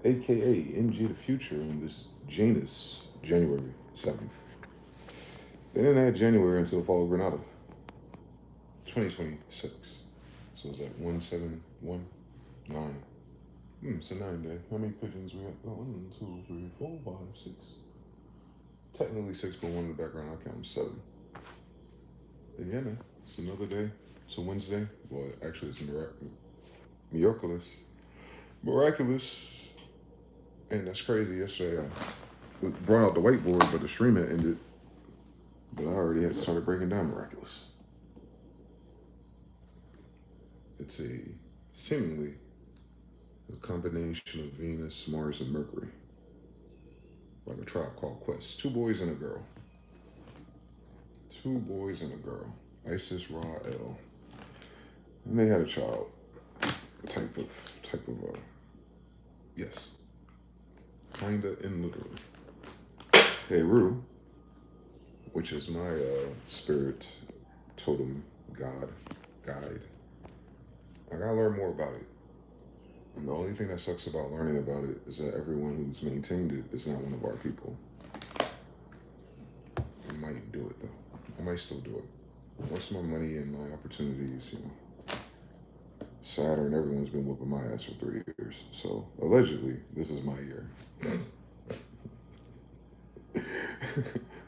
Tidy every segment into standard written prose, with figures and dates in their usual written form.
aka mgthefuture, in this Janus, January 7th. They didn't add January until the fall of Granada, 2026. So is that 1719? It's a 9 day. How many pigeons we got? Oh, 1, 2, 3, 4, 5, 6. Technically 6, but one in the background, I count them 7. And yeah, man, it's another day. It's a Wednesday. Well, actually, it's miraculous. Miraculous. And that's crazy. Yesterday, I brought out the whiteboard, but the stream had ended. But I already had started breaking down miraculous. It's a seemingly a combination of Venus, Mars, and Mercury. Like a Tribe Called Quest. 2 boys and a girl. 2 boys and a girl. Isis, Ra-El. And they had a child. Type of, yes. Kinda and literally. Heru, which is my spirit, totem, god, guide. I gotta learn more about it. And the only thing that sucks about learning about it is that everyone who's maintained it is not one of our people. I might do it though. I might still do it. Once my money and my opportunities, Saturn, everyone's been whooping my ass for 3 years. So allegedly, this is my year.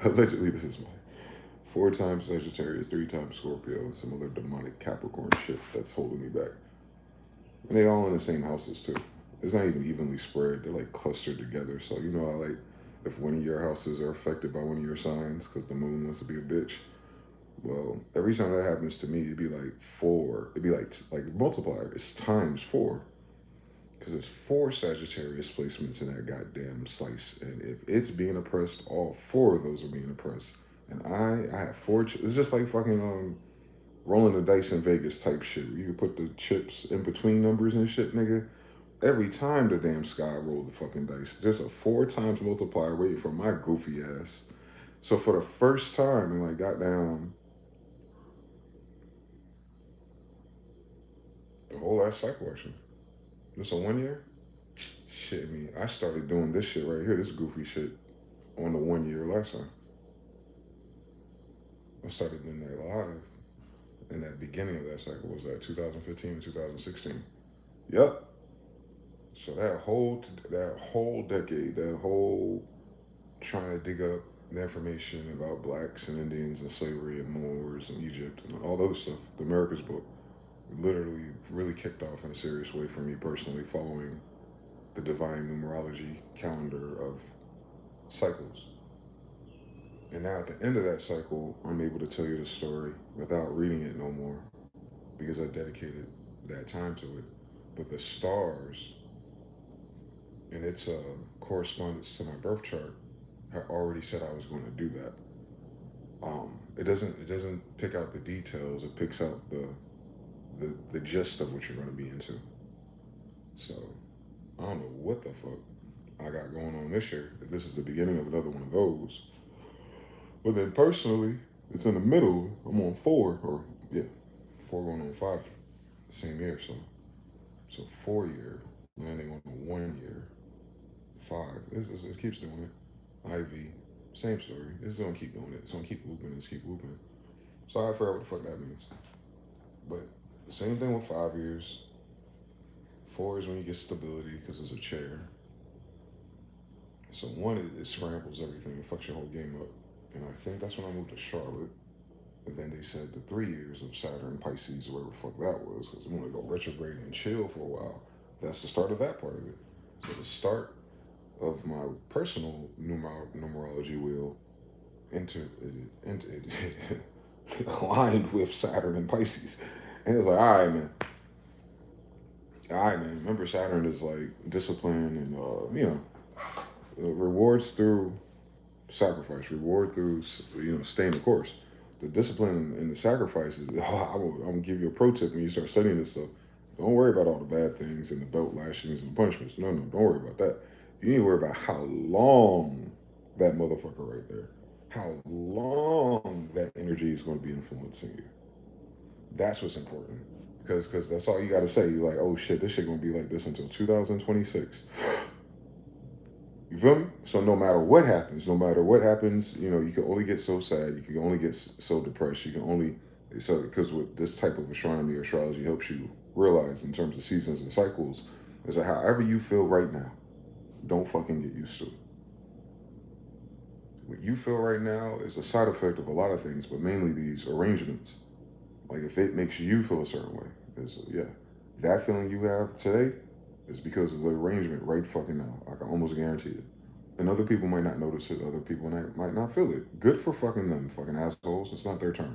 Allegedly, this is my 4 times Sagittarius, 3 times Scorpio, and some other demonic Capricorn shit that's holding me back. And they all in the same houses too. It's not even evenly spread. They're like clustered together. So if one of your houses are affected by one of your signs because the moon wants to be a bitch. Well, every time that happens to me, it'd be like 4. It'd be like multiplier. It's times 4. Because there's 4 Sagittarius placements in that goddamn slice. And if it's being oppressed, all 4 of those are being oppressed. And I have 4. It's just like fucking rolling the dice in Vegas type shit. You can put the chips in between numbers and shit, nigga. Every time the damn sky rolled the fucking dice, there's a 4 times multiplier waiting for my goofy ass. So for the first time in goddamn the whole last cycle, actually. This a 1 year? Shit, I started doing this shit right here, this goofy shit, on the 1 year last time. I started doing that live. In that beginning of that cycle was that 2015, 2016. Yep. So that whole decade, that whole trying to dig up the information about blacks and Indians and slavery and Moors and Egypt and all those stuff, the America's book, literally really kicked off in a serious way for me personally, following the divine numerology calendar of cycles. And now at the end of that cycle, I'm able to tell you the story without reading it no more because I dedicated that time to it. But the stars and its correspondence to my birth chart had already said I was going to do that. It doesn't pick out the details. It picks out the gist of what you're going to be into. So I don't know what the fuck I got going on this year. This is the beginning of another one of those. But then personally, it's in the middle. I'm on 4 going on 5 the same year. So 4 year landing on 1 year, 5. It keeps doing it. IV, same story. It's gonna keep doing it. It's gonna keep looping. It's keep looping. So I forgot what the fuck that means. But the same thing with 5 years. 4 is when you get stability because it's a chair. So 1, it scrambles everything. It fucks your whole game up. And I think that's when I moved to Charlotte. And then they said the 3 years of Saturn, Pisces, or whatever the fuck that was, because I want to go retrograde and chill for a while. That's the start of that part of it. So the start of my personal numerology wheel aligned with Saturn and Pisces. And it was like, all right, man. Remember, Saturn is like discipline and, rewards through sacrifice, reward through, staying the course. The discipline and the sacrifices, I'm going to give you a pro tip when you start studying this stuff. Don't worry about all the bad things and the belt lashings and the punishments. No, don't worry about that. You need to worry about how long that motherfucker right there, how long that energy is going to be influencing you. That's what's important. Because that's all you got to say. You're like, oh shit, this shit going to be like this until 2026. You feel me? So no matter what happens, you know, you can only get so sad. You can only get so depressed. You can only so because what this type of astronomy or astrology helps you realize in terms of seasons and cycles is that however you feel right now, don't fucking get used to it. What you feel right now is a side effect of a lot of things, but mainly these arrangements. Like if it makes you feel a certain way, is yeah, that feeling you have today is because of the arrangement right fucking now. I can almost guarantee it. And other people might not notice it. Other people might not feel it. Good for fucking them, fucking assholes. It's not their turn.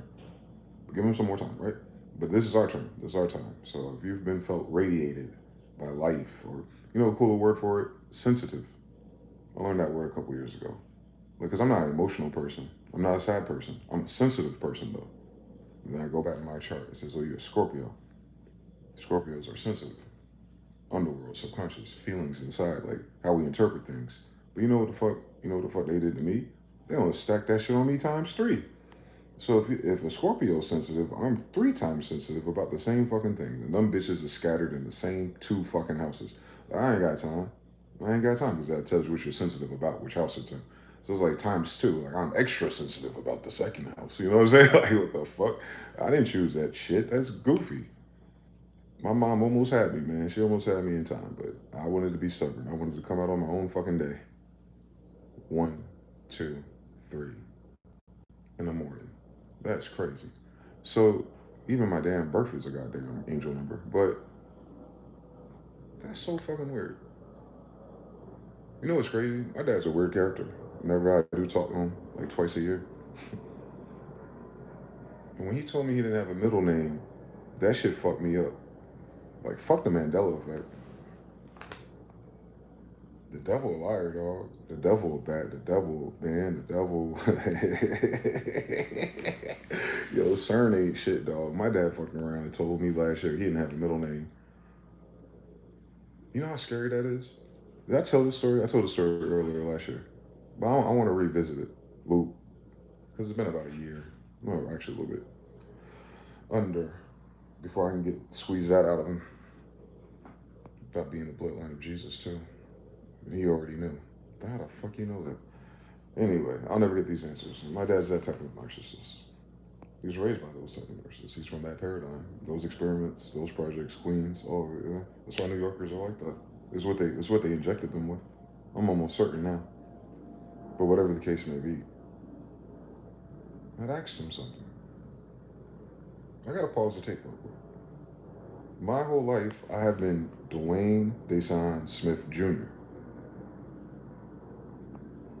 But give them some more time, right? But this is our turn. This is our time. So if you've been felt radiated by life, or you know, a cooler word for it, sensitive. I learned that word a couple years ago. Because I'm not an emotional person. I'm not a sad person. I'm a sensitive person though. And then I go back to my chart. It says, "Oh, you're a Scorpio." Scorpios are sensitive. Underworld, subconscious, feelings inside, like how we interpret things. But you know what the fuck? You know what the fuck they did to me? They want to stack that shit on me times three. So if a Scorpio is sensitive, I'm three times sensitive about the same fucking thing. And them bitches are scattered in the same two fucking houses. I ain't got time. I ain't got time because that tells you what you're sensitive about, which house it's in. So it's like times two. Like I'm extra sensitive about the second house. You know what I'm saying? Like what the fuck? I didn't choose that shit. That's goofy. My mom almost had me, man. She almost had me in time, but I wanted to be stubborn. I wanted to come out on my own fucking day. One, two, three in the morning. That's crazy. So even my damn birth is a goddamn angel number. But that's so fucking weird. You know what's crazy? My dad's a weird character. Whenever I do talk to him, like twice a year. And when he told me he didn't have a middle name, that shit fucked me up. Like fuck the Mandela effect. The devil a liar, dog. The devil a bat. The devil, man. The devil. Yo, CERN ain't shit, dog. My dad fucking around and told me last year he didn't have a middle name. You know how scary that is? Did I tell this story? I told the story earlier last year. But I want to revisit it, Luke, because it's been about a year. No, actually a little bit under before I can get squeeze that out of him about being the bloodline of Jesus too. And he already knew. How the fuck you know that? Anyway, I'll never get these answers. My dad's that type of narcissist. He was raised by those type of narcissists. He's from that paradigm. Those experiments, those projects, Queens, all of it. Yeah. That's why New Yorkers are like that. It's what they injected them with. I'm almost certain now. But whatever the case may be, I'd asked him something. I gotta pause the tape real quick. My whole life, I have been Dwayne Desan Smith Jr.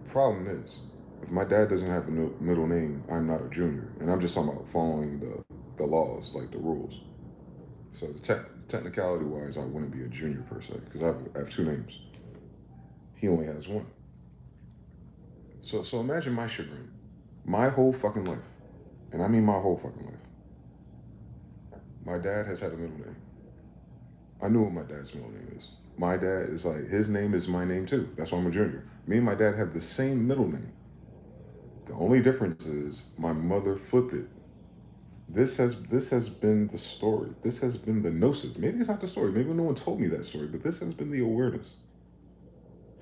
Problem is, if my dad doesn't have a middle name, I'm not a junior. And I'm just talking about following the laws, like the rules. So technicality wise, I wouldn't be a junior per se, because I have two names. He only has one. So imagine my chagrin. My whole fucking life, and I mean my whole fucking life, my dad has had a middle name. I knew what my dad's middle name is. My dad is like, his name is my name too. That's why I'm a junior. Me and my dad have the same middle name. The only difference is my mother flipped it. This has been the story. This has been the gnosis. Maybe it's not the story. Maybe no one told me that story, but this has been the awareness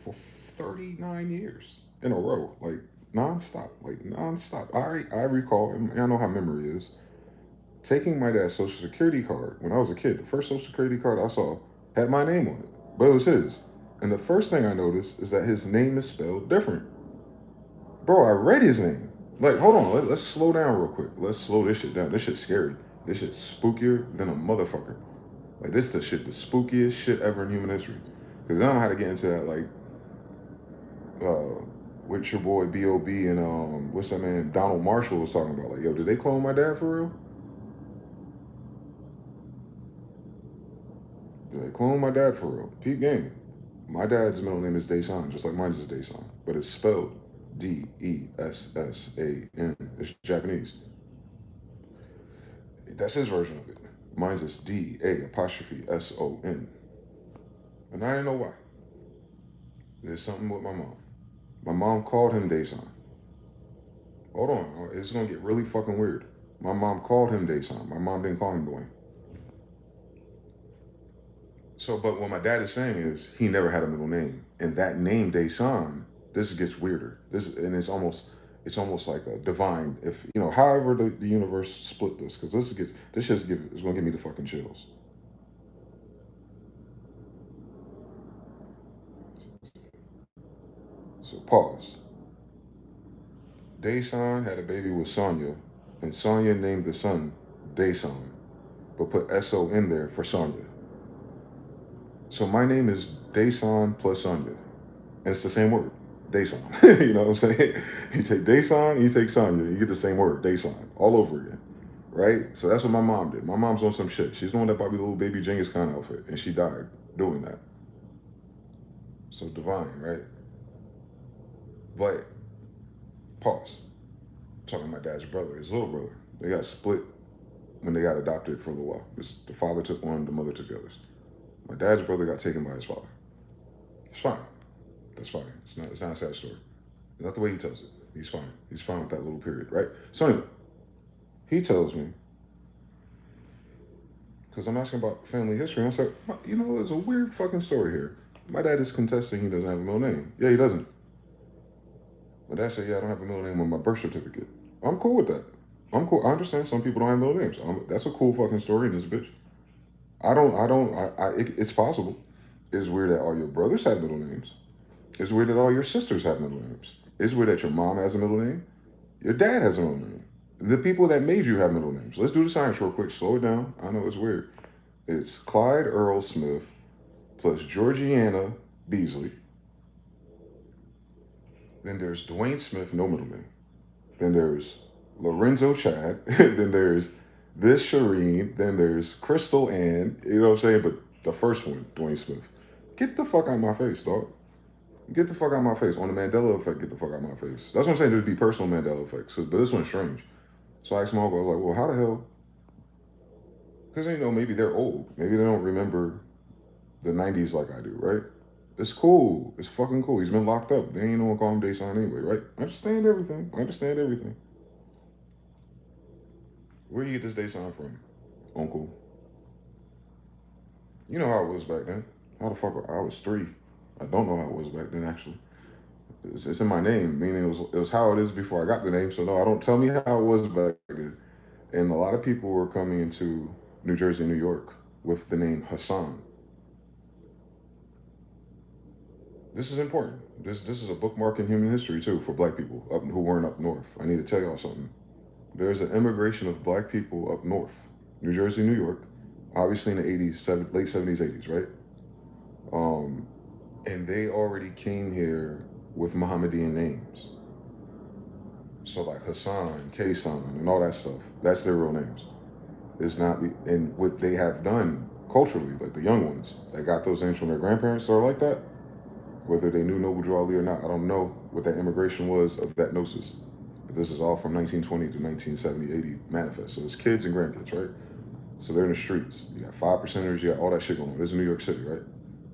for 39 years in a row, like nonstop, I recall, and I know how memory is, taking my dad's social security card when I was a kid. The first social security card I saw had my name on it, but it was his. And the first thing I noticed is that his name is spelled different. Bro, I read his name. Like, hold on, let's slow down real quick. Let's slow this shit down. This shit's scary. This shit's spookier than a motherfucker. Like, this the spookiest shit ever in human history. Because I don't know how to get into that, like, with your boy B.O.B. and, what's that man, Donald Marshall was talking about. Like, yo, did they clone my dad for real? Did they clone my dad for real? Peep game. My dad's middle name is Desan, just like mine is Desan. But it's spelled Dessan. It's Japanese. That's his version of it. Mine's is DA''SON. And I didn't know why. There's something with my mom. My mom called him Desan. Hold on, it's gonna get really fucking weird. My mom called him Desan. My mom didn't call him Dwayne. So, but what my dad is saying is he never had a middle name And that name Daesan, this gets weirder. And it's almost like a divine. If you know, however the universe split this, because this shit's it's gonna give me the fucking chills. So pause. Daesan had a baby with Sonya, and Sonya named the son Daesan, but put SO in there for Sonya. So my name is Daesan plus Sonya, and it's the same word, Daesan. You know what I'm saying? You take Daesan, and you take Sonya, you get the same word, Daesan, all over again, right? So that's what my mom did. My mom's on some shit. She's doing that Bobby little baby Genghis Khan outfit, and she died doing that. So divine, right? But pause. I'm talking to my dad's brother, his little brother. They got split when they got adopted for a little while. The father took one, the mother took the others. My dad's brother got taken by his father. It's fine. That's fine. It's not a sad story. It's not the way he tells it. He's fine. He's fine with that little period, right? So anyway, he tells me, because I'm asking about family history, and I said, you know, there's a weird fucking story here. My dad is contesting he doesn't have a middle name. Yeah, he doesn't. My dad said, yeah, I don't have a middle name on my birth certificate. I'm cool with that. I'm cool. I understand some people don't have middle names. That's a cool fucking story in this bitch. It's possible. It's weird that all your brothers have middle names. It's weird that all your sisters have middle names. It's weird that your mom has a middle name. Your dad has a middle name. The people that made you have middle names. Let's do the science real quick. Slow it down. I know it's weird. It's Clyde Earl Smith plus Georgiana Beasley. Then there's Dwayne Smith, no middle name. Then there's Lorenzo Chad. Then there's this Shireen. Then there's Crystal Ann. You know what I'm saying? But the first one, Dwayne Smith. Get the fuck out of my face, dog. Get the fuck out of my face. On the Mandela effect, get the fuck out of my face. That's what I'm saying. There'd be personal Mandela effects. But this one's strange. So I asked my uncle, I was like, well, how the hell? Because, you know, maybe they're old. Maybe they don't remember the 90s like I do, right? It's cool. It's fucking cool. He's been locked up. They ain't no one call him Daesan anyway, right? I understand everything. I understand everything. Where you get this Daesan from, uncle? You know how it was back then. How the fuck? I was 3. I don't know how it was back then, actually. It's in my name, meaning it was how it is before I got the name. So no, I don't tell me how it was back then. And a lot of people were coming into New Jersey, New York with the name Hassan. This is important. This is a bookmark in human history too for black people who weren't up north. I need to tell y'all something. There's an immigration of black people up north, New Jersey, New York, obviously in the 80s, late 70s, 80s, right? And they already came here with Mohammedan names. So like Hassan, Kaysan, and all that stuff, that's their real names. It's not, and what they have done culturally, like the young ones, that got those names from their grandparents or like that, whether they knew Noble Drew Ali or not, I don't know what that immigration was of that gnosis. But this is all from 1920 to 1970, 80 manifest. So it's kids and grandkids, right? So they're in the streets. You got 5%ers, you got all that shit going on. This is New York City, right?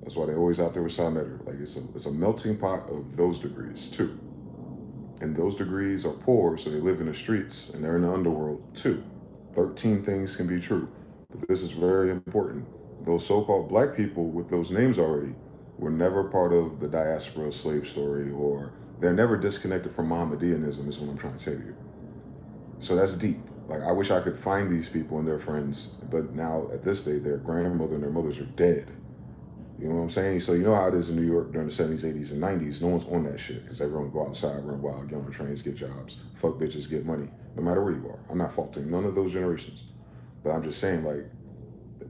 That's why they're always out there with Side Netter. Like it's a melting pot of those degrees too. And those degrees are poor, so they live in the streets and they're in the underworld too. 13 things can be true. But this is very important. Those so-called black people with those names already were never part of the diaspora slave story, or they're never disconnected from Mohammedanism, is what I'm trying to say to you. So that's deep. Like, I wish I could find these people and their friends, but now at this day, their grandmother and their mothers are dead. You know what I'm saying? So you know how it is in New York during the 70s, 80s, and 90s. No one's on that shit because everyone go outside, run wild, get on the trains, get jobs, fuck bitches, get money, no matter where you are. I'm not faulting none of those generations. But I'm just saying, like,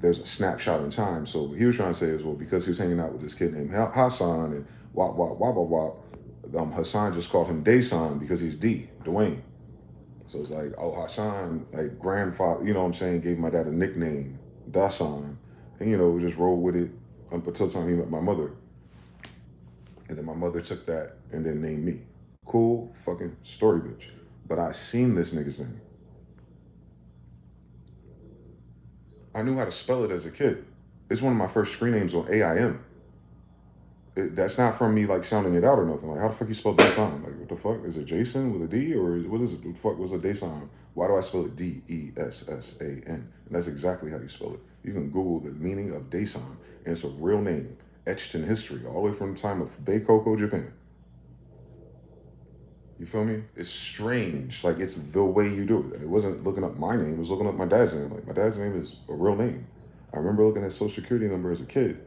there's a snapshot in time. So what he was trying to say is, well, because he was hanging out with this kid named Hassan and wop, wop, wop, wop, wop, Hassan just called him Daesan because he's Dwayne. So it's like, oh, Hassan, like grandfather, you know what I'm saying, gave my dad a nickname, Dasan. And, you know, we just rolled with it until the time he met my mother. And then my mother took that and then named me. Cool fucking story, bitch. But I seen this nigga's name. I knew how to spell it as a kid. It's one of my first screen names on AIM. That's not from me like sounding it out or nothing. Like, how the fuck you spell Daesan? Like, what the fuck? Is it Jason with a D, or what is it? What the fuck was a Daesan? Why do I spell it Dessasan? And that's exactly how you spell it. You can Google the meaning of Daesan, and it's a real name. etched in history, all the way from the time of Beikoko, Japan. You feel me? It's strange. Like, it's the way you do it. It wasn't looking up my name, it was looking up my dad's name. Like, my dad's name is a real name. I remember looking at social security number as a kid.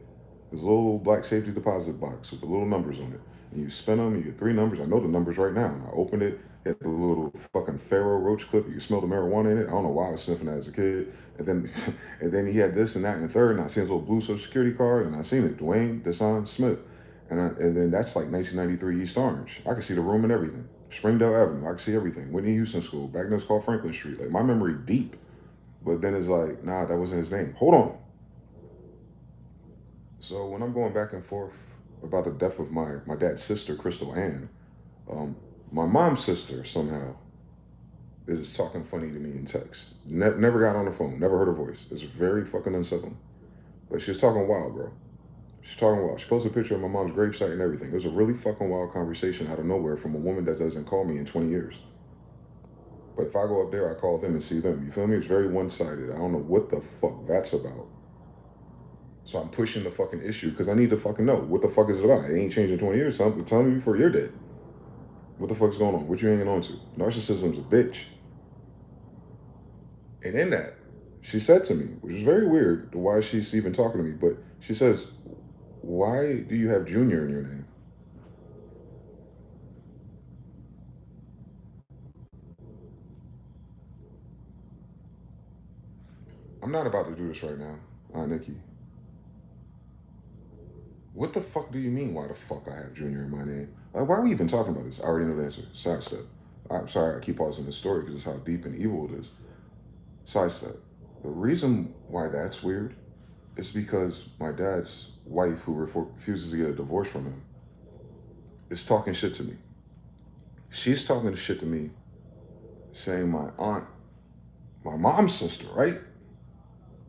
There's a little black safety deposit box with the little numbers on it. And you spin them, you get three numbers. I know the numbers right now. And I opened it, it had a little fucking Pharaoh roach clip. You can smell the marijuana in it. I don't know why I was sniffing that as a kid. And then and then he had this and that and the third. And I seen his little blue social security card. And I seen it, Dwayne Deshaun Smith. And then that's like 1993 East Orange. I could see the room and everything. Springdale Avenue, I could see everything. Whitney Houston School, back then it's called Franklin Street. Like, my memory deep. But then it's like, nah, that wasn't his name. Hold on. So when I'm going back and forth about the death of my dad's sister, Crystal Ann, my mom's sister somehow is talking funny to me in text. Never got on the phone, never heard her voice. It's very fucking unsettling. But she was talking wild, bro. She's talking wild. She posted a picture of my mom's gravesite and everything. It was a really fucking wild conversation out of nowhere from a woman that doesn't call me in 20 years. But if I go up there, I call them and see them. You feel me? It's very one-sided. I don't know what the fuck that's about. So I'm pushing the fucking issue because I need to fucking know what the fuck is it about. It ain't changed in 20 years. Tell me before you're dead. What the fuck's going on? What you hanging on to? Narcissism's a bitch. And in that, she said to me, which is very weird, why she's even talking to me, but she says, why do you have Junior in your name? I'm not about to do this right now, Nikki. What the fuck do you mean, why the fuck I have Junior in my name? Like, why are we even talking about this? I already know the answer. Sidestep. I'm sorry, I keep pausing this story because it's how deep and evil it is. Sidestep. The reason why that's weird is because my dad's wife, who refuses to get a divorce from him, is talking shit to me. She's talking shit to me, saying my aunt, my mom's sister, right,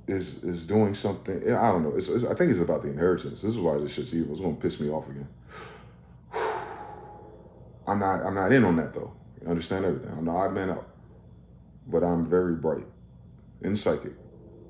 is doing something. I don't know. I think it's about the inheritance. This is why this shit's evil. It's gonna piss me off again. I'm not in on that though. I understand everything. I'm the odd man out, but I'm very bright and psychic.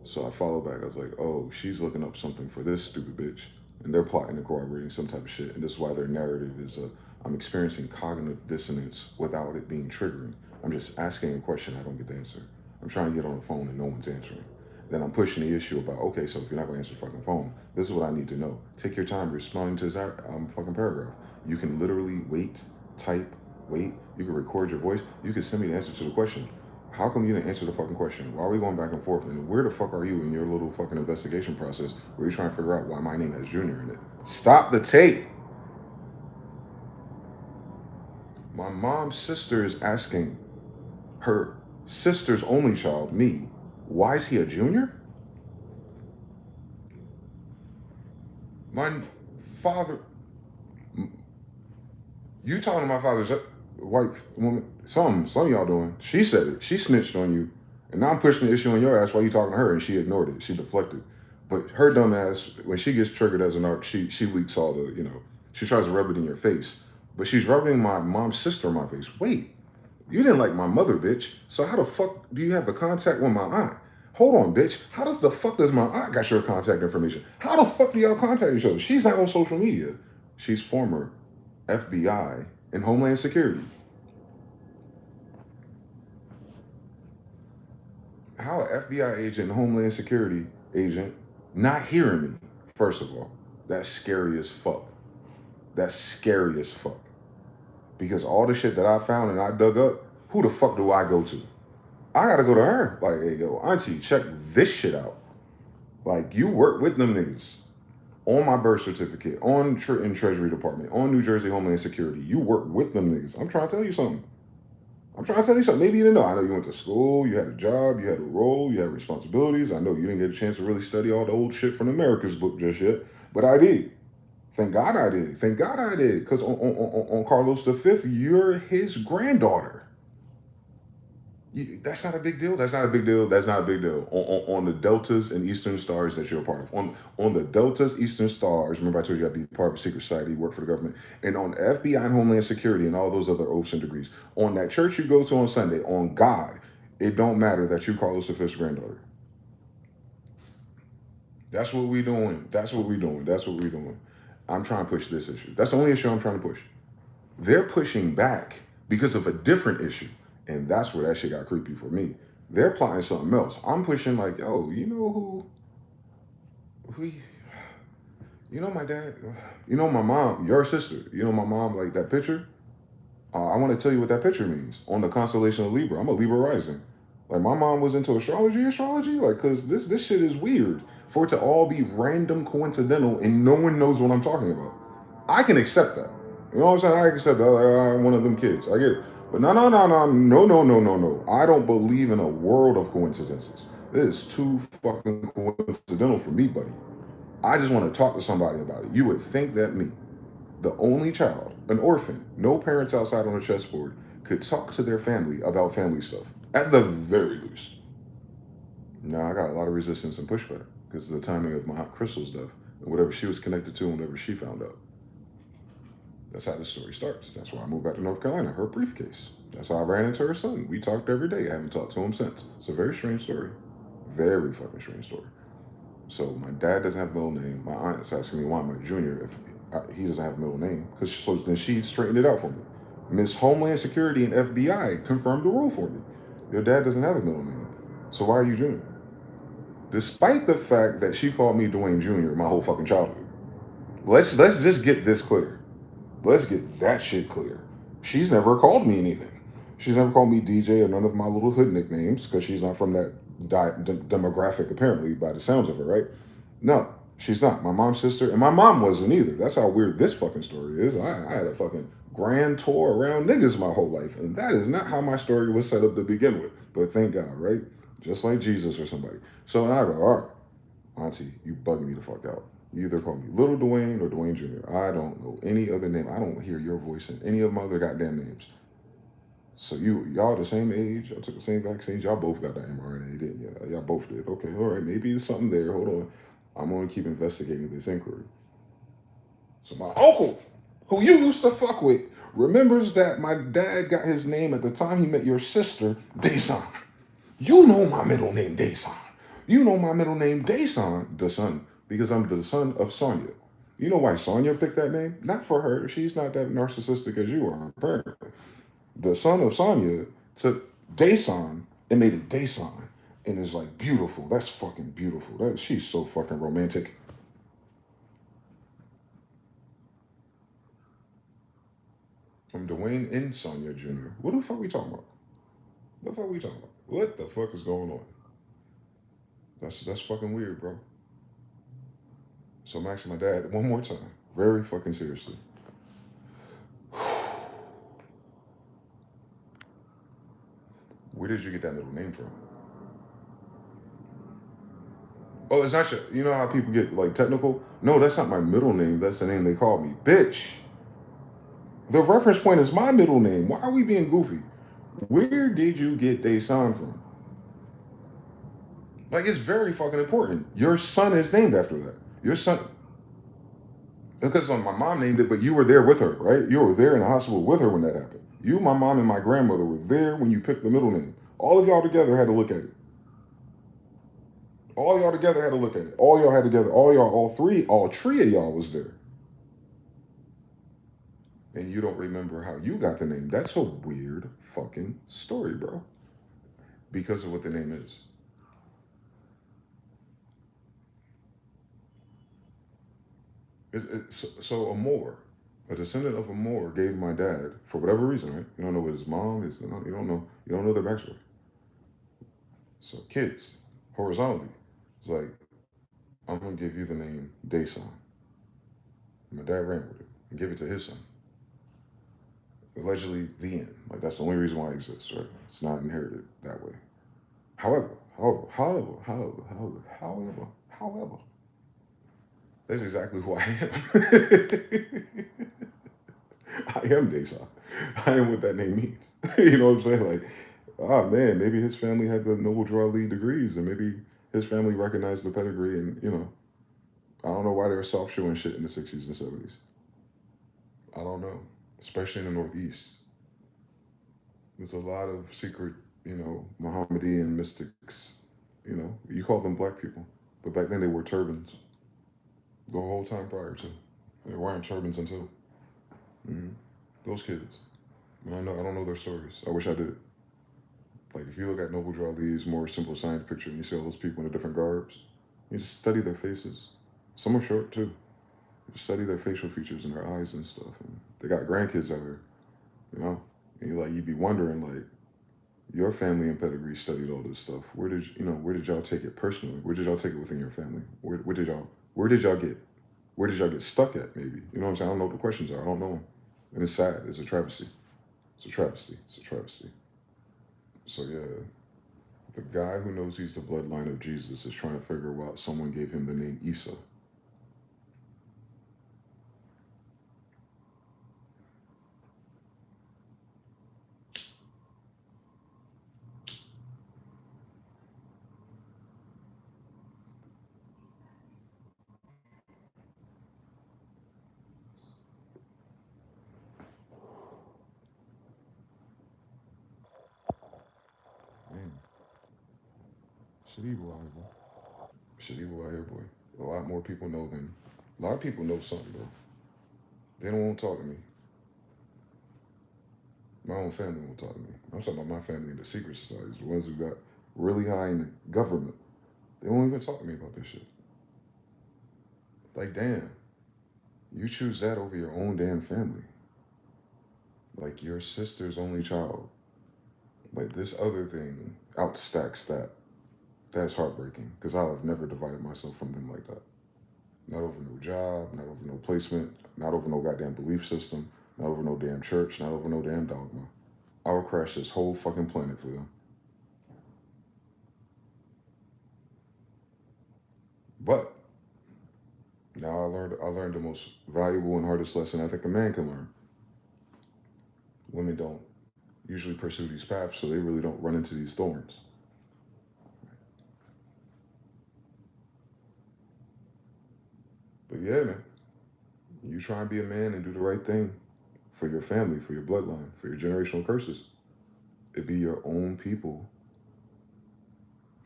So I follow back. I was like, oh, she's looking up something for this stupid bitch, and they're plotting and corroborating some type of shit. And this is why their narrative is I'm experiencing cognitive dissonance without it being triggering. I'm just asking a question, I don't get the answer. I'm trying to get on the phone and no one's answering. Then I'm pushing the issue about, okay, so if you're not going to answer the fucking phone, this is what I need to know. Take your time responding to this fucking paragraph. You can literally wait, type, wait. You can record your voice. You can send me the answer to the question. How come you didn't answer the fucking question? Why are we going back and forth? And where the fuck are you in your little fucking investigation process where you're trying to figure out why my name has Junior in it? Stop the tape. My mom's sister is asking her sister's only child, me, why is he a junior? My father, you talking to my father's wife, woman, some of y'all doing. She said it. She snitched on you. And now I'm pushing the issue on your ass while you talking to her, and she ignored it. She deflected. But her dumb ass, when she gets triggered as an arc, she leaks all the, she tries to rub it in your face. But she's rubbing my mom's sister in my face. Wait, you didn't like my mother, bitch. So how the fuck do you have the contact with my aunt? Hold on, bitch. How does the fuck does my aunt got your contact information? How the fuck do y'all contact each other? She's not on social media. She's former FBI and Homeland Security. How an FBI agent and Homeland Security agent not hearing me, first of all, that's scary as fuck. That's scary as fuck. Because all the shit that I found and I dug up, who the fuck do I go to? I gotta go to her. Like, hey, yo, auntie, check this shit out. Like, you work with them niggas on my birth certificate, in Treasury Department, on New Jersey Homeland Security. You work with them niggas. I'm trying to tell you something. Maybe you didn't know. I know you went to school, you had a job, you had a role, you had responsibilities. I know you didn't get a chance to really study all the old shit from America's book just yet, but I did. Thank God I did. Thank God I did. Because on Carlos V, you're his granddaughter. That's not a big deal. That's not a big deal. That's not a big deal. On the Deltas and Eastern Stars that you're a part of. On the Deltas, Eastern Stars, remember I told you I'd be part of a secret society, work for the government. And on the FBI and Homeland Security and all those other oaths and degrees. On that church you go to on Sunday, on God, it don't matter that you Carlos V's granddaughter. That's what we doing. That's what we doing. That's what we doing. I'm trying to push this issue. That's the only issue I'm trying to push. They're pushing back because of a different issue. And that's where that shit got creepy for me. They're plotting something else. I'm pushing like, yo, you know who you know my dad, you know my mom, your sister, you know my mom, like that picture? I want to tell you what that picture means on the constellation of Libra. I'm a Libra rising. Like my mom was into astrology, like cause this shit is weird. For it to all be random, coincidental, and no one knows what I'm talking about. I can accept that. You know what I'm saying? I can accept that. Like, I'm one of them kids. I get it. But no. I don't believe in a world of coincidences. It is too fucking coincidental for me, buddy. I just want to talk to somebody about it. You would think that me, the only child, an orphan, no parents outside on a chessboard, could talk to their family about family stuff. At the very least. Now, I got a lot of resistance and pushback because of the timing of my hot crystal stuff and whatever she was connected to and whatever she found out. That's how the story starts. That's why I moved back to North Carolina, her briefcase. That's how I ran into her son. We talked every day. I haven't talked to him since. It's a very strange story. Very fucking strange story. So my dad doesn't have a middle name. My aunt is asking me why I'm a junior if he doesn't have a middle name. Because so then she straightened it out for me. Miss Homeland Security and FBI confirmed the rule for me. Your dad doesn't have a middle name. So why are you junior? Despite the fact that she called me Dwayne Jr. my whole fucking childhood. Let's just get this clear. Let's get that shit clear. She's never called me anything. She's never called me DJ or none of my little hood nicknames because she's not from that demographic, apparently, by the sounds of it, right? No, she's not. My mom's sister, and my mom wasn't either. That's how weird this fucking story is. I had a fucking grand tour around niggas my whole life, and that is not how my story was set up to begin with. But thank God, right? Just like Jesus or somebody. So I go, all right, Auntie, you bugging me the fuck out. You either call me Little Dwayne or Dwayne Jr. I don't know any other name. I don't hear your voice in any of my other goddamn names. So y'all the same age. Y'all took the same vaccines. Y'all both got the mRNA, didn't you? Y'all both did. Okay, all right. Maybe there's something there. Hold on. I'm going to keep investigating this inquiry. So my uncle, who you used to fuck with, remembers that my dad got his name at the time he met your sister, Desan. You know my middle name, Desan. You know my middle name, Desan, the son, because I'm the son of Sonia. You know why Sonia picked that name? Not for her. She's not that narcissistic as you are, apparently. The son of Sonya took Dason and made it Dason. And it's like beautiful. That's fucking beautiful. She's so fucking romantic. I'm Dwayne and Sonya Jr. What the fuck we talking about? What the fuck we talking about? What the fuck is going on? That's fucking weird, bro. So I'm asking my dad one more time, very fucking seriously. Where did you get that middle name from? Oh, it's not your. You know how people get like technical? No, that's not my middle name. That's the name they call me. Bitch. The reference point is my middle name. Why are we being goofy? Where did you get Desan from? Like, it's very fucking important. Your son is named after that. Your son. Because my mom named it, but you were there with her, right? You were there in the hospital with her when that happened. You, my mom, and my grandmother were there when you picked the middle name. All of y'all together had to look at it. All y'all together had to look at it. All y'all had together. All three of y'all was there. And you don't remember how you got the name. That's a weird fucking story, bro. Because of what the name is. So a Moor, a descendant of a Moor, gave my dad, for whatever reason, right? You don't know what his mom is. You don't know their backstory. So kids, horizontally, it's like, I'm gonna give you the name Dason. My dad ran with it and gave it to his son. Allegedly, the end. Like, that's the only reason why it exists, right? It's not inherited that way. However, that's exactly who I am. I am Dason. I am what that name means. You know what I'm saying? Like, ah, man, maybe his family had the Noble Draw League degrees, and maybe his family recognized the pedigree, and, I don't know why they were soft shoeing shit in the 60s and 70s. I don't know. Especially in the Northeast. There's a lot of secret, Mohammedan mystics. You call them black people. But back then they wore turbans. The whole time prior to. They're wearing turbans until. Mm-hmm. Those kids. I don't know their stories. I wish I did. Like if you look at Noble Drew Ali's more simple science picture and you see all those people in the different garbs, you just study their faces. Some are short too. You just study their facial features and their eyes and stuff. And they got grandkids out here, you know. And you'd be wondering like your family and pedigree studied all this stuff. Where did y'all take it personally? Where did y'all take it within your family? Where did y'all get where did y'all get stuck at maybe? You know what I'm saying? I don't know what the questions are. I don't know them. And it's sad. It's a travesty. It's a travesty. It's a travesty. So yeah, the guy who knows he's the bloodline of Jesus is trying to figure out someone gave him the name Isa. Man, shit evil out here, boy. Shit evil out here, boy. A lot more people know than a lot of people know something, bro. They don't want to talk to me. My own family won't talk to me. I'm talking about my family in the secret societies, the ones who got really high in the government. They won't even talk to me about this shit. Like, damn, you choose that over your own damn family. Like your sister's only child. Like this other thing outstacks that. That's heartbreaking because I have never divided myself from them like that. Not over no job, not over no placement, not over no goddamn belief system, not over no damn church, not over no damn dogma. I would crash this whole fucking planet for them. But now I learned the most valuable and hardest lesson I think a man can learn. Women don't usually pursue these paths, so they really don't run into these thorns. But yeah, man, you try and be a man and do the right thing for your family, for your bloodline, for your generational curses. It be your own people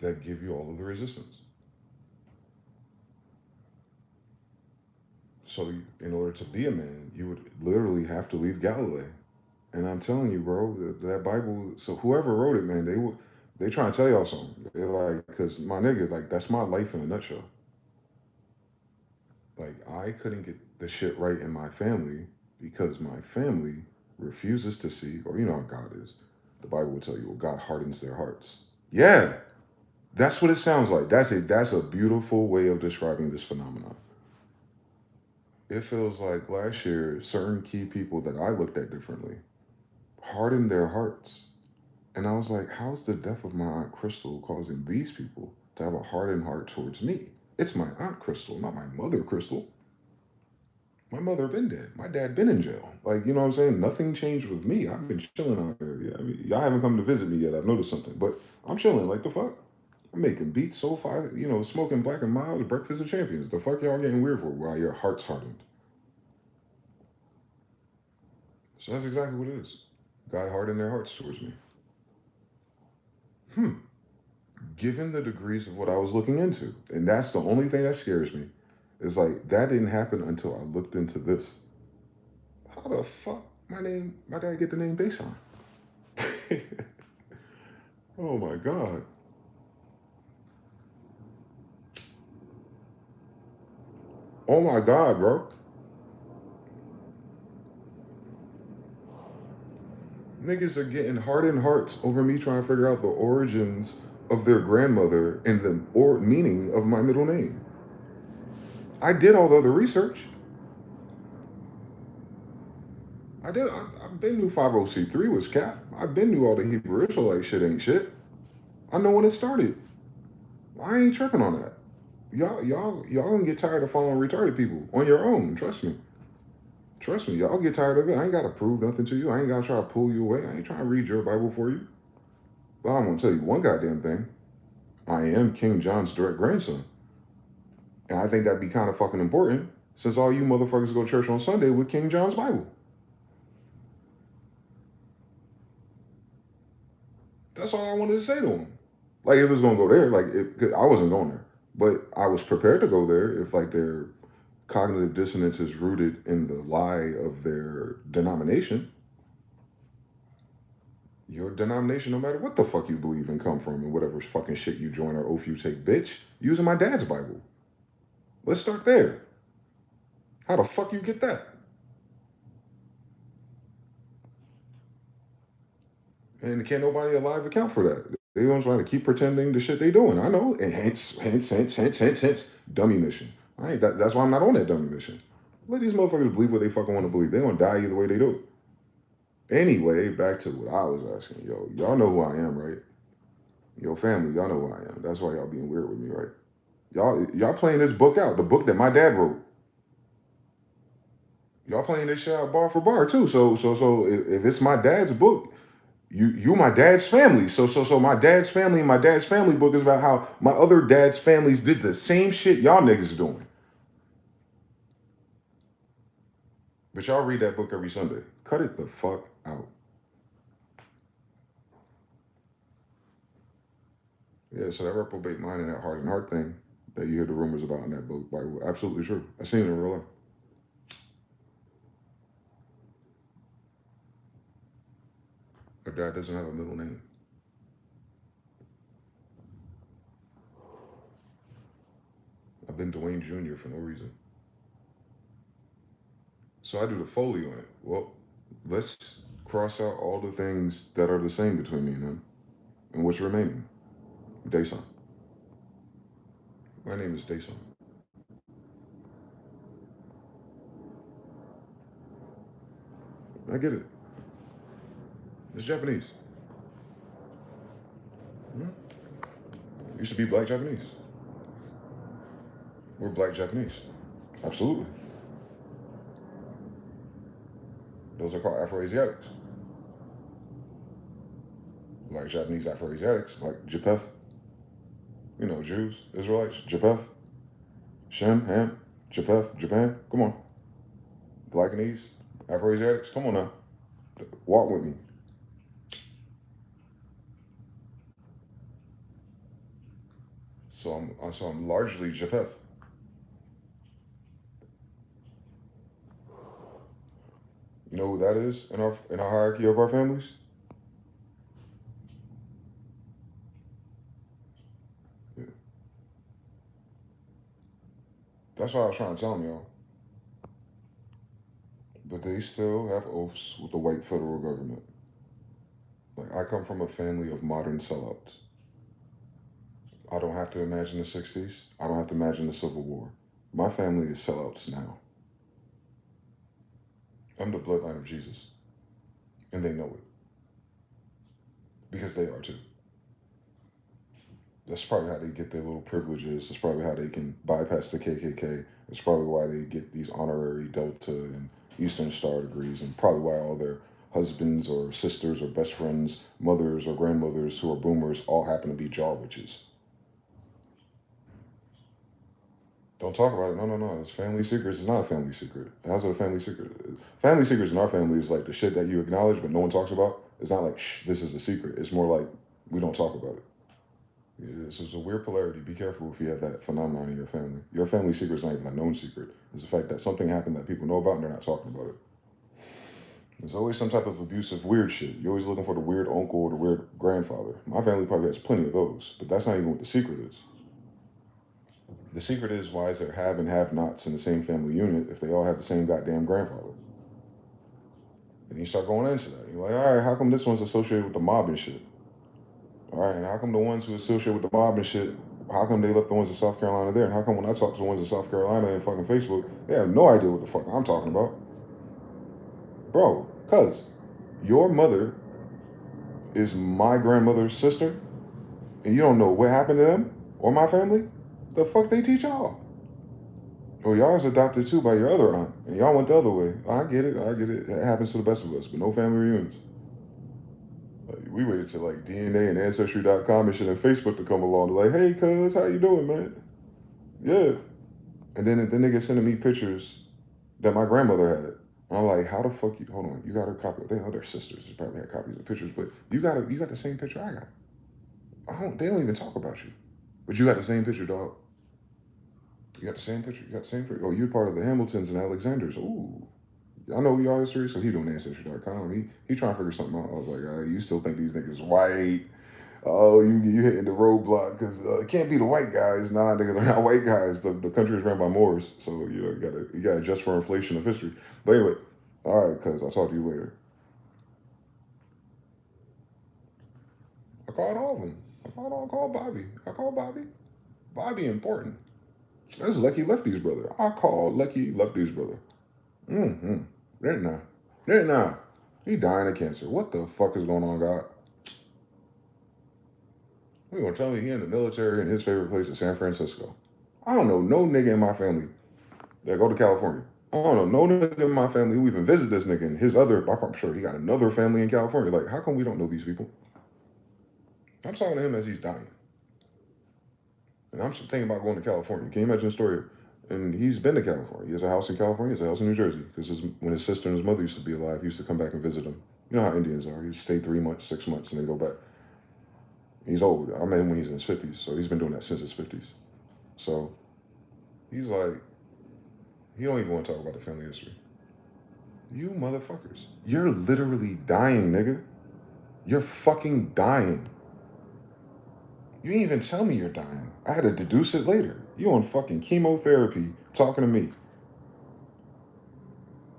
that give you all of the resistance. So, in order to be a man, you would literally have to leave Galilee. And I'm telling you, bro, that Bible. So whoever wrote it, man, they trying to tell y'all something. They're like, cause my nigga, like that's my life in a nutshell. Like I couldn't get the shit right in my family because my family refuses to see, or you know how God is. The Bible will tell you, well, God hardens their hearts. Yeah, that's what it sounds like. That's a beautiful way of describing this phenomenon. It feels like last year, certain key people that I looked at differently hardened their hearts. And I was like, how's the death of my Aunt Crystal causing these people to have a hardened heart towards me? It's my Aunt Crystal, not my mother Crystal. My mother been dead. My dad been in jail. Like, you know what I'm saying? Nothing changed with me. I've been chilling out here. Yeah, I mean, y'all haven't come to visit me yet. I've noticed something. But I'm chilling. Like, the fuck? I'm making beats so far, smoking black and mild, breakfast of champions. The fuck y'all getting weird for while your heart's hardened? So that's exactly what it is. God hardened their hearts towards me. Hmm. Given the degrees of what I was looking into, and that's the only thing that scares me, is like that didn't happen until I looked into this. How the fuck my dad get the name Baseline? Oh my god. Oh my god, bro. Niggas are getting hardened hearts over me trying to figure out the origins of their grandmother and the or meaning of my middle name. I did all the other research. I did. I've been knew 50C3 was cap. I've been knew all the Hebrew Israelite shit ain't shit. I know when it started. I ain't tripping on that. Y'all gonna get tired of following retarded people on your own. Trust me. Trust me. Y'all get tired of it. I ain't gotta prove nothing to you. I ain't gotta try to pull you away. I ain't trying to read your Bible for you. But I'm gonna tell you one goddamn thing. I am King John's direct grandson. And I think that'd be kind of fucking important since all you motherfuckers go to church on Sunday with King John's Bible. That's all I wanted to say to him. Like, if it was gonna go there, like, I wasn't going there. But I was prepared to go there if, like, their cognitive dissonance is rooted in the lie of their denomination, your denomination, no matter what the fuck you believe in, come from, and whatever fucking shit you join or oath you take, bitch, using my dad's Bible. Let's start there. How the fuck you get that? And can't nobody alive account for that. They don't try to keep pretending the shit they doing. I know. And hence, dummy mission. I ain't that's why I'm not on that dummy mission. Let these motherfuckers believe what they fucking want to believe. They gonna die either way they do it. Anyway, back to what I was asking. Yo, y'all know who I am, right? Yo, family, y'all know who I am. That's why y'all being weird with me, right? Y'all playing this book out, the book that my dad wrote. Y'all playing this shit out bar for bar too. So if it's my dad's book, you my dad's family. So my dad's family and my dad's family book is about how my other dad's families did the same shit y'all niggas doing. But y'all read that book every Sunday. Cut it the fuck out. Yeah, so that reprobate mind and that heart and heart thing that you hear the rumors about in that book, Bible, absolutely true. I seen it in real life. Her dad doesn't have a middle name. I've been Dwayne Jr. for no reason. So I do the Foley on it. Well, let's cross out all the things that are the same between me and him. And what's remaining? Dayson. My name is Dayson. I get it. It's Japanese. Used to be black Japanese. We're black Japanese. Absolutely. Those are called Afro-Asiatics. Black Japanese Afro-Asiatics, like Hmpf. You know, Jews, Israelites, Hmpf. Shem, Ham, Hmpf, Japan. Come on. Blackanese, Afro-Asiatics. Come on now. Walk with me. So I'm largely Hmpf. You know who that is in our hierarchy of our families? Yeah. That's what I was trying to tell them, y'all. But they still have oaths with the white federal government. Like, I come from a family of modern sellouts. I don't have to imagine the 60s. I don't have to imagine the Civil War. My family is sellouts now. I'm the bloodline of Jesus. And they know it. Because they are too. That's probably how they get their little privileges. That's probably how they can bypass the KKK. That's probably why they get these honorary Delta and Eastern Star degrees, and probably why all their husbands or sisters or best friends, mothers or grandmothers who are boomers all happen to be jaw witches. Don't talk about it. No. It's family secrets. It's not a family secret. How's it a family secret? Family secrets in our family is like the shit that you acknowledge but no one talks about. It's not like, shh, this is a secret. It's more like, we don't talk about it. Yeah, so it's a weird polarity. Be careful if you have that phenomenon in your family. Your family secret is not even a known secret. It's the fact that something happened that people know about and they're not talking about it. There's always some type of abusive weird shit. You're always looking for the weird uncle or the weird grandfather. My family probably has plenty of those, but that's not even what the secret is. The secret is, why is there have and have nots in the same family unit if they all have the same goddamn grandfather? And you start going into that. You're like, all right, how come this one's associated with the mob and shit? All right, and how come the ones who associate with the mob and shit, how come they left the ones in South Carolina there? And how come when I talk to the ones in South Carolina and fucking Facebook, they have no idea what the fuck I'm talking about? Bro, cuz your mother is my grandmother's sister, and you don't know what happened to them or my family? The fuck they teach y'all? Well, y'all was adopted too by your other aunt, and y'all went the other way. I get it. It happens to the best of us, but no family reunions. Like, we waited till like DNA and Ancestry.com and shit and Facebook to come along. They're like, hey, cuz, how you doing, man? Yeah. And then they get sending me pictures that my grandmother had. I'm like, how the fuck you, hold on, you got her copy. They know their sisters. They probably had copies of pictures, but you got the same picture I got. They don't even talk about you. But you got the same picture, dog. You got the same picture. You got the same picture. Oh, you're part of the Hamiltons and Alexanders. Ooh. I know y'all history, so he doing ancestry.com. He trying to figure something out. I was like, you still think these niggas white? Oh, you hitting the roadblock because it can't be the white guys. Nah, nigga, they're not white guys. The country is ran by Moors, so you gotta adjust for inflation of history. But anyway, all right, cuz I'll talk to you later. I called all of them. I called Bobby. I called Bobby. Bobby important. That's Lucky Lefty's brother. I called Lucky Lefty's brother. Mm-hmm. Didn't I? Didn't I? He dying of cancer. What the fuck is going on, God? You gonna tell me he in the military and his favorite place is San Francisco? I don't know no nigga in my family that go to California. I don't know no nigga in my family who even visit this nigga and his other. I'm sure he got another family in California. Like, how come we don't know these people? I'm talking to him as he's dying, and I'm thinking about going to California. Can you imagine the story? And he's been to California. He has a house in California. He has a house in New Jersey because when his sister and his mother used to be alive, he used to come back and visit them. You know how Indians are. He'd stay 3 months, 6 months, and then go back. He's old. I met him when he's in his 50s, so he's been doing that since his 50s. So he's like, he don't even want to talk about the family history. You motherfuckers. You're literally dying, nigga. You're fucking dying. You didn't even tell me you're dying. I had to deduce it later. You on fucking chemotherapy talking to me.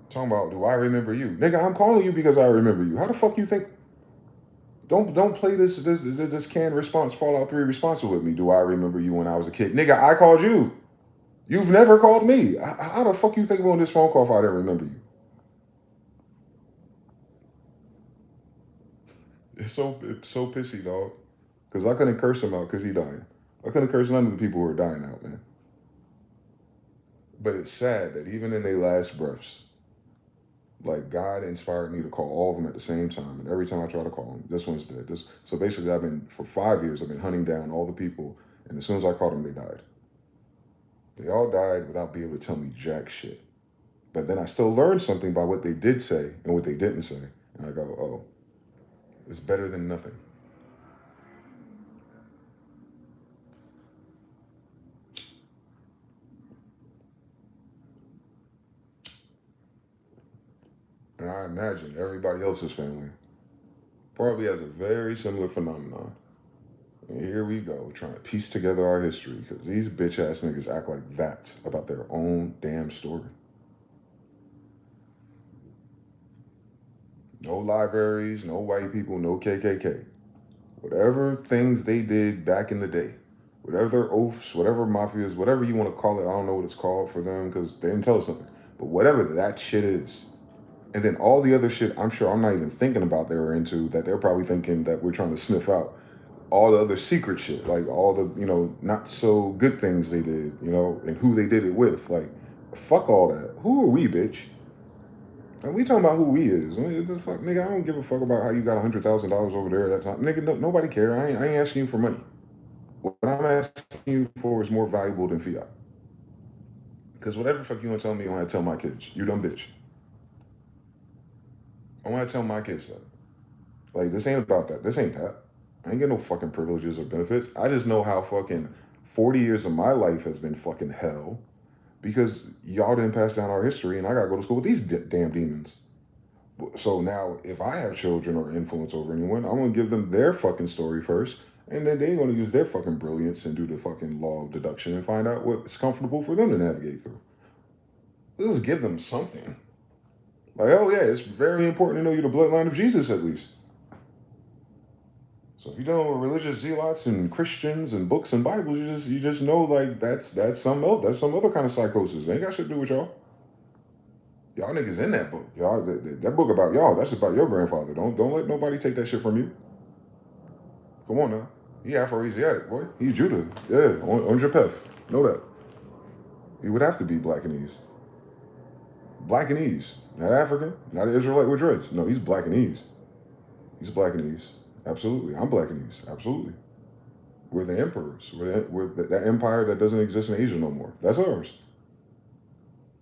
Talking about, do I remember you? Nigga, I'm calling you because I remember you. How the fuck you think? Don't play this canned response Fallout 3 response with me. Do I remember you when I was a kid? Nigga, I called you. You've never called me. How the fuck you think we're on this phone call if I didn't remember you? It's so pissy, dog. Because I couldn't curse him out because he dying. I couldn't curse none of the people who are dying out, man. But it's sad that even in their last breaths, like God inspired me to call all of them at the same time. And every time I try to call them, this one's dead. So basically, for 5 years, I've been hunting down all the people. And as soon as I called them, they died. They all died without being able to tell me jack shit. But then I still learned something by what they did say and what they didn't say. And I go, oh, it's better than nothing. And I imagine everybody else's family probably has a very similar phenomenon. And here we go, trying to piece together our history because these bitch ass niggas act like that about their own damn story. No libraries, no white people, no KKK. Whatever things they did back in the day, whatever their oaths, whatever mafias, whatever you want to call it, I don't know what it's called for them because they didn't tell us nothing. But whatever that shit is. And then all the other shit I'm sure I'm not even thinking about they were into that they're probably thinking that we're trying to sniff out. All the other secret shit, like all the, not so good things they did, and who they did it with. Like, fuck all that. Who are we, bitch? And we talking about who we is. Fuck, nigga, I don't give a fuck about how you got $100,000 over there at that time. Nigga, nobody care. I ain't asking you for money. What I'm asking you for is more valuable than fiat. Because whatever the fuck you want to tell me, I want to tell my kids. You dumb bitch. I want to tell my kids that. Like, this ain't about that. This ain't that. I ain't get no fucking privileges or benefits. I just know how fucking 40 years of my life has been fucking hell because y'all didn't pass down our history and I gotta go to school with these damn demons. So now, if I have children or influence over anyone, I'm gonna give them their fucking story first, and then they're gonna use their fucking brilliance and do the fucking law of deduction and find out what's comfortable for them to navigate through. Let's give them something. Like, oh yeah, it's very important to know you're the bloodline of Jesus at least. So if you're dealing with religious zealots and Christians and books and Bibles, you just know like that's some other kind of psychosis. They ain't got shit to do with y'all. Y'all niggas in that book. Y'all that book about y'all, that's about your grandfather. Don't let nobody take that shit from you. Come on now. He Afro-Asiatic, boy. He Judah. Yeah, on Hmpf. Know that. He would have to be black and East. Black and East. Not African, not an Israelite with dreads. No, he's black and East. He's black and East. Absolutely. I'm black and East. Absolutely. We're the emperors. We're that empire that doesn't exist in Asia no more. That's ours.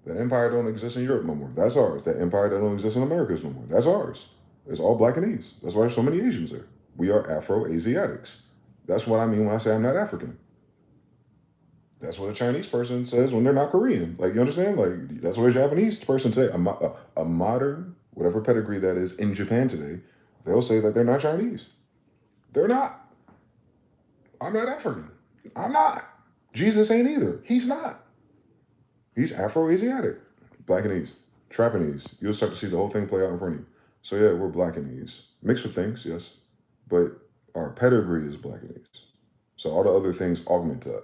That empire don't exist in Europe no more. That's ours. That empire that don't exist in Americas no more. That's ours. It's all black and East. That's why there's so many Asians there. We are Afro-Asiatics. That's what I mean when I say I'm not African. That's what a Chinese person says when they're not Korean. Like, you understand? Like, that's what a Japanese person say. A modern, whatever pedigree that is in Japan today, they'll say that they're not Chinese. They're not. I'm not African. I'm not. Jesus ain't either. He's not. He's Afro-Asiatic. Blackanese. Trapanese. You'll start to see the whole thing play out in front of you. So yeah, we're Blackanese. Mixed with things, yes. But our pedigree is Blackanese. So all the other things augment that.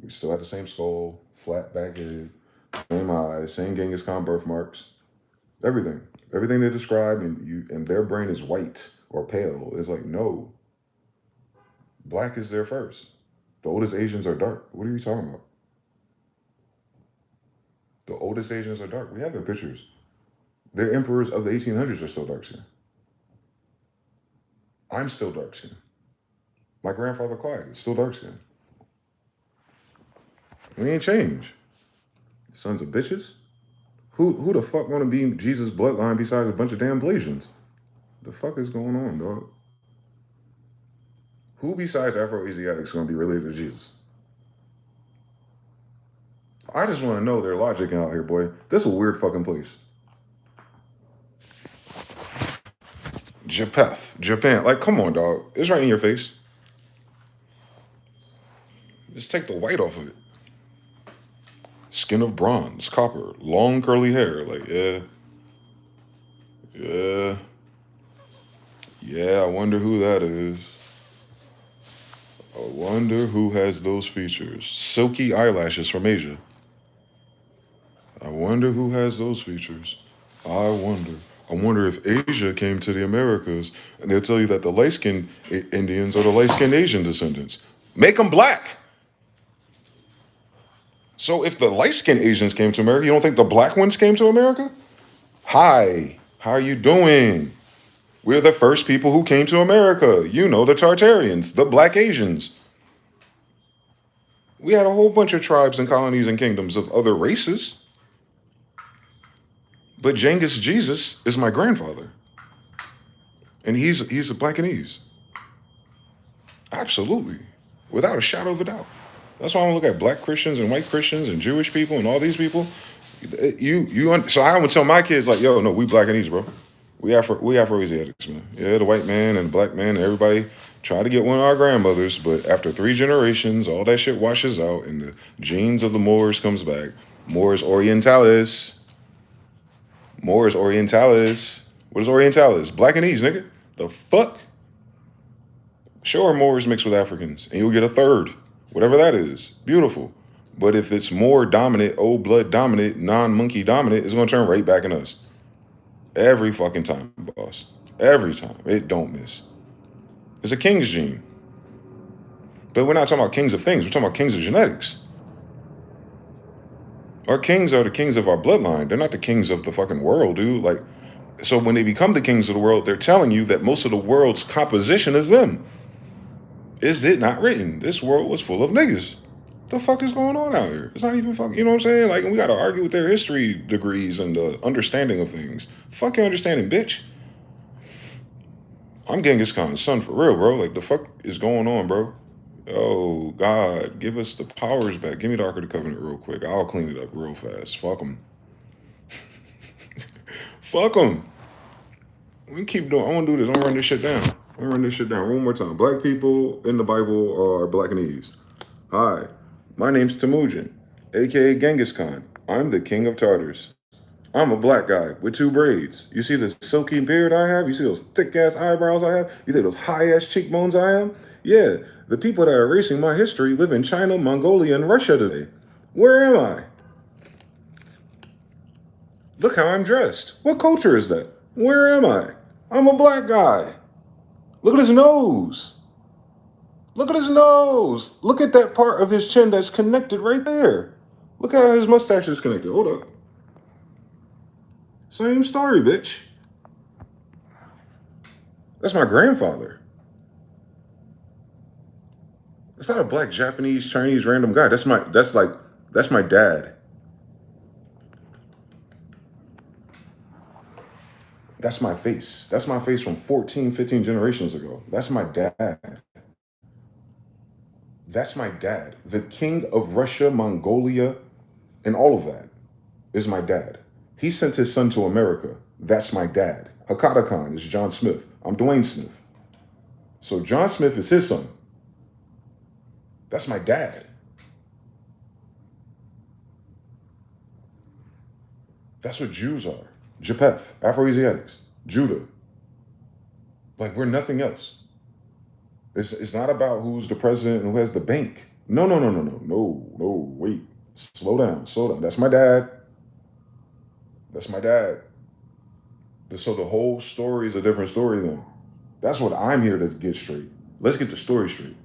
We still have the same skull, flat back head, same eyes, same Genghis Khan birthmarks, everything. Everything they describe and their brain is white or pale. It's like, no, black is there first. The oldest Asians are dark. What are you talking about? The oldest Asians are dark. We have their pictures. Their emperors of the 1800s are still dark skinned. I'm still dark skinned. My grandfather Clyde is still dark skinned. We ain't changed. Sons of bitches. Who the fuck want to be Jesus' bloodline besides a bunch of damn Blasians? The fuck is going on, dog? Who besides Afro-Asiatics gonna be related to Jesus? I just want to know their logic out here, boy. This is a weird fucking place. Japan. Like, come on, dog. It's right in your face. Just take the white off of it. Skin of bronze, copper, long curly hair. Like, yeah. I wonder who that is. I wonder who has those features. Silky eyelashes from Asia. I wonder who has those features. I wonder. I wonder if Asia came to the Americas and they'll tell you that the light-skinned Indians are the light-skinned Asian descendants. Make them black. So if the light-skinned Asians came to America, you don't think the black ones came to America? Hi, how are you doing? We're the first people who came to America. You know, the Tartarians, the black Asians. We had a whole bunch of tribes and colonies and kingdoms of other races. But Genghis Jesus is my grandfather. And he's a Blackanese. Absolutely. Without a shadow of a doubt. That's why I want to look at black Christians and white Christians and Jewish people and all these people. So I would tell my kids, like, yo, no, we Blackanese, bro. We Afro-Asiatics, man. Yeah, the white man and the black man and everybody try to get one of our grandmothers, but after 3 generations, all that shit washes out and the genes of the Moors comes back. Moors Orientalis. Moors Orientalis. What is Orientalis? Blackanese, nigga. The fuck? Sure, Moors mixed with Africans, and you'll get a third, whatever that is. Beautiful. But if it's more dominant, old blood dominant, non-monkey dominant, it's gonna turn right back in us. Every fucking time, boss. Every time. It don't miss. It's a king's gene. But we're not talking about kings of things. We're talking about kings of genetics. Our kings are the kings of our bloodline. They're not the kings of the fucking world, dude. Like, so when they become the kings of the world, they're telling you that most of the world's composition is them. Is it not written? This world was full of niggas. The fuck is going on out here? It's not even fucking, you know what I'm saying? Like, we gotta argue with their history degrees and the understanding of things. Fuck your understanding, bitch. I'm Genghis Khan's son for real, bro. Like, the fuck is going on, bro? Oh, God, give us the powers back. Give me the Ark of the Covenant real quick. I'll clean it up real fast. Fuck them. Fuck them. We can keep doing. I want to do this. I'm gonna run this shit down. I'm gonna run this shit down one more time. Black people in the Bible are Blackanese. Hi, my name's Temujin, aka Genghis Khan. I'm the king of Tartars. I'm a black guy with 2 braids. You see the silky beard I have? You see those thick ass eyebrows I have? You see those high ass cheekbones I am? Yeah, the people that are erasing my history live in China, Mongolia, and Russia today. Where am I? Look how I'm dressed. What culture is that? Where am I? I'm a black guy. Look at his nose. Look at his nose. Look at that part of his chin that's connected right there. Look how his mustache is connected. Hold up. Same story, bitch. That's my grandfather. That's not a black, Japanese, Chinese, random guy. That's my dad. That's my face. That's my face from 14, 15 generations ago. That's my dad. That's my dad. The king of Russia, Mongolia, and all of that is my dad. He sent his son to America. That's my dad. Hakata Khan is John Smith. I'm Dwayne Smith. So John Smith is his son. That's my dad. That's what Jews are. Hmpf, Afro-Asiatics, Judah. Like, we're nothing else. It's not about who's the president and who has the bank. No, wait. Slow down. That's my dad. That's my dad. So the whole story is a different story then. That's what I'm here to get straight. Let's get the story straight.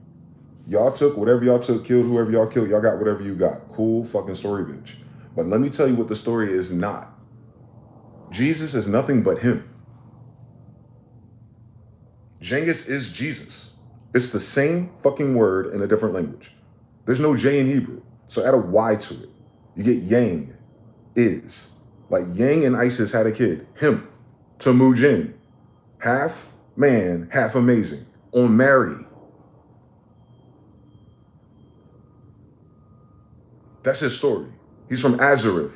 Y'all took whatever y'all took, killed whoever y'all killed, y'all got whatever you got. Cool fucking story, bitch. But let me tell you what the story is not. Jesus is nothing but him. Genghis is Jesus. It's the same fucking word in a different language. There's no J in Hebrew. So add a Y to it. You get Yang, is. Like Yang and Isis had a kid, him, Temujin. Half man, half amazing. On Mary. That's his story. He's from Azareth.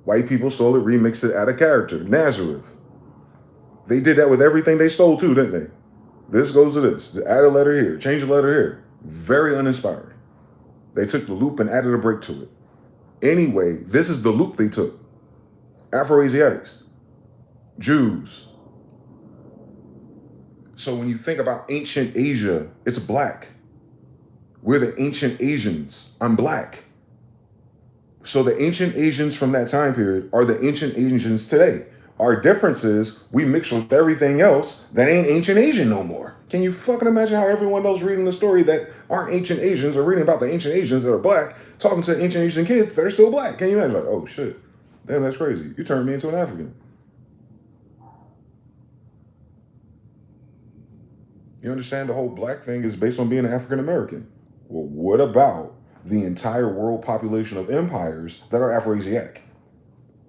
White people stole it, remixed it, add a character, Nazareth. They did that with everything they stole too, didn't they? This goes to this. Add a letter here, change a letter here. Very uninspiring. They took the loop and added a break to it. Anyway, this is the loop they took. Afro-Asiatics, Jews. So when you think about ancient Asia, it's black. We're the ancient Asians. I'm black. So the ancient Asians from that time period are the ancient Asians today. Our difference is we mix with everything else that ain't ancient Asian no more. Can you fucking imagine how everyone else reading the story that aren't ancient Asians are reading about the ancient Asians that are black, talking to ancient Asian kids that are still black? Can you imagine? Like, oh shit, damn, that's crazy. You turned me into an African. You understand the whole black thing is based on being an African American. Well, what about the entire world population of empires that are Afro-Asiatic?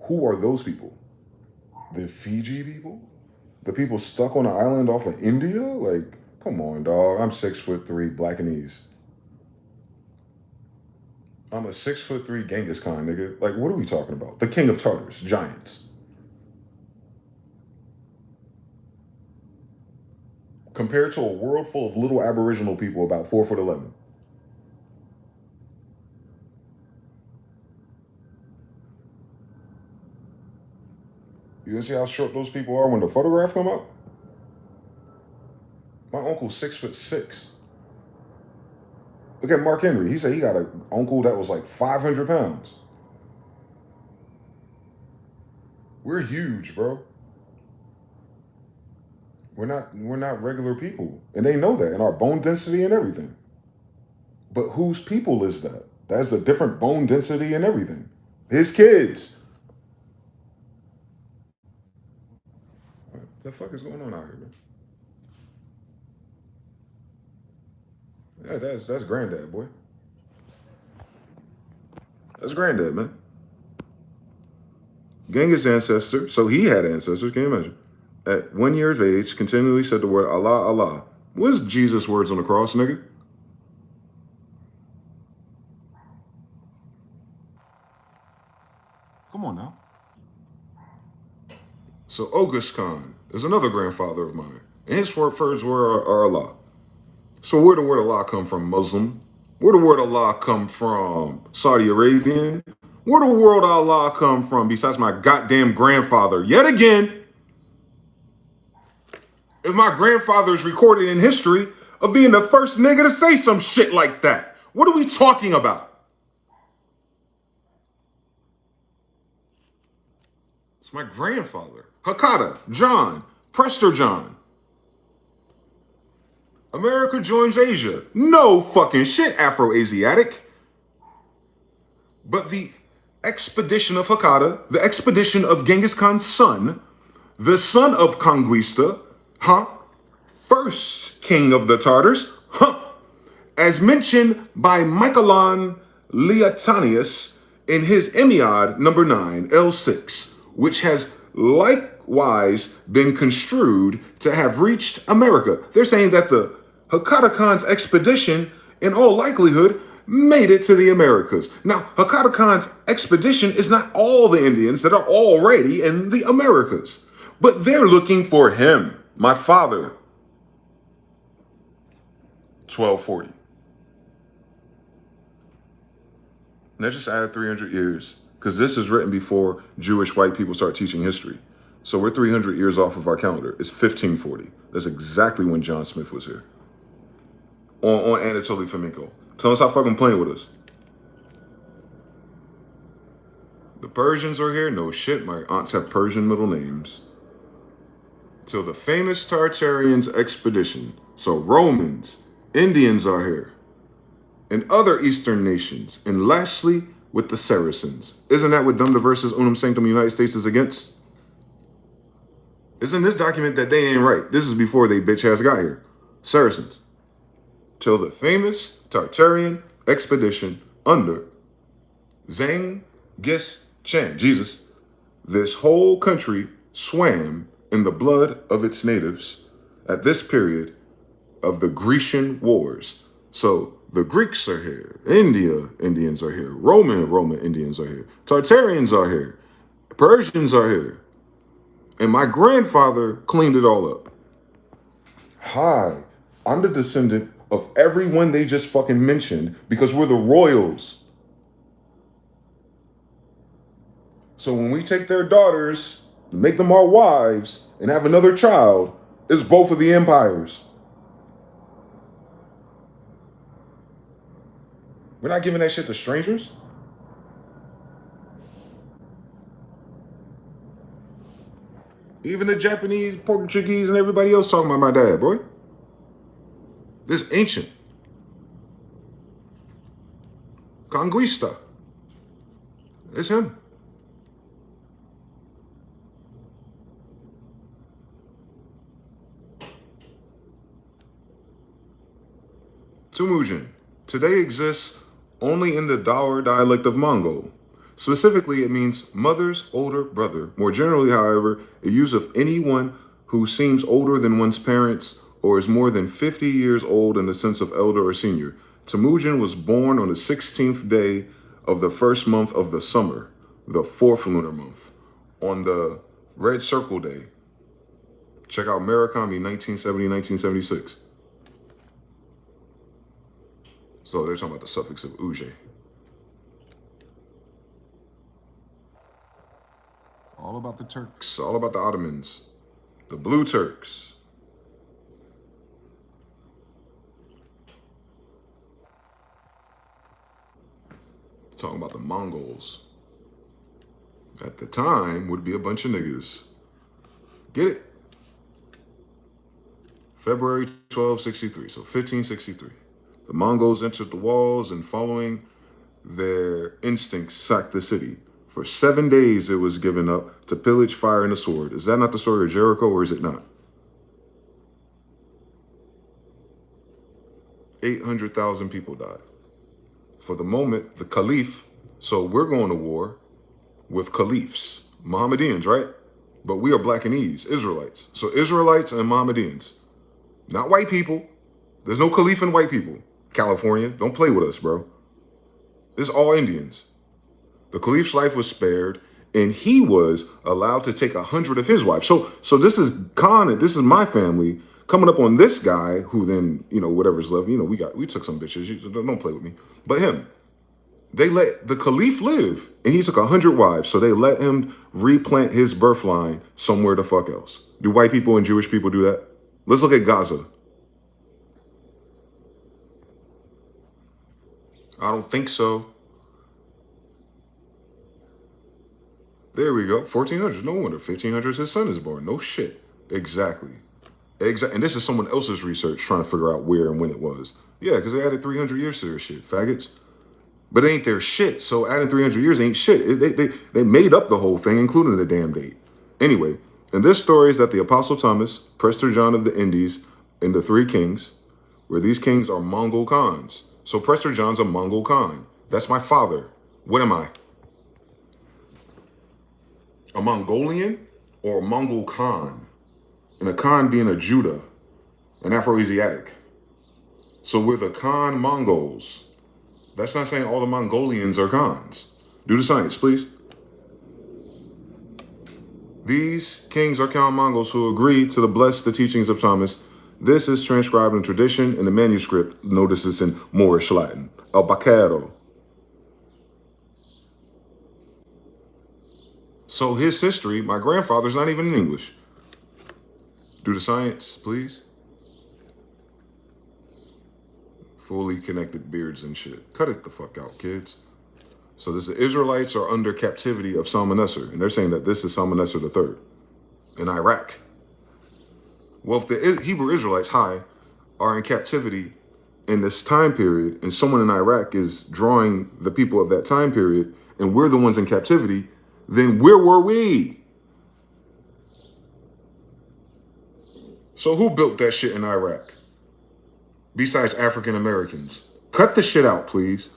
Who are those people? The Fiji people? The people stuck on an island off of India? Like, come on, dog. I'm 6'3", Blackanese. I'm a 6'3" Genghis Khan, nigga. Like, what are we talking about? The king of Tartars, giants. Compared to a world full of little Aboriginal people about 4'11". You can see how short those people are when the photograph come up? My uncle's 6'6". Look at Mark Henry. He said he got an uncle that was like 500 pounds. We're huge, bro. We're not regular people. And they know that, and our bone density and everything. But whose people is that? That's a different bone density and everything. His kids. What the fuck is going on out here, man? Yeah, that's granddad, boy. That's granddad, man. Genghis ancestor, so he had ancestors, can you imagine? At 1 year of age, continually said the word Allah, Allah. What's Jesus' words on the cross, nigga? Come on now. So Oghuz Khan is another grandfather of mine. And his first words are Allah. So where the word Allah come from, Muslim? Where the word Allah come from, Saudi Arabian? Where the word Allah come from besides my goddamn grandfather? Yet again, if my grandfather is recorded in history of being the first nigga to say some shit like that. What are we talking about? It's my grandfather. Hakata, John, Prester John. America joins Asia. No fucking shit, Afro-Asiatic. But the expedition of Hakata, the expedition of Genghis Khan's son, the son of Conquista, first king of the Tartars, as mentioned by Michaelon Leotanius in his Emiad number 9, L6, which has likewise been construed to have reached America. They're saying that the Hakata Khan's expedition in all likelihood, made it to the Americas. Now, Hakata Khan's expedition is not all the Indians that are already in the Americas, but they're looking for him, my father. 1240. Now just add 300 years, because this is written before Jewish white people start teaching history. So we're 300 years off of our calendar. It's 1540. That's exactly when John Smith was here. On Anatoly Fomenko. Tell us how fucking playing with us. The Persians are here? No shit, my aunts have Persian middle names. Till the famous Tartarians expedition. So Romans, Indians are here. And other Eastern nations. And lastly, with the Saracens. Isn't that what Dum Diversus Unum Sanctum United States is against? It's in this document that they ain't right. This is before they bitch ass got here. Saracens. Till the famous Tartarian expedition under Zhang Gis Chan, Jesus, this whole country swam in the blood of its natives at this period of the Grecian Wars. So the Greeks are here, Indians are here, Roman Indians are here, Tartarians are here, Persians are here. And my grandfather cleaned it all up. Hi, I'm the descendant of everyone they just fucking mentioned because we're the royals. So when we take their daughters, make them our wives, and have another child, it's both of the empires. We're not giving that shit to strangers. Even the Japanese, Portuguese, and everybody else talking about my dad, boy. This ancient. Conquista. It's him. Temujin today exists only in the Daur dialect of Mongol. Specifically, it means mother's older brother. More generally, however, a use of anyone who seems older than one's parents or is more than 50 years old in the sense of elder or senior. Temujin was born on the 16th day of the first month of the summer, the fourth lunar month, on the Red Circle Day. Check out Murakami 1970-1976. So they're talking about the suffix of Uje. All about the Turks, all about the Ottomans, the Blue Turks. Talking about the Mongols. At the time, would be a bunch of niggas. Get it? February 1263, so 1563. The Mongols entered the walls and following their instincts sacked the city. For 7 days it was given up to pillage, fire, and the sword. Is that not the story of Jericho or is it not? 800,000 people died. For the moment, the Caliph, so we're going to war with Caliphs, Mohammedans, right? But we are Blackanese, Israelites. So Israelites and Mohammedans, not white people. There's no Caliph in white people. California, don't play with us, bro. It's all Indians. The Caliph's life was spared, and he was allowed to take 100 of his wives. So this is Khan, this is my family coming up on this guy who then, whatever's left, we took some bitches. Don't play with me. But him, they let the Caliph live, and he took 100 wives. So they let him replant his birth line somewhere the fuck else. Do white people and Jewish people do that? Let's look at Gaza. I don't think so. There we go. 1400s. No wonder. 1500s, his son is born. No shit. Exactly. And this is someone else's research trying to figure out where and when it was. Yeah, because they added 300 years to their shit, faggots. But it ain't their shit, so adding 300 years ain't shit. They made up the whole thing, including the damn date. Anyway, and this story is that the Apostle Thomas, Prester John of the Indies, and the three kings, where these kings are Mongol Khans. So Prester John's a Mongol Khan. That's my father. What am I? A Mongolian or a Mongol Khan? And a Khan being a Judah, an Afro-Asiatic. So we're the Khan Mongols. That's not saying all the Mongolians are Khans. Do the science, please. These kings are Khan Mongols who agree to bless the teachings of Thomas. This is transcribed in tradition in the manuscript. Notice it's in Moorish Latin. El Bacaro. So his history, my grandfather's not even in English. Do the science, please. Fully connected beards and shit. Cut it the fuck out, kids. So the Israelites are under captivity of Salmanassar, and they're saying that this is Salmanassar III in Iraq. Well, if the Hebrew Israelites, are in captivity in this time period, and someone in Iraq is drawing the people of that time period, and we're the ones in captivity, then where were we? So who built that shit in Iraq? Besides African Americans. Cut the shit out, please.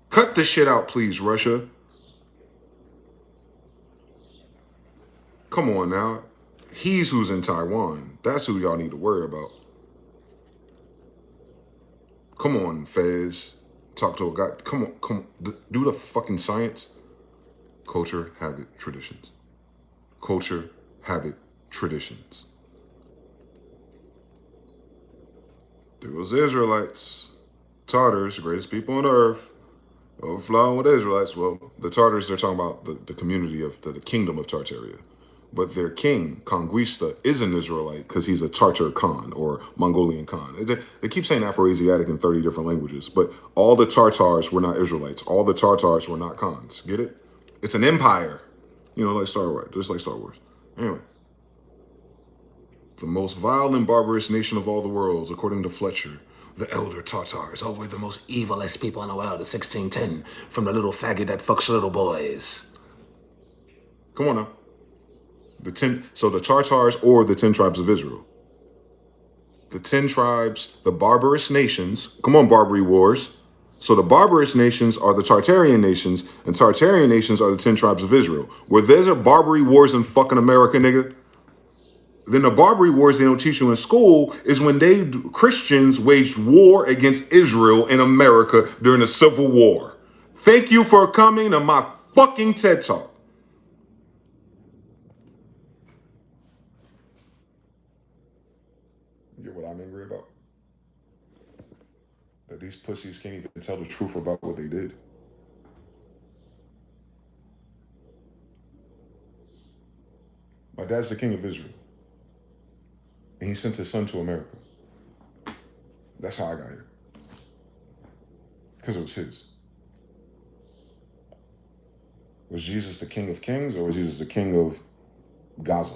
Cut the shit out, please, Russia. Come on now. He's who's in Taiwan. That's who y'all need to worry about. Come on, Fez. Talk to a guy. Come on. Do the fucking science. Culture, habit, traditions. Culture, habit, traditions. There was Israelites. Tartars, greatest people on earth. Overflowing with Israelites. Well, the Tartars, they're talking about the community of the kingdom of Tartaria. But their king, Conquista, is an Israelite because he's a Tartar Khan or Mongolian Khan. They keep saying Afro-Asiatic in 30 different languages, but all the Tartars were not Israelites. All the Tartars were not Khans. Get it? It's an empire. You know, like Star Wars, just like Star Wars. Anyway. The most vile and barbarous nation of all the worlds, according to Fletcher. The elder Tartars. Oh, we're the most evilest people in the world, the 1610, from the little faggot that fucks little boys. Come on now. So the Tartars or the 10 tribes of Israel. The 10 tribes, the barbarous nations. Come on, Barbary Wars. So the barbarous nations are the Tartarian nations, and Tartarian nations are the 10 tribes of Israel. Where there's a Barbary Wars in fucking America, nigga. Then the Barbary Wars they don't teach you in school is when Christians waged war against Israel in America during the Civil War. Thank you for coming to my fucking TED Talk. You get what I'm angry about? That these pussies can't even tell the truth about what they did. My dad's the king of Israel. And he sent his son to America. That's how I got here. Because it was his. Was Jesus the king of kings or was Jesus the king of Gaza?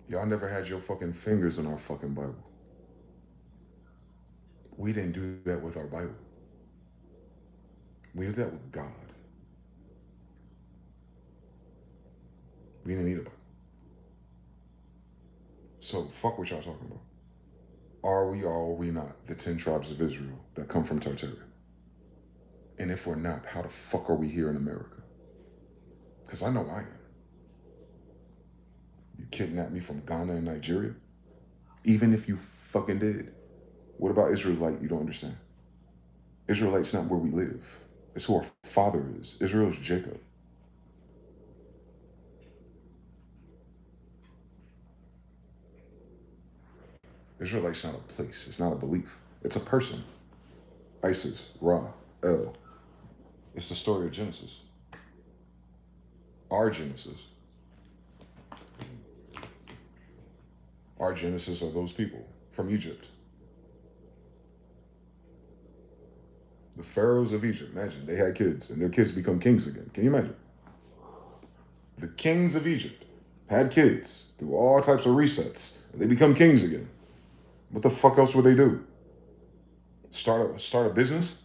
Y'all never had your fucking fingers in our fucking Bible. We didn't do that with our Bible. We did that with God. We didn't need a Bible. So fuck what y'all talking about. Are we or are we not the 10 tribes of Israel that come from Tartaria? And if we're not, how the fuck are we here in America? Because I know I am. You kidnapped me from Ghana and Nigeria? Even if you fucking did. What about Israelite you don't understand? Israelite's not where we live. It's who our father is. Israel's Jacob. Israelite's not a place. It's not a belief. It's a person. Isis, Ra, El. It's the story of Genesis. Our Genesis. Our Genesis are those people from Egypt. The pharaohs of Egypt. Imagine, they had kids, and their kids become kings again. Can you imagine? The kings of Egypt had kids, do all types of resets, and they become kings again. What the fuck else would they do? Start a business?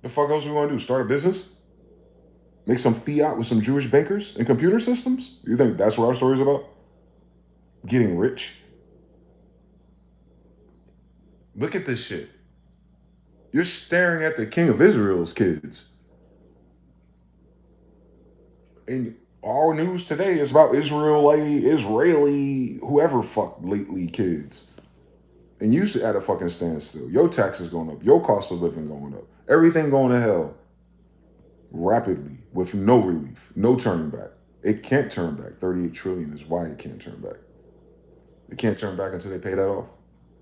The fuck else we want to do? Start a business? Make some fiat with some Jewish bankers and computer systems? You think that's what our story's about? Getting rich? Look at this shit. You're staring at the king of Israel's kids. And all news today is about Israeli, whoever fuck lately kids. And you at a fucking standstill. Your taxes going up. Your cost of living going up. Everything going to hell rapidly with no relief, no turning back. It can't turn back. 38 trillion is why it can't turn back. It can't turn back until they pay that off.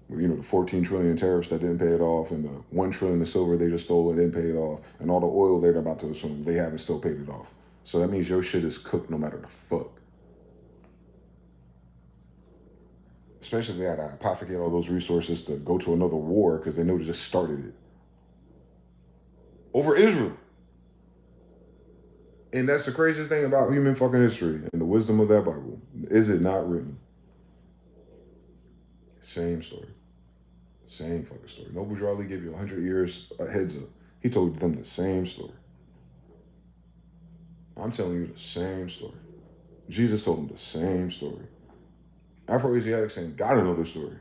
You know, the 14 trillion tariffs that didn't pay it off, and the 1 trillion of silver they just stole and didn't pay it off, and all the oil they're about to assume they haven't still paid it off. So that means your shit is cooked no matter the fuck. Especially if they had to hypothecate all those resources to go to another war because they know they just started it. Over Israel. And that's the craziest thing about human fucking history and the wisdom of that Bible. Is it not written? Same story. Same fucking story. Noble Drew Ali gave you 100 years a heads up. He told them the same story. I'm telling you the same story. Jesus told them the same story. Afro-Asiatics ain't got another story.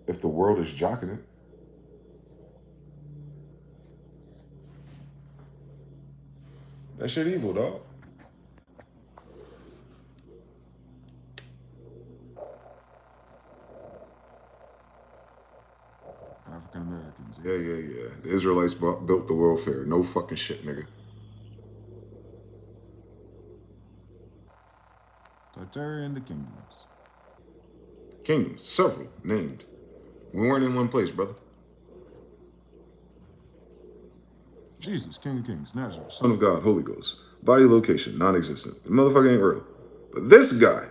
If the world is jocking it. That shit evil, dog. African Americans. Yeah. The Israelites built the World Fair. No fucking shit, nigga. Tartarian the kingdoms. Kingdoms, several named. We weren't in one place, brother. Jesus, King of Kings, Nazareth, Son of God, Holy Ghost. Body location, non-existent. The motherfucker ain't real. But this guy,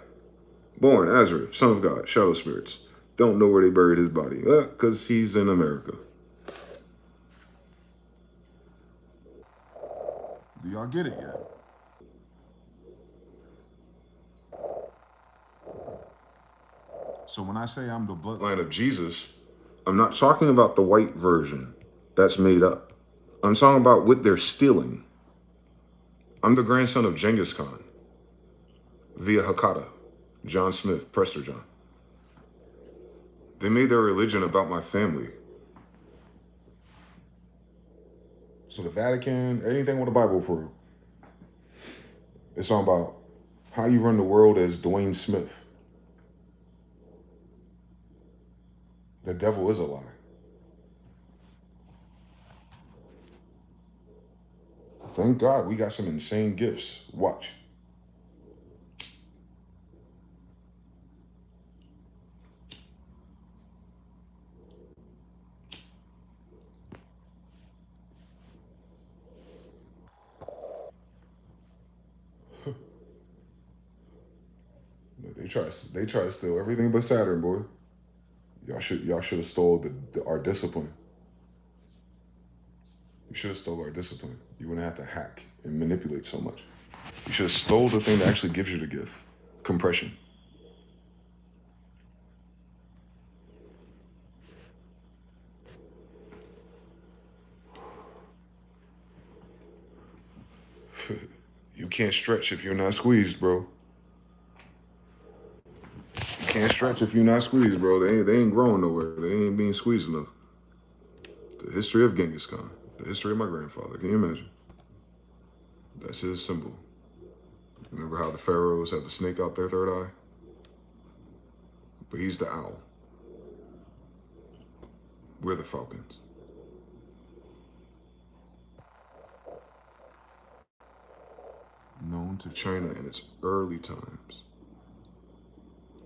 born Nazareth, Son of God, shadow spirits, don't know where they buried his body. Because he's in America. Do y'all get it yet? So when I say I'm the bloodline of Jesus, I'm not talking about the white version that's made up. I'm talking about what they're stealing. I'm the grandson of Genghis Khan via Hakata, John Smith, Prester John. They made their religion about my family. So the Vatican, anything with the Bible for real. It's all about how you run the world as Dwayne Smith. The devil is a lie. Thank God we got some insane gifts. Watch. They try to steal everything but Saturn, boy. Y'all should have stole our discipline. You should have stole our discipline. You wouldn't have to hack and manipulate so much. You should have stole the thing that actually gives you the gift. Compression. You can't stretch if you're not squeezed, bro. You can't stretch if you're not squeezed, bro. They ain't growing nowhere. They ain't being squeezed enough. The history of Genghis Khan. The history of my grandfather. Can you imagine? That's his symbol. Remember how the pharaohs had the snake out their third eye? But he's the owl. We're the falcons. Known to China in its early times.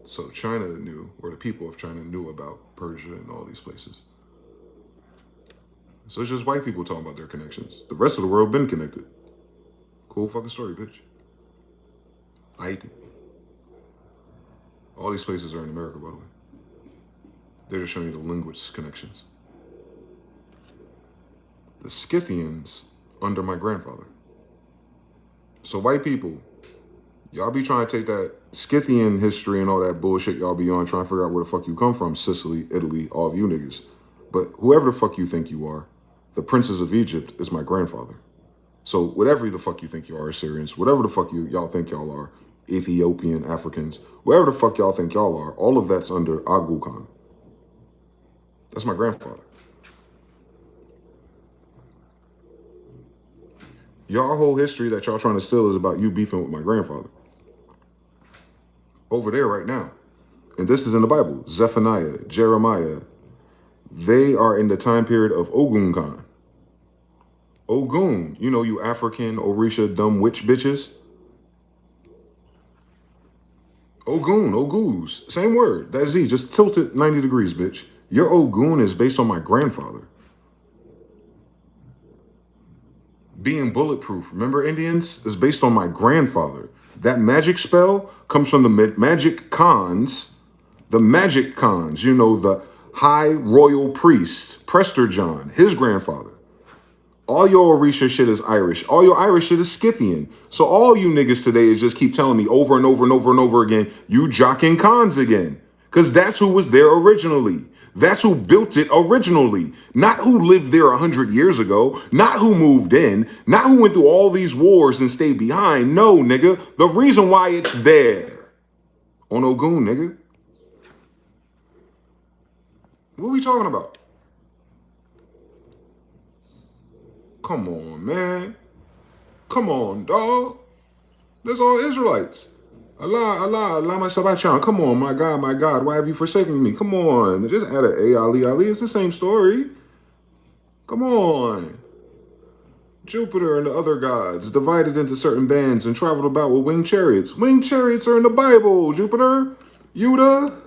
So China knew, or the people of China knew about Persia and all these places. So it's just white people talking about their connections. The rest of the world been connected. Cool fucking story, bitch. Haiti. All these places are in America, by the way. They're just showing you the linguist connections. The Scythians under my grandfather. So white people, y'all be trying to take that Scythian history and all that bullshit y'all be on, trying to figure out where the fuck you come from, Sicily, Italy, all of you niggas. But whoever the fuck you think you are, the princes of Egypt is my grandfather. So whatever the fuck you think you are, Assyrians, whatever the fuck y'all think y'all are, Ethiopian, Africans, whatever the fuck y'all think y'all are, all of that's under Agu Khan. That's my grandfather. Y'all whole history that y'all trying to steal is about you beefing with my grandfather. Over there right now. And this is in the Bible. Zephaniah, Jeremiah. They are in the time period of Ogun Khan. Ogun, you know, you African, Orisha, dumb witch bitches. Ogun, Ogus, same word. That Z, just tilt it 90 degrees, bitch. Your Ogun is based on my grandfather. Being bulletproof, remember Indians? Is based on my grandfather. That magic spell comes from the magic Khans. The magic Khans, you know, the high royal priest, Prester John, his grandfather. All your Orisha shit is Irish. All your Irish shit is Scythian. So all you niggas today is just keep telling me over and over and over and over again, you jocking cons again. Because that's who was there originally. That's who built it originally. Not who lived there 100 years ago. Not who moved in. Not who went through all these wars and stayed behind. No, nigga. The reason why it's there. On Ogun, nigga. What are we talking about? Come on, man. Come on, dog. That's all Israelites. Allah, my Shabbat. Come on, my God, why have you forsaken me? Come on, just add a Ali, Ali. It's the same story. Come on. Jupiter and the other gods divided into certain bands and traveled about with winged chariots. Winged chariots are in the Bible, Jupiter, Yuda,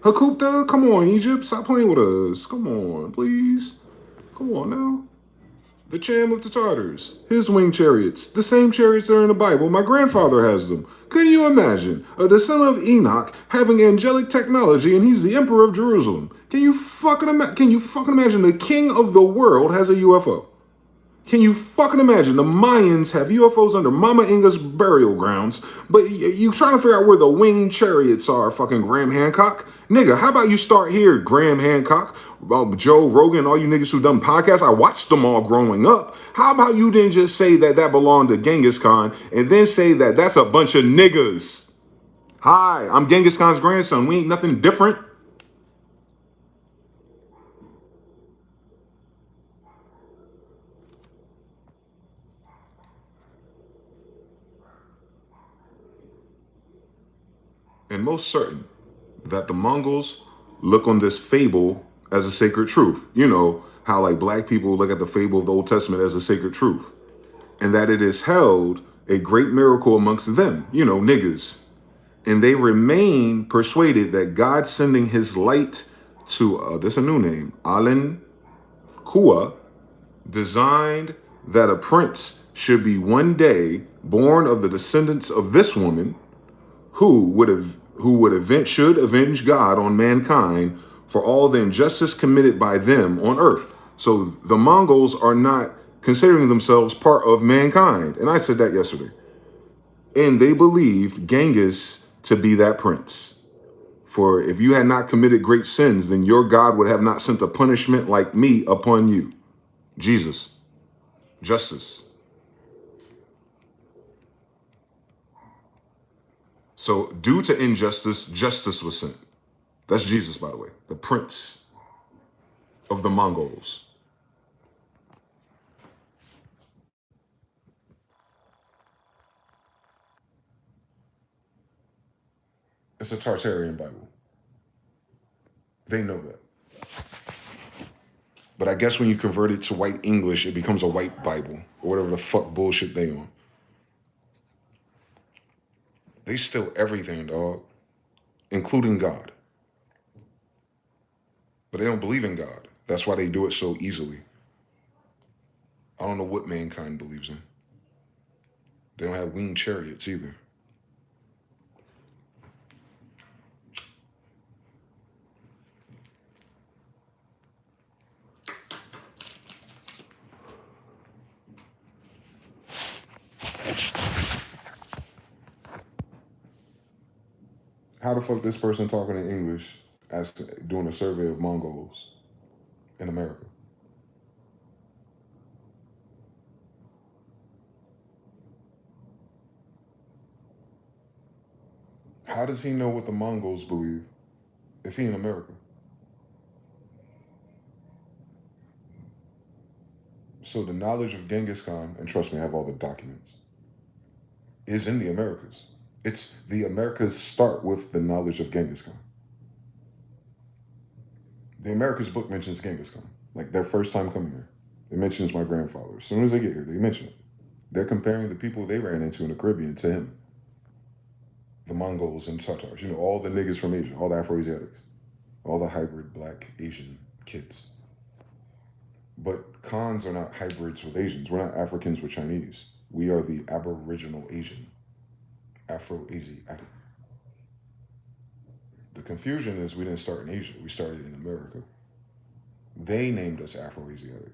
Hakupta. Come on, Egypt, stop playing with us. Come on, please. Come on now. The Cham of the Tartars, his winged chariots, the same chariots that are in the Bible. My grandfather has them. Can you imagine a descendant of Enoch having angelic technology and he's the emperor of Jerusalem? Can you fucking imagine the king of the world has a UFO? Can you fucking imagine the Mayans have UFOs under Mama Inga's burial grounds, but you trying to figure out where the winged chariots are, fucking Graham Hancock? Nigga, how about you start here, Graham Hancock, Joe Rogan, all you niggas who done podcasts? I watched them all growing up. How about you didn't just say that that belonged to Genghis Khan and then say that that's a bunch of niggas? Hi, I'm Genghis Khan's grandson. We ain't nothing different. And most certain that the Mongols look on this fable as a sacred truth. You know, how like black people look at the fable of the Old Testament as a sacred truth. And that it is held a great miracle amongst them, you know, niggas. And they remain persuaded that God sending his light to, there's a new name, Alan Kua, designed that a prince should be one day born of the descendants of this woman should avenge God on mankind for all the injustice committed by them on earth. So the Mongols are not considering themselves part of mankind. And I said that yesterday. And they believed Genghis to be that prince. For if you had not committed great sins, then your God would have not sent a punishment like me upon you. Jesus. Justice. So due to injustice, justice was sent. That's Jesus, by the way, the prince of the Mongols. It's a Tartarian Bible. They know that. But I guess when you convert it to white English, it becomes a white Bible or whatever the fuck bullshit they on. They steal everything, dog, including God. But they don't believe in God. That's why they do it so easily. I don't know what mankind believes in. They don't have winged chariots either. How the fuck this person talking in English as doing a survey of Mongols in America? How does he know what the Mongols believe if he in America? So the knowledge of Genghis Khan, and trust me, I have all the documents, is in the Americas. It's the Americas start with the knowledge of Genghis Khan. The Americas book mentions Genghis Khan, like their first time coming here. It mentions my grandfather. As soon as they get here, they mention it. They're comparing the people they ran into in the Caribbean to him. The Mongols and Tatars, all the niggas from Asia, all the Afro-Asiatics, all the hybrid black Asian kids. But Khans are not hybrids with Asians. We're not Africans with Chinese. We are the Aboriginal Asian, Afro-Asiatic. The confusion is we didn't start in Asia. We started in America. They named us Afro-Asiatic.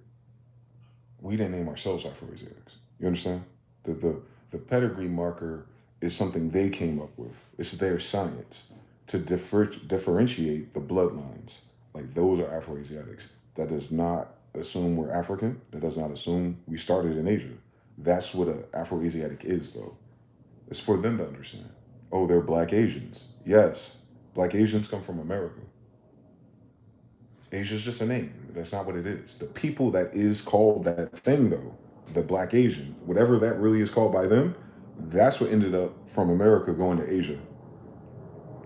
We didn't name ourselves Afro-Asiatics. You understand? The pedigree marker is something they came up with. It's their science to differentiate the bloodlines. Like those are Afro-Asiatics. That does not assume we're African. That does not assume we started in Asia. That's what an Afro-Asiatic is, though. It's for them to understand. Oh, they're black Asians. Yes, black Asians come from America. Asia's just a name. That's not what it is. The people that is called that thing, though, the black Asian, whatever that really is called by them, that's what ended up from America going to Asia.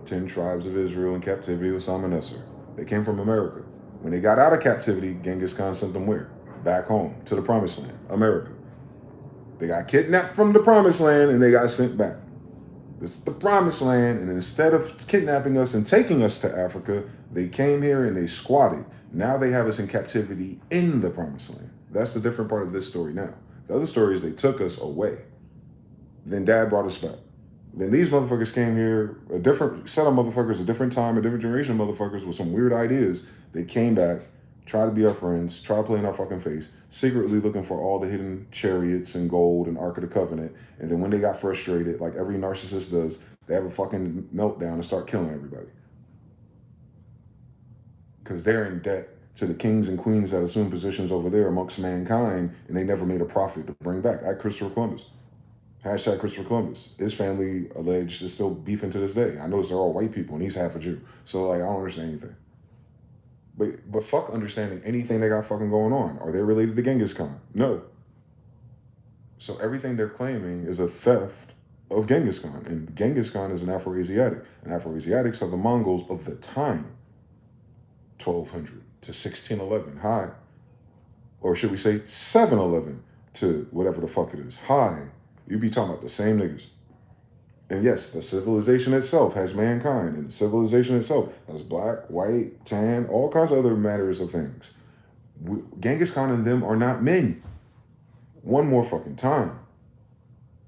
10 tribes of Israel in captivity with Salmanassar. They came from America. When they got out of captivity, Genghis Khan sent them where? Back home, to the promised land, America. They got kidnapped from the promised land and they got sent back. This is the promised land, and instead of kidnapping us and taking us to Africa, they came here and they squatted. Now they have us in captivity in the promised land. That's the different part of this story now. The other story is they took us away. Then dad brought us back. Then these motherfuckers came here, a different set of motherfuckers, a different time, a different generation of motherfuckers with some weird ideas. They came back, tried to be our friends, tried to play in our fucking face, secretly looking for all the hidden chariots and gold and Ark of the Covenant. And then when they got frustrated, like every narcissist does, they have a fucking meltdown and start killing everybody. Because they're in debt to the kings and queens that assume positions over there amongst mankind, and they never made a profit to bring back. At Christopher Columbus. Hashtag Christopher Columbus. His family alleged is still beefing to this day. I notice they're all white people and he's half a Jew. So like I don't understand anything. But fuck understanding anything they got fucking going on. Are they related to Genghis Khan? No. So everything they're claiming is a theft of Genghis Khan. And Genghis Khan is an Afro-Asiatic. And Afro-Asiatics are the Mongols of the time. 1200 to 1611. Hi. Or should we say 711 to whatever the fuck it is. Hi. You be talking about the same niggas. And yes, the civilization itself has mankind, and the civilization itself has black, white, tan, all kinds of other matters of things. Genghis Khan and them are not men. One more fucking time.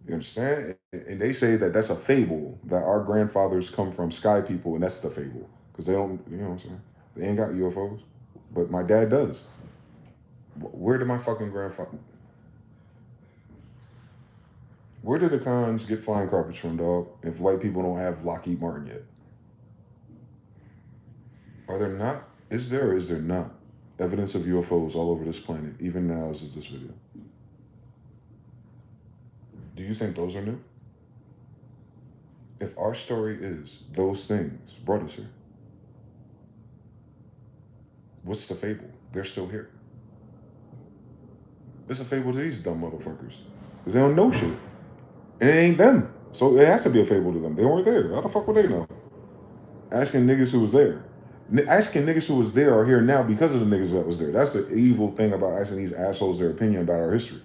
You understand? And they say that that's a fable, that our grandfathers come from sky people, and that's the fable. Because they don't, you know what I'm saying? They ain't got UFOs. But my dad does. Where did my fucking grandfather... Where did the Khans get flying carpets from, dog, if white people don't have Lockheed Martin yet? Are there not? Is there or is there not evidence of UFOs all over this planet, even now as of this video? Do you think those are new? If our story is those things brought us here, what's the fable? They're still here. It's a fable to these dumb motherfuckers. Because they don't know shit. And it ain't them. So it has to be a fable to them. They weren't there. How the fuck would they know? Asking niggas who was there. Asking niggas who was there are here now because of the niggas that was there. That's the evil thing about asking these assholes their opinion about our history.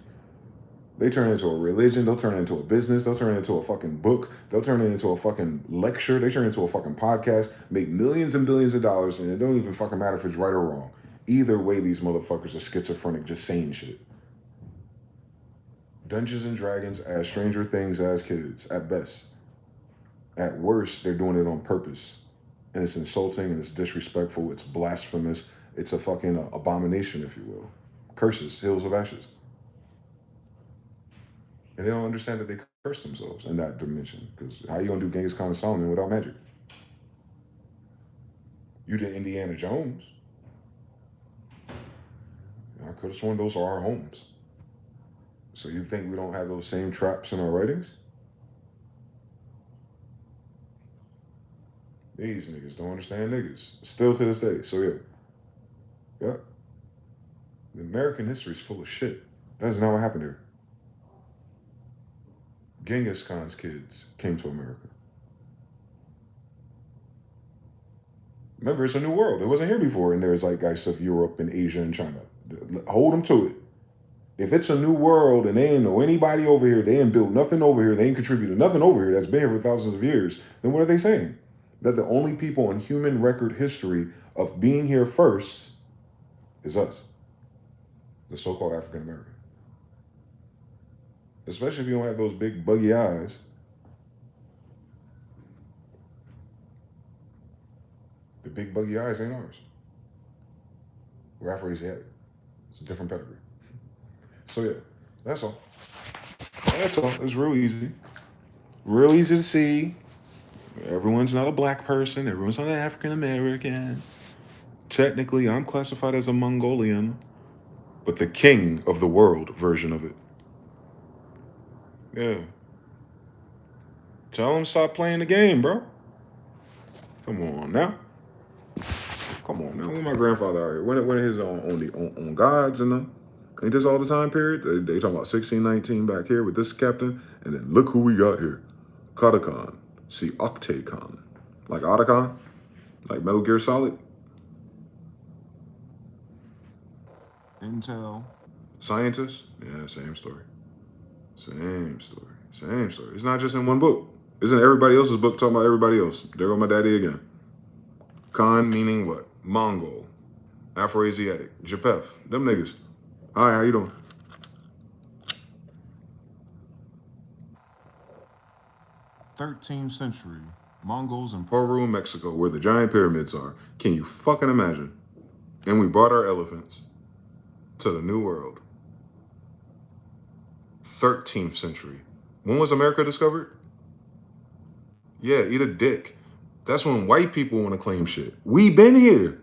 They turn it into a religion. They'll turn it into a business. They'll turn it into a fucking book. They'll turn it into a fucking lecture. They turn it into a fucking podcast. Make millions and billions of dollars, and it don't even fucking matter if it's right or wrong. Either way, these motherfuckers are schizophrenic, just saying shit. Dungeons and Dragons as Stranger Things as kids, at best. At worst, they're doing it on purpose. And it's insulting, and it's disrespectful, it's blasphemous, it's a fucking abomination, if you will. Curses, hills of ashes. And they don't understand that they curse themselves in that dimension. Because how you gonna do Genghis Khan and Solomon without magic? You did Indiana Jones. I could have sworn those are our homes. So you think we don't have those same traps in our writings? These niggas don't understand niggas. Still to this day. So yeah. Yeah. The American history is full of shit. That's not what happened here. Genghis Khan's kids came to America. Remember, it's a new world. It wasn't here before, and there's like guys of Europe and Asia and China. Hold them to it. If it's a new world and they ain't know anybody over here, they ain't built nothing over here, they ain't contributed nothing over here that's been here for thousands of years, then what are they saying? That the only people in human record history of being here first is us, the so-called African American. Especially if you don't have those big buggy eyes. The big buggy eyes ain't ours. We're Afro-Asiatic. It's a different pedigree. So yeah, that's all. That's all. It's real easy. Real easy to see. Everyone's not a black person. Everyone's not an African American. Technically, I'm classified as a Mongolian, but the king of the world version of it. Yeah. Tell him stop playing the game, bro. Come on now. Come on now. When my grandfather out here, when his on gods and them, ain't this all the time period? They talking about 1619 back here with this captain, and then look who we got here. Katakan. See Octagon. Like Otacon? Like Metal Gear Solid? Intel. Scientists? Yeah, same story. Same story. Same story. It's not just in one book. Isn't everybody else's book talking about everybody else? There go my daddy again. Khan meaning what? Mongol. Afro-Asiatic. Hmpf. Them niggas. Hi, how you doing? 13th century. Mongols in Peru and Mexico, where the giant pyramids are. Can you fucking imagine? And we brought our elephants to the New World. 13th century. When was America discovered? Yeah, eat a dick. That's when white people want to claim shit. We been here.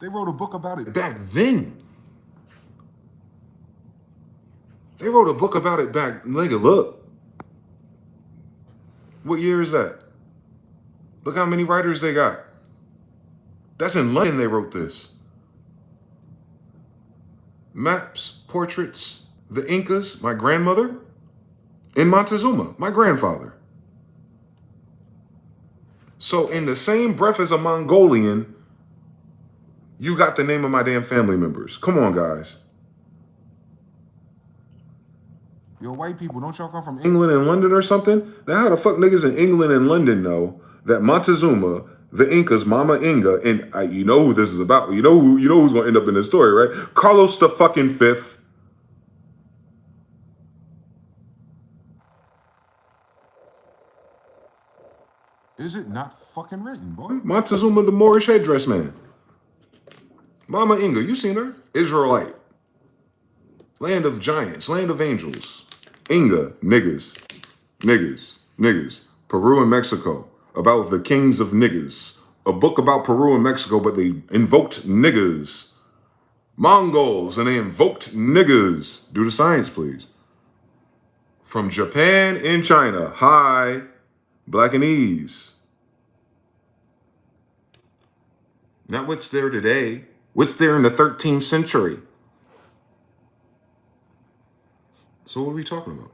They wrote a book about it back then. They wrote a book about it back, nigga, look. What year is that? Look how many writers they got. That's in London they wrote this. Maps, portraits, the Incas, my grandmother, and Montezuma, my grandfather. So in the same breath as a Mongolian, you got the name of my damn family members. Come on, guys. Yo, white people, don't y'all come from England and London or something? Now how the fuck niggas in England and London know that Montezuma, the Incas, Mama Inga, and you know who this is about. You know who's gonna end up in this story, right? Carlos the fucking Fifth. Is it not fucking written, boy? Montezuma, the Moorish headdress man. Mama Inga, you seen her? Israelite. Land of giants, land of angels. Inga, niggas, niggas, niggas. Peru and Mexico, about the kings of niggas. A book about Peru and Mexico, but they invoked niggas. Mongols, and they invoked niggas. Do the science, please. From Japan and China. Hi, Blackanese. Not what's there today. What's there in the 13th century? So what are we talking about?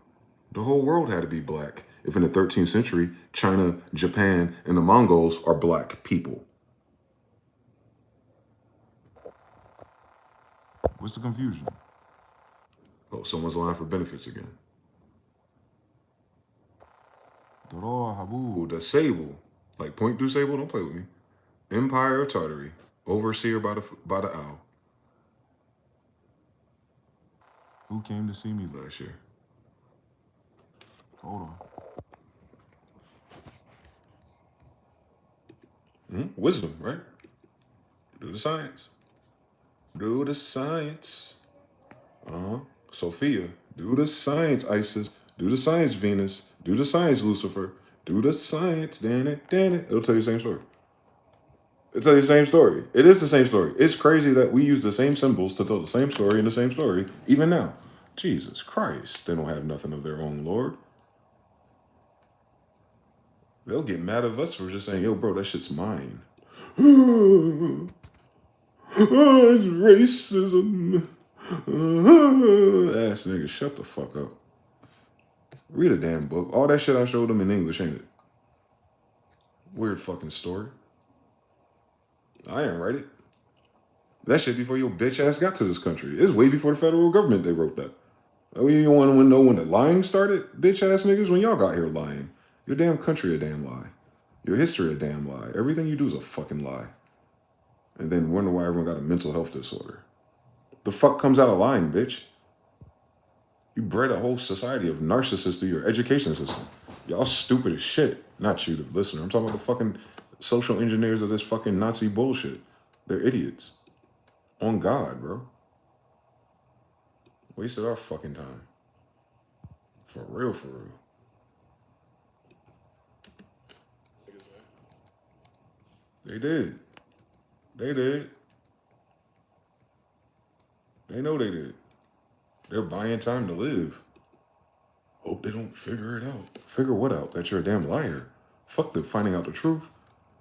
The whole world had to be black. If in the 13th century, China, Japan, and the Mongols are black people. What's the confusion? Oh, someone's lying for benefits again. The Sable. Like Point du Sable, don't play with me. Empire of Tartary. Overseer by the owl. Who came to see me last year? Hold on. Wisdom, right? Do the science. Do the science. Sophia. Do the science, Isis. Do the science, Venus. Do the science, Lucifer. Do the science. Damn it. It'll tell you the same story. It'll tell you the same story. It is the same story. It's crazy that we use the same symbols to tell the same story and the same story, even now. Jesus Christ. They don't have nothing of their own, Lord. They'll get mad at us for just saying, yo, bro, that shit's mine. It's racism. Ass nigga, shut the fuck up. Read a damn book. All that shit I showed them in English, ain't it? Weird fucking story. I ain't write it. That shit before your bitch ass got to this country. It's way before the federal government they wrote that. Oh, you want to know when the lying started? Bitch ass niggas, when y'all got here lying. Your damn country a damn lie. Your history a damn lie. Everything you do is a fucking lie. And then wonder why everyone got a mental health disorder. The fuck comes out of lying, bitch? You bred a whole society of narcissists through your education system. Y'all stupid as shit. Not you, the listener. I'm talking about the fucking social engineers of this fucking Nazi bullshit. They're idiots. On God, bro. Wasted our fucking time. For real, for real. They did. They did. They know they did. They're buying time to live. Hope they don't figure it out. Figure what out? That you're a damn liar. Fuck the finding out the truth.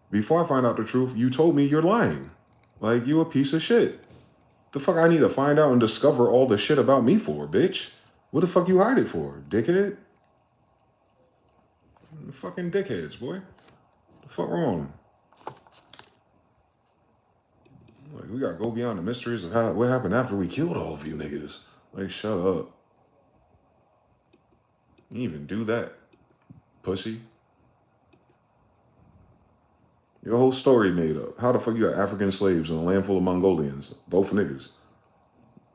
Before I find out the truth, you told me you're lying. Like, you a piece of shit. The fuck I need to find out and discover all the shit about me for, bitch? What the fuck you hide it for, dickhead? Fucking dickheads, boy. The fuck wrong? Like, we gotta go beyond the mysteries of what happened after we killed all of you niggas. Like, shut up. You even do that, pussy. Your whole story made up. How the fuck you got African slaves in a land full of Mongolians? Both niggas.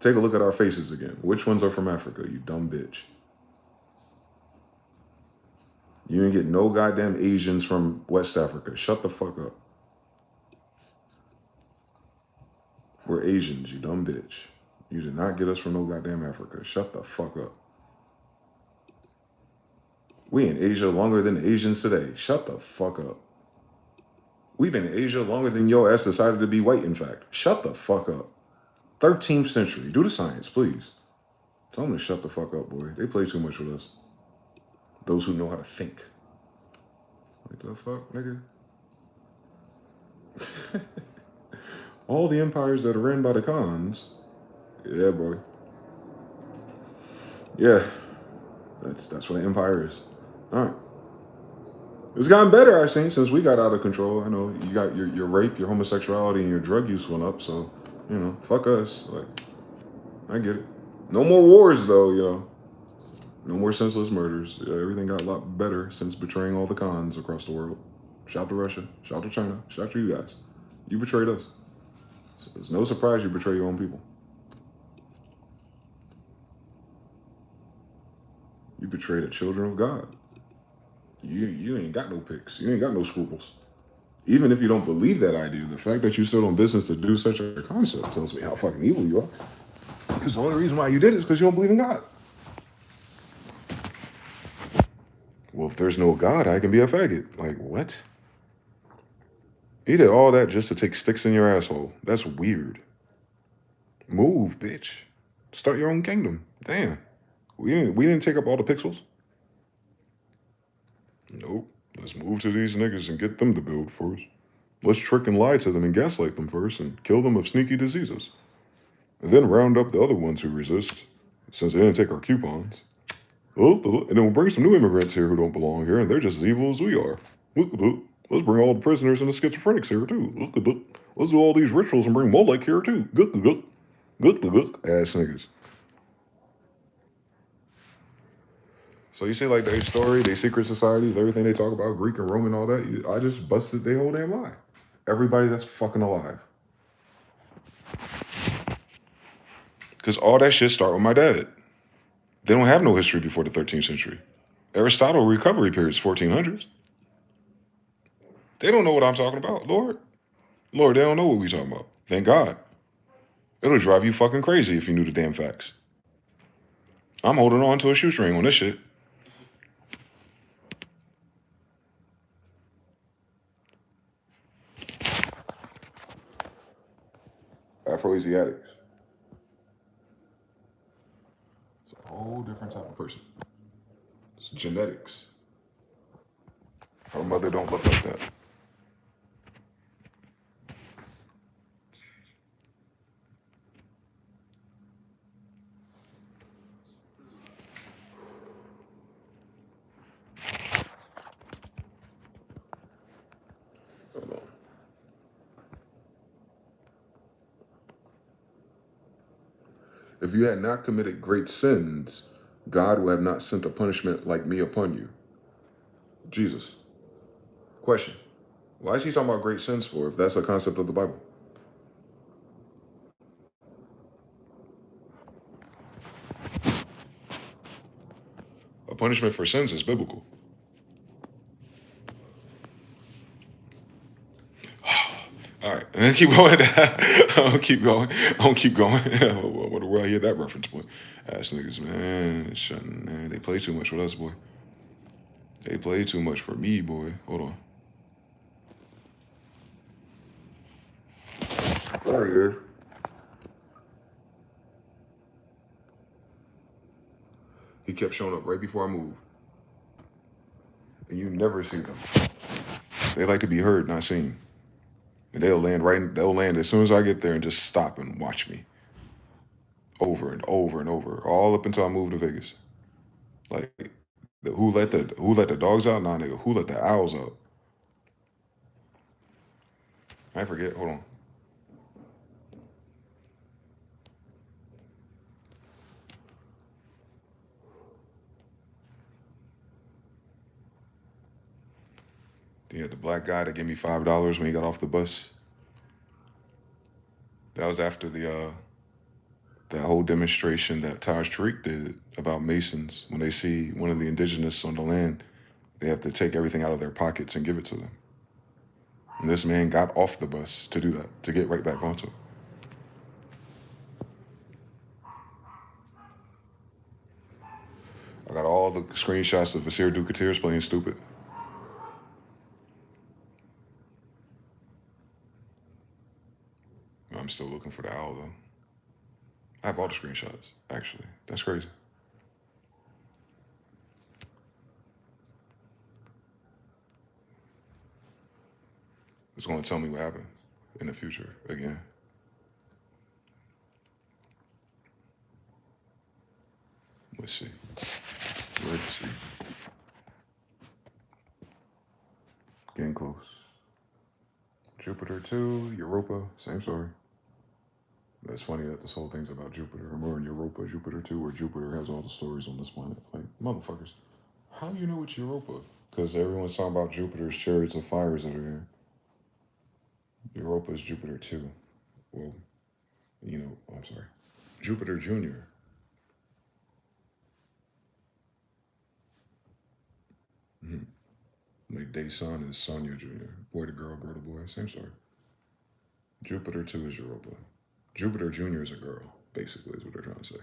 Take a look at our faces again. Which ones are from Africa, you dumb bitch? You didn't get no goddamn Asians from West Africa. Shut the fuck up. We're Asians, you dumb bitch. You did not get us from no goddamn Africa. Shut the fuck up. We in Asia longer than the Asians today. Shut the fuck up. We've been in Asia longer than your ass decided to be white, in fact. Shut the fuck up. 13th century. Do the science, please. Tell them to shut the fuck up, boy. They play too much with us. Those who know how to think. What the fuck, nigga? All the empires that are ran by the Khans. Yeah, boy. Yeah. That's what an empire is. All right. It's gotten better, I've seen, since we got out of control. I know you got your rape, your homosexuality, and your drug use went up. So, fuck us. Like, I get it. No more wars, though, No more senseless murders. Everything got a lot better since betraying all the Khans across the world. Shout to Russia. Shout to China. Shout to you guys. You betrayed us. So it's no surprise you betray your own people. You betrayed the children of God. You ain't got no picks. You ain't got no scruples. Even if you don't believe that idea, the fact that you stood on business to do such a concept tells me how fucking evil you are. Because the only reason why you did it is because you don't believe in God. Well, if there's no God, I can be a faggot. Like, what? You did all that just to take sticks in your asshole. That's weird. Move, bitch. Start your own kingdom. Damn. We didn't take up all the pixels. Nope. Let's move to these niggas and get them to build first. Let's trick and lie to them and gaslight them first and kill them of sneaky diseases. And then round up the other ones who resist, since they didn't take our coupons. And then we'll bring some new immigrants here who don't belong here, and they're just as evil as we are. Let's bring all the prisoners and the schizophrenics here, too. Let's do all these rituals and bring Molech here, too. Ass niggas. So you see, like, their story, their secret societies, everything they talk about, Greek and Roman, all that, I just busted their whole damn lie. Everybody that's fucking alive. Because all that shit start with my dad. They don't have no history before the 13th century. Aristotle recovery period's 1400s. They don't know what I'm talking about, Lord. Lord, they don't know what we talking about. Thank God. It'll drive you fucking crazy if you knew the damn facts. I'm holding on to a shoestring on this shit. Afroasiatics. It's a whole different type of person. It's genetics. Her mother don't look like that. If you had not committed great sins, God would have not sent a punishment like me upon you. Jesus. Question. Why is he talking about great sins for if that's a concept of the Bible? A punishment for sins is biblical. All right, and keep going. I'll keep going. I'll keep going. What the world I hear that reference, boy? Ass niggas, man. Shutting, man. They play too much with us, boy. They play too much for me, boy. Hold on. There he is. He kept showing up right before I moved. And you never see them. They like to be heard, not seen. And they'll land as soon as I get there and just stop and watch me. Over and over and over. All up until I move to Vegas. Like, who let the dogs out? Nah, nigga. Who let the owls out? I forget. Hold on. He had the black guy that gave me $5 when he got off the bus. That was after that whole demonstration that Taj Tariq did about Masons. When they see one of the indigenous on the land, they have to take everything out of their pockets and give it to them. And this man got off the bus to do that, to get right back onto it. I got all the screenshots of Vasir Dukateers playing stupid. I'm still looking for the owl, though. I have all the screenshots, actually. That's crazy. It's going to tell me what happened in the future again. Let's see. Let's see. Getting close. Jupiter 2, Europa, same story. That's funny that this whole thing's about Jupiter. I'm more in Europa, Jupiter 2, where Jupiter has all the stories on this planet. Like, motherfuckers, how do you know it's Europa? Because everyone's talking about Jupiter's chariots of fires that are here. Europa is Jupiter 2. Well, I'm sorry. Jupiter Jr. Like, Dayson is Sonia Jr. Boy to girl, girl to boy. Same story. Jupiter 2 is Europa. Jupiter Jr. is a girl, basically, is what they're trying to say.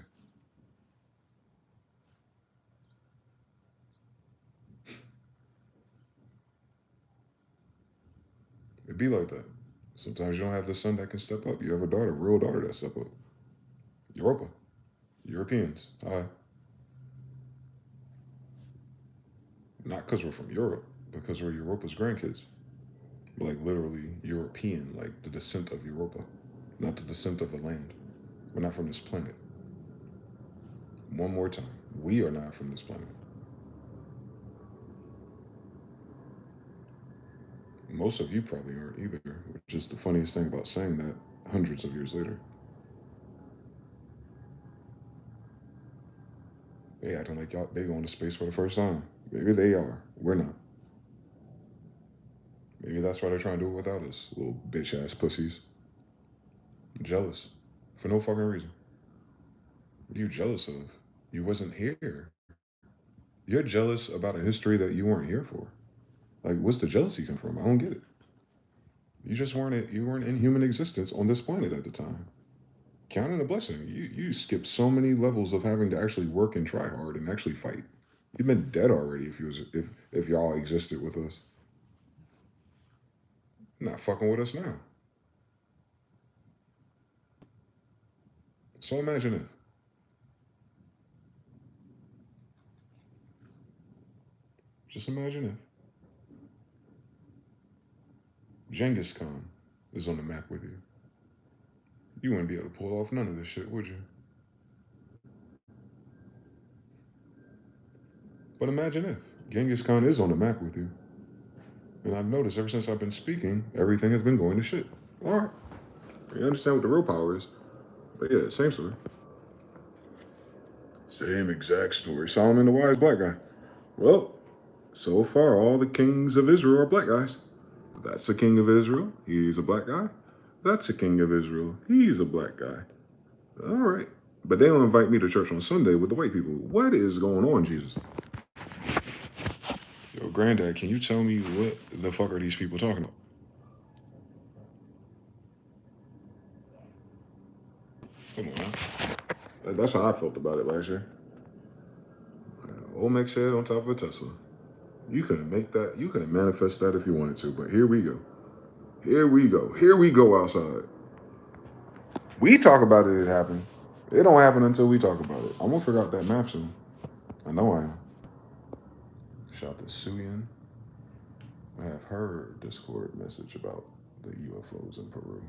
It'd be like that. Sometimes you don't have the son that can step up. You have a daughter, real daughter that step up. Europa. Europeans. Hi. Not because we're from Europe, because we're Europa's grandkids. We're like literally European, like the descent of Europa, not the descent of the land. We're not from this planet. One more time. We are not from this planet. Most of you probably aren't either, which is the funniest thing about saying that hundreds of years later. They acting like y'all, they going to space for the first time. Maybe they are. We're not. Maybe that's why they're trying to do it without us. Little bitch ass pussies. Jealous. For no fucking reason. What are you jealous of? You wasn't here. You're jealous about a history that you weren't here for. Like, what's the jealousy come from? I don't get it. You weren't in human existence on this planet at the time. Count it a blessing. You skipped so many levels of having to actually work and try hard and actually fight. You've been dead already if y'all existed with us. Not fucking with us now. So imagine if. Just imagine if. Genghis Khan is on the map with you. You wouldn't be able to pull off none of this shit, would you? But imagine if Genghis Khan is on the map with you. And I've noticed ever since I've been speaking, everything has been going to shit. All right. You understand what the real power is. But yeah, same story. Same exact story. Solomon the wise black guy. Well, so far all the kings of Israel are black guys. That's a king of Israel. He's a black guy. That's a king of Israel. He's a black guy. All right. But they don't invite me to church on Sunday with the white people. What is going on, Jesus? Yo, Granddad, can you tell me what the fuck are these people talking about? Come on, man. That's how I felt about it last year. Old Mex head on top of a Tesla. You couldn't make that. You couldn't manifest that if you wanted to. But here we go. Here we go. Here we go outside. We talk about it, it happened. It don't happen until we talk about it. I'm gonna figure out that map soon. I know I am. Shout out to Suyin. I have her Discord message about the UFOs in Peru.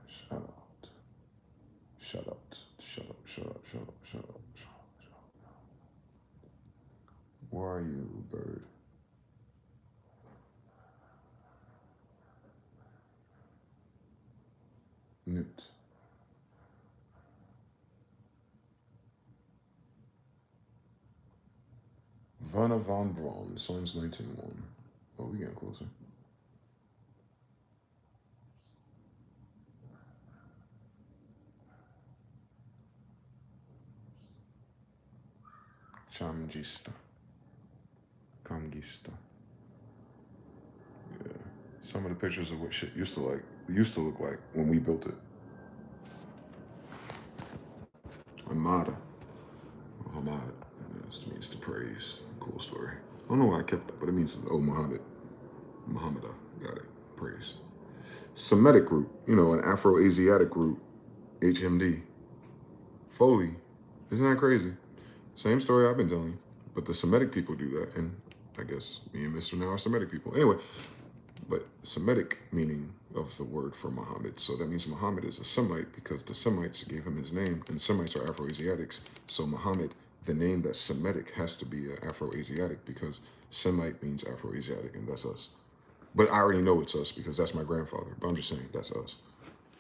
Shut up. Shut up. Shut up. Shut up. Shut up. Shut up. Shut up. Shut up. Where are you, bird? Newt. Vanna von Braun, Psalms 19:1. Oh, we getting closer. Chamgista. Kangista. Yeah. Some of the pictures of what shit used to look like when we built it. Amada. Hamad. This means to praise. Cool story. I don't know why I kept that, but it means, oh, Muhammad. Muhammadah. Got it. Praise. Semitic group. You know, an Afro-Asiatic group. HMD. Foley. Isn't that crazy? Same story I've been telling you. But the Semitic people do that. And I guess me and Mr. now are Semitic people. Anyway, but Semitic meaning of the word for Muhammad. So that means Muhammad is a Semite because the Semites gave him his name. And Semites are Afro-Asiatics. So Muhammad, the name that's Semitic, has to be Afro-Asiatic because Semite means Afro-Asiatic, and that's us. But I already know it's us because that's my grandfather. But I'm just saying, that's us.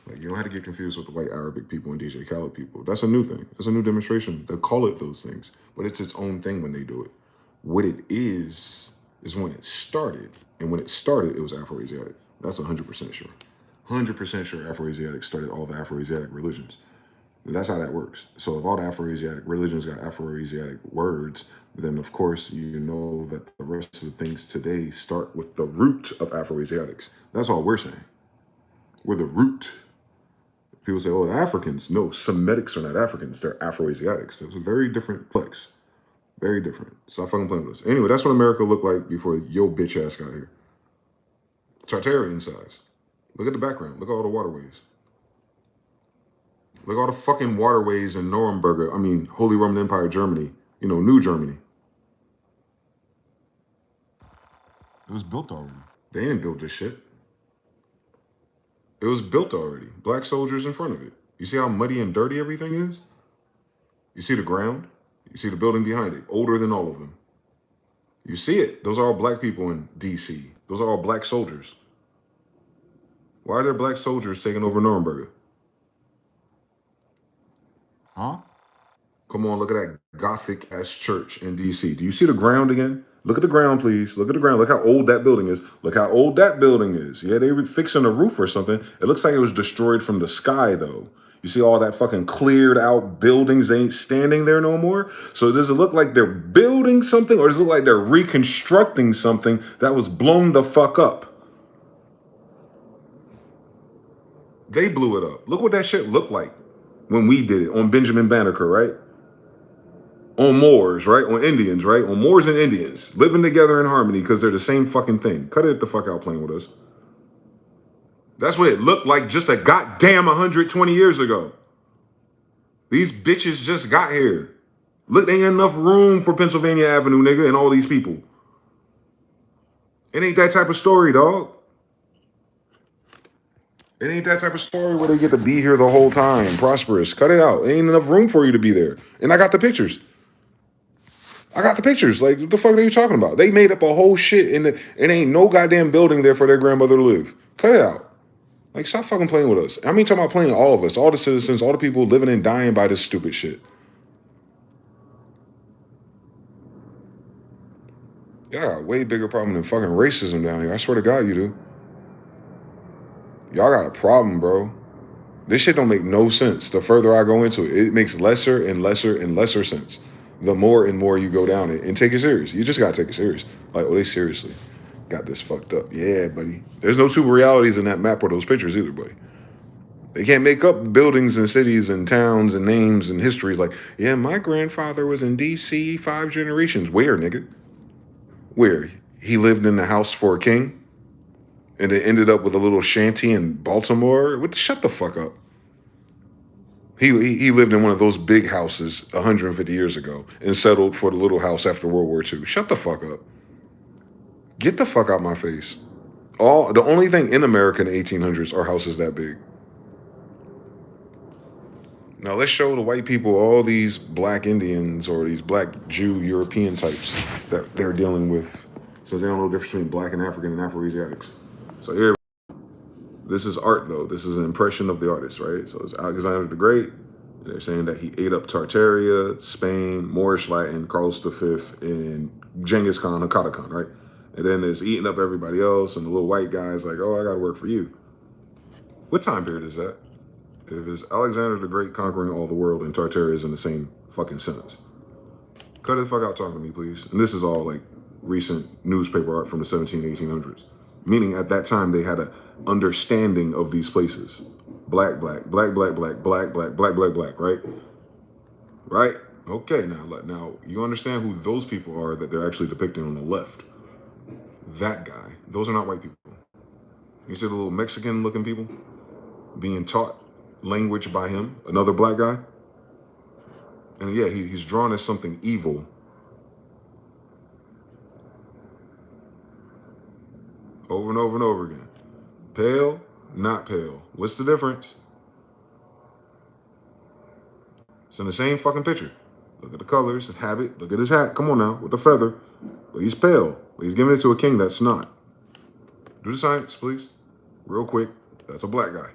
Like, you don't have to get confused with the white Arabic people and DJ Khaled people. That's a new thing. That's a new demonstration. They call it those things, but it's its own thing when they do it. What it is when it started. And when it started, it was Afro-Asiatic. That's 100% sure. 100% sure Afro-Asiatic started all the Afro-Asiatic religions. And that's how that works. So if all the Afro-Asiatic religions got Afro-Asiatic words, then of course you know that the rest of the things today start with the root of Afro-Asiatics. That's all we're saying. We're the root. People say, oh, the Africans. No, Semitics are not Africans. They're Afro-Asiatics. There's a very different flex. Very different. Stop fucking playing with us. Anyway, that's what America looked like before yo bitch ass got here. Tartarian size. Look at the background. Look at all the waterways. Look at all the fucking waterways in Nuremberg. I mean, Holy Roman Empire, Germany. You know, New Germany. It was built already. They didn't build this shit. It was built already. Black soldiers in front of it. You see how muddy and dirty everything is? You see the ground? You see the building behind it, older than all of them. You see it. Those are all black people in DC. Those are all black soldiers. Why are there black soldiers taking over Nuremberg? Huh? Come on, look at that Gothic ass church in DC. Do you see the ground again? Look at the ground, please. Look at the ground. Look how old that building is. Look how old that building is. Yeah, they were fixing a roof or something. It looks like it was destroyed from the sky, though. You see all that fucking cleared out buildings? They ain't standing there no more. So does it look like they're building something, or does it look like they're reconstructing something that was blown the fuck up? They blew it up. Look what that shit looked like when we did it on Benjamin Banneker, right? On Moors, right? On Indians, right? On Moors and Indians living together in harmony because they're the same fucking thing. Cut it the fuck out playing with us. That's what it looked like just a goddamn 120 years ago. These bitches just got here. Look, there ain't enough room for Pennsylvania Avenue, nigga, and all these people. It ain't that type of story, dog. It ain't that type of story where they get to be here the whole time, prosperous. Cut it out. It ain't enough room for you to be there. And I got the pictures. Like, what the fuck are you talking about? They made up a whole shit and ain't no goddamn building there for their grandmother to live. Cut it out. Like, stop fucking playing with us. I mean, talking about playing all of us, all the citizens, all the people living and dying by this stupid shit. Y'all got a way bigger problem than fucking racism down here. I swear to God, you do. Y'all got a problem, bro. This shit don't make no sense. The further I go into it, it makes lesser and lesser and lesser sense. The more and more you go down it and take it serious. You just gotta take it serious. Like, oh, they seriously got this fucked up. Yeah, buddy. There's no two realities in that map or those pictures either, buddy. They can't make up buildings and cities and towns and names and histories like, yeah, my grandfather was in DC 5 generations. Where, nigga? Where? He lived in the house for a king and it ended up with a little shanty in Baltimore? Shut the fuck up. He lived in one of those big houses 150 years ago and settled for the little house after World War II. Shut the fuck up. Get the fuck out my face. The only thing in America in the 1800s are houses that big. Now let's show the white people all these black Indians or these black Jew European types that they're dealing with, since they don't know the difference between black and African and Afro-Asiatics. So here, this is art though. This is an impression of the artist, right? So it's Alexander the Great. And they're saying that he ate up Tartaria, Spain, Moorish Latin, Carlos V, and Genghis Khan, Hakata Khan, right? And then it's eating up everybody else, and the little white guy's like, oh, I gotta work for you. What time period is that? If it's Alexander the Great conquering all the world and Tartaria is in the same fucking sentence. Cut the fuck out talking to me, please. And this is all like recent newspaper art from the 1800s. Meaning at that time they had an understanding of these places. Black, black, black, black, black, black, black, black, black, black, right? Right? Okay, now you understand who those people are that they're actually depicting on the left. That guy. Those are not white people. You see the little Mexican looking people being taught language by him, another black guy? And yeah, he's drawn as something evil. Over and over and over again. Pale, not pale. What's the difference? It's in the same fucking picture. Look at the colors, habit. Look at his hat. Come on now, with the feather. But he's pale. But he's giving it to a king that's not. Do the science, please. Real quick. That's a black guy.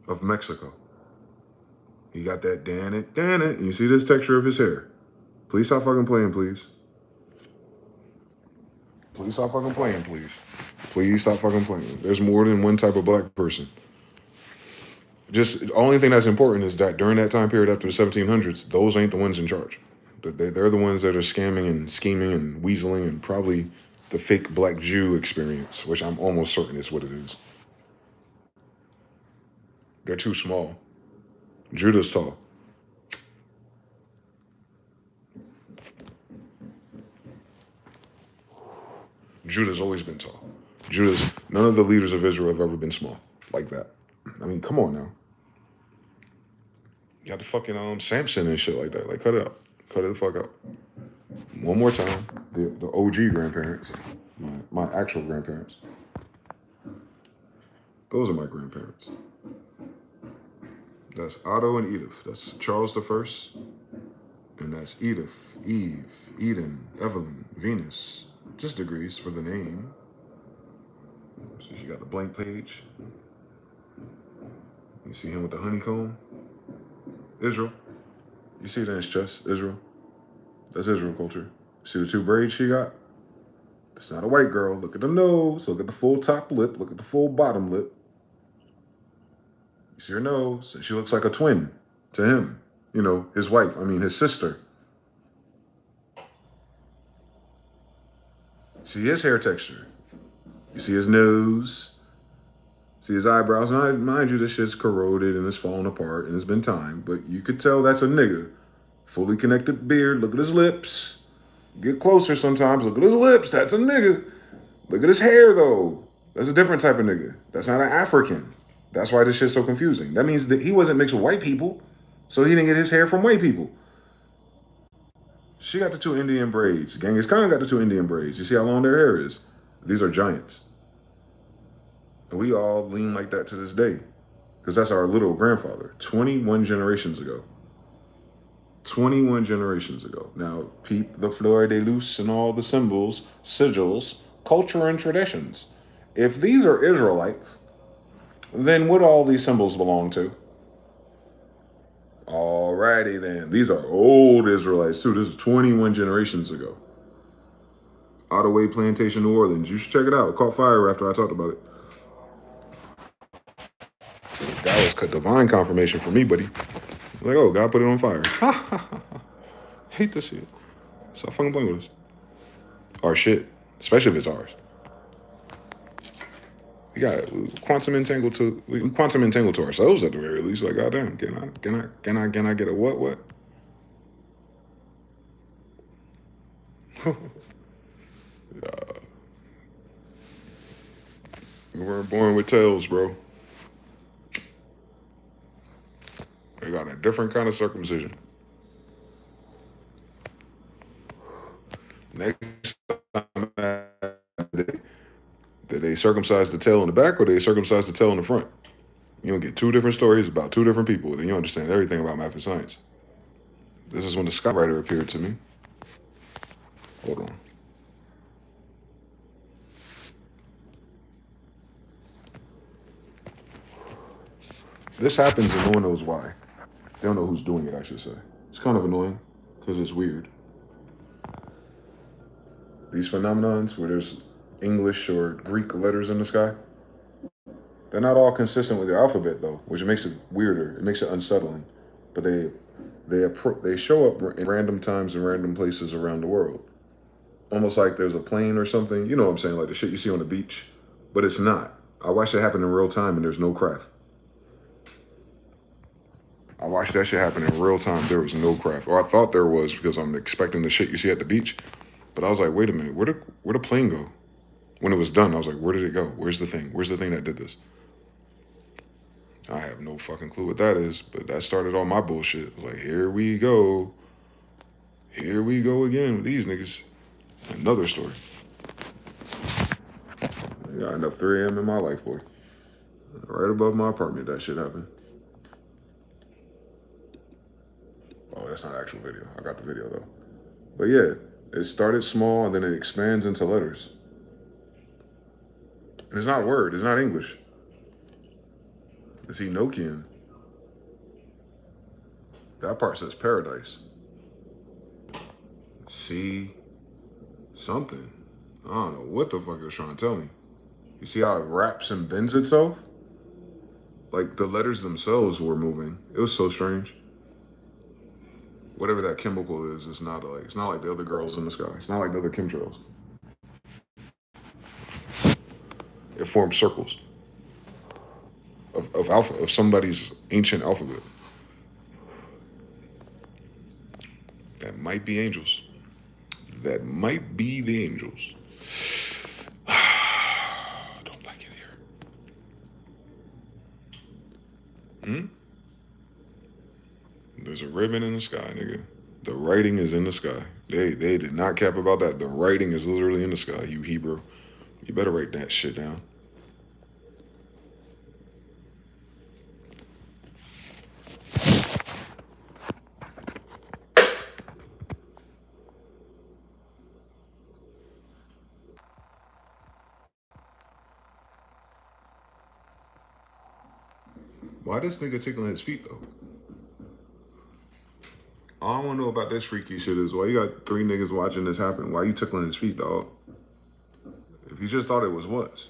Of Mexico. He got that dan it. And you see this texture of his hair. Please stop fucking playing, please. Please stop fucking playing, please. Please stop fucking playing. There's more than one type of black person. Just the only thing that's important is that during that time period after the 1700s, those ain't the ones in charge. They're the ones that are scamming and scheming and weaseling and probably the fake black Jew experience, which I'm almost certain is what it is. They're too small. Judah's tall. Judah's always been tall. None of the leaders of Israel have ever been small like that. I mean, come on now. You got the fucking Samson and shit like that. Like, cut it out. Cut it the fuck out. One more time. The OG grandparents. My actual grandparents. Those are my grandparents. That's Otto and Edith. That's Charles the First. And that's Edith, Eve, Eden, Evelyn, Venus. Just degrees for the name. So she got the blank page. You see him with the honeycomb. Israel. You see it in his chest, Israel. That's Israel culture. See the two braids she got? It's not a white girl. Look at the nose. Look at the full top lip. Look at the full bottom lip. You see her nose. And she looks like a twin to him. You know, his wife. I mean, his sister. See his hair texture. You see his nose. See his eyebrows. Mind you, this shit's corroded and it's falling apart and it's been time. But you could tell that's a nigga. Fully connected beard. Look at his lips. Get closer sometimes. Look at his lips. That's a nigga. Look at his hair, though. That's a different type of nigga. That's not an African. That's why this shit's so confusing. That means that he wasn't mixed with white people, so he didn't get his hair from white people. She got the two Indian braids. Genghis Khan got the two Indian braids. You see how long their hair is? These are giants. And we all lean like that to this day, because that's our little grandfather, 21 generations ago. 21 generations ago. Now, peep the fleur de luce and all the symbols, sigils, culture and traditions. If these are Israelites, then what do all these symbols belong to? Alrighty then. These are old Israelites too. This is 21 generations ago. Ottaway Plantation, New Orleans. You should check it out. It caught fire after I talked about it. That was divine confirmation for me, buddy. Like, oh, God put it on fire. Hate to see it. Stop fucking playing with us. Our shit, especially if it's ours. We got quantum entangled to ourselves at the very least. Like, goddamn, can I get a what? We weren't born with tails, bro. They got a different kind of circumcision. Next time, did they circumcise the tail in the back or did they circumcise the tail in the front? You don't get two different stories about two different people. Then you understand everything about math and science. This is when the skywriter appeared to me. Hold on. This happens and no one knows why. They don't know who's doing it, I should say. It's kind of annoying because it's weird. These phenomenons where there's English or Greek letters in the sky, they're not all consistent with the alphabet though, which makes it weirder. It makes it unsettling. But they show up in random times and random places around the world. Almost like there's a plane or something. You know what I'm saying? Like the shit you see on the beach. But it's not. I watched it happen in real time and there's no craft. I watched that shit happen in real time. There was no craft. Or I thought there was because I'm expecting the shit you see at the beach. But I was like, wait a minute, where'd the plane go? When it was done, I was like, where did it go? Where's the thing? Where's the thing that did this? I have no fucking clue what that is, but that started all my bullshit. I was like, here we go. Here we go again with these niggas. Another story. I got enough 3 a.m. in my life, boy. Right above my apartment, that shit happened. Oh, that's not actual video. I got the video though. But yeah, it started small and then it expands into letters. And it's not word, it's not English. It's Enochian. That part says paradise. See something. I don't know what the fuck it was trying to tell me. You see how it wraps and bends itself? Like the letters themselves were moving. It was so strange. Whatever that chemical is, it's not like the other girls in the sky. It's not like the other chemtrails. It forms circles of somebody's ancient alphabet. That might be angels. That might be the angels. I don't like it here. There's a ribbon in the sky, nigga. The writing is in the sky. They did not cap about that. The writing is literally in the sky, you Hebrew. You better write that shit down. Why this nigga tickling his feet though? All I wanna know about this freaky shit is why you got 3 niggas watching this happen. Why you tickling his feet, dog? If you just thought it was once.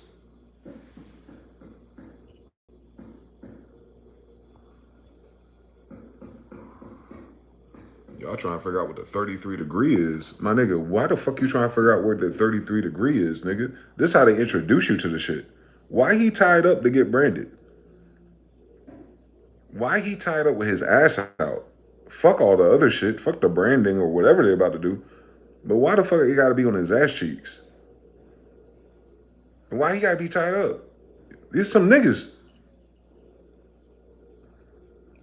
Y'all trying to figure out what the 33 degree is. My nigga, why the fuck you trying to figure out where the 33 degree is, nigga? This how they introduce you to the shit. Why he tied up to get branded? Why he tied up with his ass out? Fuck all the other shit. Fuck the branding or whatever they're about to do. But why the fuck he gotta be on his ass cheeks? And why he gotta be tied up? These some niggas.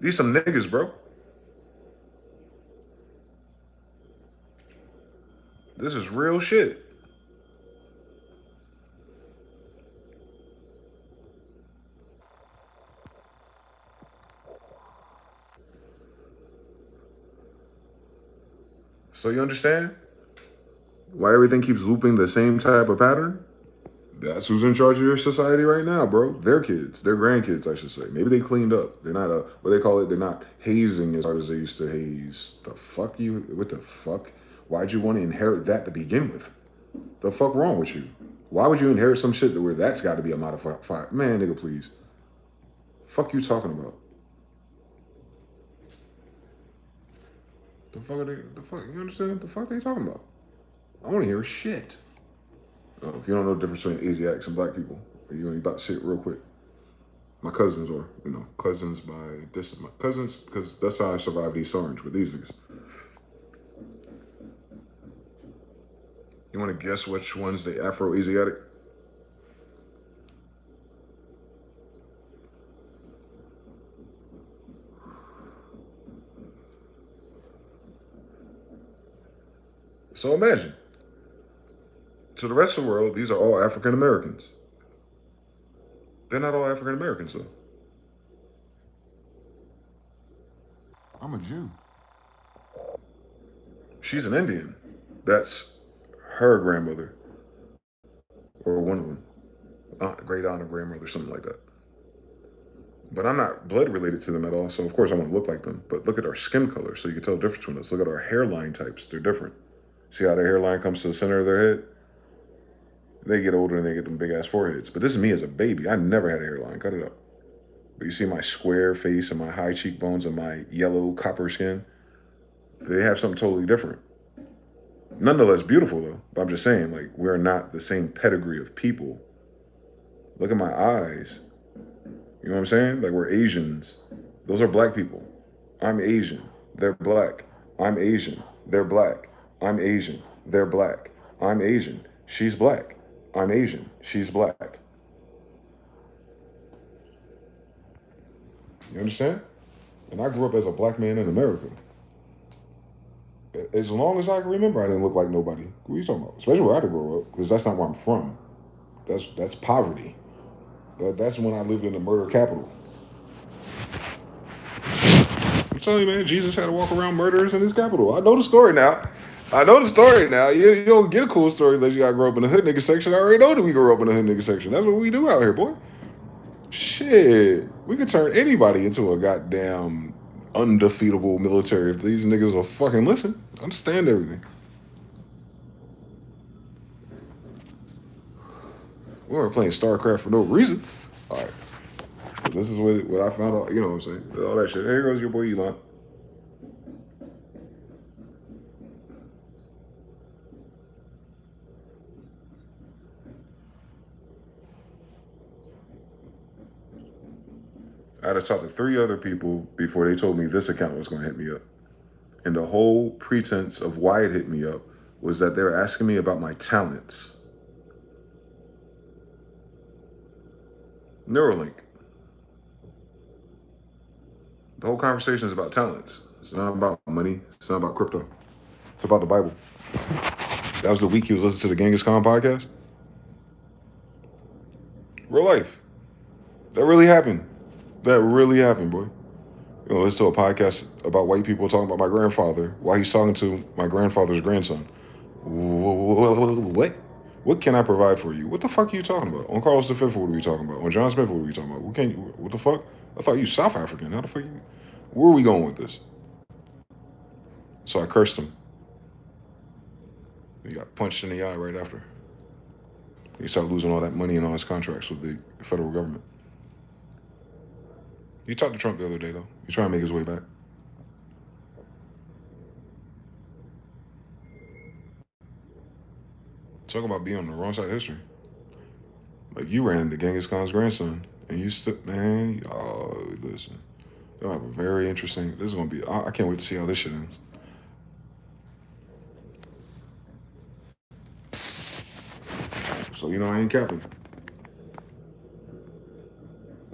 These some niggas, bro. This is real shit. So you understand why everything keeps looping the same type of pattern? That's who's in charge of your society right now, bro. Their kids, their grandkids, I should say. Maybe they cleaned up. They're not what they call it. They're not hazing as hard as they used to haze. The fuck you? What the fuck? Why'd you want to inherit that to begin with? The fuck wrong with you? Why would you inherit some shit where that's got to be a modified? Man, nigga, please. Fuck you talking about? The fuck are they? The fuck? You understand? The fuck they talking about? I want to hear shit. If you don't know the difference between Asiatics and black people, you about to see it real quick. My cousins, or cousins by distance. My cousins, because that's how I survived East Orange with these niggas. You want to guess which one's the Afro-Asiatic? So imagine. To the rest of the world, these are all African Americans. They're not all African Americans, though. I'm a Jew. She's an Indian. That's her grandmother, or one of them, great aunt or grandmother, something like that. But I'm not blood related to them at all, so of course I want to look like them. But look at our skin color, so you can tell the difference between us. Look at our hairline types; they're different. See how their hairline comes to the center of their head? They get older and they get them big ass foreheads. But this is me as a baby. I never had a hairline. Cut it up. But you see my square face and my high cheekbones and my yellow copper skin? They have something totally different. Nonetheless beautiful though. But I'm just saying, like, we're not the same pedigree of people. Look at my eyes. You know what I'm saying? Like, we're Asians. Those are black people. I'm Asian. They're black. I'm Asian. They're black. I'm Asian. They're black. I'm Asian. She's black. I'm Asian. She's black. You understand? And I grew up as a black man in America. As long as I can remember, I didn't look like nobody. What are you talking about? Especially where I had to grow up, because that's not where I'm from. That's poverty. That's when I lived in the murder capital. I'm telling you, man, Jesus had to walk around murderers in his capital. I know the story now. You don't get a cool story unless you gotta grow up in the hood nigga section. I already know that we grew up in the hood nigga section. That's what we do out here, boy. Shit. We could turn anybody into a goddamn undefeatable military if these niggas will fucking listen. Understand everything. We weren't playing StarCraft for no reason. All right. So this is what I found out. You know what I'm saying? All that shit. Here goes your boy Elon. I had to talk to 3 other people before they told me this account was going to hit me up. And the whole pretense of why it hit me up was that they were asking me about my talents. Neuralink. The whole conversation is about talents. It's not about money. It's not about crypto. It's about the Bible. That was the week he was listening to the Genghis Khan podcast. Real life. That really happened. That really happened, boy. You know, listen to a podcast about white people talking about my grandfather while he's talking to my grandfather's grandson. What? What can I provide for you? What the fuck are you talking about? On Carlos V, what are we talking about? On John Smith, what are we talking about? What the fuck? I thought you South African. How the fuck you? Where are we going with this? So I cursed him. He got punched in the eye right after. He started losing all that money and all his contracts with the federal government. He talked to Trump the other day, though. He's trying to make his way back. Talk about being on the wrong side of history. Like, you ran into Genghis Khan's grandson, and you stood, man, oh, listen. You'll have a very interesting, this is going to be, I can't wait to see how this shit ends. So, you know, I ain't capping.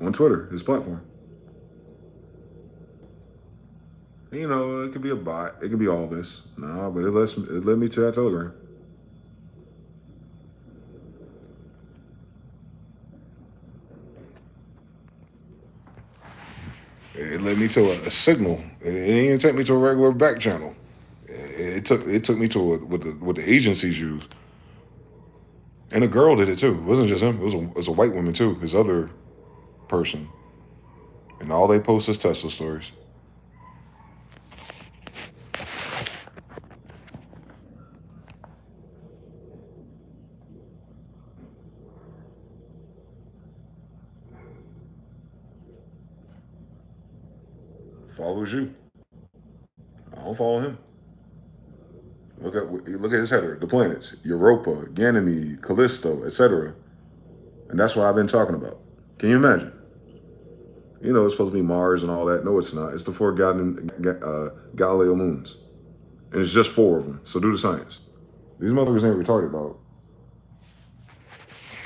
On Twitter, his platform. You know, it could be a bot. It could be all this. No, but it led me to that Telegram. It led me to a signal. It didn't take me to a regular back channel. It took me to what the agencies use. And a girl did it too. It wasn't just him. It was a white woman too. His other person. And all they post is Tesla stories. Follows you. I don't follow him. Look at his header. The planets: Europa, Ganymede, Callisto, etc. And that's what I've been talking about. Can you imagine? You know, it's supposed to be Mars and all that. No, it's not. It's the four Galileo moons, and it's just four of them. So do the science. These motherfuckers ain't retarded, dog.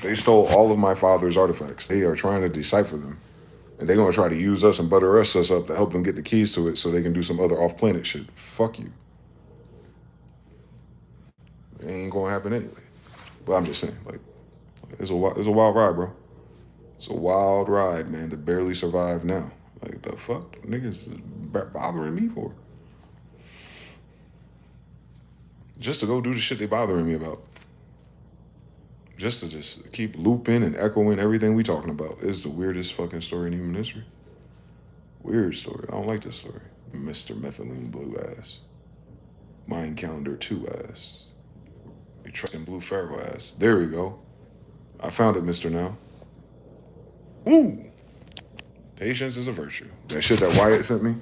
They stole all of my father's artifacts. They are trying to decipher them. And they're going to try to use us and butter us up to help them get the keys to it so they can do some other off-planet shit. Fuck you. It ain't going to happen anyway. But I'm just saying, like, it's a wild ride, bro. It's a wild ride, man, to barely survive now. Like, the fuck niggas is bothering me for? Just to go do the shit they bothering me about. Just to keep looping and echoing everything we talking about. It's the weirdest fucking story in human history. Weird story. I don't like this story. Mr. Methylene Blue ass. Mind Calendar 2 ass. You trust in Blue Pharaoh ass. There we go. I found it, Mr. Now. Woo! Patience is a virtue. That shit that Wyatt sent me,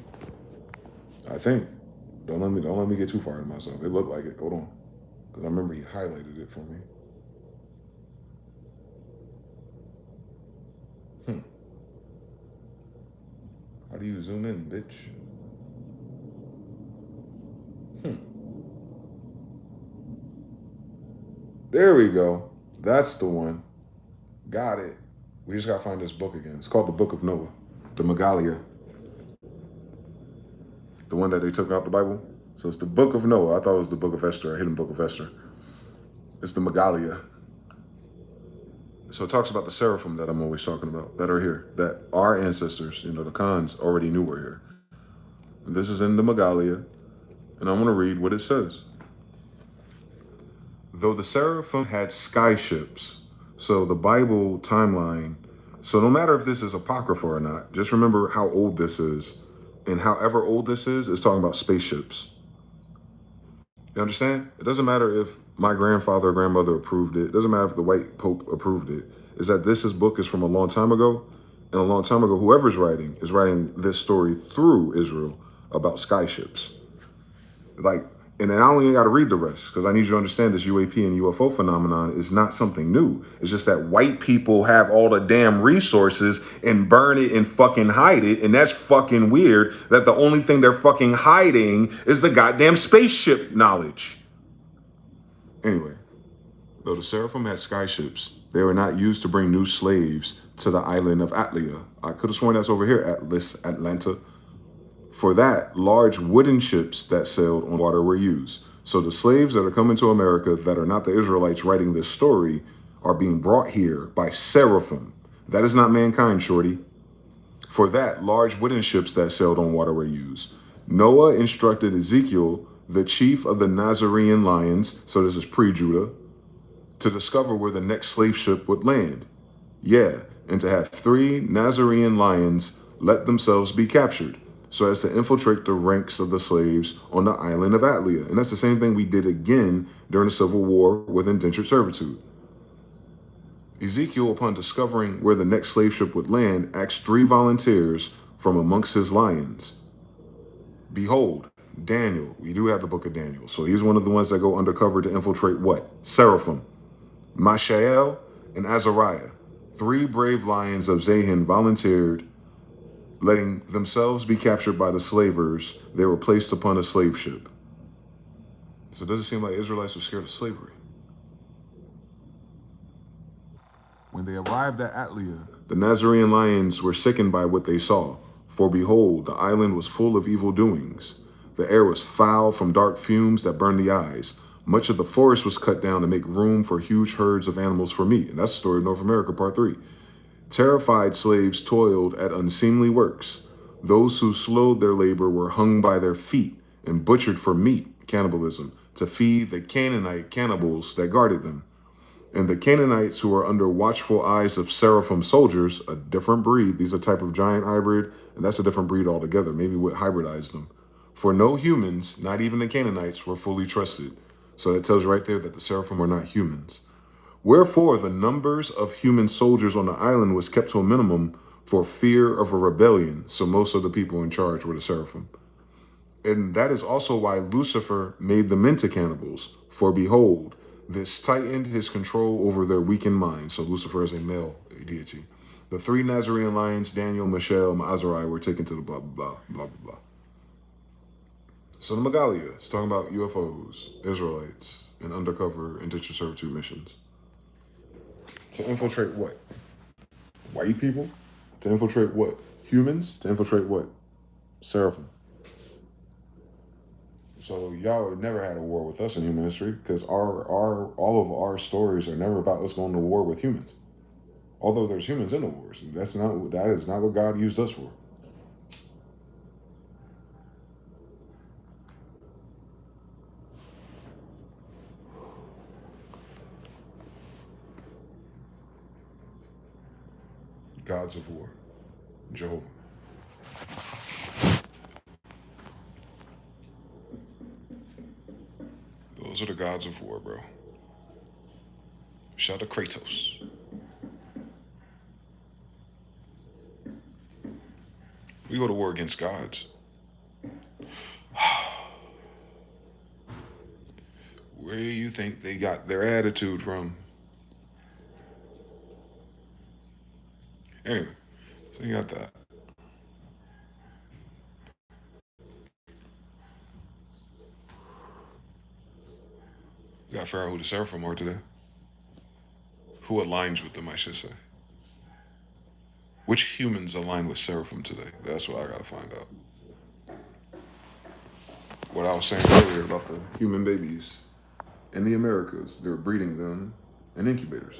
I think. Don't let me get too far into myself. It looked like it. Hold on. Because I remember he highlighted it for me. How do you zoom in, bitch? There we go. That's the one. Got it. We just gotta find this book again. It's called the Book of Noah. The Megalia. The one that they took out the Bible. So it's the Book of Noah. I thought it was the Book of Esther, a hidden Book of Esther. It's the Megalia. So it talks about the seraphim that I'm always talking about, that are here, that our ancestors, the Khans, already knew were here. And this is in the Megalia, and I'm going to read what it says. Though the seraphim had skyships, so the Bible timeline, so no matter if this is apocrypha or not, just remember how old this is, and however old this is, it's talking about spaceships. You understand? It doesn't matter if my grandfather or grandmother approved it. It doesn't matter if the white pope approved it. Is that this book is from a long time ago. And a long time ago, whoever's writing is writing this story through Israel about skyships. Like, and then I don't even got to read the rest because I need you to understand this UAP and UFO phenomenon is not something new. It's just that white people have all the damn resources and burn it and fucking hide it. And that's fucking weird that the only thing they're fucking hiding is the goddamn spaceship knowledge. Anyway, though the seraphim had skyships, they were not used to bring new slaves to the island of Atlia. I could have sworn that's over here, Atlas, Atlanta. For that, large wooden ships that sailed on water were used. So the slaves that are coming to America that are not the Israelites writing this story are being brought here by seraphim. That is not mankind, shorty. For that, large wooden ships that sailed on water were used. Noah instructed Ezekiel, the chief of the Nazarene lions, so this is pre-Judah, to discover where the next slave ship would land. Yeah, and to have 3 Nazarene lions let themselves be captured, so as to infiltrate the ranks of the slaves on the island of Atlia. And that's the same thing we did again during the Civil War with indentured servitude. Ezekiel, upon discovering where the next slave ship would land, asked 3 volunteers from amongst his lions. Behold, Daniel. We do have the book of Daniel. So he's one of the ones that go undercover to infiltrate what? Seraphim. Mishael and Azariah. 3 brave lions of Zahin volunteered, letting themselves be captured by the slavers. They were placed upon a slave ship. So it doesn't seem like Israelites were scared of slavery. When they arrived at Atlia, the Nazarene lions were sickened by what they saw. For behold, the island was full of evil doings. The air was foul from dark fumes that burned the eyes. Much of the forest was cut down to make room for huge herds of animals for meat. And that's the story of North America, part 3. Terrified slaves toiled at unseemly works. Those who slowed their labor were hung by their feet and butchered for meat, cannibalism, to feed the Canaanite cannibals that guarded them. And the Canaanites, who are under watchful eyes of seraphim soldiers, a different breed. These are a type of giant hybrid, and that's a different breed altogether. Maybe what hybridized them. For no humans, not even the Canaanites, were fully trusted. So that tells you right there that the seraphim are not humans. Wherefore, the numbers of human soldiers on the island was kept to a minimum for fear of a rebellion. So most of the people in charge were the seraphim. And that is also why Lucifer made them into cannibals. For behold, this tightened his control over their weakened minds. So Lucifer is a male deity. The three Nazarene lions, Daniel, Mishael, and Azariah, were taken to the blah, blah, blah, blah, blah. So the Megalia is talking about UFOs, Israelites, and undercover indentured servitude missions. To infiltrate what? White people? To infiltrate what? Humans? To infiltrate what? Seraphim. So y'all have never had a war with us in human history because all of our stories are never about us going to war with humans. Although there's humans in the wars, that is not what God used us for. Gods of war, Jehovah. Those are the gods of war, bro. Shout out to Kratos. We go to war against gods. Where do you think they got their attitude from? Anyway, so you got that. You got Pharaoh who the Seraphim are today. Who aligns with them, I should say. Which humans align with Seraphim today? That's what I gotta find out. What I was saying earlier about the human babies in the Americas, they're breeding them in incubators.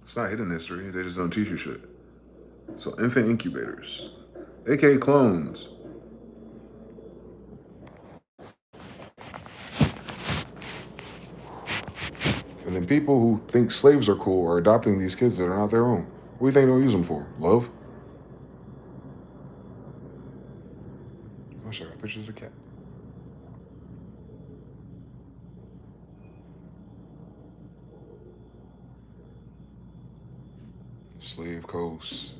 It's not hidden history, they just don't teach you shit. So infant incubators, aka clones. And then people who think slaves are cool are adopting these kids that are not their own. What do you think they'll use them for? Love? Oh, sure, I got pictures of a cat. Slave coast.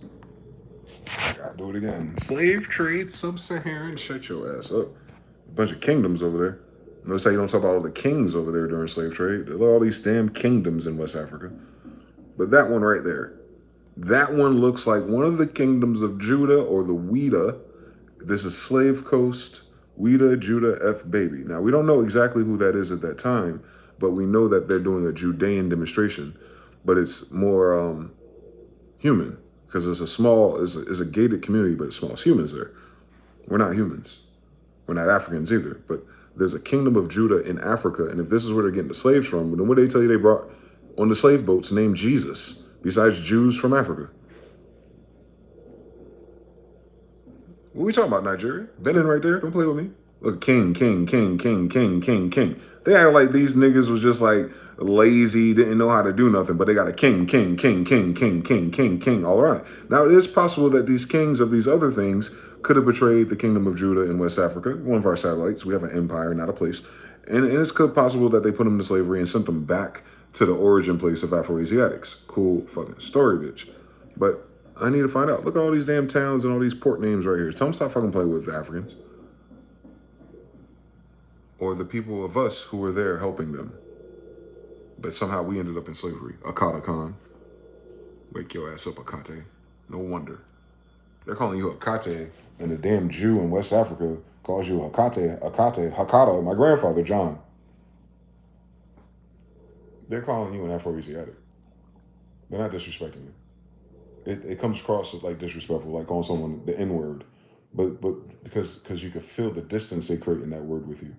I gotta do it again. Slave trade, sub-Saharan, shut your ass up. A bunch of kingdoms over there. Notice how you don't talk about all the kings over there during slave trade. There are all these damn kingdoms in West Africa. But that one right there, that one looks like one of the kingdoms of Judah or the Ouida. This is Slave Coast, Ouida, Judah, F baby. Now, we don't know exactly who that is at that time, but we know that they're doing a Judean demonstration. But it's more human because it's a gated community, but it's small. It's humans there. We're not humans. We're not Africans either. But there's a kingdom of Judah in Africa, and if this is where they're getting the slaves from, then what do they tell you they brought on the slave boats named Jesus, besides Jews from Africa? What are we talking about, Nigeria? Benin right there. Don't play with me. Look, king, king, king, king, king, king, king. They act like these niggas was just like lazy, didn't know how to do nothing, but they got a king, king, king, king, king, king, king, king all around. Now, it is possible that these kings of these other things could have betrayed the kingdom of Judah in West Africa, one of our satellites. We have an empire, not a place. And it's possible that they put them into slavery and sent them back to the origin place of Afro-Asiatics. Cool fucking story, bitch. But I need to find out. Look at all these damn towns and all these port names right here. Tell them stop fucking playing with the Africans. Or the people of us who were there helping them. But somehow we ended up in slavery. Akata Khan. Wake your ass up, Akate. No wonder. They're calling you Akate, and the damn Jew in West Africa calls you Akate, Hakata, my grandfather, John. They're calling you an Afro-Asiatic. They're not disrespecting you. It comes across as like disrespectful, like calling someone the N word, but because you can feel the distance they create in that word with you.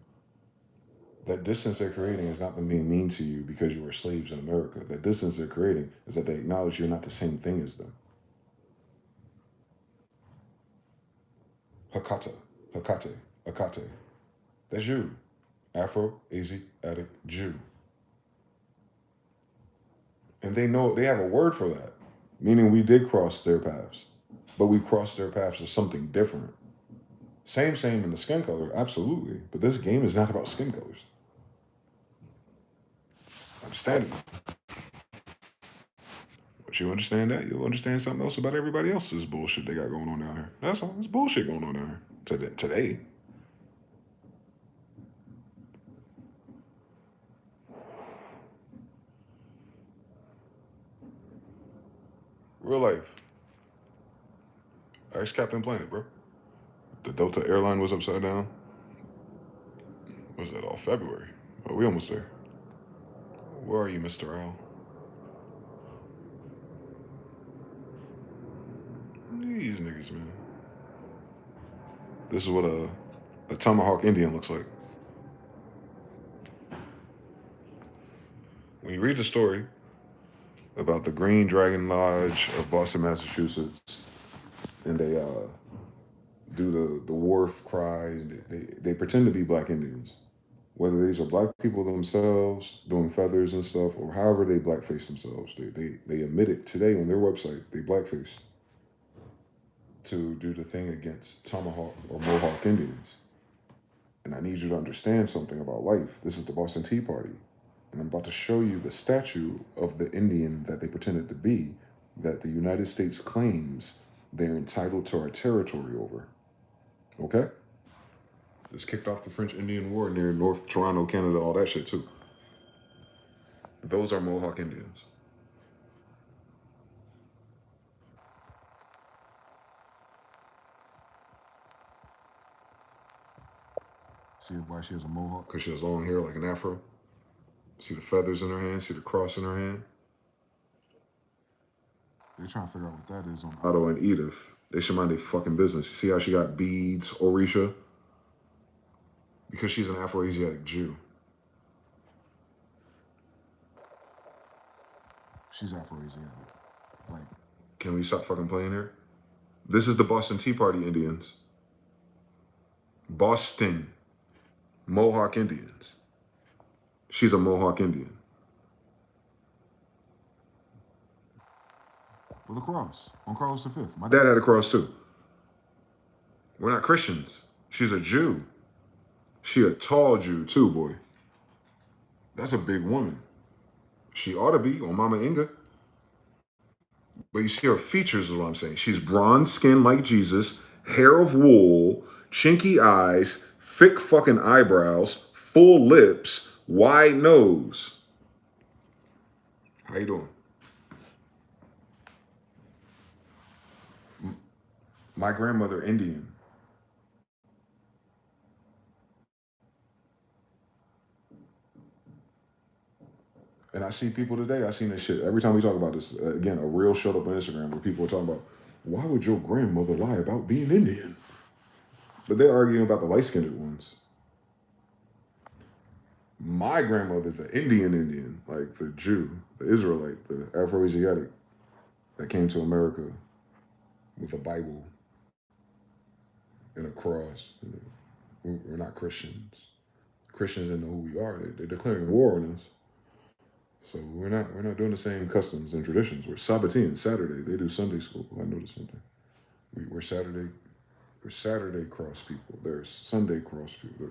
That distance they're creating is not them being mean to you because you were slaves in America. That distance they're creating is that they acknowledge you're not the same thing as them. Hakata, Hakate, Akate. That's you. Afro-Asiatic Jew. And they know they have a word for that, meaning we did cross their paths, but we crossed their paths with something different. Same in the skin color, absolutely. But this game is not about skin colors. Understand it. But you understand that, you'll understand something else about everybody else's bullshit they got going on down here. That's all. There's bullshit going on down here today. Real life. Ice Captain Planet, bro. The Delta airline was upside down. Was that all February? Oh, we almost there. Where are you, Mr. Al? These niggas, man. This is what a tomahawk Indian looks like. When you read the story about the Green Dragon Lodge of Boston, Massachusetts, and they do the wharf cry, they pretend to be black Indians. Whether these are black people themselves doing feathers and stuff, or however they blackface themselves, they admit it today on their website. They blackface to do the thing against Tomahawk or Mohawk Indians. And I need you to understand something about life. This is the Boston Tea Party. And I'm about to show you the statue of the Indian that they pretended to be, that the United States claims they're entitled to our territory over. Okay? This kicked off the French Indian War near North Toronto, Canada, all that shit too. Those are Mohawk Indians. See why she has a mohawk? Because she has long hair like an afro. See the feathers in her hand? See the cross in her hand? They're trying to figure out what that is on Otto and Edith. They should mind their fucking business. You see how she got beads, Orisha? Because she's an Afro-Asiatic Jew. She's Afro-Asiatic. Like, can we stop fucking playing here? This is the Boston Tea Party Indians. Boston Mohawk Indians. She's a Mohawk Indian. With a cross on Carlos V. My dad had a cross too. We're not Christians. She's a Jew. She a tall Jew too, boy. That's a big woman. She ought to be on Mama Inga. But you see her features is what I'm saying. She's bronze skin like Jesus, hair of wool, chinky eyes, thick fucking eyebrows, full lips, wide nose. How you doing? My grandmother, Indian. And I see people today, I seen this shit. Every time we talk about this, again, a reel showed up on Instagram where people are talking about, why would your grandmother lie about being Indian? But they're arguing about the light-skinned ones. My grandmother, the Indian, like the Jew, the Israelite, the Afro-Asiatic that came to America with a Bible and a cross. We're not Christians. Christians didn't know who we are. They're declaring war on us. So we're not doing the same customs and traditions. We're Sabbatean, Saturday. They do Sunday school. I noticed something. We're Saturday cross people. There's Sunday cross people.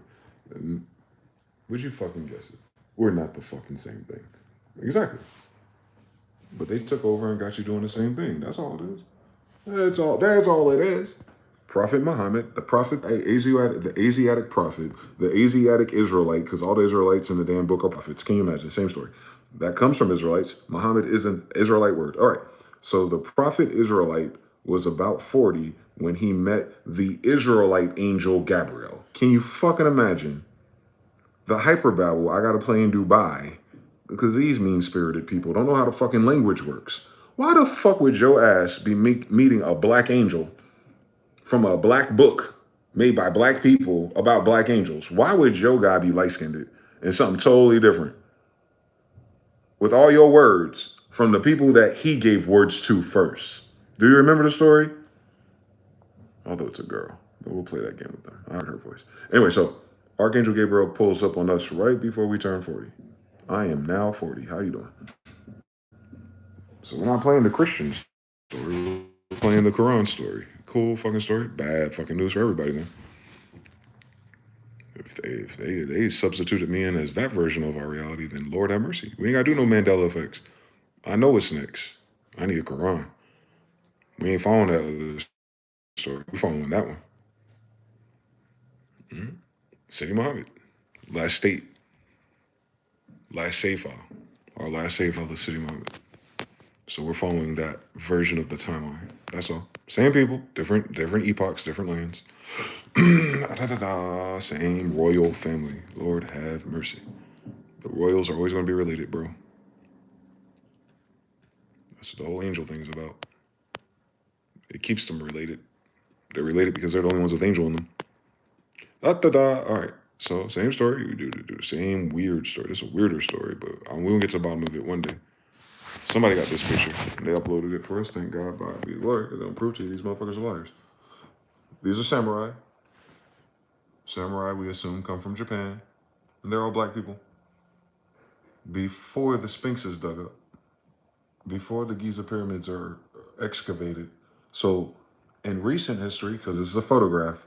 Would you fucking guess it? We're not the fucking same thing. Exactly. But they took over and got you doing the same thing. That's all it is. That's all it is. Prophet Muhammad, the prophet, the Asiatic prophet, the Asiatic Israelite, because all the Israelites in the damn book are prophets. Can you imagine? Same story. That comes from Israelites. Muhammad is an Israelite word. All right. So the prophet Israelite was about 40 when he met the Israelite angel Gabriel. Can you fucking imagine the hyperbabble I got to play in Dubai? Because these mean-spirited people don't know how the fucking language works. Why the fuck would your ass be meeting a black angel from a black book made by black people about black angels? Why would your guy be light-skinned and something totally different? With all your words from the people that he gave words to first. Do you remember the story? Although it's a girl, but we'll play that game with them. I heard her voice. Anyway, so Archangel Gabriel pulls up on us right before we turn 40. I am now 40. How you doing? So we're not playing the Christian story. We're playing the Quran story. Cool fucking story. Bad fucking news for everybody then. If they substituted me in as that version of our reality, then Lord have mercy. We ain't gotta do no Mandela effects. I know what's next. I need a Quran. We ain't following that other story. We following that one. Mm-hmm. City Muhammad. Last state. Last save file. Our last save file is City Muhammad. So we're following that version of the timeline. That's all. Same people, different epochs, different lands. Same royal family. Lord have mercy. The royals are always going to be related, bro. That's what the whole angel thing's about. It keeps them related. They're related because they're the only ones with angel in them. All right. So same story. We do the same weird story. It's a weirder story, but we'll get to the bottom of it one day. Somebody got this picture. And they uploaded it for us. Thank God. By these lawyers. They don't prove to you these motherfuckers are liars. These are samurai. Samurai, we assume, come from Japan. And they're all black people. Before the Sphinx is dug up. Before the Giza pyramids are excavated. So in recent history, because this is a photograph,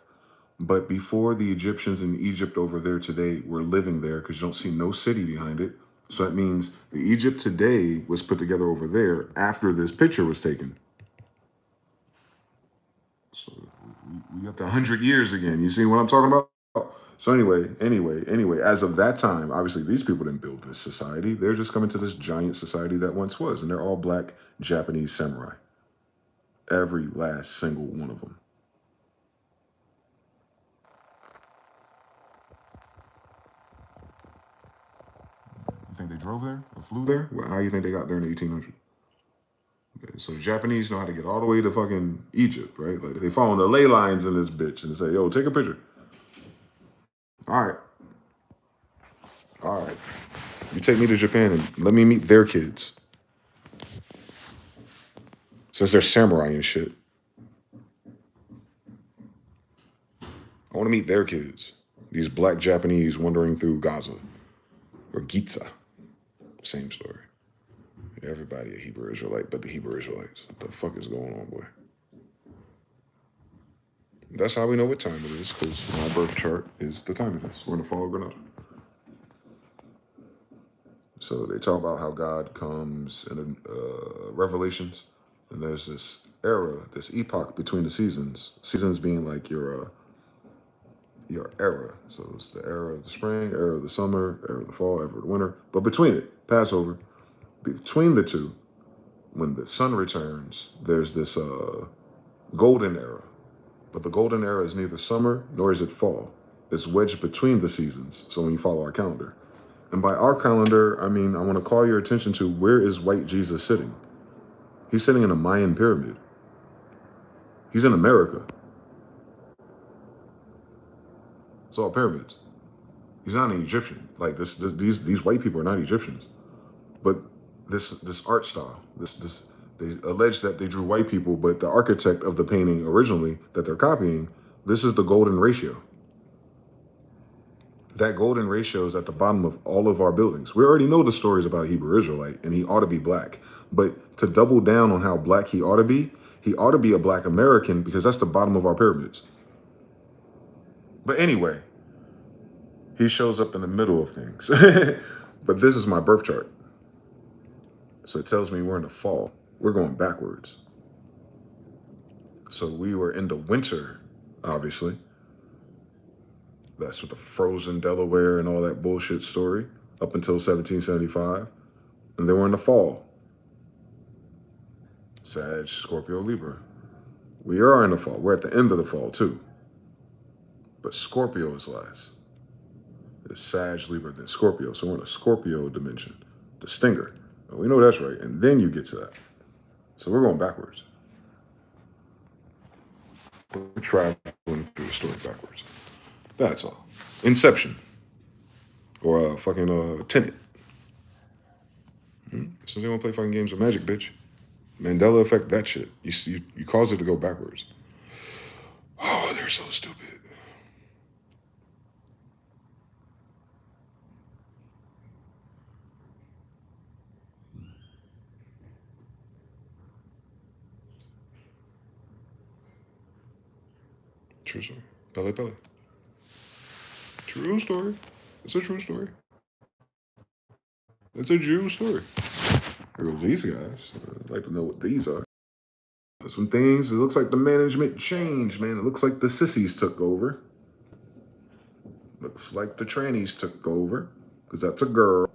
but before the Egyptians in Egypt over there today were living there, because you don't see no city behind it. So that means the Egypt today was put together over there after this picture was taken. So we up to 100 years again. You see what I'm talking about? So anyway, as of that time, obviously these people didn't build this society. They're just coming to this giant society that once was, and they're all black Japanese samurai. Every last single one of them. You think they drove there or flew there? Well, how do you think they got there in the 1800s? Okay, so the Japanese know how to get all the way to fucking Egypt, right? Like they following the ley lines in this bitch and say, yo, take a picture. All right. All right. You take me to Japan and let me meet their kids. Since they're samurai and shit. I want to meet their kids. These black Japanese wandering through Gaza. Or Giza. Same story. Everybody a Hebrew Israelite but the Hebrew Israelites. What the fuck is going on, boy? That's how we know what time it is, because my birth chart is the time it is. We're in the fall of Granada. So they talk about how God comes in Revelations, and there's this era, this epoch between the seasons. Seasons being like your era. So it's the era of the spring, era of the summer, era of the fall, era of the winter. But between it, Passover, between the two, when the sun returns, there's this golden era. But the golden era is neither summer nor is it fall. It's wedged between the seasons. So when you follow our calendar. And by our calendar, I mean, I want to call your attention to where is white Jesus sitting? He's sitting in a Mayan pyramid. He's in America. It's all pyramids. He's not an Egyptian. Like these white people are not Egyptians. But this art style, they allege that they drew white people, but the architect of the painting originally that they're copying, this is the golden ratio. That golden ratio is at the bottom of all of our buildings. We already know the stories about a Hebrew Israelite, and he ought to be black. But to double down on how black he ought to be a black American, because that's the bottom of our pyramids. But anyway, he shows up in the middle of things. But this is my birth chart. So it tells me we're in the fall. We're going backwards. So we were in the winter, obviously. That's with the frozen Delaware and all that bullshit story up until 1775. And then we're in the fall. Sag, Scorpio, Libra. We are in the fall. We're at the end of the fall too. But Scorpio is last. It's Sag, Libra, then Scorpio. So we're in a Scorpio dimension. The stinger. And we know that's right. And then you get to that. So we're going backwards. We're traveling through the story backwards. That's all. Inception. Or fucking Tenet. Since they want to play fucking games of magic, bitch. Mandela effect, that shit. You cause it to go backwards. Oh, they're so stupid. True story. Pele Pele. True story. It's a true story. It's a Jew story. Here goes these guys. I'd like to know what these are. That's when things, it looks like the management changed, man. It looks like the sissies took over. Looks like the trannies took over. Because that's a girl.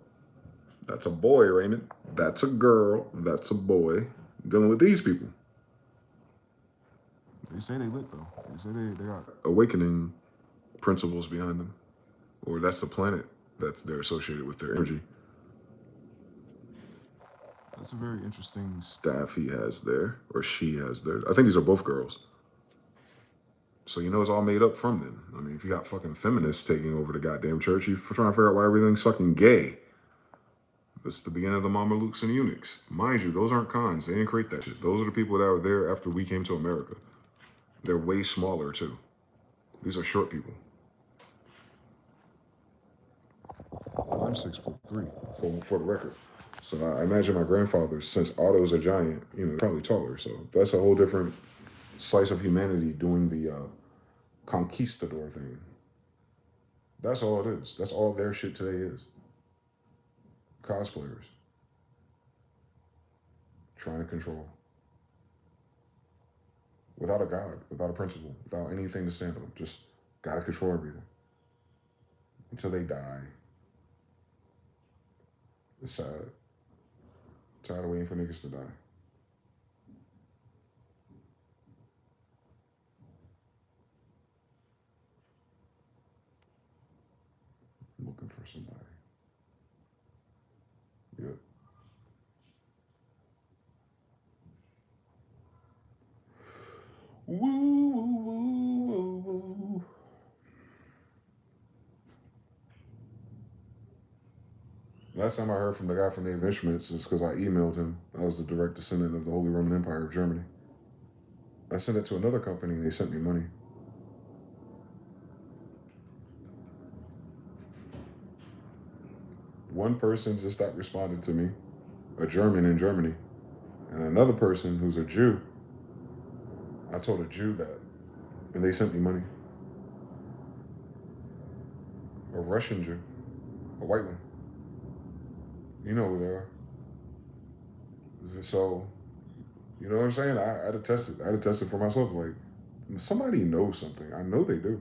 That's a boy, Raymond. That's a girl. That's a boy. Dealing with these people. They say they lit, though. They say they got awakening principles behind them. Or that's the planet that they're associated with their energy. That's a very interesting staff he has there, or she has there. I think these are both girls. So you know it's all made up from them. I mean, if you got fucking feminists taking over the goddamn church, you're trying to figure out why everything's fucking gay. This is the beginning of the Mamelukes and eunuchs. Mind you, those aren't cons. They didn't create that shit. Those are the people that were there after we came to America. They're way smaller, too. These are short people. I'm 6'3", for the record. So I imagine my grandfather, since Otto's a giant, probably taller. So that's a whole different slice of humanity doing the conquistador thing. That's all it is. That's all their shit today is. Cosplayers. Trying to control. Without a god, without a principle, without anything to stand on. Just gotta control everything. Until they die. It's sad. Tired of waiting for niggas to die. I'm looking for somebody. Yep. Woo, woo, woo, woo, woo. Last time I heard from the guy from Native Instruments is because I emailed him. I was the direct descendant of the Holy Roman Empire of Germany. I sent it to another company and they sent me money. One person just stopped responding to me, a German in Germany. And another person who's a Jew, I told a Jew that, and they sent me money. A Russian Jew, a white one. You know who they are. So, you know what I'm saying? I had to test it. I had to test it for myself. Like, somebody knows something. I know they do.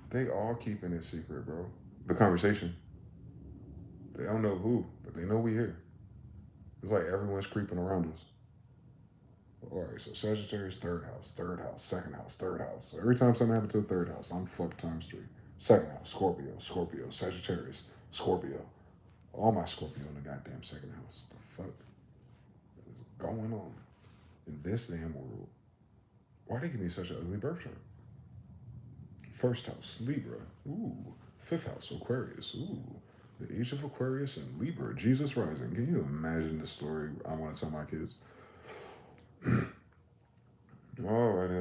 They all keeping it secret, bro. The conversation. They don't know who, but they know we here. It's like everyone's creeping around us. All right, so Sagittarius, third house, second house, third house. So every time something happens to the third house, I'm fucked times 3. Second house, Scorpio, Sagittarius, Scorpio. All my Scorpio in the goddamn second house. The fuck is going on in this damn world? Why they give me such an ugly birth chart? First house, Libra. Ooh. Fifth house, Aquarius. Ooh. The age of Aquarius and Libra. Jesus rising. Can you imagine the story I want to tell my kids? Alrighty.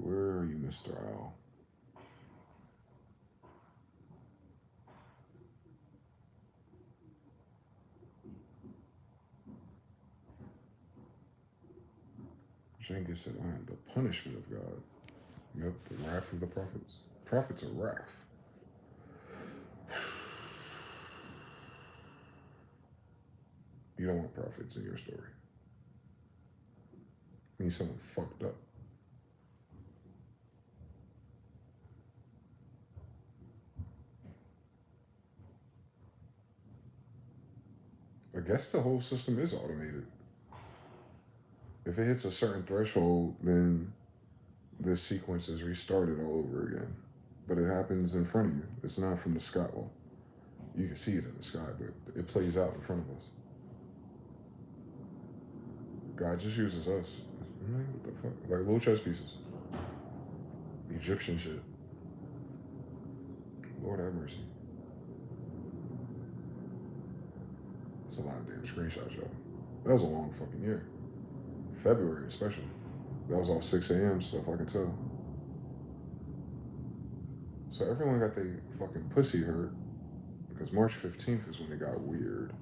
Where are you, Mr. Owl? Jenkins said, I am the punishment of God. Yep, the wrath of the prophets. Prophets are wrath. You don't want prophets in your story. I mean, someone fucked up. I guess the whole system is automated. If it hits a certain threshold, then the sequence is restarted all over again. But it happens in front of you. It's not from the sky. Well, you can see it in the sky, but it plays out in front of us. God just uses us. What the fuck? Like little chess pieces. Egyptian shit. Lord have mercy. That's a lot of damn screenshots, y'all. That was a long fucking year. February especially. That was all 6 a.m. stuff, I can tell. So everyone got their fucking pussy hurt because March 15th is when it got weird.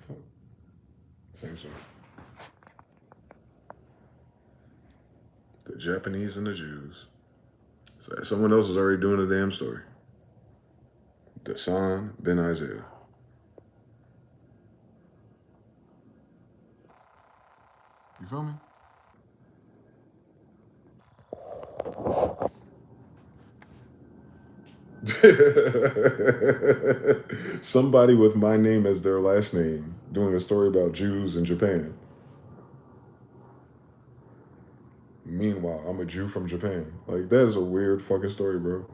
the fuck? Same story. The Japanese and the Jews. So someone else is already doing the damn story. Dassan Ben Isaiah. You feel me? Somebody with my name as their last name doing a story about Jews in Japan. Meanwhile, I'm a Jew from Japan. Like, that is a weird fucking story, bro.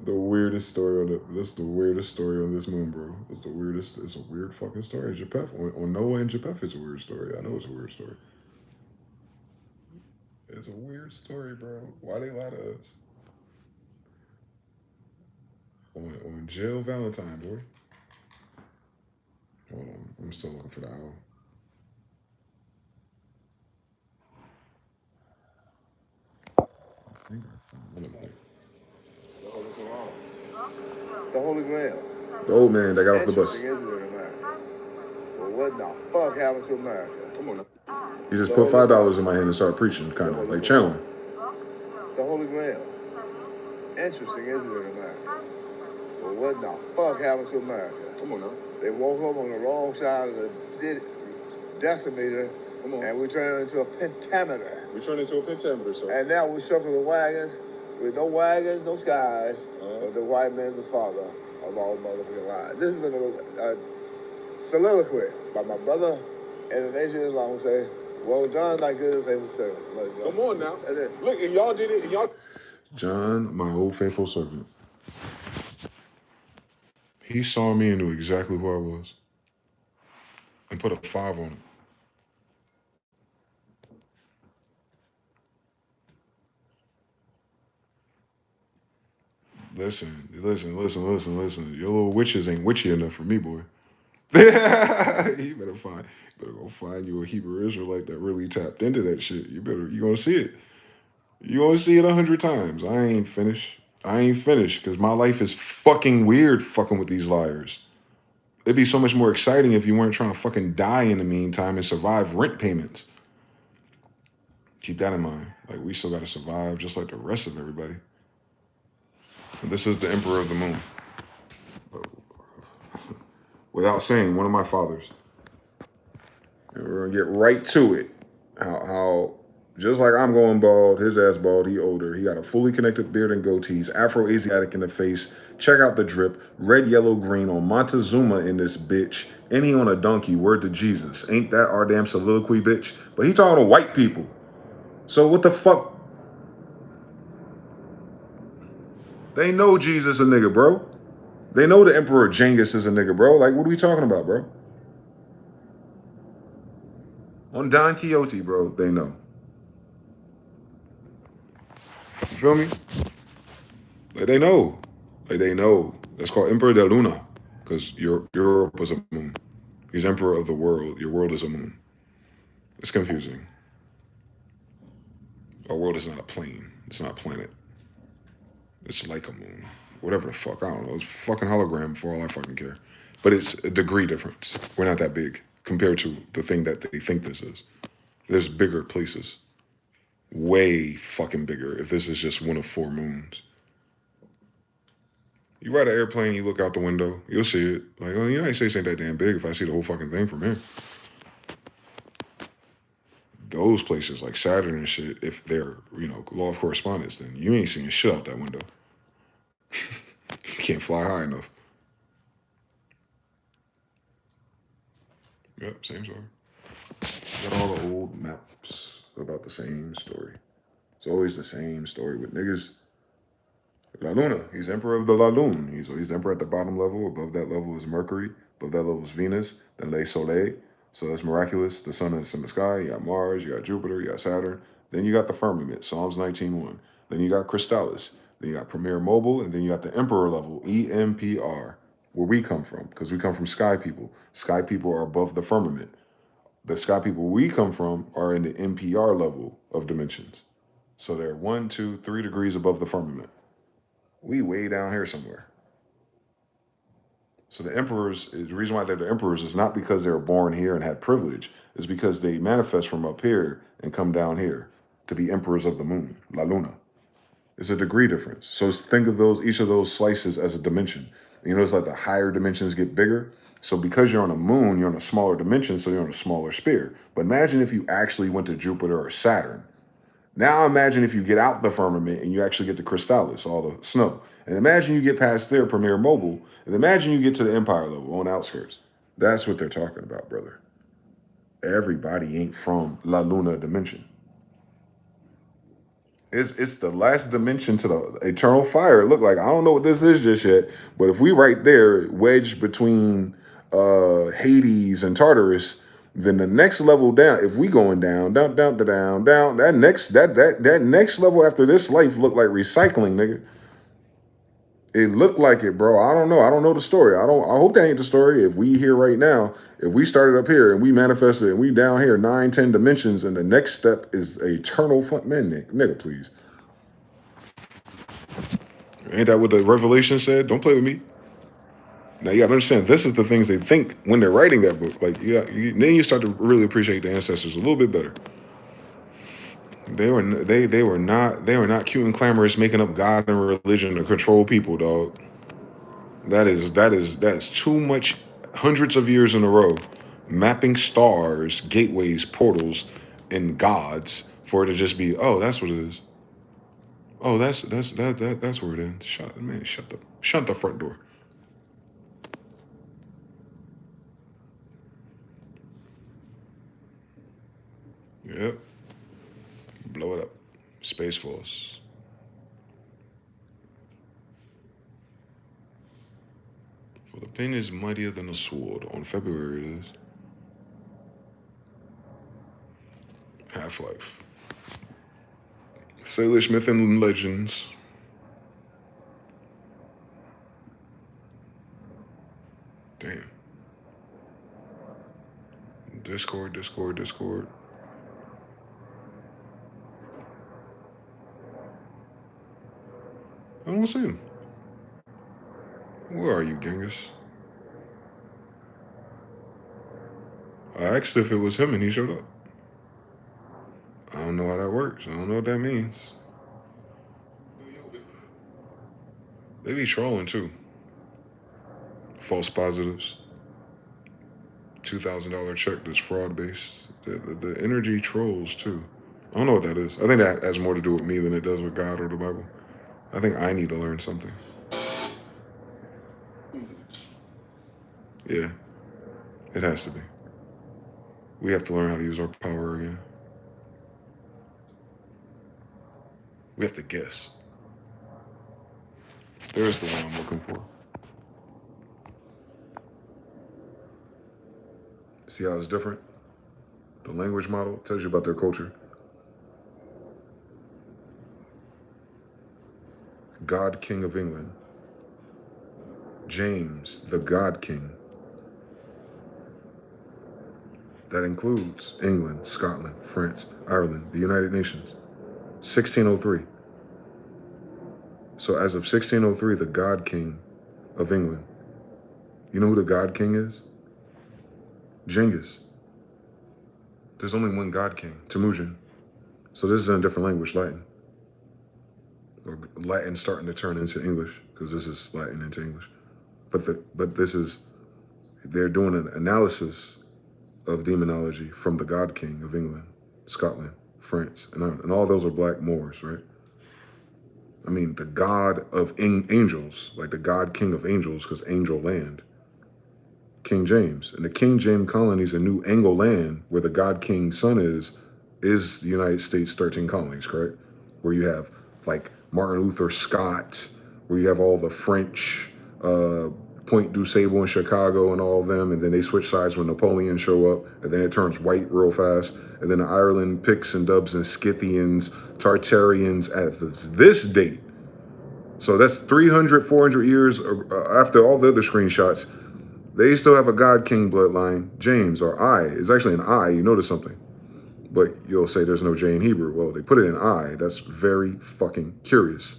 The weirdest story on that's the weirdest story on this moon, bro. It's the weirdest. It's a weird fucking story. Japan on Noah and Japan, it's a weird story. I know it's a weird story. It's a weird story, bro. Why they lie to us? On Jill Valentine, boy. Hold on, I'm still looking for the owl. I think I found it. The Holy Quran. The Holy Grail. The old man that got off the bus. Interesting, isn't it, America? Well, what the fuck happened to America? Come on. He just put $5 in my hand and started preaching, kind of like channeling. The Holy Grail. Interesting, isn't it, America? Well, what the fuck happened to America? Come on now. They woke up on the wrong side of the decimeter, and we turned it into a pentameter. We turned into a pentameter, sir. And now we circle the wagons with no wagons, no skies, but the white man's the father of all motherfucking lies. This has been a soliloquy by my brother and the nation of Islam who say, well, John, thy good and faithful servant. Come on now. And then, Look, and y'all did it. And y'all. John, my old faithful servant. He saw me and knew exactly who I was and put a 5 on it. Listen. Your little witches ain't witchy enough for me, boy. You better go find you a Hebrew Israelite that really tapped into that shit. You gonna see it. You gonna see it 100 times. I ain't finished because my life is fucking weird fucking with these liars. It'd be so much more exciting if you weren't trying to fucking die in the meantime and survive rent payments. Keep that in mind. Like, we still gotta survive just like the rest of everybody. And this is the Emperor of the Moon. Without saying, one of my fathers. And we're gonna get right to it. How just like I'm going bald, his ass bald, he older. He got a fully connected beard and goatees, Afro-Asiatic in the face. Check out the drip. Red, yellow, green on Montezuma in this bitch. And he on a donkey, word to Jesus. Ain't that our damn soliloquy, bitch? But he talking to white people. So what the fuck? They know Jesus a nigga, bro. They know the Emperor Genghis is a nigga, bro. Like, what are we talking about, bro? On Don Quixote, bro, they know. You feel me? Like, they know. That's called Emperor de Luna, because Europe was a moon. He's Emperor of the world. Your world is a moon. It's confusing. Our world is not a plane. It's not a planet. It's like a moon. Whatever the fuck. I don't know. It's fucking hologram for all I fucking care. But it's a degree difference. We're not that big compared to the thing that they think this is. There's bigger places. Way fucking bigger if this is just one of 4 moons. You ride an airplane, you look out the window, you'll see it. Like, oh, United States ain't that damn big if I see the whole fucking thing from here. Those places like Saturn and shit, if they're, law of correspondence, then you ain't seeing shit out that window. You can't fly high enough. Yep, same story. Got all the old maps about the same story. It's always the same story with niggas. La Luna, he's Emperor of the La Lune. He's Emperor at the bottom level. Above that level is Mercury. Above that level is Venus. Then Le Soleil. So that's miraculous. The sun is in the sky. You got Mars. You got Jupiter. You got Saturn. Then you got the firmament, Psalms 19:1. Then you got Crystallis. Then you got Premier Mobile. And then you got the Emperor level, EMPR, where we come from, because we come from sky people. Sky people are above the firmament. The sky people we come from are in the NPR level of dimensions. So they're 1, 2, 3 degrees above the firmament. We way down here somewhere. So the emperors, the reason why they're the emperors is not because they were born here and had privilege. It's because they manifest from up here and come down here to be emperors of the moon, La Luna. It's a degree difference. So think of those, each of those slices as a dimension. You know, it's like the higher dimensions get bigger. So because you're on a moon, you're on a smaller dimension, so you're on a smaller sphere. But imagine if you actually went to Jupiter or Saturn. Now imagine if you get out the firmament and you actually get the crystallis, all the snow. And imagine you get past their Premier Mobile, and imagine you get to the Empire level on the outskirts. That's what they're talking about, brother. Everybody ain't from La Luna dimension. It's the last dimension to the eternal fire. Look, like I don't know what this is just yet, but if we right there wedged between Hades and Tartarus, then the next level down, if we going down, that next level after this life look like recycling, nigga. It looked like it, bro. I don't know. I don't know the story. I hope that ain't the story. If we here right now, if we started up here and we manifested and we down here 9, 10 dimensions, and the next step is eternal fun, man, nigga, please. Ain't that what the Revelation said? Don't play with me. Now you gotta understand, this is the things they think when they're writing that book. Like, yeah, then you start to really appreciate the ancestors a little bit better. They were not cute and clamorous, making up God and religion to control people, dog. That's too much. Hundreds of years in a row, mapping stars, gateways, portals, and gods for it to just be, oh, that's what it is. Oh, that's where it ends. Shut the front door. Yep. Blow it up. Space Force. For the pen is mightier than a sword. On February it is. Half-Life. Salish Myth and Legends. Damn. Discord. I don't see him. Where are you, Genghis? I asked if it was him and he showed up. I don't know how that works. I don't know what that means. They be trolling too. False positives. $2,000 check that's fraud based. The energy trolls too. I don't know what that is. I think that has more to do with me than it does with God or the Bible. I think I need to learn something. Yeah, it has to be. We have to learn how to use our power again. We have to guess. There's the one I'm looking for. See how it's different? The language model tells you about their culture. God King of England. James, the God King. That includes England, Scotland, France, Ireland, the United Nations. 1603. So as of 1603, the God King of England. You know who the God King is? Genghis. There's only one God King, Temujin. So this is in a different language, Latin. Or Latin starting to turn into English, because this is Latin into English. But this is, they're doing an analysis of demonology from the God King of England, Scotland, France, and Ireland. And all those are black Moors, right? I mean, the God of angels, like the God King of angels, because angel land. King James. And the King James colonies in New Anglo land, where the God King's son is the United States 13 colonies, correct? Where you have like Martin Luther Scott, where you have all the French, Point du Sable in Chicago and all of them, and then they switch sides when Napoleon show up, and then it turns white real fast, and then Ireland, Picts and Dubs and Scythians, Tartarians at this date. So that's 300, 400 years after all the other screenshots. They still have a God King bloodline, James, or I. It's actually an I, you notice something. But you'll say there's no J in Hebrew. Well, they put it in I. That's very fucking curious.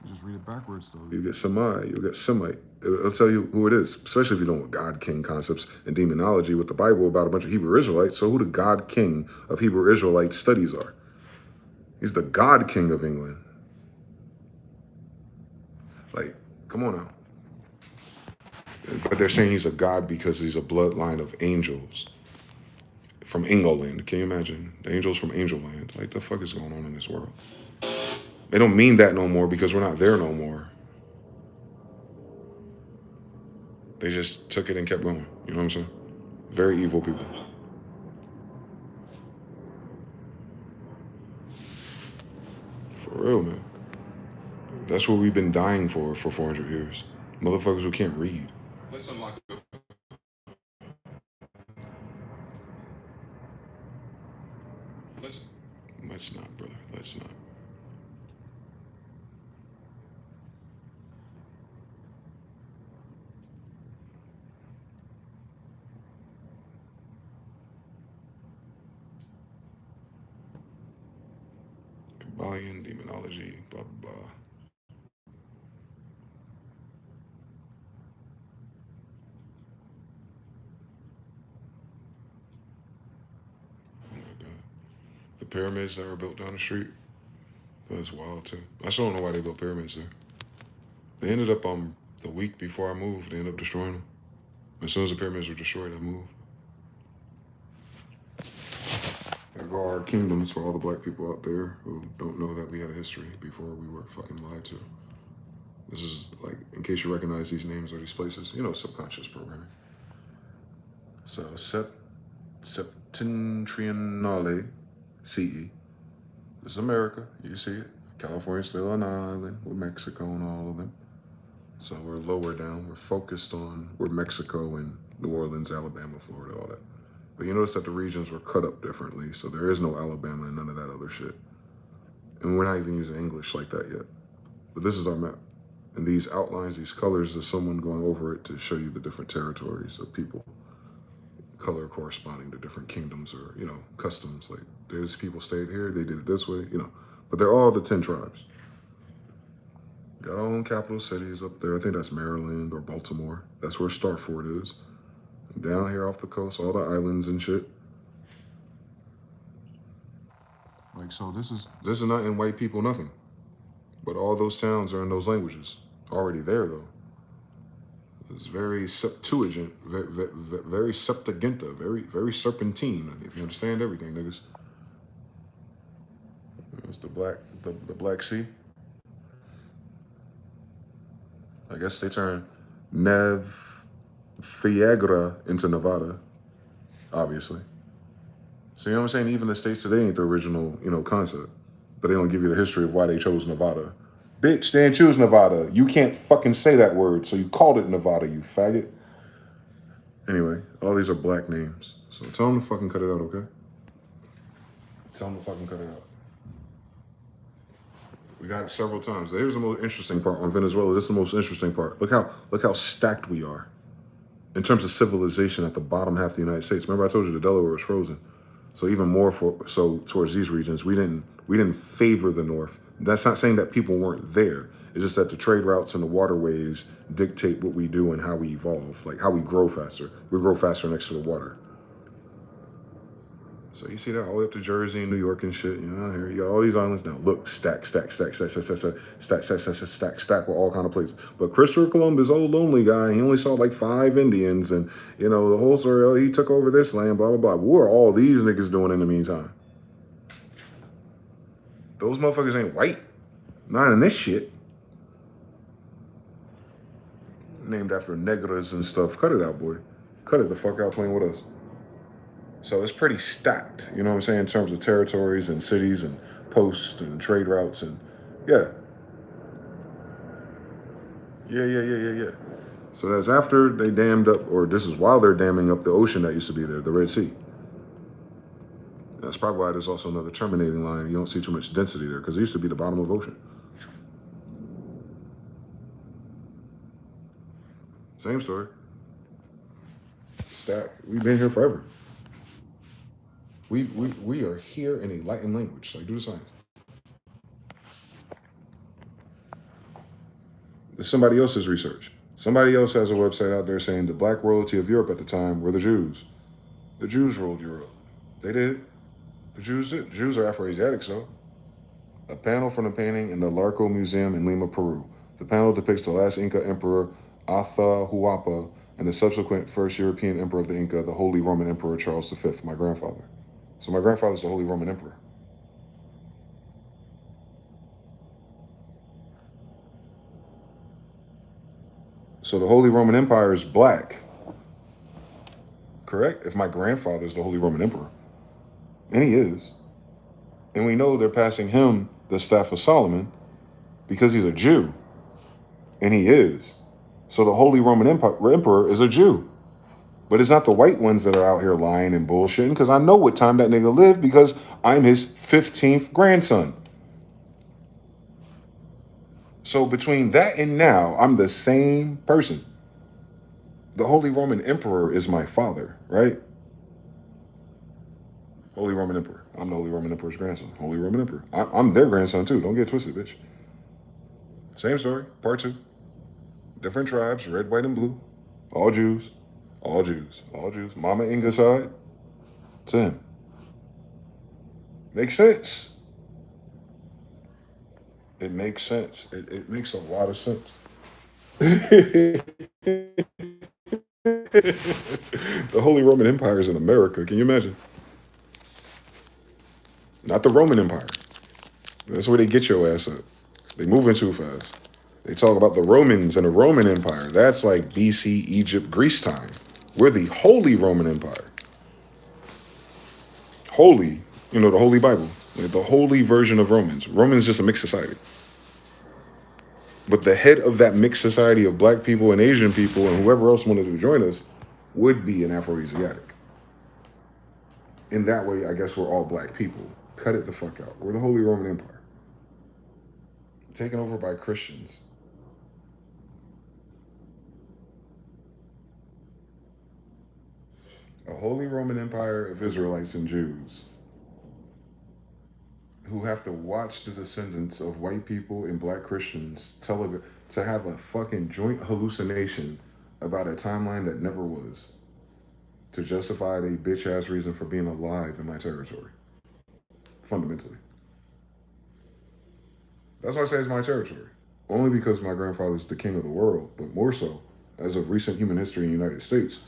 Just read it backwards though. You get Semi, you get Semite. It'll tell you who it is, especially if you know what God King concepts and demonology with the Bible about a bunch of Hebrew Israelites. So who the God King of Hebrew Israelite studies are? He's the God King of England. Like, come on now. But they're saying he's a god because he's a bloodline of angels from England. Can you imagine? The angels from Angel Land. Like, the fuck is going on in this world? They don't mean that no more because we're not there no more. They just took it and kept going. You know what I'm saying? Very evil people. For real, man. That's what we've been dying for 400 years. Motherfuckers who can't read. Let's unlock the... Let's not, brother. Let's not. Kabbalion, demonology, blah, blah, blah. Oh my God. The pyramids that were built down the street, that's wild too. I still don't know why they built pyramids there. They ended up, the week before I moved, they ended up destroying them. As soon as the pyramids were destroyed, I moved. There go our kingdoms for all the black people out there who don't know that we had a history before we were fucking lied to. This is like, in case you recognize these names or these places, you know, subconscious programming. So, Septentrionale CE. This is America. You see it. California's still an island with Mexico and all of them. So we're lower down. We're focused on where Mexico and New Orleans, Alabama, Florida, all that. But you notice that the regions were cut up differently. So there is no Alabama and none of that other shit. And we're not even using English like that yet. But this is our map. And these outlines, these colors, there's someone going over it to show you the different territories of people. Color corresponding to different kingdoms or, you know, customs. Like, there's people stayed here, they did it this way, you know. But they're all the 10 tribes. Got our own capital cities up there. I think that's Maryland or Baltimore. That's where Starford is. And down here off the coast, all the islands and shit. Like, so this is not in white people, nothing. But all those sounds are in those languages. Already there, though. It's very Septuagint, very Septuaginta, very serpentine, if you understand everything, niggas. It's the Black Sea. I guess they turn Nev Fiagra into Nevada, obviously. So you know what I'm saying? Even the states today ain't the original, you know, concept. But they don't give you the history of why they chose Nevada. Bitch, they didn't choose Nevada. You can't fucking say that word, so you called it Nevada, you faggot. Anyway, all these are black names. So tell them to fucking cut it out, okay? Tell them to fucking cut it out. We got it several times. Here's the most interesting part on Venezuela. This is the most interesting part. Look how stacked we are in terms of civilization at the bottom half of the United States. Remember I told you the Delaware was frozen. So even more towards these regions, we didn't favor the North. That's not saying that people weren't there. It's just that the trade routes and the waterways dictate what we do and how we evolve, like how we grow faster. We grow faster next to the water. So you see that all the way up to Jersey and New York and shit. You know, here you got all these islands now. Look, stack with all kind of places. But Christopher Columbus, old lonely guy, he only saw like 5 Indians, and you know the whole story. Oh, he took over this land, blah blah blah. What are all these niggas doing in the meantime? Those motherfuckers ain't white. Not in this shit. Named after negras and stuff. Cut it out, boy. Cut it the fuck out playing with us. So it's pretty stacked, you know what I'm saying, in terms of territories and cities and posts and trade routes and yeah. So that's after they dammed up, or this is while they're damming up the ocean that used to be there, the Red Sea. That's probably why there's also another terminating line. You don't see too much density there because it used to be the bottom of the ocean. Same story. Stack. We've been here forever. We are here in a Latin language. Like, do the science. It's somebody else's research. Somebody else has a website out there saying the black royalty of Europe at the time were the Jews. The Jews ruled Europe. They did. The Jews did. Jews are Afro-Asiatics, though. A panel from the painting in the Larco Museum in Lima, Peru. The panel depicts the last Inca emperor, Atahualpa, and the subsequent first European emperor of the Inca, the Holy Roman Emperor Charles V, my grandfather. So my grandfather's the Holy Roman Emperor. So the Holy Roman Empire is black, correct? If my grandfather's the Holy Roman Emperor, and he is, and we know they're passing him the staff of Solomon because he's a Jew, and he is. So the Holy Roman Emperor is a Jew. But it's not the white ones that are out here lying and bullshitting, because I know what time that nigga lived because I'm his 15th grandson. So between that and now, I'm the same person. The Holy Roman Emperor is my father, right? Holy Roman Emperor. I'm the Holy Roman Emperor's grandson. Holy Roman Emperor. I'm their grandson too. Don't get twisted, bitch. Same story, part 2. Different tribes, red, white, and blue. All Jews. All Jews. All Jews. Mama Inga side to him. Makes sense. It makes sense. It makes a lot of sense. The Holy Roman Empire is in America. Can you imagine? Not the Roman Empire. That's where they get your ass up. They moving too fast. They talk about the Romans and the Roman Empire. That's like BC, Egypt, Greece time. We're the Holy Roman Empire. Holy, the Holy Bible. Like the holy version of Romans. Romans is just a mixed society. But the head of that mixed society of black people and Asian people and whoever else wanted to join us would be an Afro-Asiatic. In that way, I guess we're all black people. Cut it the fuck out. We're the Holy Roman Empire. Taken over by Christians. A Holy Roman Empire of Israelites and Jews who have to watch the descendants of white people and black Christians to have a fucking joint hallucination about a timeline that never was, to justify a bitch-ass reason for being alive in my territory. Fundamentally. That's why I say it's my territory. Only because my grandfather's the king of the world, but more so, as of recent human history in the United States,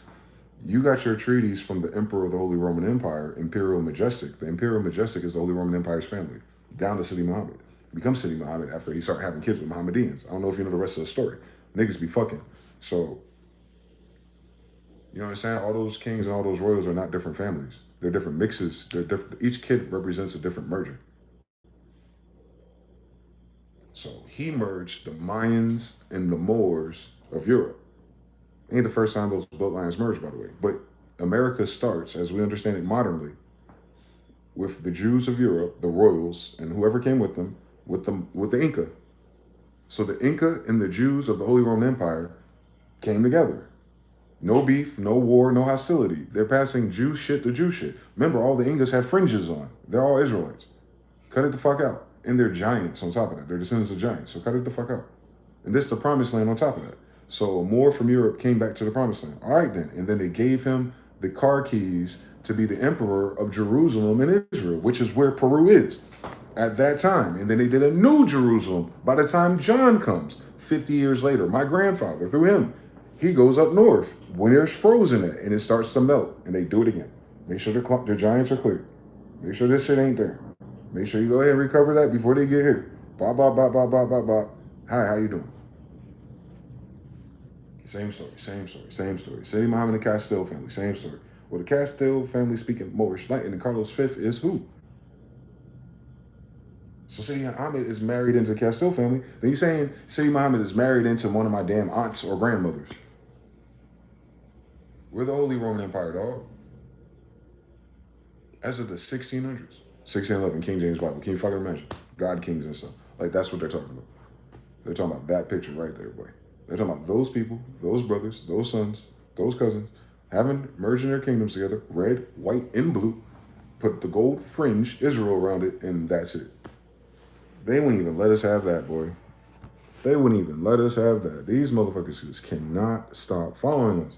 you got your treaties from the Emperor of the Holy Roman Empire, Imperial Majestic. The Imperial Majestic is the Holy Roman Empire's family, down to Sidi Muhammad. He becomes Sidi Muhammad after he started having kids with Mohammedans. I don't know if you know the rest of the story. Niggas be fucking. So, you know what I'm saying? All those kings and all those royals are not different families. They're different mixes. They're different. Each kid represents a different merger. So he merged the Mayans and the Moors of Europe. Ain't the first time those bloodlines merged, by the way. But America starts, as we understand it modernly, with the Jews of Europe, the royals, and whoever came with them, with the Inca. So the Inca and the Jews of the Holy Roman Empire came together. No beef, no war, no hostility. They're passing Jew shit to Jew shit. Remember, all the Incas have fringes on. They're all Israelites. Cut it the fuck out. And they're giants on top of that. They're descendants of giants. So cut it the fuck out. And this is the promised land on top of that. So more from Europe came back to the promised land. All right then. And then they gave him the car keys to be the emperor of Jerusalem and Israel, which is where Peru is at that time. And then they did a new Jerusalem by the time John comes 50 years later. My grandfather, through him, he goes up north when there's frozen at and it starts to melt. And they do it again. Make sure the giants are clear. Make sure this shit ain't there. Make sure you go ahead and recover that before they get here. Blah, blah, blah, blah, blah, blah, blah. Hi, how you doing? Same story, same story, same story. Sidi Muhammad and the Castile family, same story. Well, the Castile family speaking Moorish Latin, and Carlos V is who? So Sidi Muhammad is married into the Castile family. Then you're saying Sidi Muhammad is married into one of my damn aunts or grandmothers. We're the Holy Roman Empire, dog. As of the 1600s. 1611, King James Bible. Can you fucking imagine? God kings and stuff. Like, that's what they're talking about. They're talking about that picture right there, boy. They're talking about those people, those brothers, those sons, those cousins, merging their kingdoms together, red, white, and blue, put the gold fringe Israel around it, and that's it. They wouldn't even let us have that, boy. They wouldn't even let us have that. These motherfuckers just cannot stop following us.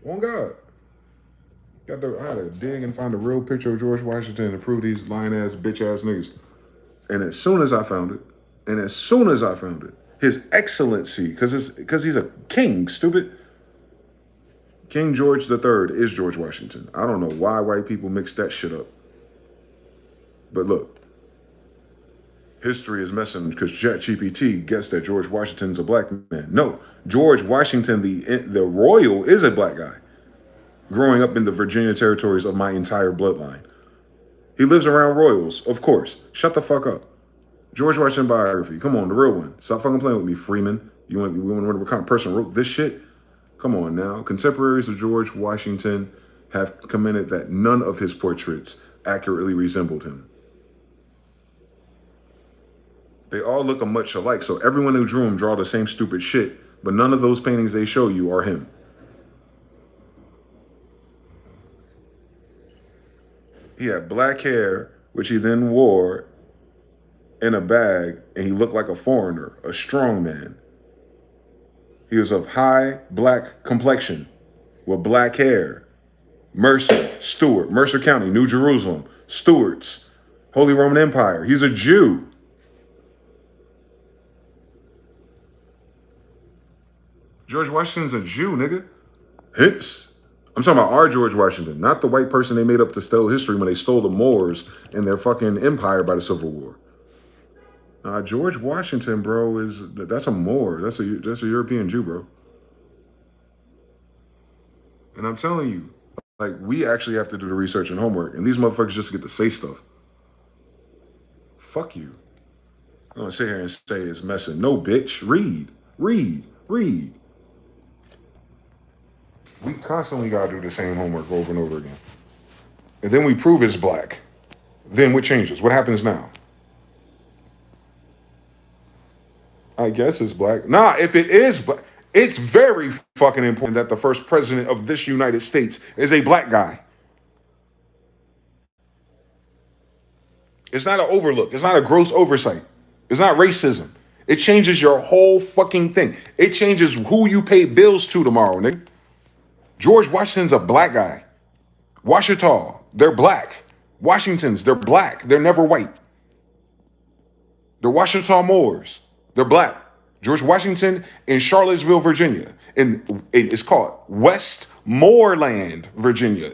On God. I had to dig and find a real picture of George Washington to prove these lying ass, bitch ass niggas. And as soon as I found it, His Excellency, because he's a king, stupid. King George III is George Washington. I don't know why white people mix that shit up. But look, history is messing because ChatGPT guessed that George Washington's a black man. No, George Washington, the royal, is a black guy. Growing up in the Virginia territories of my entire bloodline. He lives around royals, of course. Shut the fuck up. George Washington biography. Come on, the real one. Stop fucking playing with me, Freeman. You want to know what kind of person wrote this shit? Come on now. Contemporaries of George Washington have commented that none of his portraits accurately resembled him. They all look much alike, so everyone who drew him draw the same stupid shit, but none of those paintings they show you are him. He had black hair, which he then wore in a bag, and he looked like a foreigner, a strong man. He was of high black complexion with black hair. Mercer County, New Jerusalem, Stewarts, Holy Roman Empire. He's a Jew. George Washington's a Jew, nigga. Hence, I'm talking about our George Washington, not the white person they made up to steal history when they stole the Moors and their fucking empire by the Civil War. George Washington, bro, that's a Moor. That's a European Jew, bro. And I'm telling you, like, we actually have to do the research and homework, and these motherfuckers just get to say stuff. Fuck you. I'm gonna sit here and say it's messing. No, bitch. Read. We constantly gotta do the same homework over and over again. And then we prove it's black. Then what changes? What happens now? I guess it's black. Nah, if it is black, it's very fucking important that the first president of this United States is a black guy. It's not an overlook. It's not a gross oversight. It's not racism. It changes your whole fucking thing. It changes who you pay bills to tomorrow, nigga. George Washington's a black guy. Washita, they're black. Washingtons, they're black. They're never white. The Washita Moors, they're black. George Washington in Charlottesville, Virginia. And it's called Westmoreland, Virginia.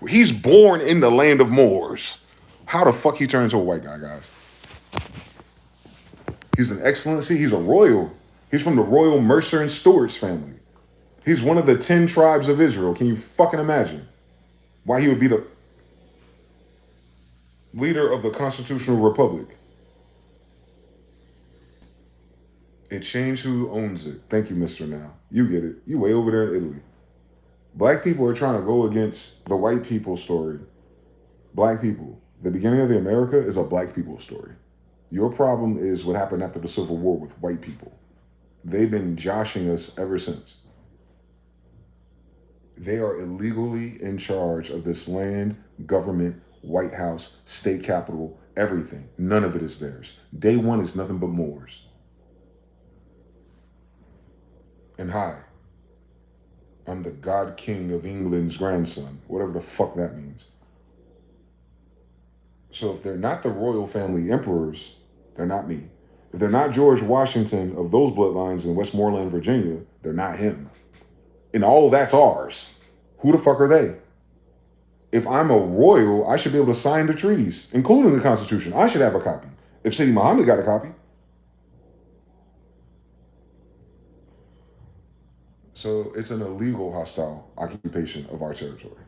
He's born in the land of Moors. How the fuck he turned into a white guy, guys? He's an excellency. He's a royal. He's from the royal Mercer and Stewarts family. He's one of the 10 tribes of Israel. Can you fucking imagine why he would be the leader of the constitutional republic? It changed who owns it. Thank you, Mr. Now. You get it. You way over there in Italy. Black people are trying to go against the white people story. Black people. The beginning of the America is a black people story. Your problem is what happened after the Civil War with white people. They've been joshing us ever since. They are illegally in charge of this land, government, White House, state capitol, everything. None of it is theirs. Day one is nothing but Moors. And hi, I'm the God King of England's grandson, whatever the fuck that means. So if they're not the royal family emperors, they're not me. If they're not George Washington of those bloodlines in Westmoreland, Virginia, they're not him. And all of that's ours. Who the fuck are they? If I'm a royal, I should be able to sign the treaties, including the Constitution. I should have a copy. If Sidi Muhammad got a copy. So it's an illegal hostile occupation of our territory.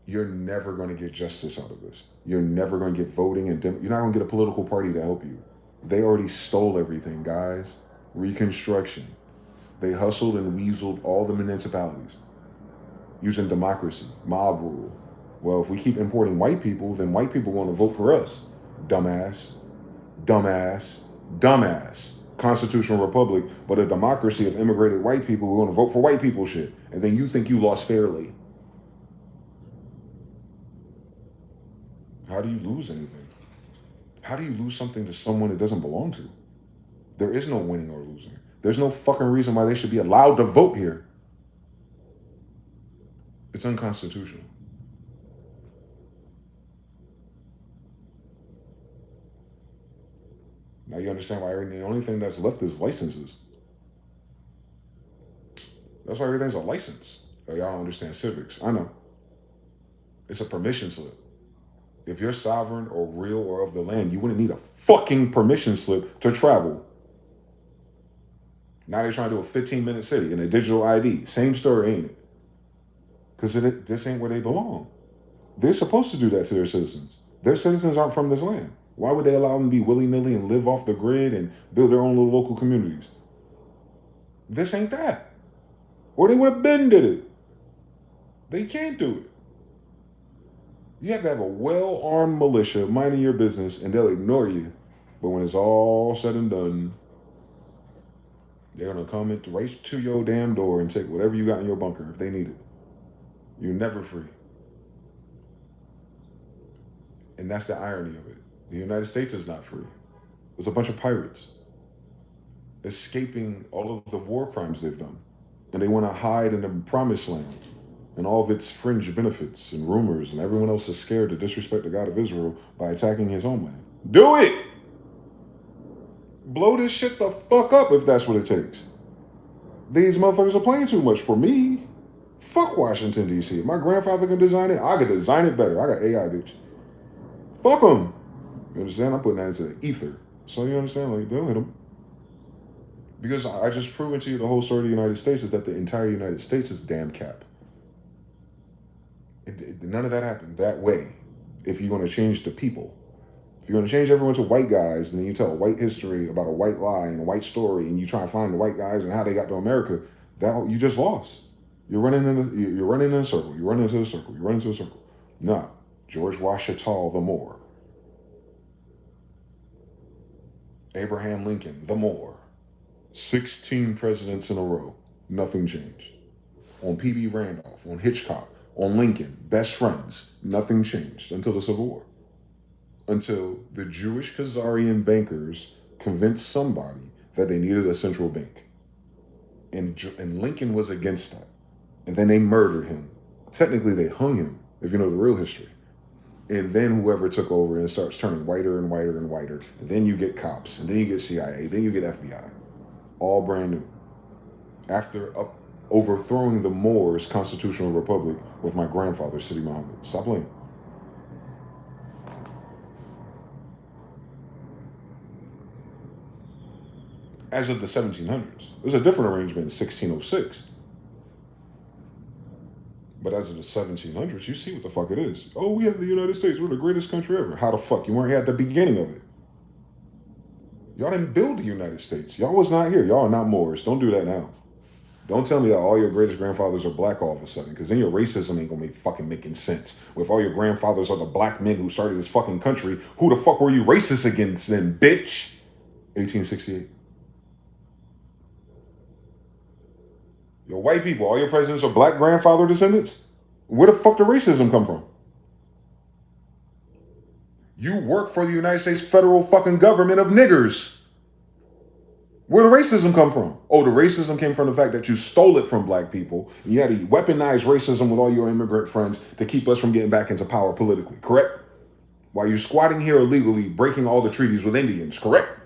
You're never going to get justice out of this. You're never going to get voting, and you're not going to get a political party to help you. They already stole everything, guys. Reconstruction. They hustled and weaseled all the municipalities using democracy, mob rule. Well, if we keep importing white people, then white people want to vote for us. Dumbass. Constitutional republic, but a democracy of immigrated white people who want to vote for white people shit. And then you think you lost fairly. How do you lose anything? How do you lose something to someone it doesn't belong to? There is no winning or losing. There's no fucking reason why they should be allowed to vote here. It's unconstitutional. Now you understand why the only thing that's left is licenses. That's why everything's a license. Oh, y'all don't understand civics. I know. It's a permission slip. If you're sovereign or real or of the land, you wouldn't need a fucking permission slip to travel. Now they're trying to do a 15-minute city and a digital ID. Same story, ain't it? Because this ain't where they belong. They're supposed to do that to their citizens. Their citizens aren't from this land. Why would they allow them to be willy-nilly and live off the grid and build their own little local communities? This ain't that. Or they would have been did it. They can't do it. You have to have a well-armed militia minding your business, and they'll ignore you. But when it's all said and done, they're going to come right to your damn door and take whatever you got in your bunker if they need it. You're never free. And that's the irony of it. The United States is not free. There's a bunch of pirates escaping all of the war crimes they've done. And they want to hide in the promised land and all of its fringe benefits and rumors, and everyone else is scared to disrespect the God of Israel by attacking his homeland. Do it! Blow this shit the fuck up if that's what it takes. These motherfuckers are playing too much for me. Fuck Washington, D.C. If my grandfather can design it, I could design it better. I got AI, bitch. Fuck them. You understand? I'm putting that into the ether. So you understand? Like, don't hit them. Because I just proven to you the whole story of the United States is that the entire United States is damn cap. None of that happened that way. If you're going to change the people. If you're going to change everyone to white guys, and then you tell a white history about a white lie and a white story, and you try to find the white guys and how they got to America, that you just lost. You're running in a circle. You run into a circle. You run into a circle. No. George Washington the Moor. Abraham Lincoln the Moor. 16 presidents in a row. Nothing changed. On P.B. Randolph, on Hitchcock, on Lincoln, best friends. Nothing changed until the Civil War. Until the Jewish Khazarian bankers convinced somebody that they needed a central bank. And Lincoln was against that. And then they murdered him. Technically, they hung him, if you know the real history. And then whoever took over and starts turning whiter and whiter and whiter. And then you get cops, and then you get CIA, then you get FBI. All brand new. After overthrowing the Moors' constitutional republic with my grandfather, Sidi Muhammad. Stop playing. As of the 1700s. There's a different arrangement in 1606. But as of the 1700s, you see what the fuck it is. Oh, we have the United States. We're the greatest country ever. How the fuck? You weren't here at the beginning of it. Y'all didn't build the United States. Y'all was not here. Y'all are not Moors. Don't do that now. Don't tell me that all your greatest grandfathers are black all of a sudden, because then your racism ain't gonna fucking making sense. If all your grandfathers are the black men who started this fucking country, who the fuck were you racist against then, bitch? 1868. Your white people, all your presidents are black grandfather descendants? Where the fuck did racism come from? You work for the United States federal fucking government of niggers. Where did racism come from? Oh, the racism came from the fact that you stole it from black people. And you had to weaponize racism with all your immigrant friends to keep us from getting back into power politically, correct? While you're squatting here illegally, breaking all the treaties with Indians, correct?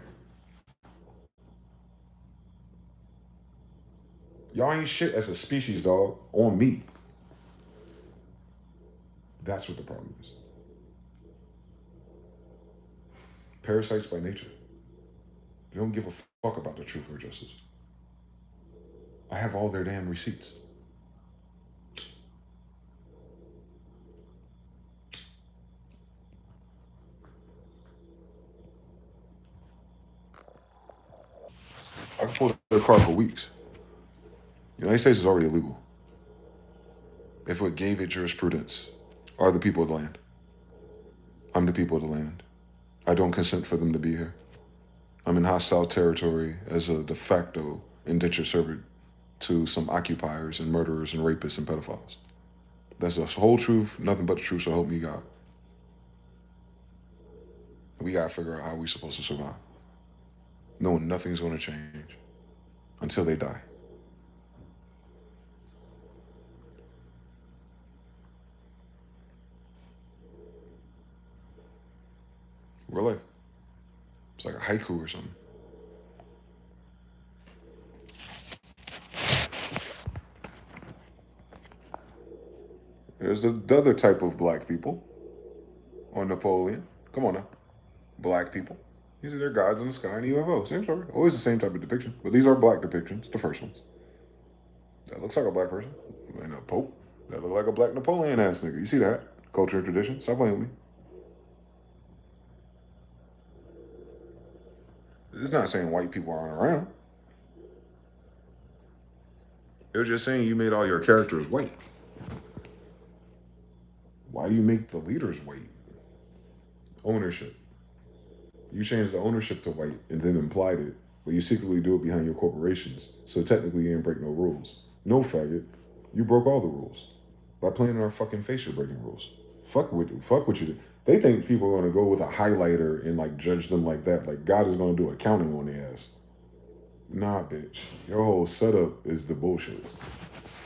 Y'all ain't shit as a species, dog, on me. That's what the problem is. Parasites by nature. They don't give a fuck about the truth or justice. I have all their damn receipts. I can pull their car for weeks. The United States is already illegal. If what gave it jurisprudence are the people of the land. I'm the people of the land. I don't consent for them to be here. I'm in hostile territory as a de facto indentured servant to some occupiers and murderers and rapists and pedophiles. That's the whole truth, nothing but the truth, so help me God. And we gotta figure out how we're supposed to survive, knowing nothing's gonna change until they die. Real life. It's like a haiku or something. There's the other type of black people on Napoleon. Come on now. Black people. These are their gods in the sky and UFO. Same story. Always the same type of depiction. But these are black depictions, the first ones. That looks like a black person. And a pope. That look like a black Napoleon ass nigga. You see that? Culture and tradition. Stop playing with me. It's not saying white people aren't around. It was just saying you made all your characters white. Why you make the leaders white? Ownership. You changed the ownership to white and then implied it, but you secretly do it behind your corporations. So technically you didn't break no rules. No, faggot. You broke all the rules. By playing in our fucking face, you're breaking rules. Fuck what you do. They think people are gonna go with a highlighter and like judge them like that. Like God is gonna do accounting on their ass. Nah, bitch. Your whole setup is the bullshit.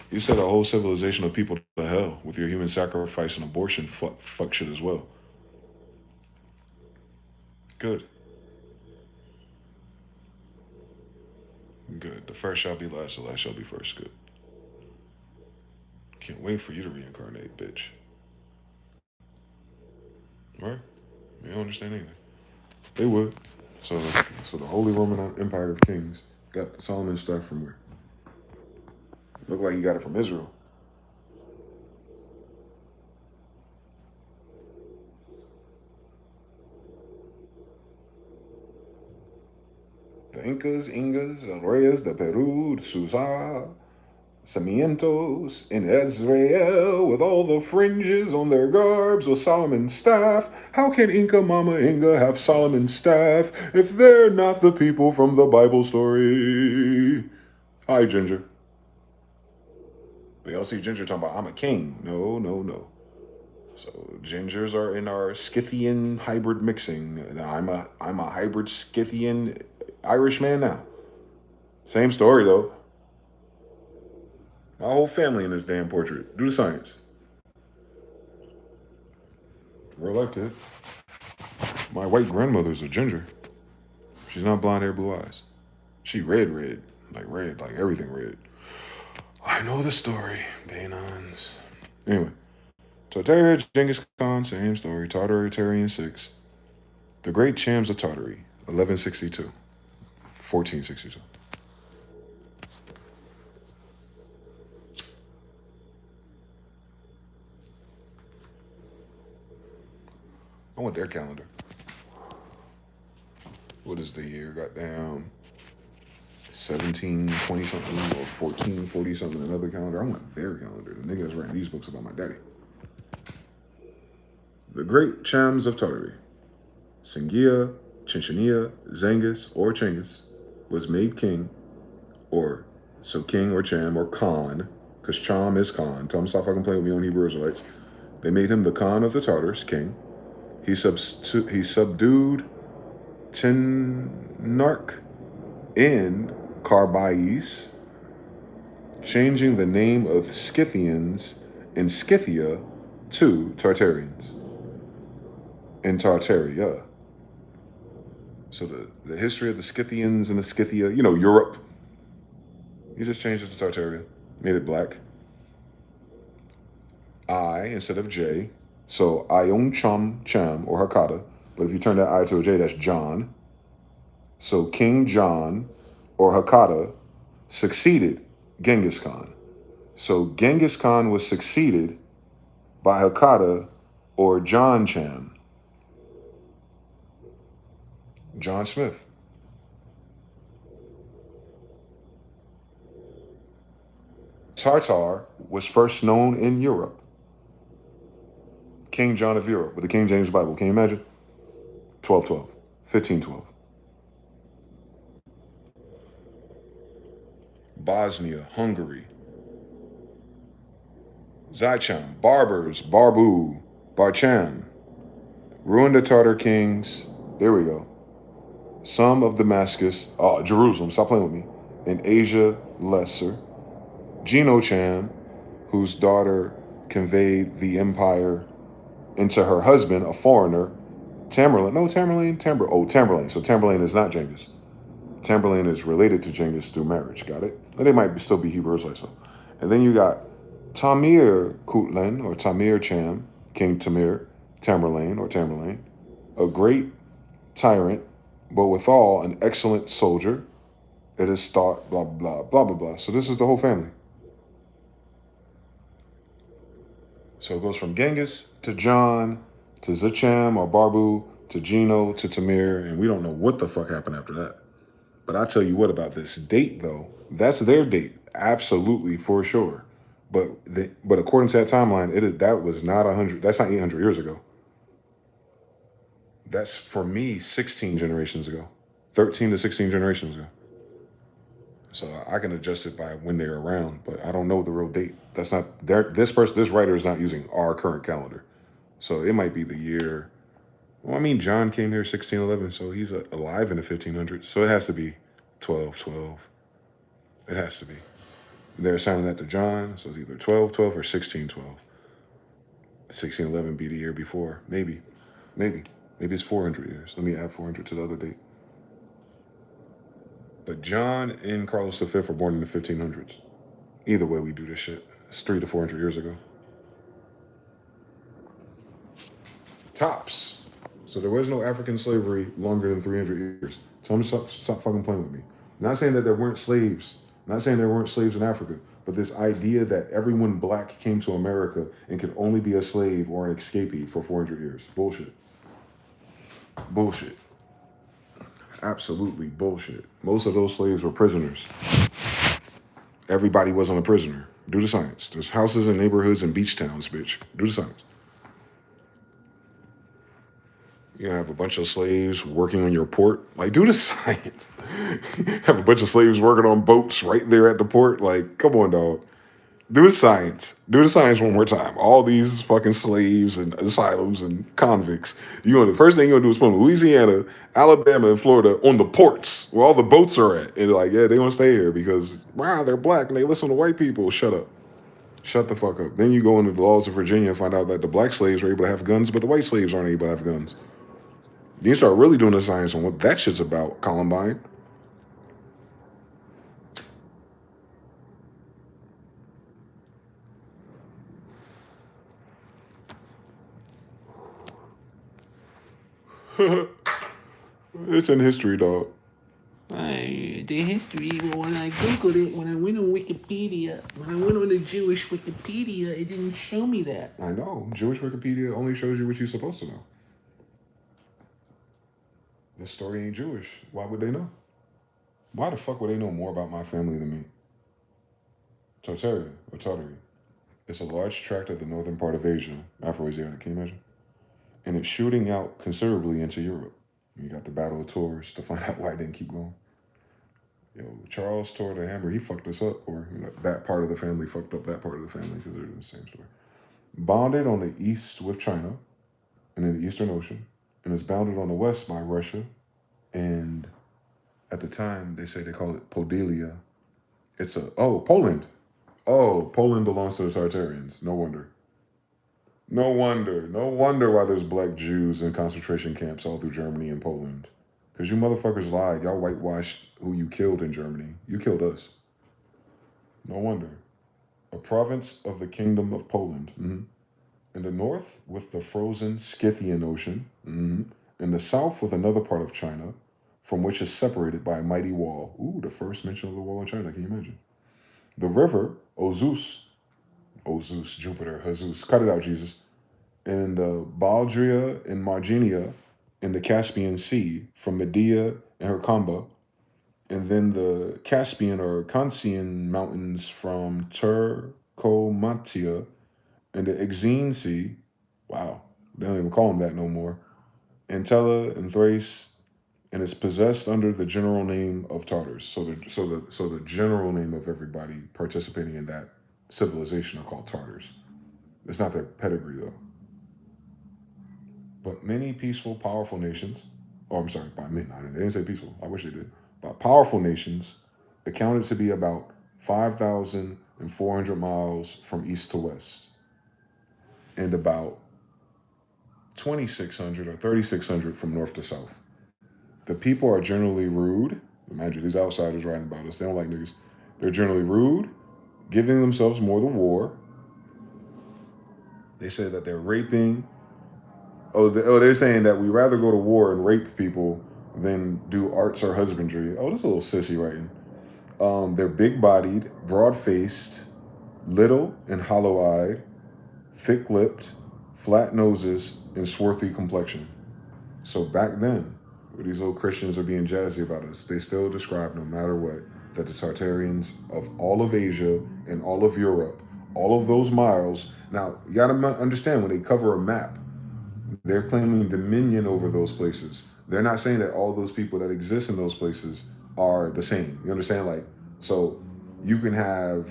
You set a whole civilization of people to hell with your human sacrifice and abortion fuck shit as well. Good. Good. The first shall be last, the last shall be first. Good. Can't wait for you to reincarnate, bitch. Right? You don't understand anything. They would. So the Holy Roman Empire of Kings got the Solomon stuff from where? Looked like he got it from Israel. The Incas, Ingas, El Reyes de Peru, Susa, Sarmientos in Israel with all the fringes on their garbs with Solomon's staff. How can Inca Mama Inga have Solomon's staff if they're not the people from the Bible story? Hi, Ginger. But y'all see Ginger talking about, I'm a king. No, no, no. So Gingers are in our Scythian hybrid mixing. I'm a hybrid Scythian Irishman now. Same story though. My whole family in this damn portrait. Do the science. Real life kid. My white grandmother's a ginger. She's not blonde hair, blue eyes. She red, like everything red. I know the story, Bainons. Anyway, Tartaria, Genghis Khan, same story. Tartaritarian 6. The Great Chams of Tartary, 1162. 1462. I want their calendar. What is the year? Goddamn. 1720 something or 1440 something, another calendar. I want their calendar. The nigga that's writing these books about my daddy. The Great Chams of Tartary. Singia, Chinchania, Zengis, or Chinggis was made king, or so king or Cham or Khan, because Cham is Khan. Tell him stop fucking playing with me on Hebrew Israelites. They made him the Khan of the Tartars, king. He subdued Tinarch and Carbais, changing the name of Scythians in Scythia to Tartarians in Tartaria. So the history of the Scythians and the Scythia, Europe, he just changed it to Tartaria, made it black. I instead of J. So Ion Cham or Hakata. But if you turn that I to a J, that's John. So King John or Hakata succeeded Genghis Khan. So Genghis Khan was succeeded by Hakata or John Cham. John Smith. Tartar was first known in Europe. King John of Europe with the King James Bible. Can you imagine? 1212, 1512. Bosnia, Hungary. Zycham, Barbers, Barbu, Barcham. Ruined the Tartar kings, There we go. Some of Damascus, Jerusalem, stop playing with me, in Asia Lesser. Gino Chan, whose daughter conveyed the empire into her husband, a foreigner, Tamerlane. No, Tamerlane. Tamerlane. So Tamerlane is not Genghis. Tamerlane is related to Genghis through marriage. Got it? And they might still be Hebrew Israelites. So. And then you got Tamir Kutlan, or Tamir Cham, King Tamir, Tamerlane, a great tyrant, but withal an excellent soldier. It is thought, blah, blah, blah, blah, blah. So this is the whole family. So it goes from Genghis to John to Zacham or Barbu to Gino to Tamir, and we don't know what the fuck happened after that. But I tell you what about this date, though. That's their date, absolutely for sure. But according to that timeline, that was not 100. That's not 800 years ago. That's for me 16 generations ago, 13 to 16 generations ago. So I can adjust it by when they're around, but I don't know the real date. That's not this person. This writer is not using our current calendar, so it might be the year. Well, I mean, John came here 1611, so he's alive in the 1500s. So it has to be 1212. It has to be. They're assigning that to John, so it's either 1212 or 1612. 1611 be the year before, maybe it's 400 years. Let me add 400 to the other date. But John and Carlos V were born in the 1500s. Either way, we do this shit. It's 300 to 400 years ago. Tops. So there was no African slavery longer than 300 years. Tell me stop fucking playing with me. I'm not saying that there weren't slaves. I'm not saying there weren't slaves in Africa. But this idea that everyone black came to America and could only be a slave or an escapee for 400 years. Bullshit. Bullshit. Absolutely bullshit. Most of those slaves were prisoners. Everybody wasn't a prisoner. Do the science. There's houses and neighborhoods and beach towns, bitch. Do the science. You have a bunch of slaves working on your port. Like, do the science. Have a bunch of slaves working on boats right there at the port. Like, come on, dog. Do the science. Do the science one more time. All these fucking slaves and asylums and convicts. The first thing you're gonna do is put Louisiana, Alabama, and Florida on the ports where all the boats are at. And like, yeah, they want to stay here because wow, they're black and they listen to white people. Shut up. Shut the fuck up. Then you go into the laws of Virginia and find out that the black slaves are able to have guns, but the white slaves aren't able to have guns. Then you start really doing the science on what that shit's about, Columbine. It's in history, dog. The history, well, when I Googled it, when I went on Wikipedia, when I went on the Jewish Wikipedia, it didn't show me that. I know. Jewish Wikipedia only shows you what you're supposed to know. This story ain't Jewish. Why would they know? Why the fuck would they know more about my family than me? Tartaria, or Tartary. It's a large tract of the northern part of Asia, Afro-Asiatic, can you imagine? And it's shooting out considerably into Europe. You got the Battle of Tours to find out why it didn't keep going. Yo, Charles tore the hammer. He fucked us up, or that part of the family fucked up that part of the family because they're the same story. Bonded on the east with China and in the Eastern Ocean, and is bounded on the west by Russia, and at the time they say they call it Podelia. It's Poland. Oh, Poland belongs to the Tartarians. No wonder. No wonder why there's black Jews in concentration camps all through Germany and Poland. Because you motherfuckers lied. Y'all whitewashed who you killed in Germany. You killed us. No wonder. A province of the Kingdom of Poland. Mm-hmm. In the north with the frozen Scythian Ocean. Mm-hmm. In the south with another part of China, from which is separated by a mighty wall. Ooh, the first mention of the wall in China. Can you imagine? The river, Ozus, Jupiter, Jesus. Cut it out, Jesus. And Baldria and Marginia in the Caspian Sea from Medea and Herkamba, and then the Caspian or Kansian mountains from Turcomatia and the Euxine Sea. Wow, they don't even call them that no more. Antella and Thrace, and it's possessed under the general name of Tartars. So the general name of everybody participating in that civilization are called Tartars. It's not their pedigree though. But many peaceful, powerful nations, Oh, I'm sorry, by midnight. They didn't say peaceful. I wish they did. By powerful nations, accounted to be about 5,400 miles from east to west, and about 2,600 or 3,600 from north to south. The people are generally rude. Imagine these outsiders writing about us. They don't like niggas. They're generally rude, giving themselves more to war. They say that they're raping. They're saying that we rather go to war and rape people than do arts or husbandry. Oh, this a little sissy writing. They're big-bodied, broad-faced, little and hollow-eyed, thick-lipped, flat noses, and swarthy complexion. So back then, where these little Christians are being jazzy about us, they still describe, no matter what, that the Tartarians of all of Asia and all of Europe, all of those miles. Now, you gotta understand when they cover a map, they're claiming dominion over those places. They're not saying that all those people that exist in those places are the same. You understand? Like, so you can have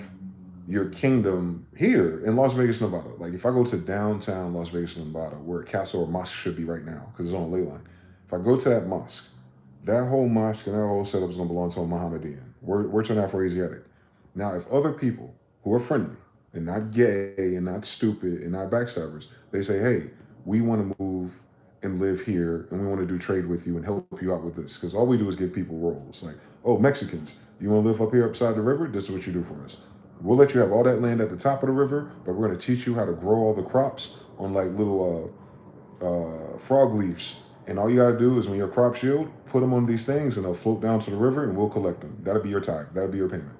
your kingdom here in Las Vegas, Nevada. Like, if I go to downtown Las Vegas, Nevada, where a castle or mosque should be right now, because it's on a ley line. If I go to that mosque, that whole mosque and that whole setup is going to belong to a Mohammedan. We're to an Afro-Asiatic. Now, if other people who are friendly and not gay and not stupid and not backstabbers, they say, hey, we want to move and live here and we want to do trade with you and help you out with this. Because all we do is give people roles. Like, oh, Mexicans, you want to live up here upside the river? This is what you do for us. We'll let you have all that land at the top of the river, but we're going to teach you how to grow all the crops on like little frog leaves. And all you got to do is when your crops yield, put them on these things and they'll float down to the river and we'll collect them. That'll be your tithe. That'll be your payment.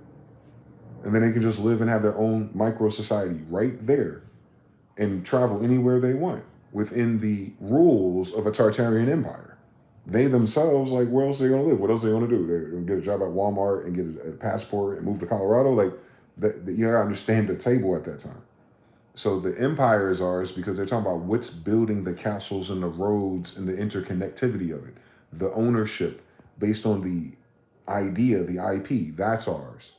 And then they can just live and have their own micro society right there and travel anywhere they want within the rules of a Tartarian empire. They themselves, like, where else are they going to live? What else are they going to do? They're going to get a job at Walmart and get a passport and move to Colorado? Like, you got to understand the table at that time. So the empire is ours because they're talking about what's building the castles and the roads and the interconnectivity of it. The ownership based on the idea, the IP, that's ours.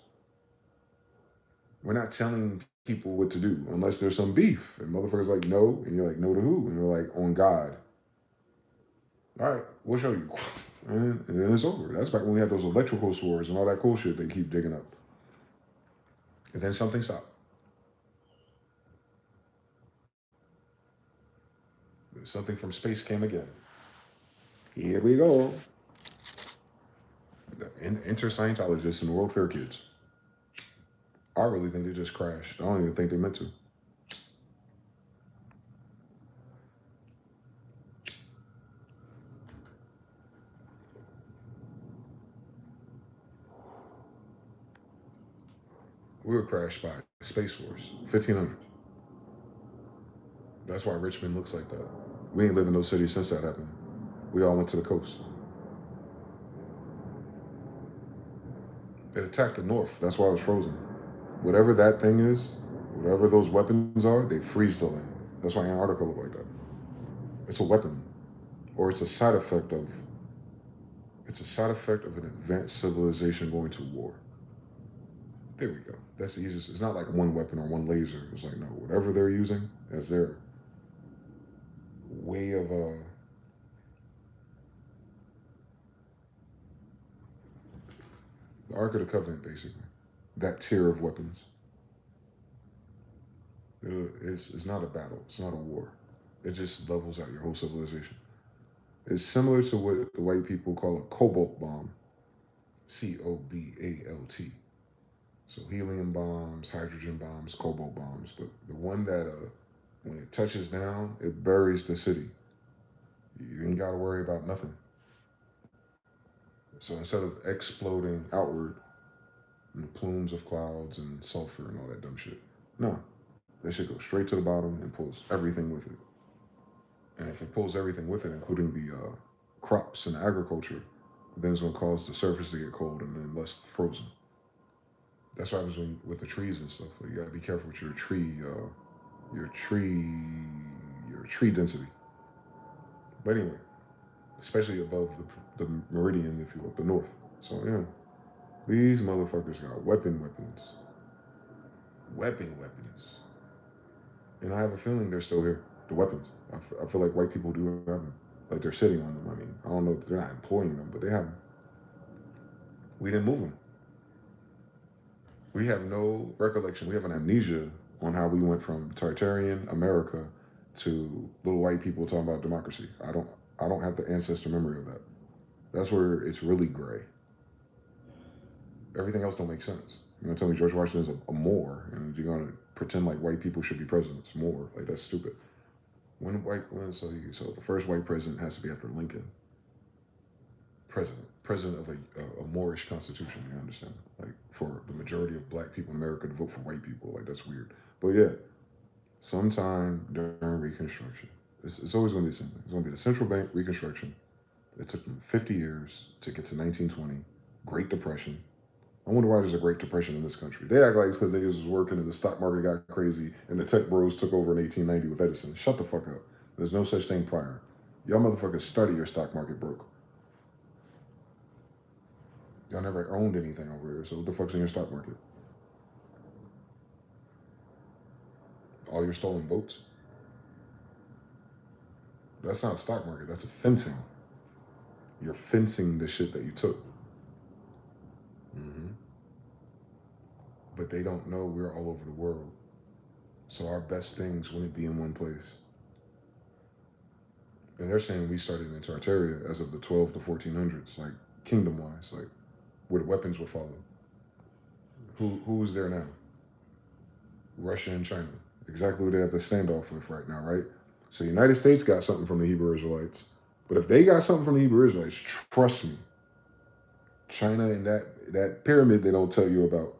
We're not telling people what to do unless there's some beef. And motherfuckers like, no. And you're like, no to who? And you're like, on God. All right, we'll show you. And then it's over. That's back when we had those electrical swords and all that cool shit they keep digging up. And then something stopped. Something from space came again. Here we go. Enter Scientologists and World Fair kids. I really think they just crashed. I don't even think they meant to. We were crashed by Space Force, 1500. That's why Richmond looks like that. We ain't lived in those cities since that happened. We all went to the coast. It attacked the north. That's why it was frozen. Whatever that thing is, whatever those weapons are, they freeze the land. That's why Antarctica look like that. It's a weapon, or it's a side effect of. It's a side effect of an advanced civilization going to war. There we go. That's the easiest. It's not like one weapon or one laser. It's like no, whatever they're using as their way of the Ark of the Covenant, basically. That tier of weapons. It's not a battle. It's not a war. It just levels out your whole civilization. It's similar to what the white people call a cobalt bomb. COBALT. So helium bombs, hydrogen bombs, cobalt bombs. But the one that, when it touches down, it buries the city. You ain't got to worry about nothing. So instead of exploding outward in plumes of clouds and sulfur and all that dumb shit, no. They should go straight to the bottom and pulls everything with it. And if it pulls everything with it, including the crops and agriculture, then it's going to cause the surface to get cold and then less frozen. That's what happens with the trees and stuff. Like, you got to be careful with your tree, your tree density. But anyway, especially above the meridian, if you will, the north. So yeah, these motherfuckers got weapons. And I have a feeling they're still here. The weapons. I feel like white people do have them. Like they're sitting on them. I mean, I don't know. They're not employing them, but they have them. We didn't move them. We have no recollection. We have an amnesia on how we went from totalitarian America to little white people talking about democracy. I don't have the ancestor memory of that. That's where it's really gray. Everything else don't make sense. You're gonna tell me George Washington is a Moor, and you're gonna pretend like white people should be presidents. Moor, like that's stupid. So the first white president has to be after Lincoln. President of a Moorish constitution. You understand? Like for the majority of black people in America to vote for white people, like that's weird. But yeah, sometime during Reconstruction, it's always going to be the same thing. It's going to be the central bank Reconstruction. It took them 50 years to get to 1920, Great Depression. I wonder why there's a Great Depression in this country. They act like it's because niggas was working and the stock market got crazy and the tech bros took over in 1890 with Edison. Shut the fuck up. There's no such thing prior. Y'all motherfuckers study your stock market broke. Y'all never owned anything over here, so what the fuck's in your stock market? All your stolen boats? That's not a stock market, that's a fencing. You're fencing the shit that you took. Mm-hmm. But they don't know we're all over the world. So our best things wouldn't be in one place. And they're saying we started in Tartaria as of the 12 to 1400s, like kingdom-wise, like where the weapons would follow. Who's there now? Russia and China. Exactly what they have to standoff with right now, right? So the United States got something from the Hebrew Israelites. But if they got something from the Hebrew Israelites, trust me, China and that pyramid they don't tell you about,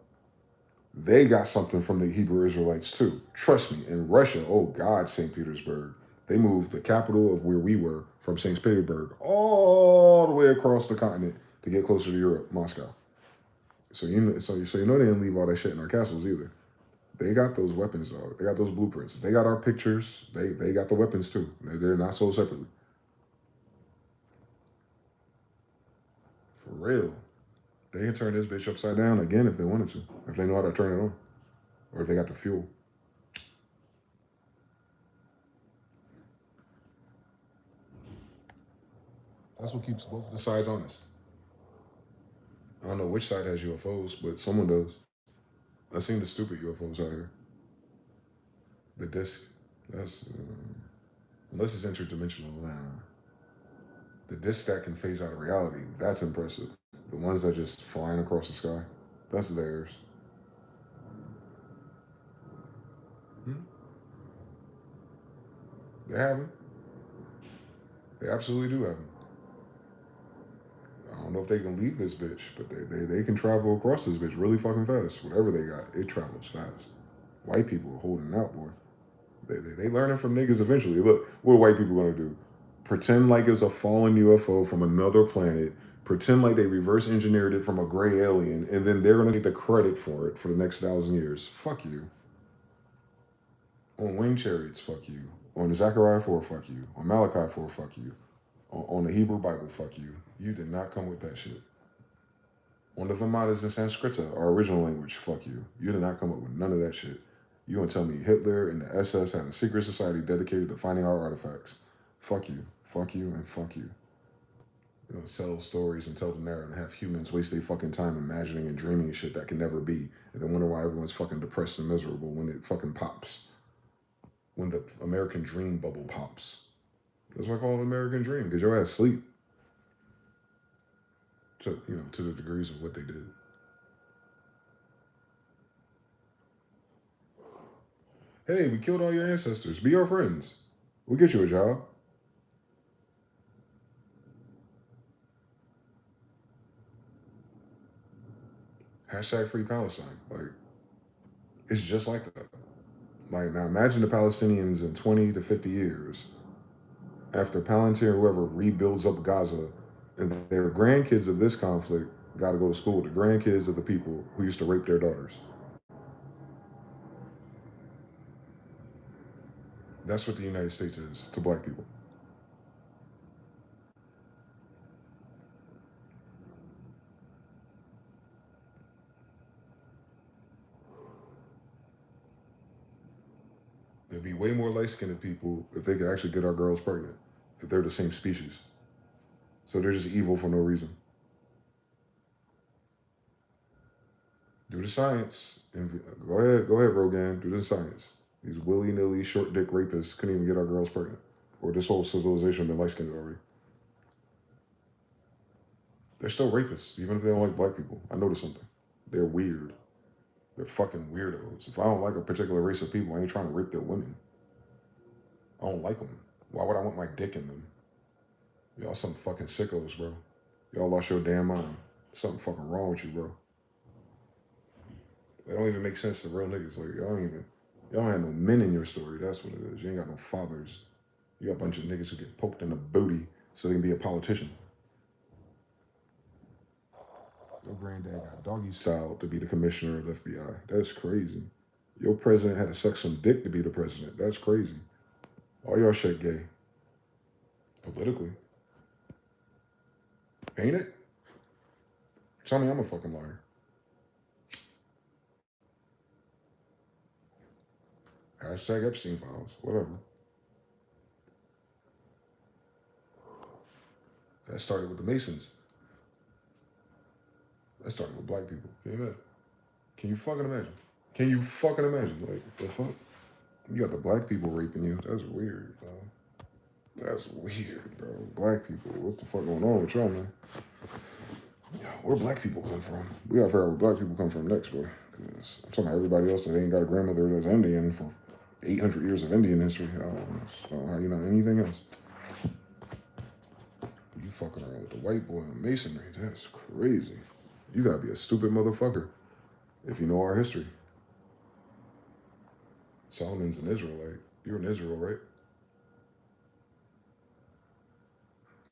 they got something from the Hebrew Israelites too. Trust me. In Russia, oh God, St. Petersburg, they moved the capital of where we were from St. Petersburg all the way across the continent to get closer to Europe, Moscow. So you know they didn't leave all that shit in our castles either. They got those weapons, though. They got those blueprints. They got our pictures. They got the weapons too. They're not sold separately. For real. They can turn this bitch upside down again if they wanted to. If they know how to turn it on. Or if they got the fuel. That's what keeps both of the sides honest. I don't know which side has UFOs, but someone does. I've seen the stupid UFOs out here. The disc. That's unless it's interdimensional. The disc that can phase out of reality. That's impressive. The ones that just flying across the sky. That's theirs. Hmm? They have them. They absolutely do have them. I don't know if they can leave this bitch, but they can travel across this bitch really fucking fast. Whatever they got, it travels fast. White people are holding out, boy. They learning from niggas eventually. Look, what are white people gonna do? Pretend like it's a fallen UFO from another planet. Pretend like they reverse engineered it from a gray alien, and then they're gonna get the credit for it for the next 1,000 years. Fuck you. On wing chariots, fuck you. On Zechariah 4, fuck you. On Malachi 4, fuck you. On the Hebrew Bible, fuck you. You did not come with that shit. On the Vedatas in Sanskrit, our original language, fuck you. You did not come up with none of that shit. You gonna tell me Hitler and the SS had a secret society dedicated to finding our artifacts? Fuck you, and fuck you. You know, sell stories and tell the narrative and have humans waste their fucking time imagining and dreaming shit that can never be, and then wonder why everyone's fucking depressed and miserable when it fucking pops. When the American dream bubble pops. That's why I call it American dream, because your ass sleep. To the degrees of what they did. Hey, we killed all your ancestors. Be our friends. We'll get you a job. Hashtag free Palestine. Like, it's just like that. Like, now imagine the Palestinians in 20 to 50 years after Palantir, whoever rebuilds up Gaza, and their grandkids of this conflict got to go to school with the grandkids of the people who used to rape their daughters. That's what the United States is to black people. There'd be way more light-skinned people if they could actually get our girls pregnant. if they're the same species. So they're just evil for no reason. Do the science. And go ahead, Rogan. Do the science. These willy-nilly short dick rapists couldn't even get our girls pregnant. Or this whole civilization been light-skinned already. They're still rapists, even if they don't like black people. I noticed something. They're weird. They're fucking weirdos. If I don't like a particular race of people, I ain't trying to rape their women. I don't like them. Why would I want my dick in them? Y'all some fucking sickos, bro. Y'all lost your damn mind. Something fucking wrong with you, bro. It don't even make sense to real niggas. Like, y'all don't have no men in your story. That's what it is. You ain't got no fathers. You got a bunch of niggas who get poked in the booty so they can be a politician. Your granddad got doggy style to be the commissioner of the FBI. That's crazy. Your president had to suck some dick to be the president. That's crazy. All y'all shit gay. Politically. Ain't it? Tell me I'm a fucking liar. Hashtag Epstein files. Whatever. That started with the Masons. That started with black people. Can you imagine? Can you fucking imagine? Can you fucking imagine? Like, the fuck? You got the black people raping you. That's weird, bro. That's weird, bro. Black people. What's the fuck going on with y'all, man? Yeah, where black people come from? We gotta figure out where black people come from next, bro. Because I'm talking about everybody else that ain't got a grandmother that's Indian for 800 years of Indian history. I don't know how you know anything else. You fucking around with the white boy in masonry. That's crazy. You gotta be a stupid motherfucker if you know our history. Solomon's an Israelite. You're in Israel, right?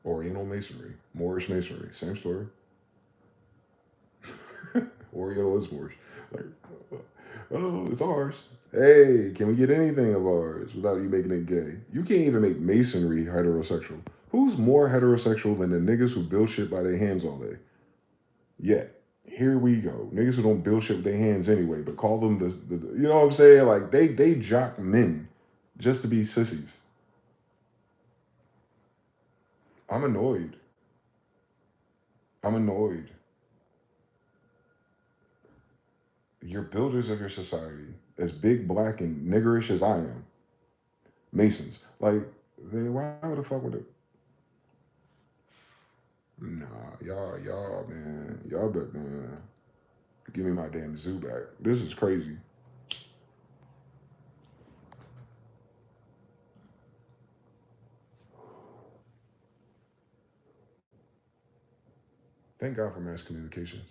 Oriental masonry, Moorish masonry, same story. Oriental is Moorish. Like, oh, it's ours. Hey, can we get anything of ours without you making it gay? You can't even make masonry heterosexual. Who's more heterosexual than the niggas who build shit by their hands all day? Yeah, here we go. Niggas who don't build shit with their hands anyway, but call them the you know what I'm saying? Like, they jock men just to be sissies. I'm annoyed. I'm annoyed. You're builders of your society, as big, black, and niggerish as I am. Masons. Like, why the fuck would it? Nah, y'all, man. Y'all bet, man. Give me my damn zoo back. This is crazy. Thank God for mass communications.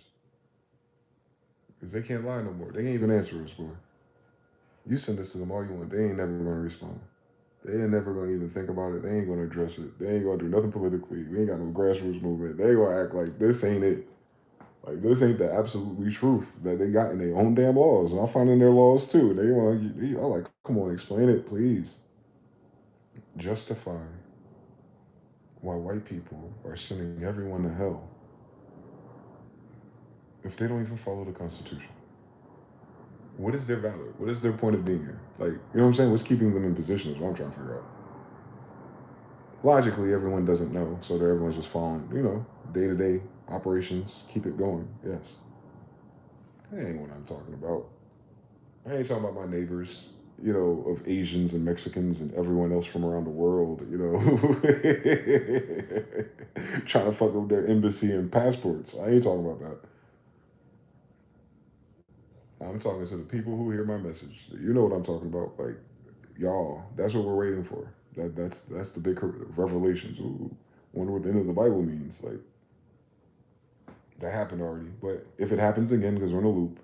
Because they can't lie no more. They ain't even answer us, boy. You send this to them all you want. They ain't never going to respond. They ain't never going to even think about it. They ain't going to address it. They ain't going to do nothing politically. We ain't got no grassroots movement. They going to act like this ain't it. Like, this ain't the absolute truth that they got in their own damn laws. And I find in their laws, too. They want to, I'm like, come on, explain it, please. Justify why white people are sending everyone to hell if they don't even follow the Constitution. What is their value? What is their point of being here? Like, you know what I'm saying? What's keeping them in position is what I'm trying to figure out. Logically, everyone doesn't know, so everyone's just following, day-to-day operations, keep it going, yes. That ain't what I'm talking about. I ain't talking about my neighbors, of Asians and Mexicans and everyone else from around the world, trying to fuck up their embassy and passports. I ain't talking about that. I'm talking to the people who hear my message. You know what I'm talking about. Like, y'all, that's what we're waiting for. That's the big revelations. Ooh, wonder what the end of the Bible means. Like, that happened already. But if it happens again, because we're in a loop,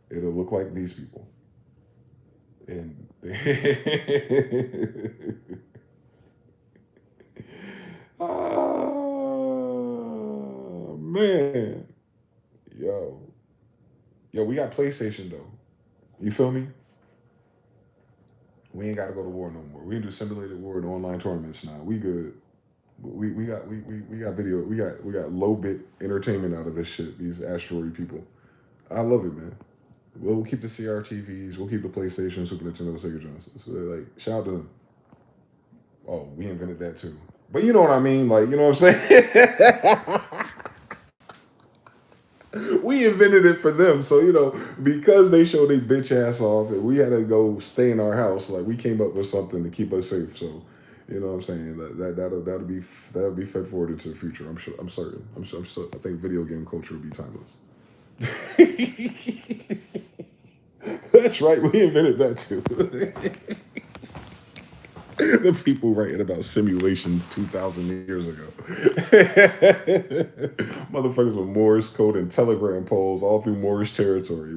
it'll look like these people. And oh man, yo, we got PlayStation though. You feel me? We ain't got to go to war no more. We can do simulated war and online tournaments now. We good. We got video. We got low bit entertainment out of this shit. These asteroid people. I love it, man. We'll keep the CRTVs. We'll keep the PlayStation, Super Nintendo, Sega Genesis. So, like, shout out to them. Oh, we invented that too. But you know what I mean? Like, you know what I'm saying? We invented it for them. So, because they showed their bitch ass off and we had to go stay in our house, like we came up with something to keep us safe. So, you know what I'm saying? That'll be fed forward into the future. I'm sure. I'm certain. I think video game culture will be timeless. That's right. We invented that too. The people writing about simulations 2,000 years ago. Motherfuckers with Morse code and telegram poles all through Moorish territory.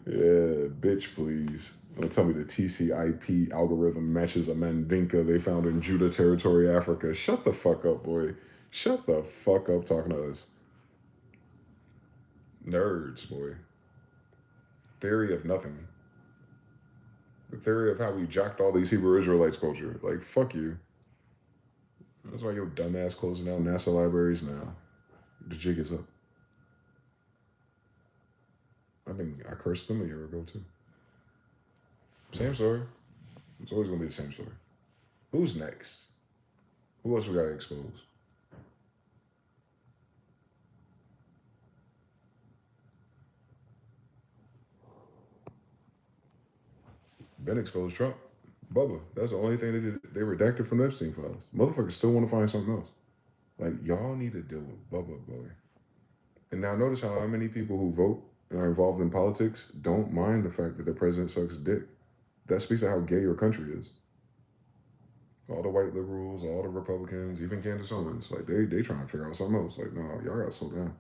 Yeah, bitch, please. Don't tell me the TCIP algorithm matches a Mandinka they found in Judah territory, Africa. Shut the fuck up, boy. Shut the fuck up talking to us. Nerds, boy. Theory of nothing. The theory of how we jacked all these Hebrew Israelites culture. Like, fuck you. That's why your dumbass closing down NASA libraries now. The jig is up. I cursed them a year ago too. Same story. It's always gonna be the same story. Who's next? Who else we gotta expose? Ben exposed Trump. Bubba. That's the only thing they did. They redacted from the Epstein files. Motherfuckers still want to find something else. Like, y'all need to deal with Bubba, boy. And now notice how many people who vote and are involved in politics don't mind the fact that the president sucks dick. That speaks of how gay your country is. All the white liberals, all the Republicans, even Candace Owens, like they trying to figure out something else. Like, no, y'all gotta slow down.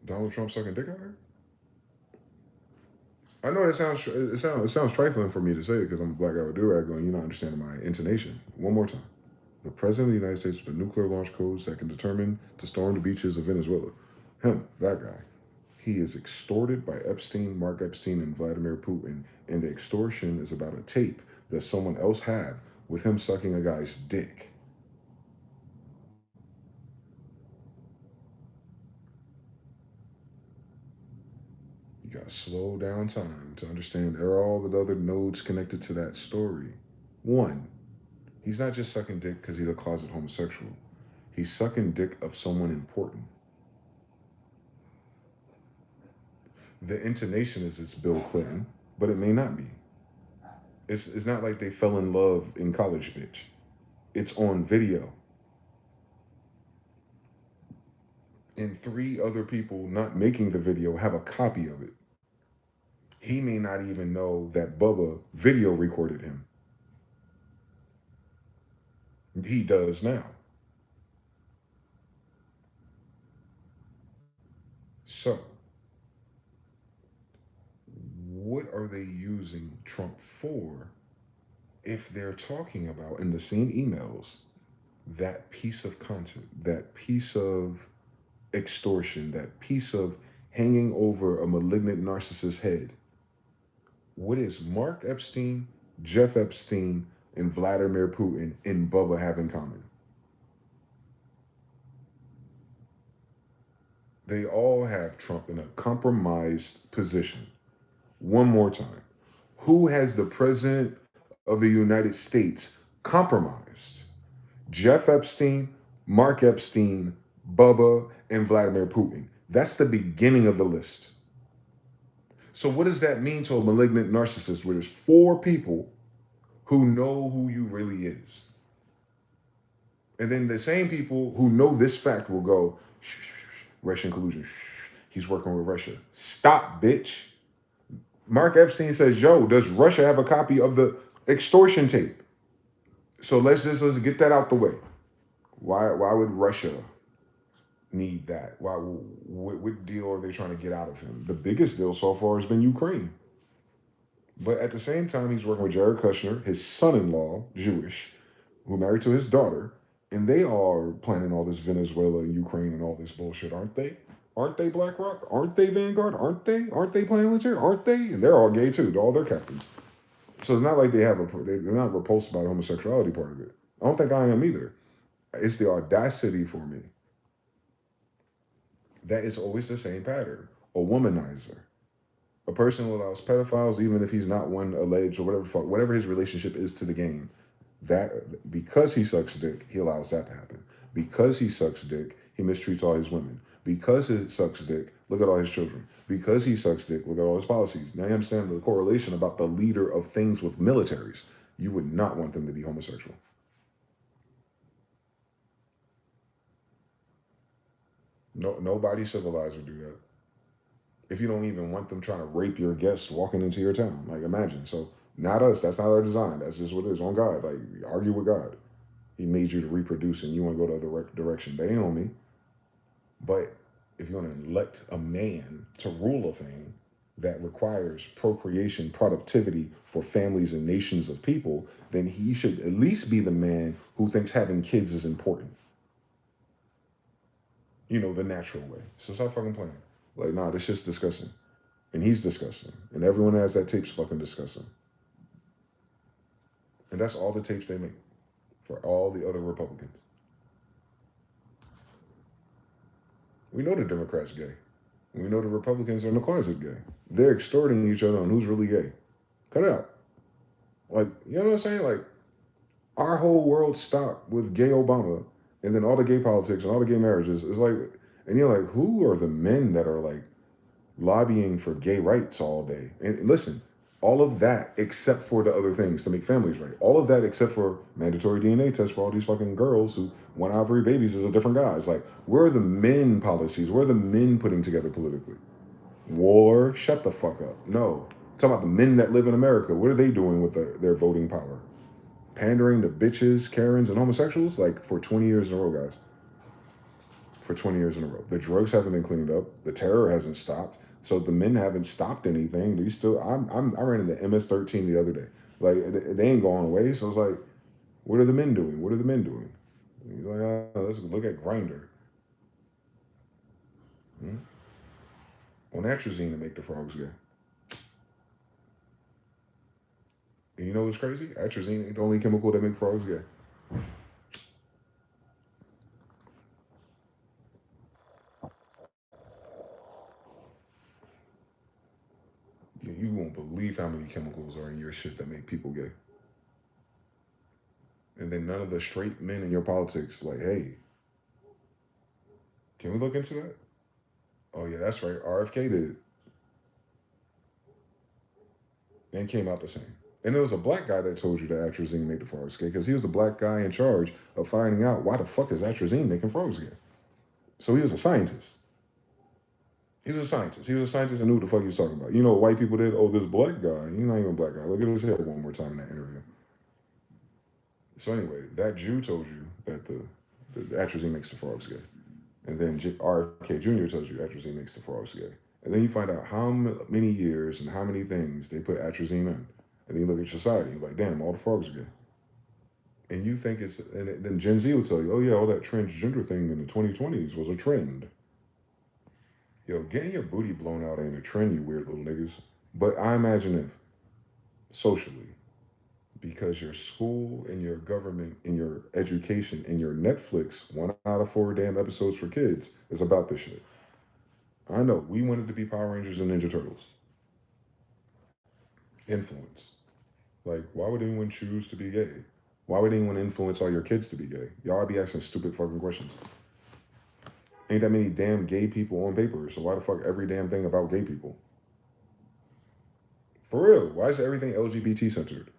Donald Trump sucking dick out here? I know it sounds trifling for me to say because I'm a black guy with do-rag going, you're not understanding my intonation. One more time. The President of the United States with the nuclear launch codes that can determine to storm the beaches of Venezuela. Him, that guy. He is extorted by Epstein, Mark Epstein, and Vladimir Putin, and the extortion is about a tape that someone else had with him sucking a guy's dick. You gotta slow down time to understand there are all the other nodes connected to that story. One, he's not just sucking dick because he's a closet homosexual. He's sucking dick of someone important. The intonation is it's Bill Clinton, but it may not be. It's not like they fell in love in college, bitch. It's on video. And three other people not making the video have a copy of it. He may not even know that Bubba video recorded him. He does now. So, what are they using Trump for if they're talking about in the same emails that piece of content, that piece of extortion, that piece of hanging over a malignant narcissist's head? What is Mark Epstein, Jeff Epstein, and Vladimir Putin and Bubba have in common? They all have Trump in a compromised position. One more time. Who has the president of the United States compromised? Jeff Epstein, Mark Epstein, Bubba, and Vladimir Putin. That's the beginning of the list. So, what does that mean to a malignant narcissist where there's four people who know who you really is? And then the same people who know this fact will go, shh, shh, shh, Russian collusion. Shh, he's working with Russia. Stop, bitch. Mark Epstein says, yo, does Russia have a copy of the extortion tape? So let's get that out the way. Why would Russia need that? What deal are they trying to get out of him? The biggest deal so far has been Ukraine. But at the same time, he's working with Jared Kushner, his son-in-law, Jewish, who married to his daughter, and they are planning all this Venezuela and Ukraine and all this bullshit, aren't they? Aren't they BlackRock? Aren't they Vanguard? Aren't they? Aren't they Palantir? Aren't they? And they're all gay too. All their captains. So it's not like they're not repulsed by the homosexuality part of it. I don't think I am either. It's the audacity for me. That is always the same pattern. A womanizer. A person who allows pedophiles, even if he's not one alleged or whatever his relationship is to the game, That because he sucks dick, he allows that to happen. Because he sucks dick, he mistreats all his women. Because he sucks dick, look at all his children. Because he sucks dick, look at all his policies. Now you understand the correlation about the leader of things with militaries. You would not want them to be homosexual. No, nobody civilized would do that. If you don't even want them trying to rape your guests walking into your town, like imagine. So not us. That's not our design. That's just what it is. On God, like argue with God. He made you to reproduce, and you want to go the other direction. They ain't on me. But if you want to elect a man to rule a thing that requires procreation, productivity for families and nations of people, then he should at least be the man who thinks having kids is important. You know, the natural way. So stop fucking playing. Like, nah, this shit's disgusting. And he's disgusting. And everyone that has that tape's fucking disgusting. And that's all the tapes they make for all the other Republicans. We know the Democrats gay. We know the Republicans are in the closet gay. They're extorting each other on who's really gay. Cut it out. Like, you know what I'm saying? Like, our whole world stopped with gay Obama, and then all the gay politics and all the gay marriages. It's like, and you're like, who are the men that are like lobbying for gay rights all day? And listen, all of that except for the other things to make families right. All of that except for mandatory DNA tests for all these fucking girls who 1 out of 3 babies is a different guy. It's like, where are the men policies? Where are the men putting together politically? War, shut the fuck up. No. I'm talking about the men that live in America. What are they doing with their voting power? Pandering to bitches, Karens, and homosexuals? Like for 20 years in a row, guys. For 20 years in a row. The drugs haven't been cleaned up. The terror hasn't stopped. So the men haven't stopped anything. They still. I ran into MS-13 the other day. Like they ain't going away. So it's like, what are the men doing? What are the men doing? You're like, oh, let's look at Grindr. On atrazine to make the frogs gay. And you know what's crazy? Atrazine ain't the only chemical that make frogs gay. You won't believe how many chemicals are in your shit that make people gay. And then none of the straight men in your politics, like, hey, can we look into that? Oh yeah, that's right. RFK did. And came out the same. And it was a black guy that told you that atrazine made the frogs gay because he was the black guy in charge of finding out why the fuck is atrazine making frogs gay. So he was a scientist. He was a scientist. He was a scientist and knew what the fuck he was talking about. You know what white people did? Oh, this black guy. You're not even a black guy. Look at his head one more time in that interview. So anyway, that Jew told you that the atrazine makes the frogs gay. And then RFK Jr. tells you atrazine makes the frogs gay. And then you find out how many years and how many things they put atrazine in. And then you look at society, you're like, damn, all the frogs are gay. And you think it's, and then Gen Z will tell you, oh yeah, all that transgender thing in the 2020s was a trend. Yo, getting your booty blown out ain't a trend, you weird little niggas. But I imagine if, socially, because your school and your government and your education and your Netflix, 1 out of 4 damn episodes for kids, is about this shit. I know, we wanted to be Power Rangers and Ninja Turtles. Influence. Like, why would anyone choose to be gay? Why would anyone influence all your kids to be gay? Y'all be asking stupid fucking questions. Ain't that many damn gay people on paper, so why the fuck every damn thing about gay people? For real, why is everything LGBT centered?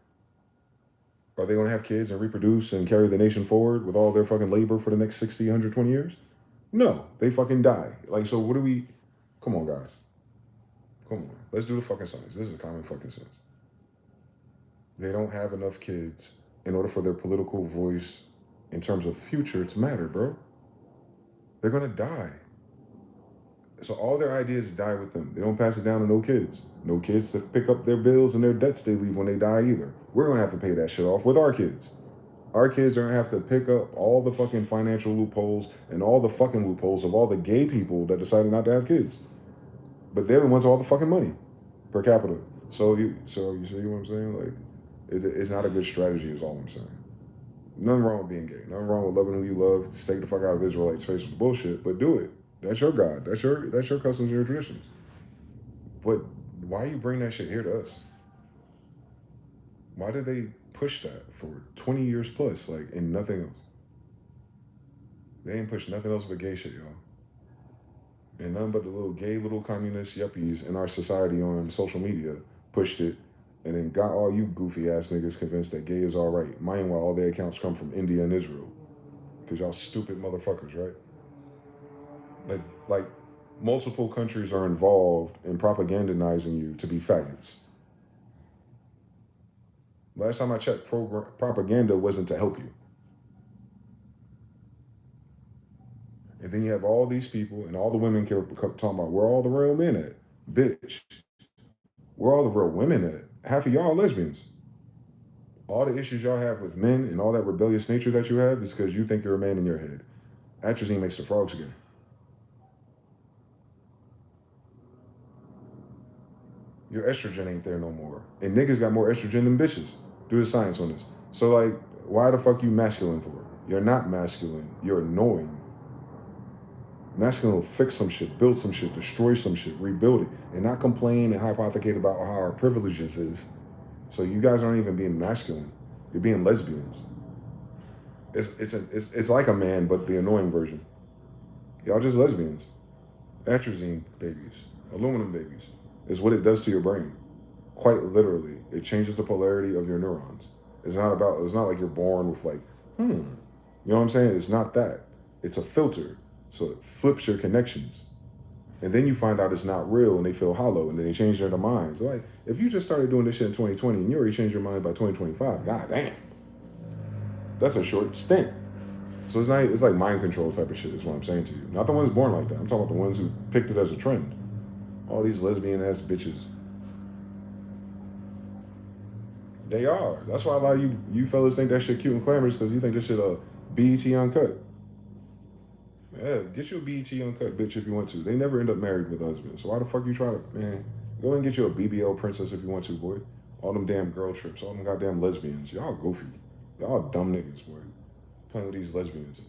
Are they going to have kids and reproduce and carry the nation forward with all their fucking labor for the next 60, 120 years? No, they fucking die. Like, so what do we... Come on, guys. Come on. Let's do the fucking science. This is common fucking sense. They don't have enough kids in order for their political voice in terms of future to matter, bro. They're going to die. So all their ideas die with them. They don't pass it down to no kids. No kids to pick up their bills and their debts they leave when they die either. We're going to have to pay that shit off with our kids. Our kids are going to have to pick up all the fucking financial loopholes and all the fucking loopholes of all the gay people that decided not to have kids. But they're the ones with all the fucking money per capita. So you see what I'm saying? Like, it's not a good strategy is all I'm saying. Nothing wrong with being gay. Nothing wrong with loving who you love. Just take the fuck out of Israelites' face with the bullshit, but do it. That's your God. That's your customs and your traditions. But why you bring that shit here to us? Why did they push that for 20 years plus, like, and nothing else? They ain't pushed nothing else but gay shit, y'all. And none but the little gay little communist yuppies in our society on social media pushed it and then got all you goofy ass niggas convinced that gay is all right. Meanwhile, all their accounts come from India and Israel. Because y'all stupid motherfuckers, right? Like multiple countries are involved in propagandizing you to be faggots. Last time I checked, propaganda wasn't to help you. And then you have all these people and all the women talking about where all the real men at. Bitch, where all the real women at? Half of y'all are lesbians. All the issues y'all have with men and all that rebellious nature that you have is because you think you're a man in your head. Atrazine makes the frogs gay. Your estrogen ain't there no more. And niggas got more estrogen than bitches. Do the science on this. So, like, why the fuck you masculine for? You're not masculine. You're annoying. Masculine will fix some shit, build some shit, destroy some shit, rebuild it, and not complain and hypothecate about how our privileges is. So you guys aren't even being masculine. You're being lesbians. It's like a man, but the annoying version. Y'all just lesbians. Atrazine babies, aluminum babies, is what it does to your brain. Quite literally, it changes the polarity of your neurons. It's not like you're born with like, you know what I'm saying? It's not that. It's a filter. So it flips your connections. And then you find out it's not real and they feel hollow and then they change their minds. Like, if you just started doing this shit in 2020 and you already changed your mind by 2025, god damn. That's a short stint. So it's like mind control type of shit is what I'm saying to you. Not the ones born like that. I'm talking about the ones who picked it as a trend. All these lesbian ass bitches. They are. That's why a lot of you fellas think that shit cute and glamorous because you think this shit BET uncut. Yeah, get you a BET uncut bitch if you want to. They never end up married with husbands. So why the fuck you try to, man? Go and get you a BBL princess if you want to, boy. All them damn girl trips, all them goddamn lesbians. Y'all goofy. Y'all dumb niggas, boy. Playing with these lesbians.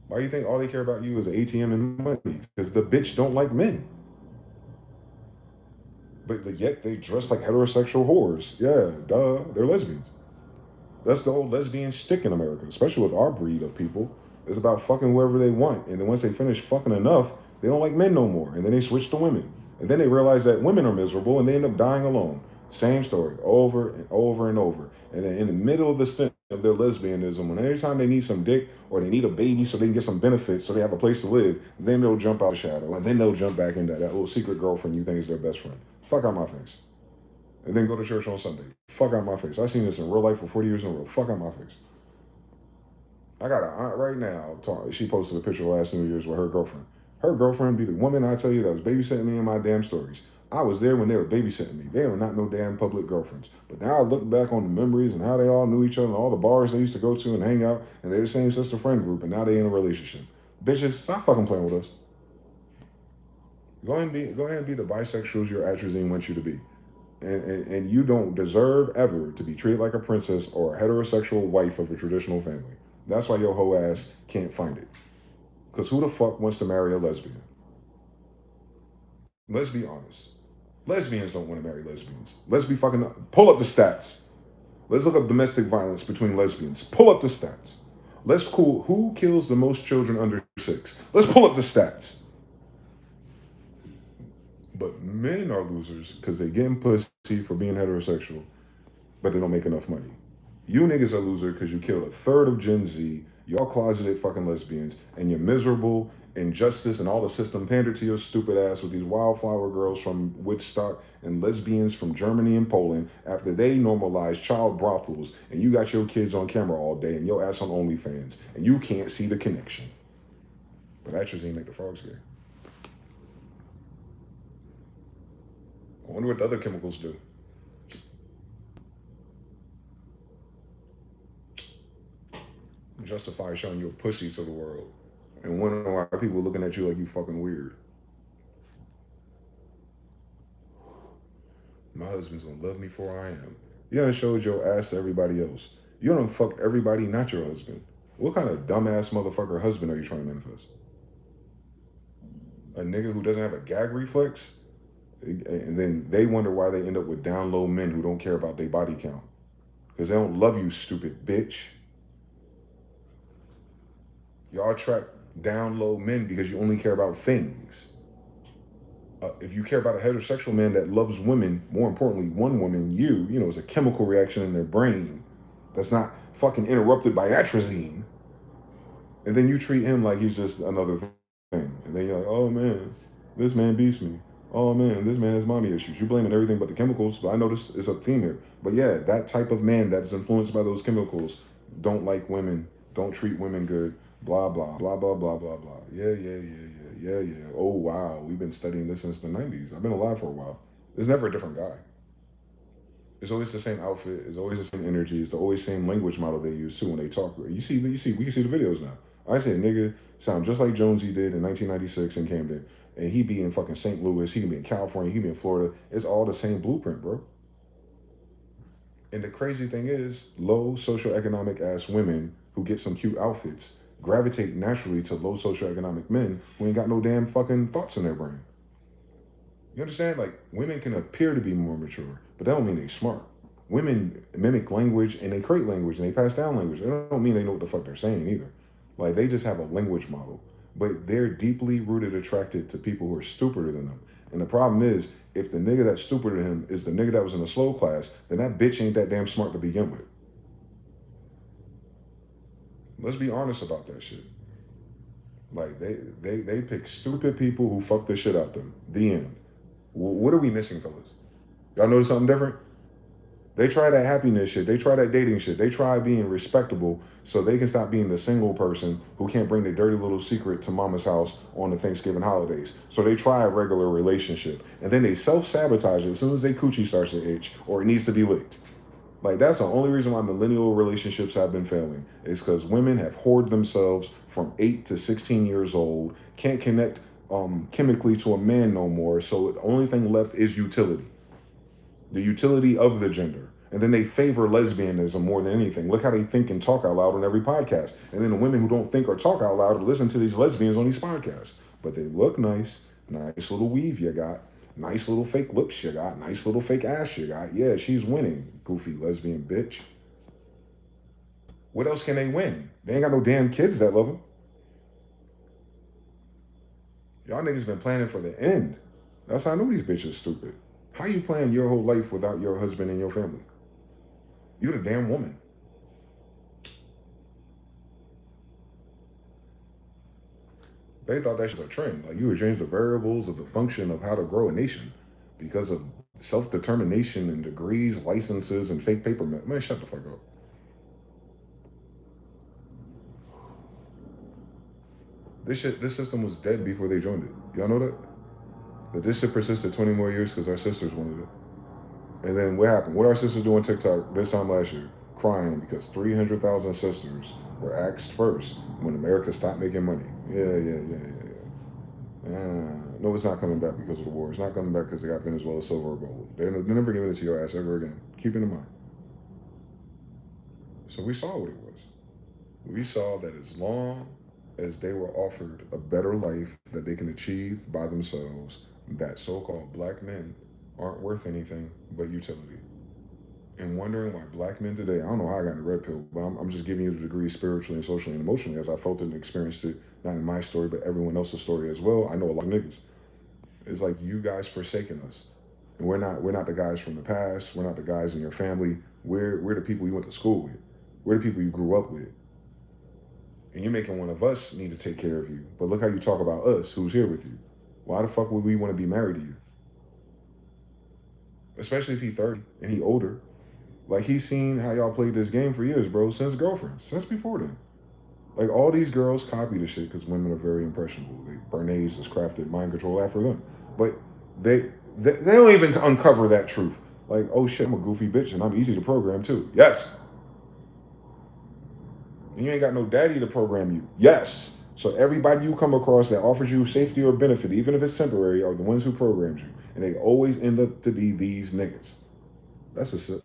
Why do you think all they care about you is ATM and money? Because the bitch don't like men. But yet they dress like heterosexual whores. Yeah, duh. They're lesbians. That's the old lesbian stick in America, especially with our breed of people. It's about fucking whoever they want. And then once they finish fucking enough, they don't like men no more. And then they switch to women. And then they realize that women are miserable and they end up dying alone. Same story over and over and over. And then in the middle of the stint of their lesbianism, when every time they need some dick or they need a baby so they can get some benefits so they have a place to live, then they'll jump out the shadow. And then they'll jump back into that little secret girlfriend you think is their best friend. Fuck out my face. And then go to church on Sunday. Fuck out my face. I've seen this in real life for 40 years in a row. Fuck out my face. I got an aunt right now. She posted a picture last New Year's with her girlfriend. Her girlfriend be the woman I tell you that was babysitting me in my damn stories. I was there when they were babysitting me. They were not no damn public girlfriends. But now I look back on the memories and how they all knew each other and all the bars they used to go to and hang out, and they're the same sister friend group, and now they in a relationship. Bitches, stop fucking playing with us. Go ahead and be the bisexuals your atrazine wants you to be. And you don't deserve ever to be treated like a princess or a heterosexual wife of a traditional family. That's why your hoe ass can't find it. Because who the fuck wants to marry a lesbian? Let's be honest. Lesbians don't want to marry lesbians. Let's be fucking. Pull up the stats. Let's look up domestic violence between lesbians. Pull up the stats. Let's cool. Who kills the most children under 6? Let's pull up the stats. But men are losers because they getting pussy for being heterosexual, but they don't make enough money. You niggas are loser because you killed a third of Gen Z. Y'all closeted fucking lesbians, and you're miserable. Injustice and all the system pandered to your stupid ass with these wildflower girls from Woodstock and lesbians from Germany and Poland after they normalized child brothels, and you got your kids on camera all day and your ass on OnlyFans, and you can't see the connection. But atrazine make the frogs gay. I wonder what the other chemicals do. Justify showing your pussy to the world and wondering why people looking at you like you fucking weird. My husband's gonna love me for I am. You done showed your ass to everybody else. You done fucked everybody, not your husband. What kind of dumbass motherfucker husband are you trying to manifest? A nigga who doesn't have a gag reflex? And then they wonder why they end up with down low men who don't care about their body count. Because they don't love you, stupid bitch. Y'all attract down low men because you only care about things. If you care about a heterosexual man that loves women, more importantly, one woman, you know, it's a chemical reaction in their brain that's not fucking interrupted by atrazine. And then you treat him like he's just another thing. And then you're like, oh man, this man beats me. Oh man, this man has mommy issues. You're blaming everything but the chemicals, but I notice it's a theme here. But yeah, that type of man that's influenced by those chemicals don't like women, don't treat women good, blah, blah, blah, blah, blah, blah, blah. Yeah. Oh wow, we've been studying this since the 90s. I've been alive for a while. There's never a different guy. It's always the same outfit. It's always the same energy. It's the always same language model they use too when they talk. We can see the videos now. I say a nigga sound just like Jonesy did in 1996 in Camden, and he be in fucking St. Louis. He can be in California. He can be in Florida. It's all the same blueprint, bro. And the crazy thing is, low socioeconomic ass women who get some cute outfits gravitate naturally to low socioeconomic men who ain't got no damn fucking thoughts in their brain. You understand? Like, women can appear to be more mature, but that don't mean they smart. Women mimic language and they create language and they pass down language. That don't mean they know what the fuck they're saying either. Like, they just have a language model, but they're deeply rooted attracted to people who are stupider than them. And the problem is, if the nigga that's stupider than him is the nigga that was in a slow class, then that bitch ain't that damn smart to begin with. Let's be honest about that shit. Like, they pick stupid people who fuck the shit out them. The end. What are we missing, fellas? Y'all notice something different? They try that happiness shit. They try that dating shit. They try being respectable so they can stop being the single person who can't bring their dirty little secret to mama's house on the Thanksgiving holidays. So they try a regular relationship. And then they self-sabotage it as soon as their coochie starts to itch or it needs to be licked. Like, that's the only reason why millennial relationships have been failing. Is because women have hoarded themselves from 8 to 16 years old, can't connect chemically to a man no more, so the only thing left is utility. The utility of the gender. And then they favor lesbianism more than anything. Look how they think and talk out loud on every podcast. And then the women who don't think or talk out loud listen to these lesbians on these podcasts. But they look nice. Nice little weave you got. Nice little fake lips you got. Nice little fake ass you got. Yeah, she's winning, goofy lesbian bitch. What else can they win? They ain't got no damn kids that love them. Y'all niggas been planning for the end. That's how I know these bitches stupid. How you plan your whole life without your husband and your family? You the damn woman. They thought that was a trend. Like, you would change the variables of the function of how to grow a nation because of self-determination and degrees, licenses, and fake paper. Man, shut the fuck up. This system was dead before they joined it. Y'all know that? But this shit persisted 20 more years because our sisters wanted it. And then what happened? What our sisters do on TikTok this time last year? Crying because 300,000 sisters were axed first when America stopped making money. Yeah. No, it's not coming back because of the war. It's not coming back because they got Venezuela silver or gold. They're never giving it to your ass ever again. Keep it in mind. So we saw what it was. We saw that as long as they were offered a better life that they can achieve by themselves, that so-called black men aren't worth anything but utility. And wondering why black men today, I don't know how I got the red pill, but I'm just giving you the degree spiritually and socially and emotionally as I felt it and experienced it, not in my story, but everyone else's story as well. I know a lot of niggas. It's like, you guys forsaken us. And we're not the guys from the past. We're not the guys in your family. We're the people you went to school with. We're the people you grew up with. And you're making one of us need to take care of you. But look how you talk about us, who's here with you. Why the fuck would we want to be married to you? Especially if he's 30 and he older. Like, he's seen how y'all played this game for years, bro, since girlfriends, since before then. Like, all these girls copy the shit because women are very impressionable. Bernays has crafted mind control after them. But they don't even uncover that truth. Like, oh shit, I'm a goofy bitch and I'm easy to program too. Yes. And you ain't got no daddy to program you. Yes. So everybody you come across that offers you safety or benefit, even if it's temporary, are the ones who programmed you. And they always end up to be these niggas. That's a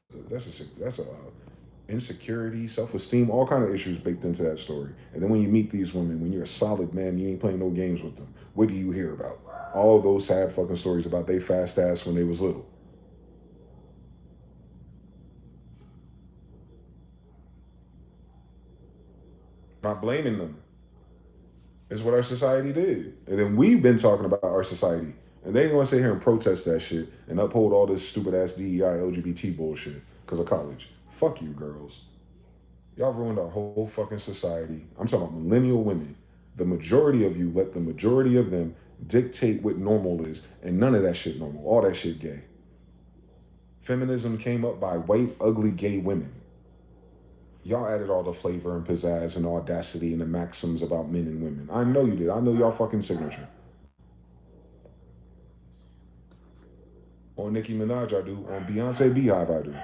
insecurity, self-esteem, all kind of issues baked into that story. And then when you meet these women, when you're a solid man, you ain't playing no games with them. What do you hear about? All those sad fucking stories about they fast ass when they was little. Not blaming them. It's what our society did. And then we've been talking about our society. And they ain't gonna sit here and protest that shit and uphold all this stupid ass DEI LGBT bullshit because of college. Fuck you, girls. Y'all ruined our whole fucking society. I'm talking about millennial women. The majority of you let the majority of them dictate what normal is, and none of that shit normal. All that shit gay. Feminism came up by white, ugly, gay women. Y'all added all the flavor and pizzazz and audacity and the maxims about men and women. I know you did. I know y'all fucking signature. On Nicki Minaj, I do. On Beyonce Beehive, I do.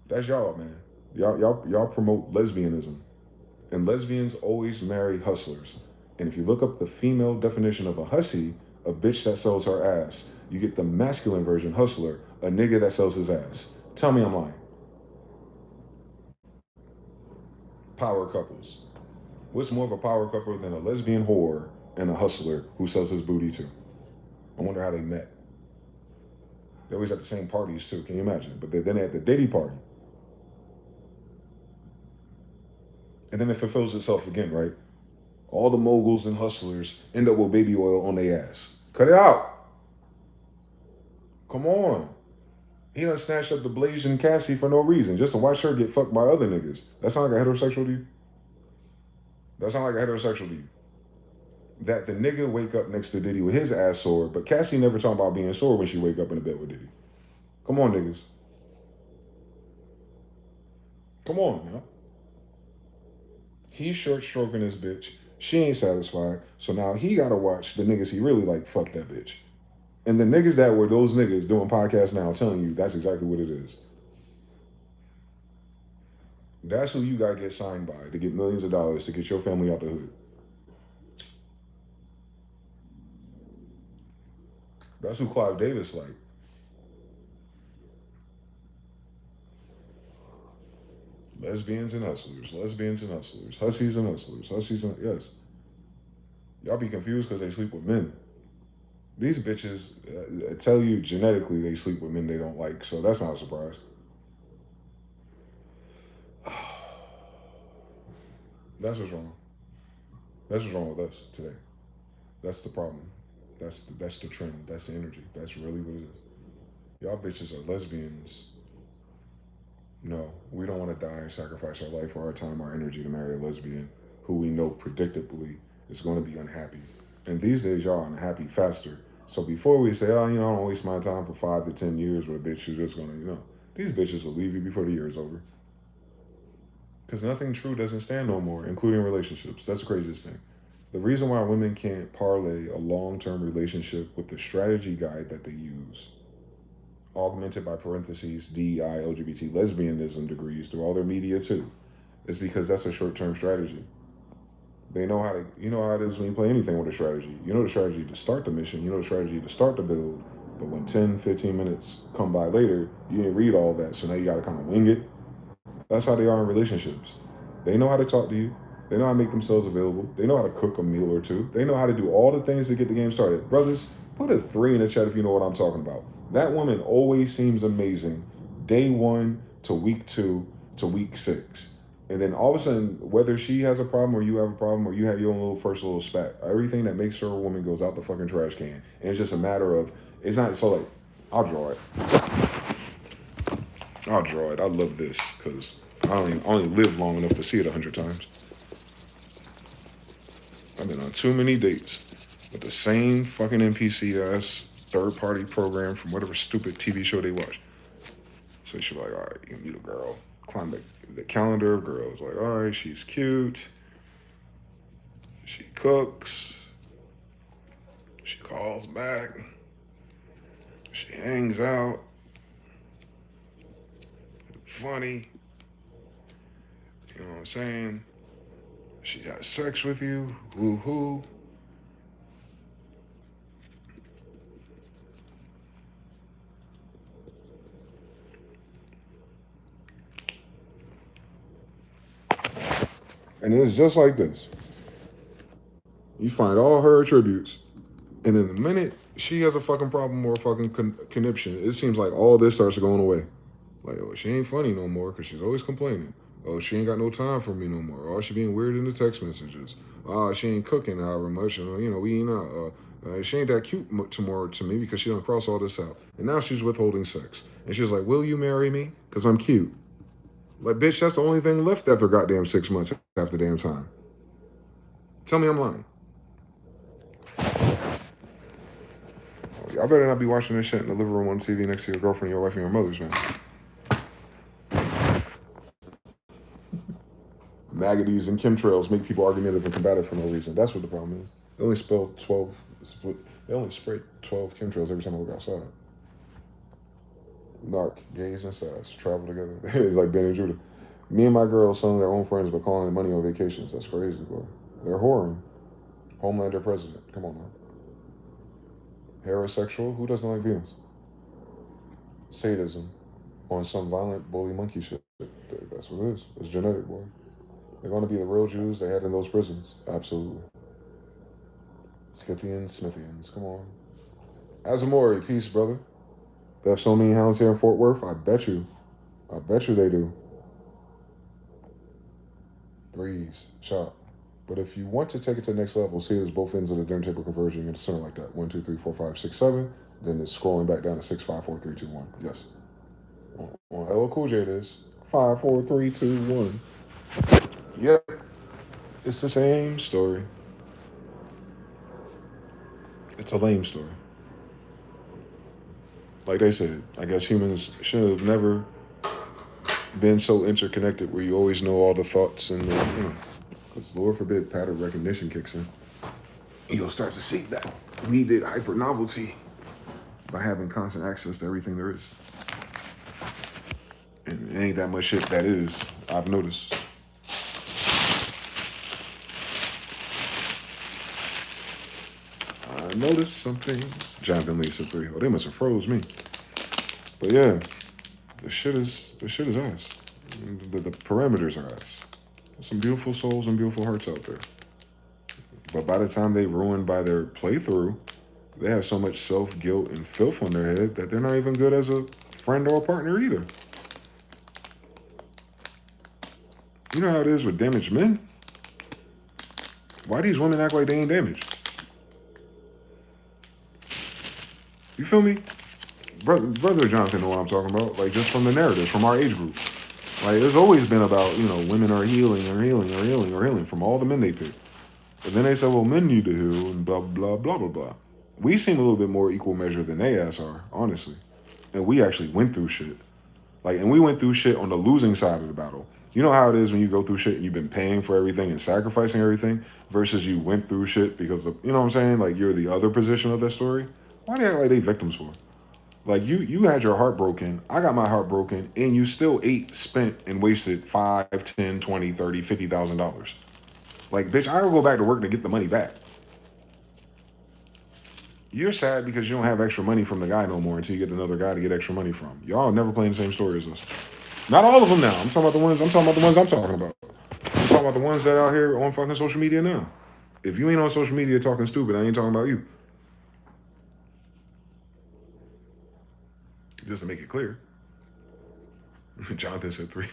That's y'all, man. Y'all promote lesbianism. And lesbians always marry hustlers. And if you look up the female definition of a hussy, a bitch that sells her ass, you get the masculine version, hustler, a nigga that sells his ass. Tell me I'm lying. Power couples. What's more of a power couple than a lesbian whore and a hustler who sells his booty too? I wonder how they met. They always at the same parties too. Can you imagine? But then at the Diddy party. And then it fulfills itself again, right? All the moguls and hustlers end up with baby oil on their ass. Cut it out. Come on. He done snatched up the Blasian Cassie for no reason, just to watch her get fucked by other niggas. That sound like a heterosexual to you? That sound like a heterosexual to you? That the nigga wake up next to Diddy with his ass sore, but Cassie never talking about being sore when she wake up in the bed with Diddy. Come on, niggas. Come on, man. He's short stroking this bitch. She ain't satisfied. So now he gotta watch the niggas he really like fuck that bitch. And the niggas that were those niggas doing podcasts now telling you that's exactly what it is. That's who you gotta get signed by to get millions of dollars to get your family out the hood. That's who Clive Davis like. Lesbians and hustlers, lesbians and hustlers, hussies and hustlers, hussies and yes. Y'all be confused because they sleep with men. These bitches tell you genetically they sleep with men they don't like, so that's not a surprise. That's what's wrong. That's what's wrong with us today. That's the problem. That's the trend. That's the energy. That's really what it is. Y'all bitches are lesbians. No, we don't want to die and sacrifice our life or our time, our energy to marry a lesbian who we know predictably is going to be unhappy. And these days, y'all are unhappy faster. So before we say, oh, I don't waste my time for 5 to 10 years with a bitch who's just going to, these bitches will leave you before the year is over. Because nothing true doesn't stand no more, including relationships. That's the craziest thing. The reason why women can't parlay a long-term relationship with the strategy guide that they use, augmented by parentheses, DEI, LGBT, lesbianism degrees through all their media too, is because that's a short-term strategy. They know how to, how it is when you play anything with a strategy. You know the strategy to start the mission, you know the strategy to start the build, but when 10, 15 minutes come by later, you didn't read all that, so now you got to kind of wing it. That's how they are in relationships. They know how to talk to you. They know how to make themselves available. They know how to cook a meal or two. They know how to do all the things to get the game started. Brothers, put a 3 in the chat if you know what I'm talking about. That woman always seems amazing day 1 to week 2 to week 6. And then all of a sudden, whether she has a problem or you have a problem or you have your own little first little spat, everything that makes her a woman goes out the fucking trash can. And it's just a matter of, it's not, so like, I'll draw it. I love this because I only live long enough to see it 100 times. I've been on too many dates with the same fucking NPC ass third-party program from whatever stupid TV show they watch. So she's like, all right, you can meet a girl. Climb the calendar of girls. Like, all right, she's cute. She cooks. She calls back. She hangs out. Funny. You know what I'm saying? She has sex with you. Woo-hoo. And it's just like this. You find all her attributes, and in a minute, she has a fucking problem or a fucking conniption. It seems like all this starts going away. Like, oh, she ain't funny no more because she's always complaining. Oh, she ain't got no time for me no more. Oh, she being weird in the text messages. She ain't cooking however much. And, we ain't out. She ain't that cute tomorrow to me because she don't cross all this out. And now she's withholding sex. And she's like, will you marry me? Because I'm cute. Like, bitch, that's the only thing left after goddamn 6 months after damn time. Tell me I'm lying. Oh, y'all better not be watching this shit in the living room on TV next to your girlfriend, your wife, and your mother's, man. Maggoties and chemtrails make people argumentative and combative for no reason. That's what the problem is. They only They only spray 12 chemtrails every time I look outside. Narc, gays, and sass travel together. It's like Ben and Judah. Me and my girls selling their own friends but calling it money on vacations. That's crazy, boy. They're whoring. Homelander president. Come on now. Heterosexual? Who doesn't like Venus? Sadism. On some violent bully monkey shit. That's what it is. It's genetic, boy. They're going to be the real Jews they had in those prisons. Absolutely. Scythians, Smithians. Come on. Azamori, peace, brother. They have so many hounds here in Fort Worth. I bet you they do. Threes, shot. But if you want to take it to the next level, see it as both ends of the turntable conversion in the center like that. 1, 2, 3, 4, 5, 6, 7. Then it's scrolling back down to 6, 5, 4, 3, 2, 1. Yes. On LL Cool J it is 5, 4, 3, 2, 1. Yep. It's the same story. It's a lame story. Like they said, I guess humans should have never been so interconnected where you always know all the thoughts and because Lord forbid pattern recognition kicks in. You'll start to see that we did hyper novelty by having constant access to everything there is. And it ain't that much shit that is, I've noticed. I noticed something. Jonathan Lee said 3. Oh, they must have froze me. But yeah, the shit is ass. The parameters are ass. There's some beautiful souls and beautiful hearts out there. But by the time they ruined by their playthrough, they have so much self-guilt and filth on their head that they're not even good as a friend or a partner either. You know how it is with damaged men? Why these women act like they ain't damaged? You feel me? Brother Jonathan know what I'm talking about. Like, just from the narrative, from our age group. Like, it's always been about, women are healing from all the men they pick. But then they say, well, men need to heal and blah, blah, blah, blah, blah. We seem a little bit more equal measure than they ass are, honestly. And we actually went through shit. And we went through shit on the losing side of the battle. You know how it is when you go through shit and you've been paying for everything and sacrificing everything versus you went through shit because of, you know what I'm saying? Like, you're the other position of that story. Why do they act like they victims for? Like, you had your heart broken, I got my heart broken, and you still spent, and wasted $5, $10, $20, $30, $50,000. Like, bitch, I will go back to work to get the money back. You're sad because you don't have extra money from the guy no more until you get another guy to get extra money from. Y'all never playing the same story as us. Not all of them now. I'm talking about the ones I'm talking about. I'm talking about the ones that are out here on fucking social media now. If you ain't on social media talking stupid, I ain't talking about you. Just to make it clear. Jonathan said 3.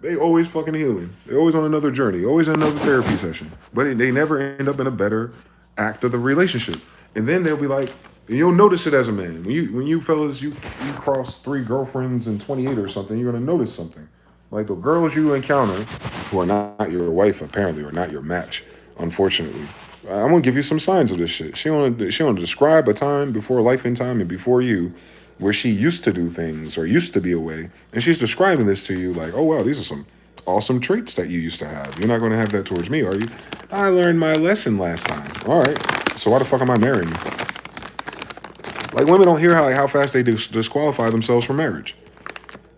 They always fucking healing. They're always on another journey, always in another therapy session. But they never end up in a better act of the relationship. And then they'll be like, and you'll notice it as a man. When you fellas, you cross 3 girlfriends and 28 or something, you're going to notice something. Like, the girls you encounter who are not your wife, apparently, or not your match, unfortunately. I'm going to give you some signs of this shit. She want to describe a time before life and time and before you where she used to do things or used to be away. And she's describing this to you like, oh, wow, these are some awesome traits that you used to have. You're not going to have that towards me, are you? I learned my lesson last time. All right. So why the fuck am I marrying you? Like, women don't hear how fast they disqualify themselves from marriage.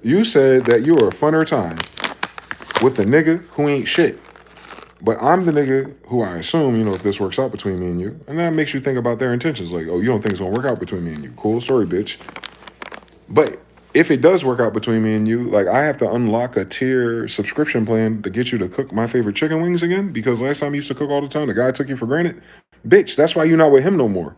You said that you were a funner time with the nigga who ain't shit. But I'm the nigga who I assume, if this works out between me and you. And that makes you think about their intentions. Like, oh, you don't think it's going to work out between me and you. Cool story, bitch. But if it does work out between me and you, like, I have to unlock a tier subscription plan to get you to cook my favorite chicken wings again. Because last time you used to cook all the time, the guy took you for granted. Bitch, that's why you're not with him no more.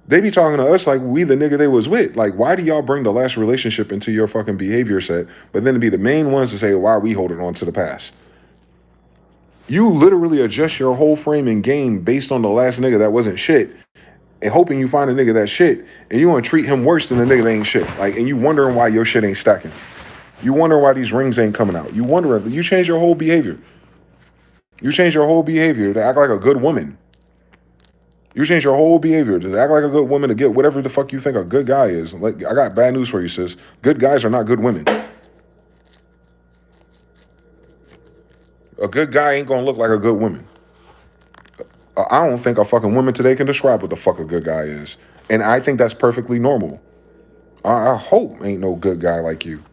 They be talking to us like we the nigga they was with. Like, why do y'all bring the last relationship into your fucking behavior set, but then to be the main ones to say, why are we holding on to the past? You literally adjust your whole frame and game based on the last nigga that wasn't shit and hoping you find a nigga that's shit and you want to treat him worse than the nigga that ain't shit. Like, and you wondering why your shit ain't stacking. You wonder why these rings ain't coming out. You wonder, you change your whole behavior. You change your whole behavior to act like a good woman. You change your whole behavior to act like a good woman to get whatever the fuck you think a good guy is. Like, I got bad news for you, sis. Good guys are not good women. A good guy ain't gonna look like a good woman. I don't think a fucking woman today can describe what the fuck a good guy is. And I think that's perfectly normal. I hope ain't no good guy like you.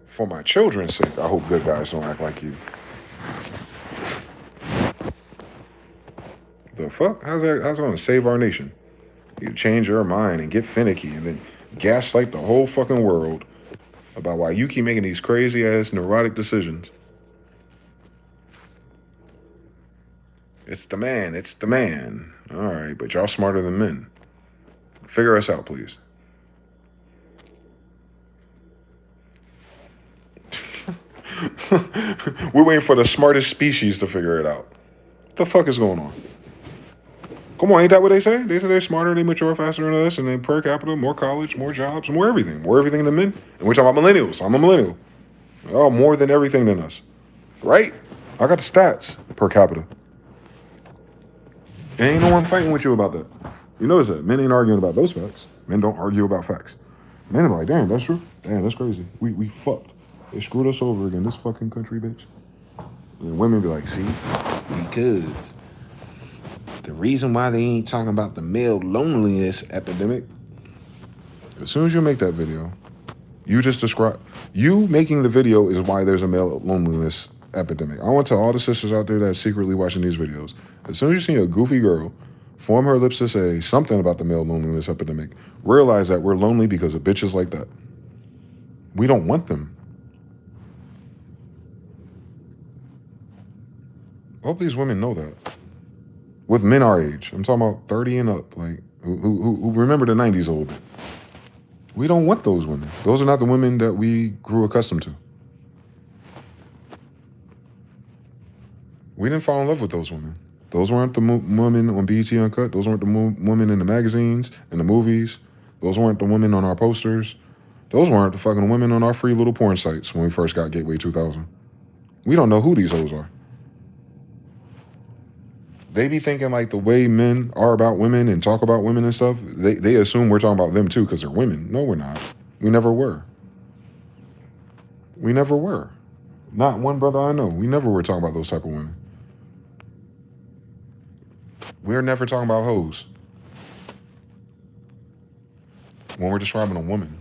For my children's sake, I hope good guys don't act like you. The fuck? How's that gonna save our nation? You change your mind and get finicky and then gaslight the whole fucking world about why you keep making these crazy ass neurotic decisions. It's the man. It's the man. All right, but y'all smarter than men. Figure us out, please. We're waiting for the smartest species to figure it out. What the fuck is going on? Come on, ain't that what they say? They say they're smarter, they mature faster than us, and then per capita, more college, more jobs, more everything than men. And we're talking about millennials. I'm a millennial. Oh, more than everything than us. Right? I got the stats per capita. And ain't no one fighting with you about that. You notice that. Men ain't arguing about those facts. Men don't argue about facts. Men are like, damn, that's true. Damn, that's crazy. We fucked. They screwed us over again. This fucking country, bitch. And women be like, see? Because the reason why they ain't talking about the male loneliness epidemic, as soon as you make that video, you just describe, you making the video is why there's a male loneliness epidemic. I want to tell all the sisters out there that are secretly watching these videos, as soon as you see a goofy girl form her lips to say something about the male loneliness epidemic, realize that we're lonely because of bitches like that. We don't want them. I hope these women know that. With men our age, I'm talking about 30 and up, like who remember the 90s a little bit. We don't want those women. Those are not the women that we grew accustomed to. We didn't fall in love with those women. Those weren't the women on BET Uncut. Those weren't the women in the magazines and the movies. Those weren't the women on our posters. Those weren't the fucking women on our free little porn sites when we first got Gateway 2000. We don't know who these hoes are. They be thinking like the way men are about women and talk about women and stuff, they assume we're talking about them too because they're women. No, we're not. We never were. We never were. Not one brother I know. We never were talking about those type of women. We're never talking about hoes when we're describing a woman.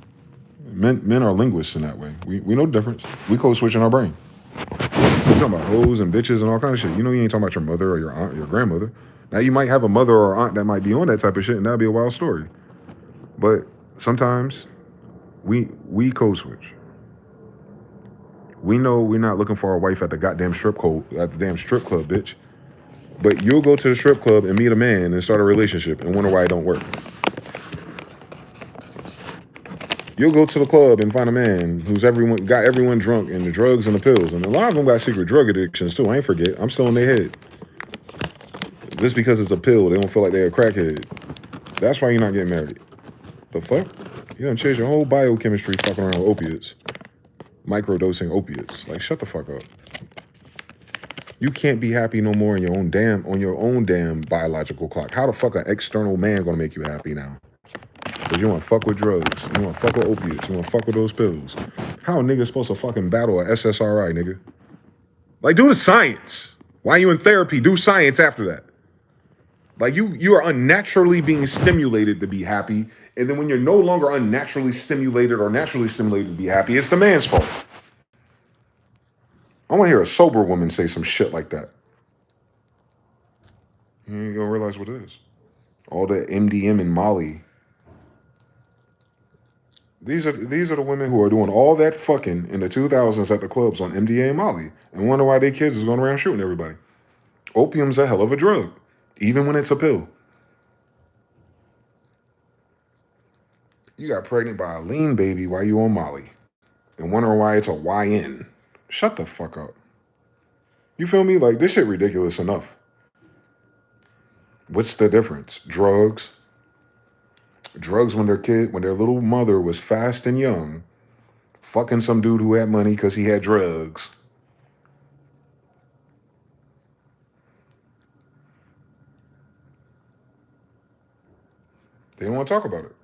Men are linguists in that way. We know the difference. We code switch in our brain. We're talking about hoes and bitches and all kind of shit. You know you ain't talking about your mother or your aunt or your grandmother. Now you might have a mother or aunt that might be on that type of shit and that'd be a wild story. But sometimes we code switch. We know we're not looking for our wife at the goddamn strip club, bitch. But you'll go to the strip club and meet a man and start a relationship and wonder why it don't work. You'll go to the club and find a man who's got everyone drunk in the drugs and the pills. And a lot of them got secret drug addictions too. I ain't forget. I'm still in their head. Just because it's a pill, they don't feel like they're a crackhead. That's why you're not getting married. The fuck? You done changed your whole biochemistry fucking around with opiates. Microdosing opiates. Like, shut the fuck up. You can't be happy no more on your own damn biological clock. How the fuck an external man gonna make you happy now? Because you want to fuck with drugs. You want to fuck with opiates. You want to fuck with those pills. How a nigga supposed to fucking battle a SSRI, nigga? Like, do the science. Why are you in therapy? Do science after that. Like, you are unnaturally being stimulated to be happy. And then when you're no longer unnaturally stimulated or naturally stimulated to be happy, it's the man's fault. I want to hear a sober woman say some shit like that. You ain't gonna realize what it is. All the MDM and Molly. These are the women who are doing all that fucking in the 2000s at the clubs on MDA and Molly and wonder why their kids is going around shooting everybody. Opium's a hell of a drug, even when it's a pill. You got pregnant by a lean baby while you on Molly and wondering why it's a YN. Shut the fuck up. You feel me? Like, this shit ridiculous enough. What's the difference? Drugs. Drugs when their little mother was fast and young, fucking some dude who had money because he had drugs. They don't want to talk about it.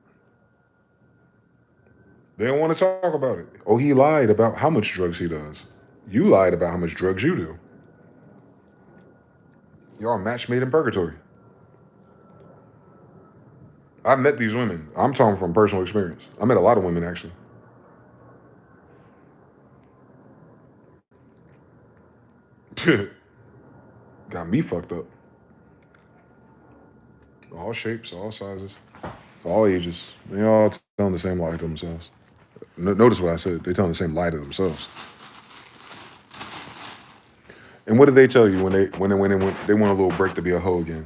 They don't want to talk about it. Oh, he lied about how much drugs he does. You lied about how much drugs you do. Y'all a match made in purgatory. I met these women. I'm talking from personal experience. I met a lot of women, actually. Got me fucked up. All shapes, all sizes, all ages. They all telling the same lie to themselves. Notice what I said. They telling the same lie to themselves. And what do they tell you when they want a little break to be a hoe again?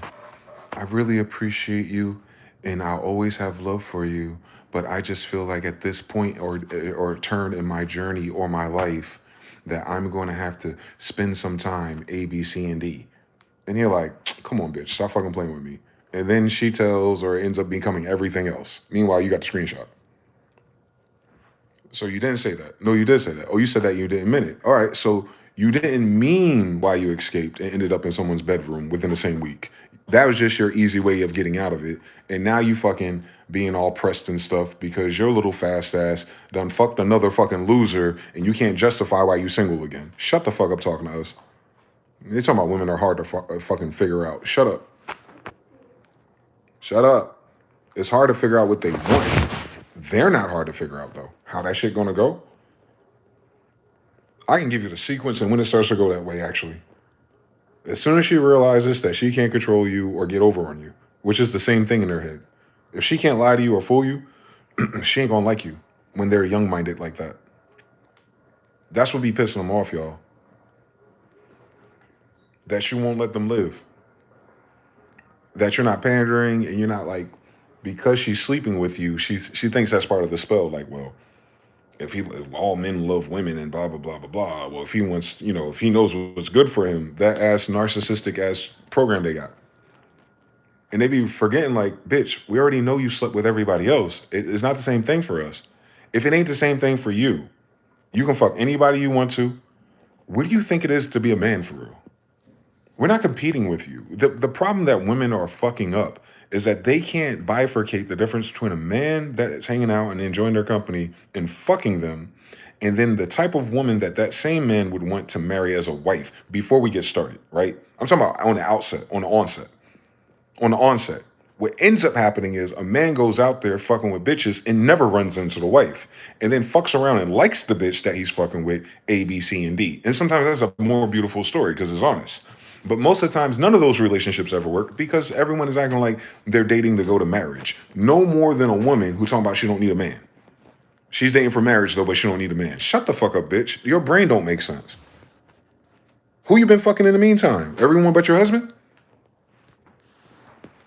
I really appreciate you, and I'll always have love for you. But I just feel like at this point or turn in my journey or my life, that I'm going to have to spend some time A, B, C, and D. And you're like, come on, bitch, stop fucking playing with me. And then she tells or ends up becoming everything else. Meanwhile, you got the screenshot. So you didn't say that. No, you did say that. Oh, you said that you didn't mean it. All right, so you didn't mean why you escaped and ended up in someone's bedroom within the same week. That was just your easy way of getting out of it. And now you fucking being all pressed and stuff because your little fast ass done fucked another fucking loser and you can't justify why you single again. Shut the fuck up talking to us. They're talking about women are hard to fucking figure out. Shut up. Shut up. It's hard to figure out what they want. They're not hard to figure out, though. How that shit gonna go? I can give you the sequence and when it starts to go that way, actually. As soon as she realizes that she can't control you or get over on you, which is the same thing in her head. If she can't lie to you or fool you, she ain't gonna like you when they're young-minded like that. That's what be pissing them off, y'all. That you won't let them live. That you're not pandering and you're not like, because she's sleeping with you, she thinks that's part of the spell. Like, well, if all men love women and blah blah blah blah blah. Well, if he wants, if he knows what's good for him, that ass narcissistic ass program they got. And they be forgetting, like, bitch, we already know you slept with everybody else. It's not the same thing for us. If it ain't the same thing for you, you can fuck anybody you want to. What do you think it is to be a man for real? We're not competing with you. The problem that women are fucking up is that they can't bifurcate the difference between a man that's hanging out and enjoying their company and fucking them, and then the type of woman that same man would want to marry as a wife before we get started, right? I'm talking about on the onset. What ends up happening is a man goes out there fucking with bitches and never runs into the wife, and then fucks around and likes the bitch that he's fucking with, A, B, C, and D. And sometimes that's a more beautiful story because it's honest. But most of the times, none of those relationships ever work because everyone is acting like they're dating to go to marriage. No more than a woman who's talking about she don't need a man. She's dating for marriage though, but she don't need a man. Shut the fuck up, bitch. Your brain don't make sense. Who you been fucking in the meantime? Everyone but your husband?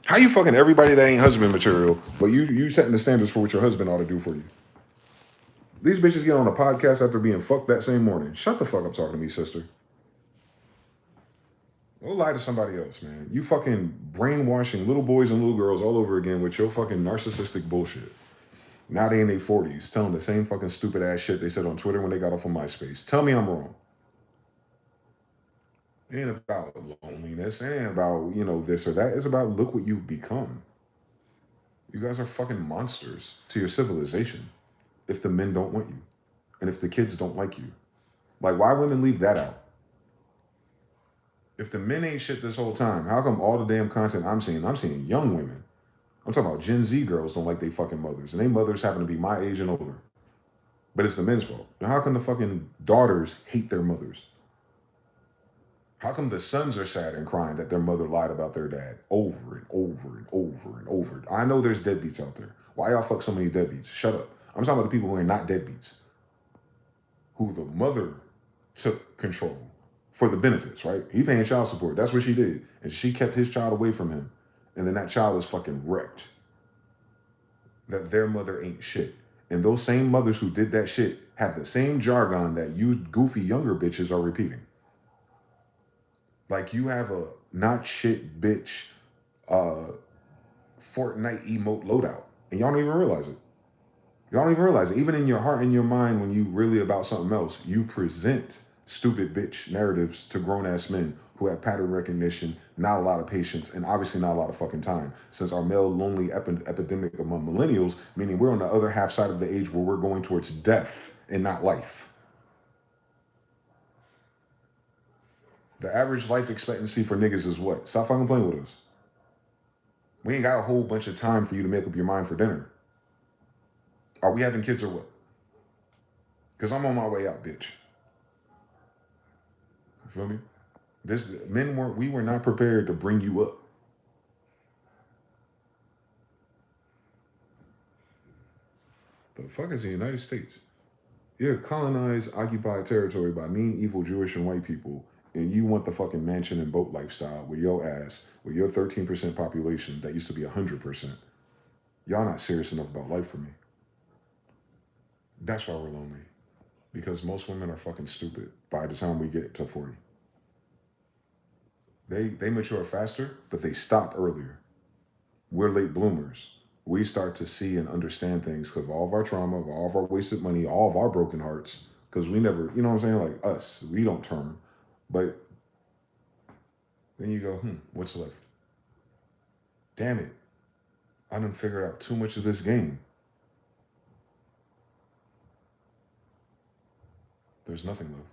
How you fucking everybody that ain't husband material, but you setting the standards for what your husband ought to do for you? These bitches get on a podcast after being fucked that same morning. Shut the fuck up talking to me, sister. Go lie to somebody else, man. You fucking brainwashing little boys and little girls all over again with your fucking narcissistic bullshit. Now they in their 40s telling the same fucking stupid ass shit they said on Twitter when they got off of MySpace. Tell me I'm wrong. It ain't about loneliness. It ain't about, this or that. It's about look what you've become. You guys are fucking monsters to your civilization if the men don't want you and if the kids don't like you. Like, why women leave that out? If the men ain't shit this whole time, how come all the damn content I'm seeing young women? I'm talking about Gen Z girls don't like their fucking mothers. And they mothers happen to be my age and older. But it's the men's fault. Now, how come the fucking daughters hate their mothers? How come the sons are sad and crying that their mother lied about their dad over and over and over and over? I know there's deadbeats out there. Why y'all fuck so many deadbeats? Shut up. I'm talking about the people who are not deadbeats. Who the mother took control for the benefits, right? He paying child support. That's what she did. And she kept his child away from him. And then that child is fucking wrecked. that their mother ain't shit. And those same mothers who did that shit have the same jargon that you goofy younger bitches are repeating. Like you have a not shit bitch uh Fortnite emote loadout. And y'all don't even realize it. Y'all don't even realize it. Even in your heart and your mind, when you really about something else, you present stupid bitch narratives to grown ass men who have pattern recognition, not a lot of patience, and obviously not a lot of fucking time. Since our male lonely epidemic among millennials, meaning we're on the other half side of the age where we're going towards death and not life. The average life expectancy for niggas is what? Stop fucking playing with us. We ain't got a whole bunch of time for you to make up your mind for dinner. Are we having kids or what? Because I'm on my way out, bitch. You feel me? We were not prepared to bring you up. The fuck is the United States? You're colonized, occupied territory by mean, evil Jewish and white people, and you want the fucking mansion and boat lifestyle with your ass, with your 13% population that used to be 100%. Y'all not serious enough about life for me. That's why we're lonely. Because most women are fucking stupid by the time we get to 40. They mature faster, but they stop earlier. We're late bloomers. We start to see and understand things because of all of our trauma, of all of our wasted money, all of our broken hearts. Because we never, you know what I'm saying? Like us, we don't turn. But then you go, what's left? Damn it. I done figured out too much of this game. There's nothing left.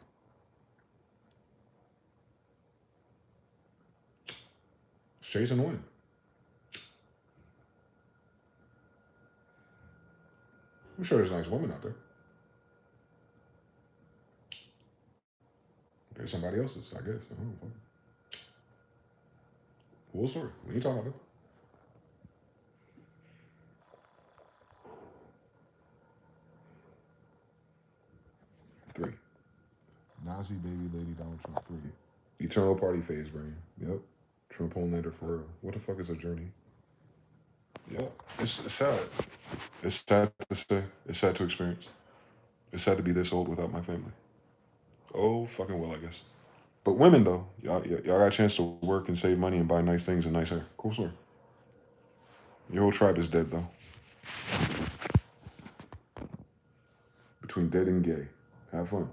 It's chase and win. I'm sure there's nice women out there. There's somebody else's, I guess. I don't know. Full story. We ain't talking about it. Three. Nazi baby lady Donald Trump. 3. Eternal party phase brain. Yep. Trump Homelander for real. What the fuck is a journey? Yep. It's sad. It's sad to say. It's sad to experience. It's sad to be this old without my family. Oh, fucking well, I guess. But women, though, y'all got a chance to work and save money and buy nice things and nice hair. Cool story. Your whole tribe is dead, though. Between dead and gay. Have fun.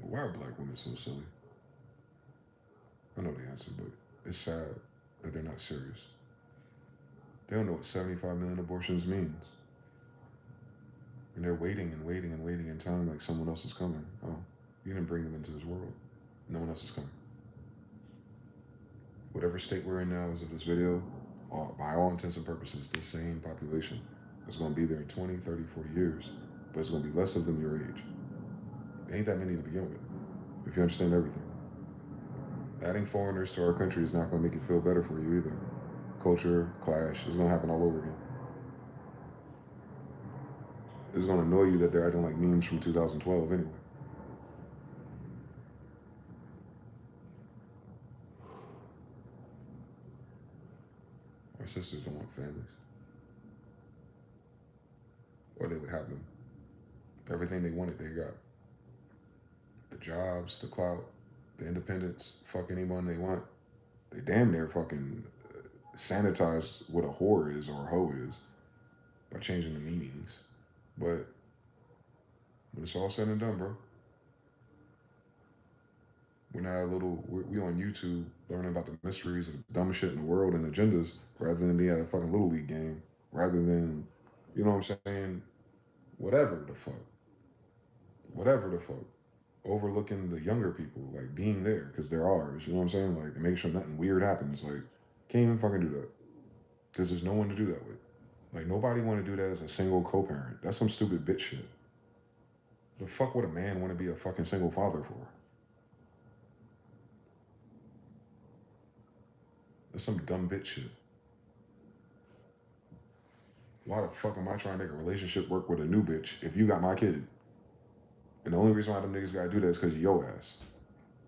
Why are black women so silly? I know the answer, but it's sad that they're not serious. They don't know what 75 million abortions means. And they're waiting and waiting and waiting in time like someone else is coming. Oh, you didn't bring them into this world. No one else is coming. Whatever state we're in now as of this video, by all intents and purposes, the same population is going to be there in 20, 30, 40 years, but it's going to be less of them your age. There ain't that many to begin with, if you understand everything. Adding foreigners to our country is not going to make it feel better for you either. Culture, clash, is going to happen all over again. It's going to annoy you that they're acting like memes from 2012 anyway. Our sisters don't want families. Or they would have them. Everything they wanted, they got. The jobs, the clout, the independence, fuck anyone they want. They damn near fucking sanitize what a whore is or a hoe is by changing the meanings. But when it's all said and done, bro, we're not we on YouTube learning about the mysteries of the dumbest shit in the world and agendas rather than be at a fucking Little League game, rather than, you know what I'm saying, whatever the fuck. Whatever the fuck. Overlooking the younger people, like being there because they're ours, you know what I'm saying? Like, make sure nothing weird happens. Like, can't even fucking do that because there's no one to do that with. Like, nobody want to do that as a single co-parent. That's some stupid bitch shit. The fuck would a man want to be a fucking single father for? That's some dumb bitch shit. Why the fuck am I trying to make a relationship work with a new bitch if you got my kid? And the only reason why them niggas gotta do that is because of your ass.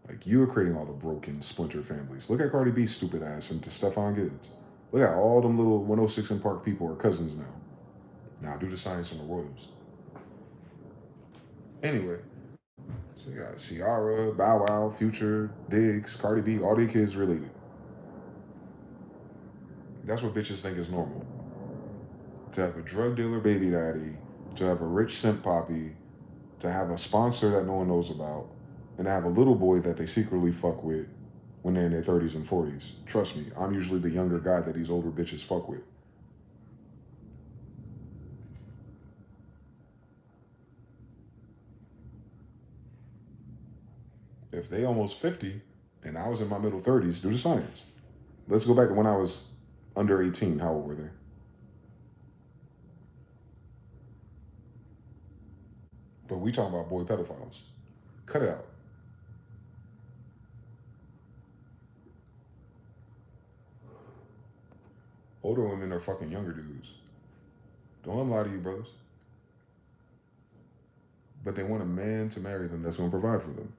Like, you are creating all the broken, splintered families. Look at Cardi B's stupid ass and to Stephon Gibbs. Look at all them little 106 and Park people are cousins now. Now, do the science on the royals. Anyway, so you got Ciara, Bow Wow, Future, Diggs, Cardi B, all these kids related. That's what bitches think is normal. To have a drug dealer baby daddy, to have a rich simp poppy, to have a sponsor that no one knows about, and to have a little boy that they secretly fuck with when they're in their 30s and 40s. Trust me, I'm usually the younger guy that these older bitches fuck with. If they almost 50 and I was in my middle 30s, do the science. Let's go back to when I was under 18. How old were they? But we talking about boy pedophiles. Cut it out. Older women are fucking younger dudes. Don't let them lie to you, brothers. But they want a man to marry them that's going to provide for them.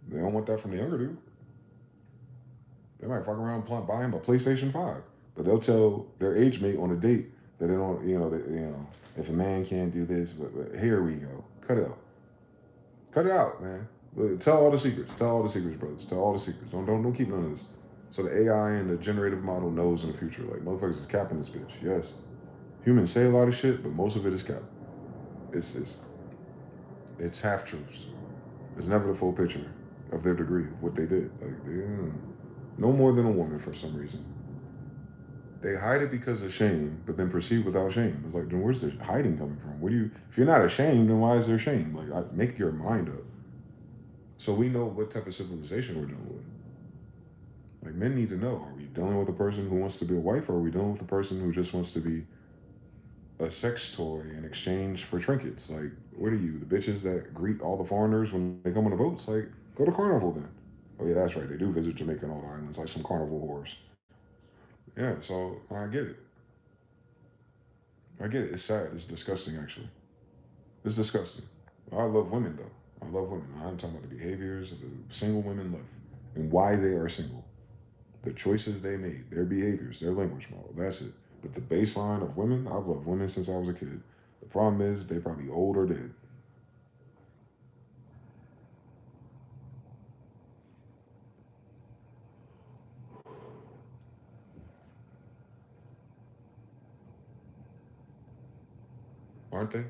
They don't want that from the younger dude. They might fuck around and buy him a PlayStation 5. But they'll tell their age mate on a date that they don't, if a man can't do this, but here we go. Cut it out. Cut it out, man. Tell all the secrets. Tell all the secrets, brothers. Tell all the secrets. Don't keep none of this. So the AI and the generative model knows in the future, like, motherfuckers is capping this bitch. Yes. Humans say a lot of shit, but most of it is cap. It's half truths. It's never the full picture of their degree of what they did. Like, no more than a woman for some reason. They hide it because of shame, but then proceed without shame. It's like, then where's the hiding coming from? If you're not ashamed, then why is there shame? Like, make your mind up. So we know what type of civilization we're dealing with. Like, men need to know, are we dealing with a person who wants to be a wife, or are we dealing with a person who just wants to be a sex toy in exchange for trinkets? Like, what are you, the bitches that greet all the foreigners when they come on the boats? Like, go to Carnival then. Oh yeah, that's right, they do visit Jamaica and all the islands, like some carnival whores. Yeah, so I get it. It's sad, it's disgusting actually. It's disgusting. I love women though. I love women. I'm talking about the behaviors of the single women love and why they are single. The choices they made, their behaviors, their language model. That's it. But the baseline of women, I've loved women since I was a kid. The problem is they probably old or dead. Aren't they?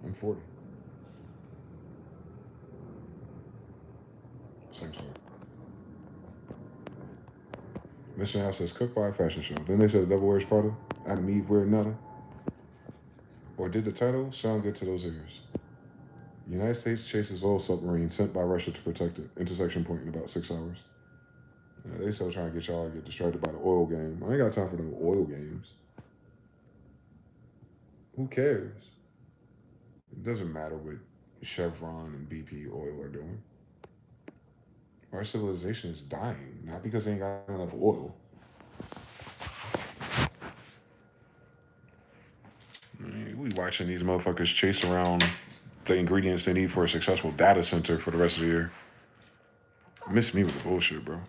I'm 40. Same story. Mission House says cooked by a fashion show. Then they said the devil wears Prada. Adam Eve wear nada. Or did the title sound good to those ears? The United States chases oil submarine sent by Russia to protect it. Intersection point in about 6 hours. They still trying to get y'all to get distracted by the oil game. I ain't got time for them oil games. Who cares? It doesn't matter what Chevron and BP oil are doing. Our civilization is dying, not because they ain't got enough oil. We watching these motherfuckers chase around the ingredients they need for a successful data center for the rest of the year. Miss me with the bullshit, bro.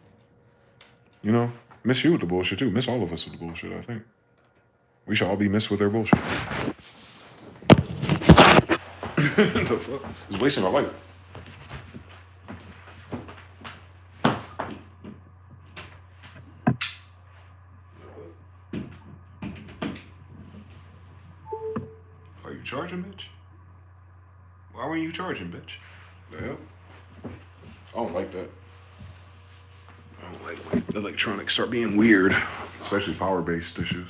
You know, miss you with the bullshit too. Miss all of us with the bullshit, I think. We should all be missed with their bullshit. The fuck? It's wasting my life. Are you charging, bitch? Why weren't you charging, bitch? The hell? I don't like that. I don't like when electronics start being weird, especially power-based issues.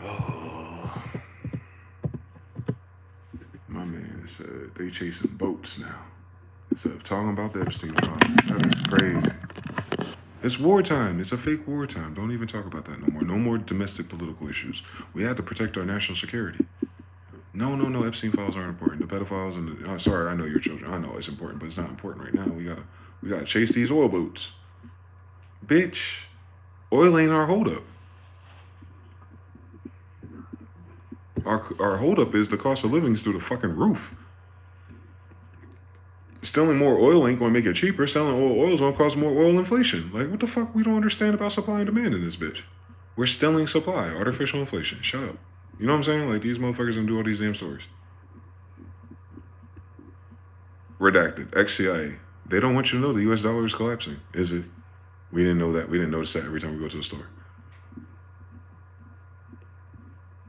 Oh, my man said they chasing boats now instead of talking about the Epstein files. That is crazy. It's wartime. It's a fake wartime. Don't even talk about that no more. No more domestic political issues. We have to protect our national security. No. Epstein files aren't important. The pedophiles and the, sorry, I know your children. I know it's important, but it's not important right now. We gotta chase these oil boats. Bitch, oil ain't our holdup. our holdup is the cost of living is through the fucking roof. Stealing more oil ain't going to make it cheaper. Selling oil is going to cause more oil inflation. Like, what the fuck we don't understand about supply and demand in this bitch? We're stealing supply. Artificial inflation. Shut up. You know what I'm saying? Like, these motherfuckers gonna do all these damn stories. Redacted. Ex-CIA. They don't want you to know the US dollar is collapsing. Is it? We didn't know that. We didn't notice that every time we go to the store.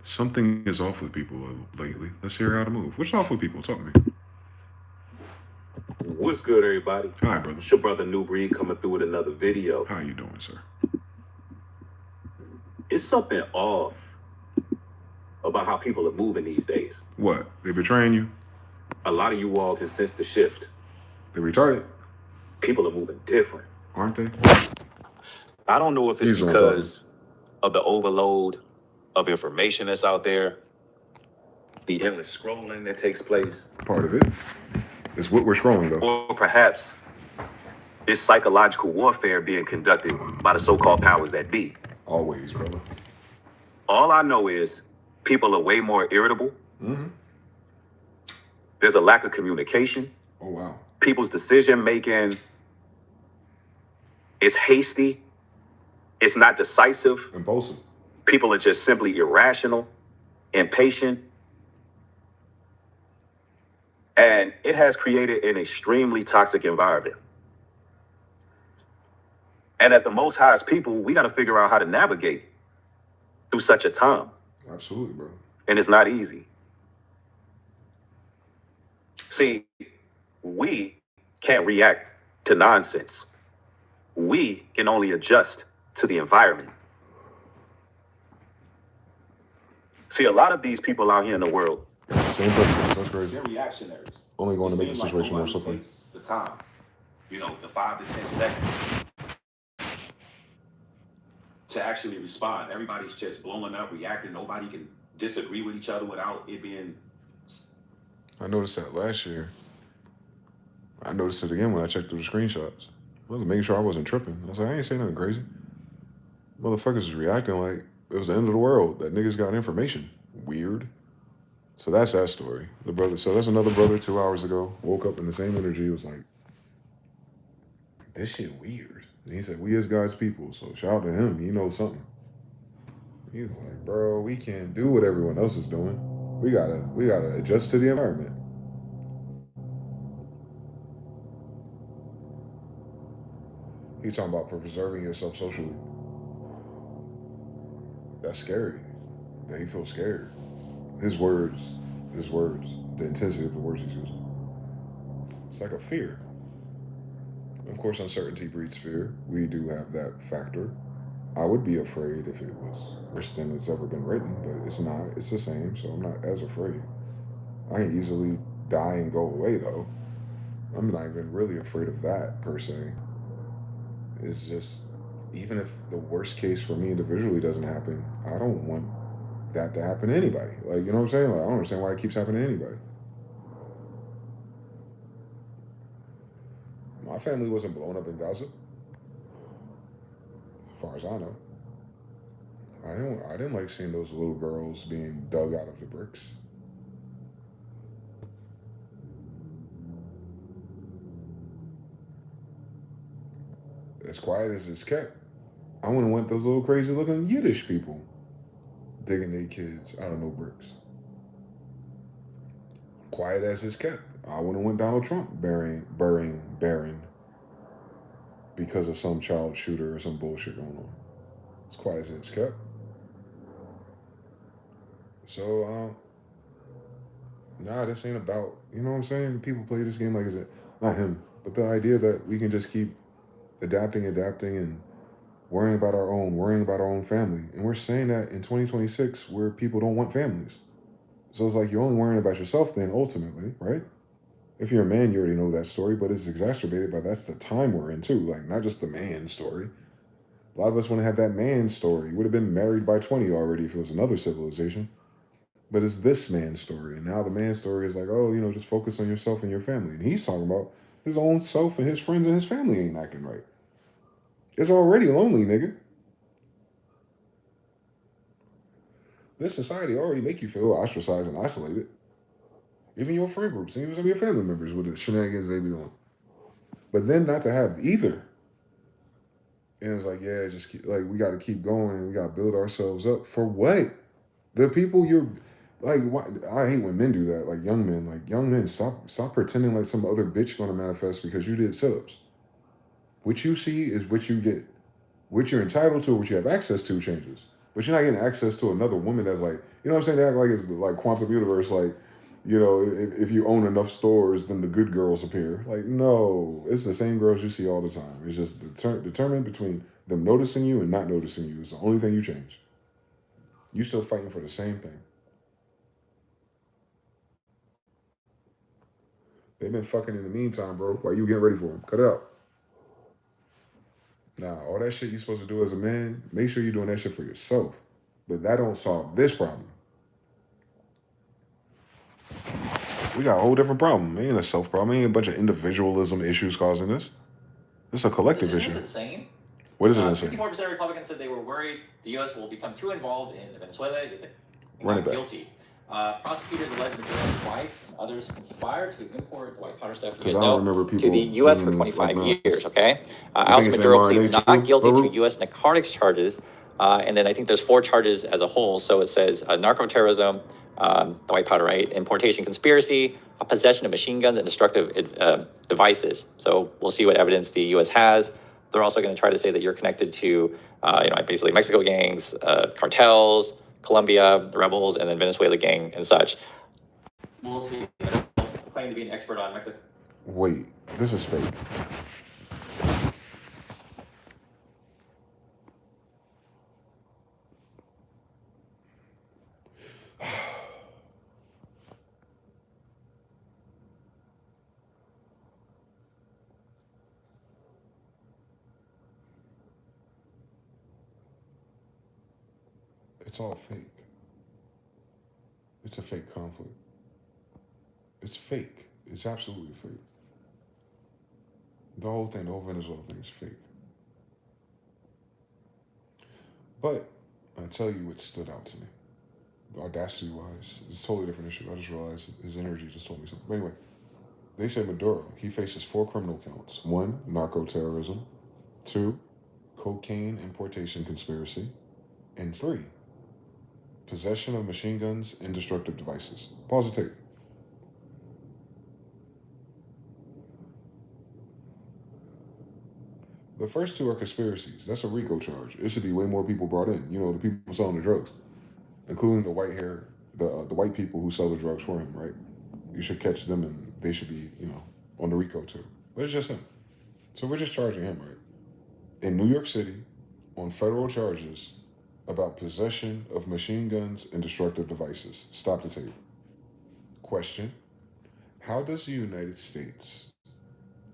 Something is off with people lately. Let's hear how to move. What's off with people? Talk to me. What's good, everybody? Hi, brother. It's your brother New Breed coming through with another video. How you doing, sir? It's something off about how people are moving these days. What? They betraying you? A lot of you all can sense the shift. They retarded? People are moving different. Aren't they? I don't know if it's because of the overload of information that's out there, the endless scrolling that takes place. Part of it. It's what we're scrolling, though. Or perhaps it's psychological warfare being conducted by the so-called powers that be. Always, brother. All I know is people are way more irritable. Mm-hmm. There's a lack of communication. Oh, wow. People's decision-making is hasty. It's not decisive. Impulsive. People are just simply irrational, impatient. And it has created an extremely toxic environment. And as the Most High's people, we got to figure out how to navigate through such a time. Absolutely, bro. And it's not easy. See, we can't react to nonsense. We can only adjust to the environment. See, a lot of these people out here in the world, Same person. That's crazy. they're reactionaries. Only going to make the Seem situation more nobody slippery. takes the time, the 5 to 10 seconds to actually respond. Everybody's just blowing up, reacting. Nobody can disagree with each other without it being. I noticed that last year. I noticed it again when I checked through the screenshots. I was making sure I wasn't tripping. I was like, I ain't saying nothing crazy. Motherfuckers is reacting like it was the end of the world, that niggas got information. Weird. So that's that story. The brother. So that's another brother 2 hours ago. Woke up in the same energy. Was like, this shit weird. And he said, we as God's people. So shout out to him. He knows something. He's like, bro, we can't do what everyone else is doing. We gotta adjust to the environment. He's talking about preserving yourself socially. That's scary. That he feels scared. His words, the intensity of the words he's using. It's like a fear. Of course, uncertainty breeds fear. We do have that factor. I would be afraid if it was worse than it's ever been written, but it's not. It's the same, so I'm not as afraid. I can easily die and go away, though. I'm not even really afraid of that, per se. It's just, even if the worst case for me individually doesn't happen, I don't want that to happen to anybody. Like, you know what I'm saying? Like, I don't understand why it keeps happening to anybody. My family wasn't blown up in Gaza, as far as I know. I didn't like seeing those little girls being dug out of the bricks. As quiet as it's kept, I wouldn't want those little crazy looking Yiddish people digging their kids out of no bricks. Quiet as it's kept, I wouldn't want Donald Trump burying because of some child shooter or some bullshit going on. As quiet as it's kept. So, nah, this ain't about, you know what I'm saying? People play this game like it's not him, but the idea that we can just keep adapting, and worrying about our own family. And we're saying that in 2026 where people don't want families. So it's like you're only worrying about yourself then, ultimately, right? If you're a man, you already know that story, but it's exacerbated by that's the time we're in too. Like, not just the man story. A lot of us want to have that man story. You would have been married by 20 already if it was another civilization. But it's this man's story. And now the man's story is like, oh, just focus on yourself and your family. And he's talking about his own self and his friends and his family ain't acting right. It's already lonely, nigga. This society already make you feel ostracized and isolated. Even your friend groups, and even some of your family members with the shenanigans they be on. But then not to have either. And it's like, yeah, just keep, like we got to keep going and we got to build ourselves up for what? The people you're like, why, I hate when men do that. Like young men, stop pretending like some other bitch gonna manifest because you did sit-ups. What you see is what you get. What you're entitled to, what you have access to, changes. But you're not getting access to another woman that's like, you know what I'm saying? They act like it's like quantum universe, like, you know, if you own enough stores, then the good girls appear. Like, no, it's the same girls you see all the time. It's just determined between them noticing you and not noticing you. It's the only thing you change. You still fighting for the same thing. They've been fucking in the meantime, bro. While you getting ready for them, cut it out. Now, all that shit you're supposed to do as a man, make sure you're doing that shit for yourself. But that don't solve this problem. We got a whole different problem. It ain't a self problem. It ain't a bunch of individualism issues causing this. This is a collective issue. Isn't this insane? What is it insane? 54% of Republicans said they were worried the U.S. will become too involved in Venezuela if they Run it back. guilty. Prosecutors alleged Maduro's wife and others conspired to import the white powder stuff I don't remember people to the U.S. for 25 years, okay? Alice Maduro pleads not guilty to U.S. narcotics charges, and then I think there's 4 charges as a whole. So it says narco-terrorism, the white powder, right? Importation conspiracy, possession of machine guns and destructive devices. So we'll see what evidence the U.S. has. They're also going to try to say that you're connected to, basically Mexico gangs, cartels, Colombia, the rebels, and then Venezuela gang and such. We'll see. Claim to be an expert on Mexico. Wait, this is fake. It's all fake. It's a fake conflict. It's fake. It's absolutely fake. The whole thing, the whole Venezuela thing is fake. But I tell you what stood out to me. Audacity wise, it's a totally different issue. I just realized his energy just told me something. But anyway, they say Maduro, he faces 4 criminal counts. 1, narco-terrorism. 2, cocaine importation conspiracy. And 3, possession of machine guns and destructive devices. Pause the tape. The first 2 are conspiracies. That's a RICO charge. It should be way more people brought in. You know, the people selling the drugs, including the white hair, the white people who sell the drugs for him, right? You should catch them and they should be, on the RICO too. But it's just him. So we're just charging him, right? In New York City, on federal charges about possession of machine guns and destructive devices. Stop the tape. Question: how does the United States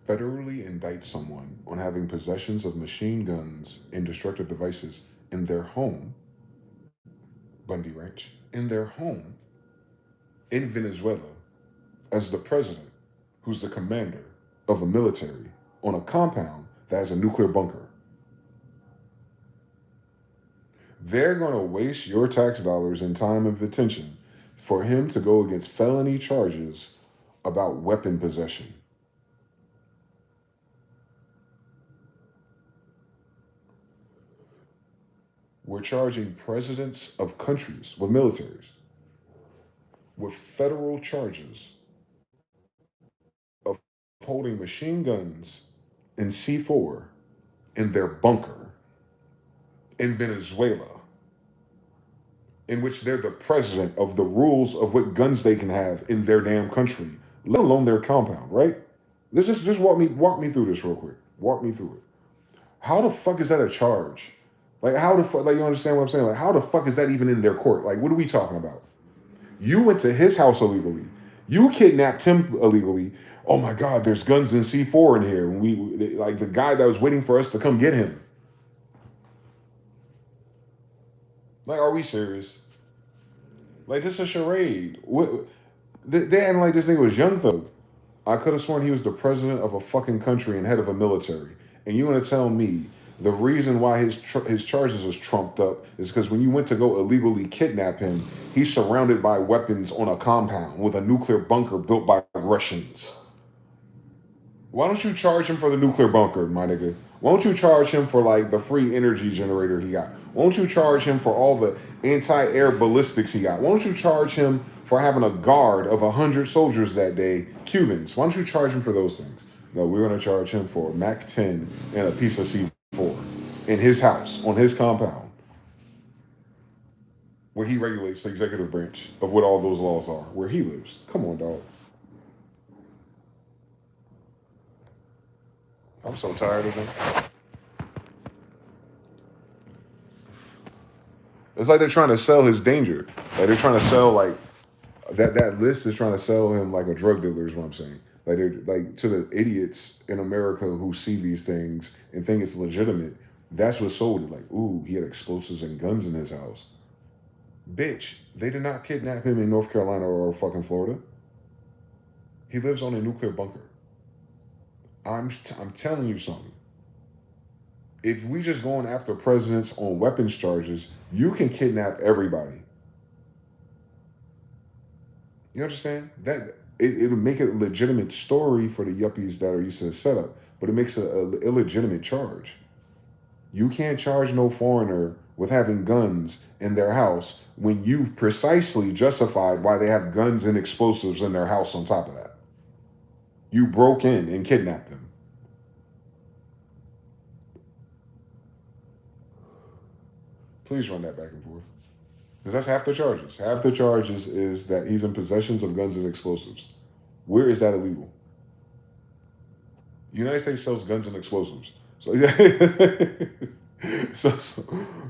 federally indict someone on having possessions of machine guns and destructive devices in their home, Bundy Ranch, in their home in Venezuela, as the president, who's the commander of a military, on a compound that has a nuclear bunker? They're going to waste your tax dollars and time and attention for him to go against felony charges about weapon possession. We're charging presidents of countries with militaries with federal charges of holding machine guns and C4 in their bunker in Venezuela, in which they're the president of the rules of what guns they can have in their damn country, let alone their compound, right? Let's just walk me through this real quick. Walk me through it. How the fuck is that a charge? Like, how the fuck, like, you understand what I'm saying? Like, how the fuck is that even in their court? Like, what are we talking about? You went to his house illegally. You kidnapped him illegally. Oh my God, there's guns and C4 in here. And we, like, the guy that was waiting for us to come get him. Like, are we serious? Like, this is a charade. What, they acting like this nigga was Young Thug. I could have sworn he was the president of a fucking country and head of a military. And you want to tell me The reason why his charges was trumped up is because when you went to go illegally kidnap him, he's surrounded by weapons on a compound with a nuclear bunker built by Russians. Why don't you charge him for the nuclear bunker, my nigga? Why don't you charge him for like the free energy generator he got? Why don't you charge him for all the anti-air ballistics he got? Why don't you charge him for having a guard of 100 soldiers that day, Cubans? Why don't you charge him for those things? No, we're going to charge him for Mac 10 and a piece of C4 in his house, on his compound, where he regulates the executive branch of what all those laws are, where he lives. Come on, dog. I'm so tired of him. It's like they're trying to sell his danger. Like they're trying to sell like that list is trying to sell him like a drug dealer is what I'm saying. Like they're like to the idiots in America who see these things and think it's legitimate. That's what sold it. Like, ooh, he had explosives and guns in his house. Bitch, they did not kidnap him in North Carolina or fucking Florida. He lives on a nuclear bunker. I'm telling you something. If we just going after presidents on weapons charges, you can kidnap everybody. You understand? That it'll make it a legitimate story for the yuppies that are used to the setup, but it makes it an illegitimate charge. You can't charge no foreigner with having guns in their house when you precisely justified why they have guns and explosives in their house on top of that. You broke in and kidnapped them. Please run that back and forth. Because that's half the charges. Half the charges is that he's in possession of guns and explosives. Where is that illegal? The United States sells guns and explosives. So,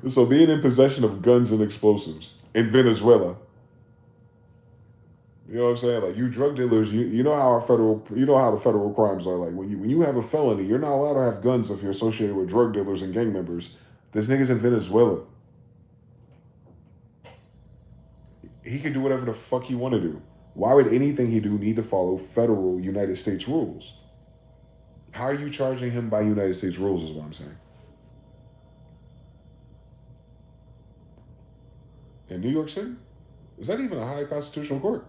so being in possession of guns and explosives in Venezuela, you know what I'm saying? Like you drug dealers, you know how the federal crimes are. Like when you have a felony, you're not allowed to have guns if you're associated with drug dealers and gang members. This nigga's in Venezuela. He can do whatever the fuck he want to do. Why would anything he do need to follow federal United States rules? How are you charging him by United States rules is what I'm saying. In New York City? Is that even a high constitutional court?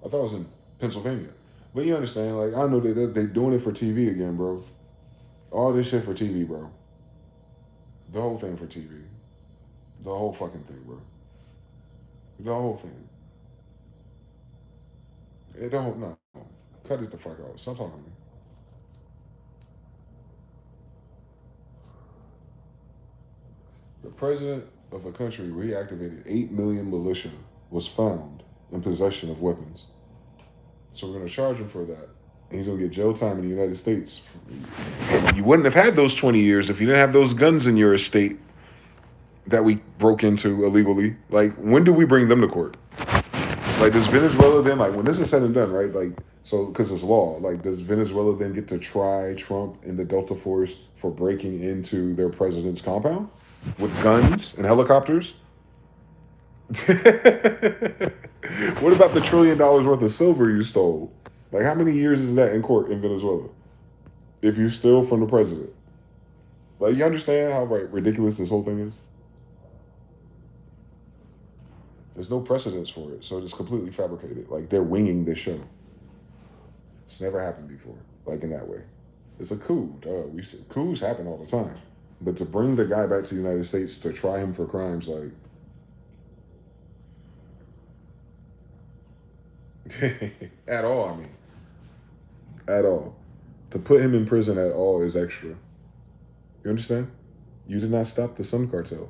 I thought it was in Pennsylvania. But you understand, like, I know they're doing it for TV again, bro. All this shit for TV, bro. The whole thing for TV. The whole fucking thing, bro. The whole thing. It don't, no. Cut it the fuck out. Stop talking to me. The president of a country where he activated 8 million militia was found in possession of weapons. So we're going to charge him for that. And he's going to get jail time in the United States. You wouldn't have had those 20 years if you didn't have those guns in your estate that we broke into illegally. Like, when do we bring them to court? Like, does Venezuela then, like, when this is said and done, right? Like, so, because it's law, like, does Venezuela then get to try Trump and the Delta Force for breaking into their president's compound with guns and helicopters? What about the $1 trillion worth of silver you stole? Like, how many years is that in court in Venezuela? If you steal from the president. Like, you understand how ridiculous this whole thing is? There's no precedence for it, so it's completely fabricated. Like, they're winging this show. It's never happened before, like in that way. It's a coup. We see coups happen all the time. But to bring the guy back to the United States to try him for crimes like... at all, I mean. At all. To put him in prison at all is extra. You understand? You did not stop the Sun Cartel.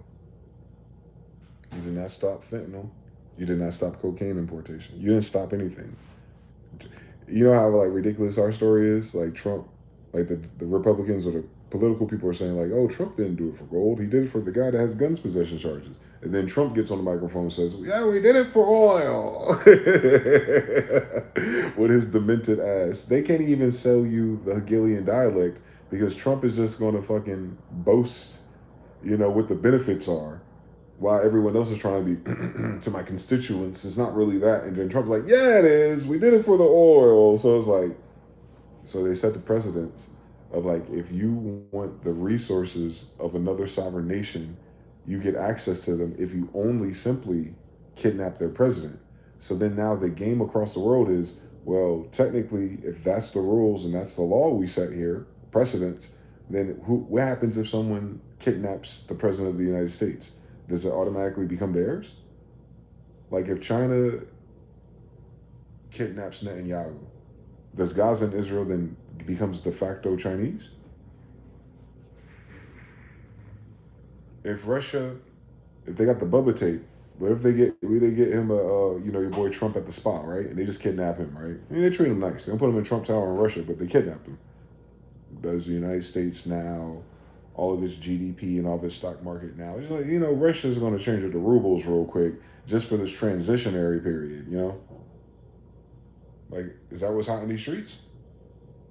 You did not stop fentanyl. You did not stop cocaine importation. You didn't stop anything. You know how like ridiculous our story is? Like Trump, like the Republicans or the political people are saying like, oh, Trump didn't do it for gold. He did it for the guy that has guns possession charges. And then Trump gets on the microphone and says, yeah, we did it for oil. With his demented ass. They can't even sell you the Hegelian dialect because Trump is just going to fucking boast, you know, what the benefits are. While everyone else is trying to be to my constituents, it's not really that. And then Trump's like, yeah, it is. We did it for the oil. So it's like, so they set the precedents of like, if you want the resources of another sovereign nation, you get access to them if you only simply kidnap their president. So then now the game across the world is, well, technically, if that's the rules and that's the law we set here, precedents, then what happens if someone kidnaps the president of the United States? Does it automatically become theirs? Like if China kidnaps Netanyahu, does Gaza and Israel then becomes de facto Chinese? If Russia, if they got the Bubba tape, what if they get him your boy Trump at the spot, right? And they just kidnap him, right? I mean, they treat him nice. They don't put him in Trump Tower in Russia, but they kidnapped him. Does the United States now, all of its GDP and all of its stock market now, it's like, Russia's going to change it to rubles real quick just for this transitionary period, Like, is that what's hot in these streets?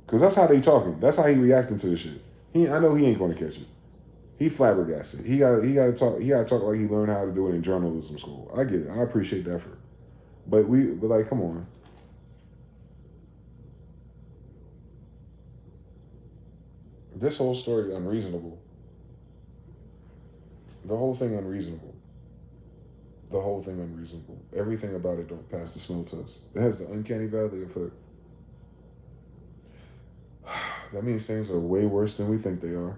Because that's how they talking. That's how he reacting to this shit. I know he ain't going to catch it. He flabbergasted. He got to talk. He got to talk like he learned how to do it in journalism school. I get it. I appreciate the effort, but come on. This whole story unreasonable. The whole thing unreasonable. The whole thing unreasonable. Everything about it don't pass the smell test. It has the uncanny valley effect. That means things are way worse than we think they are.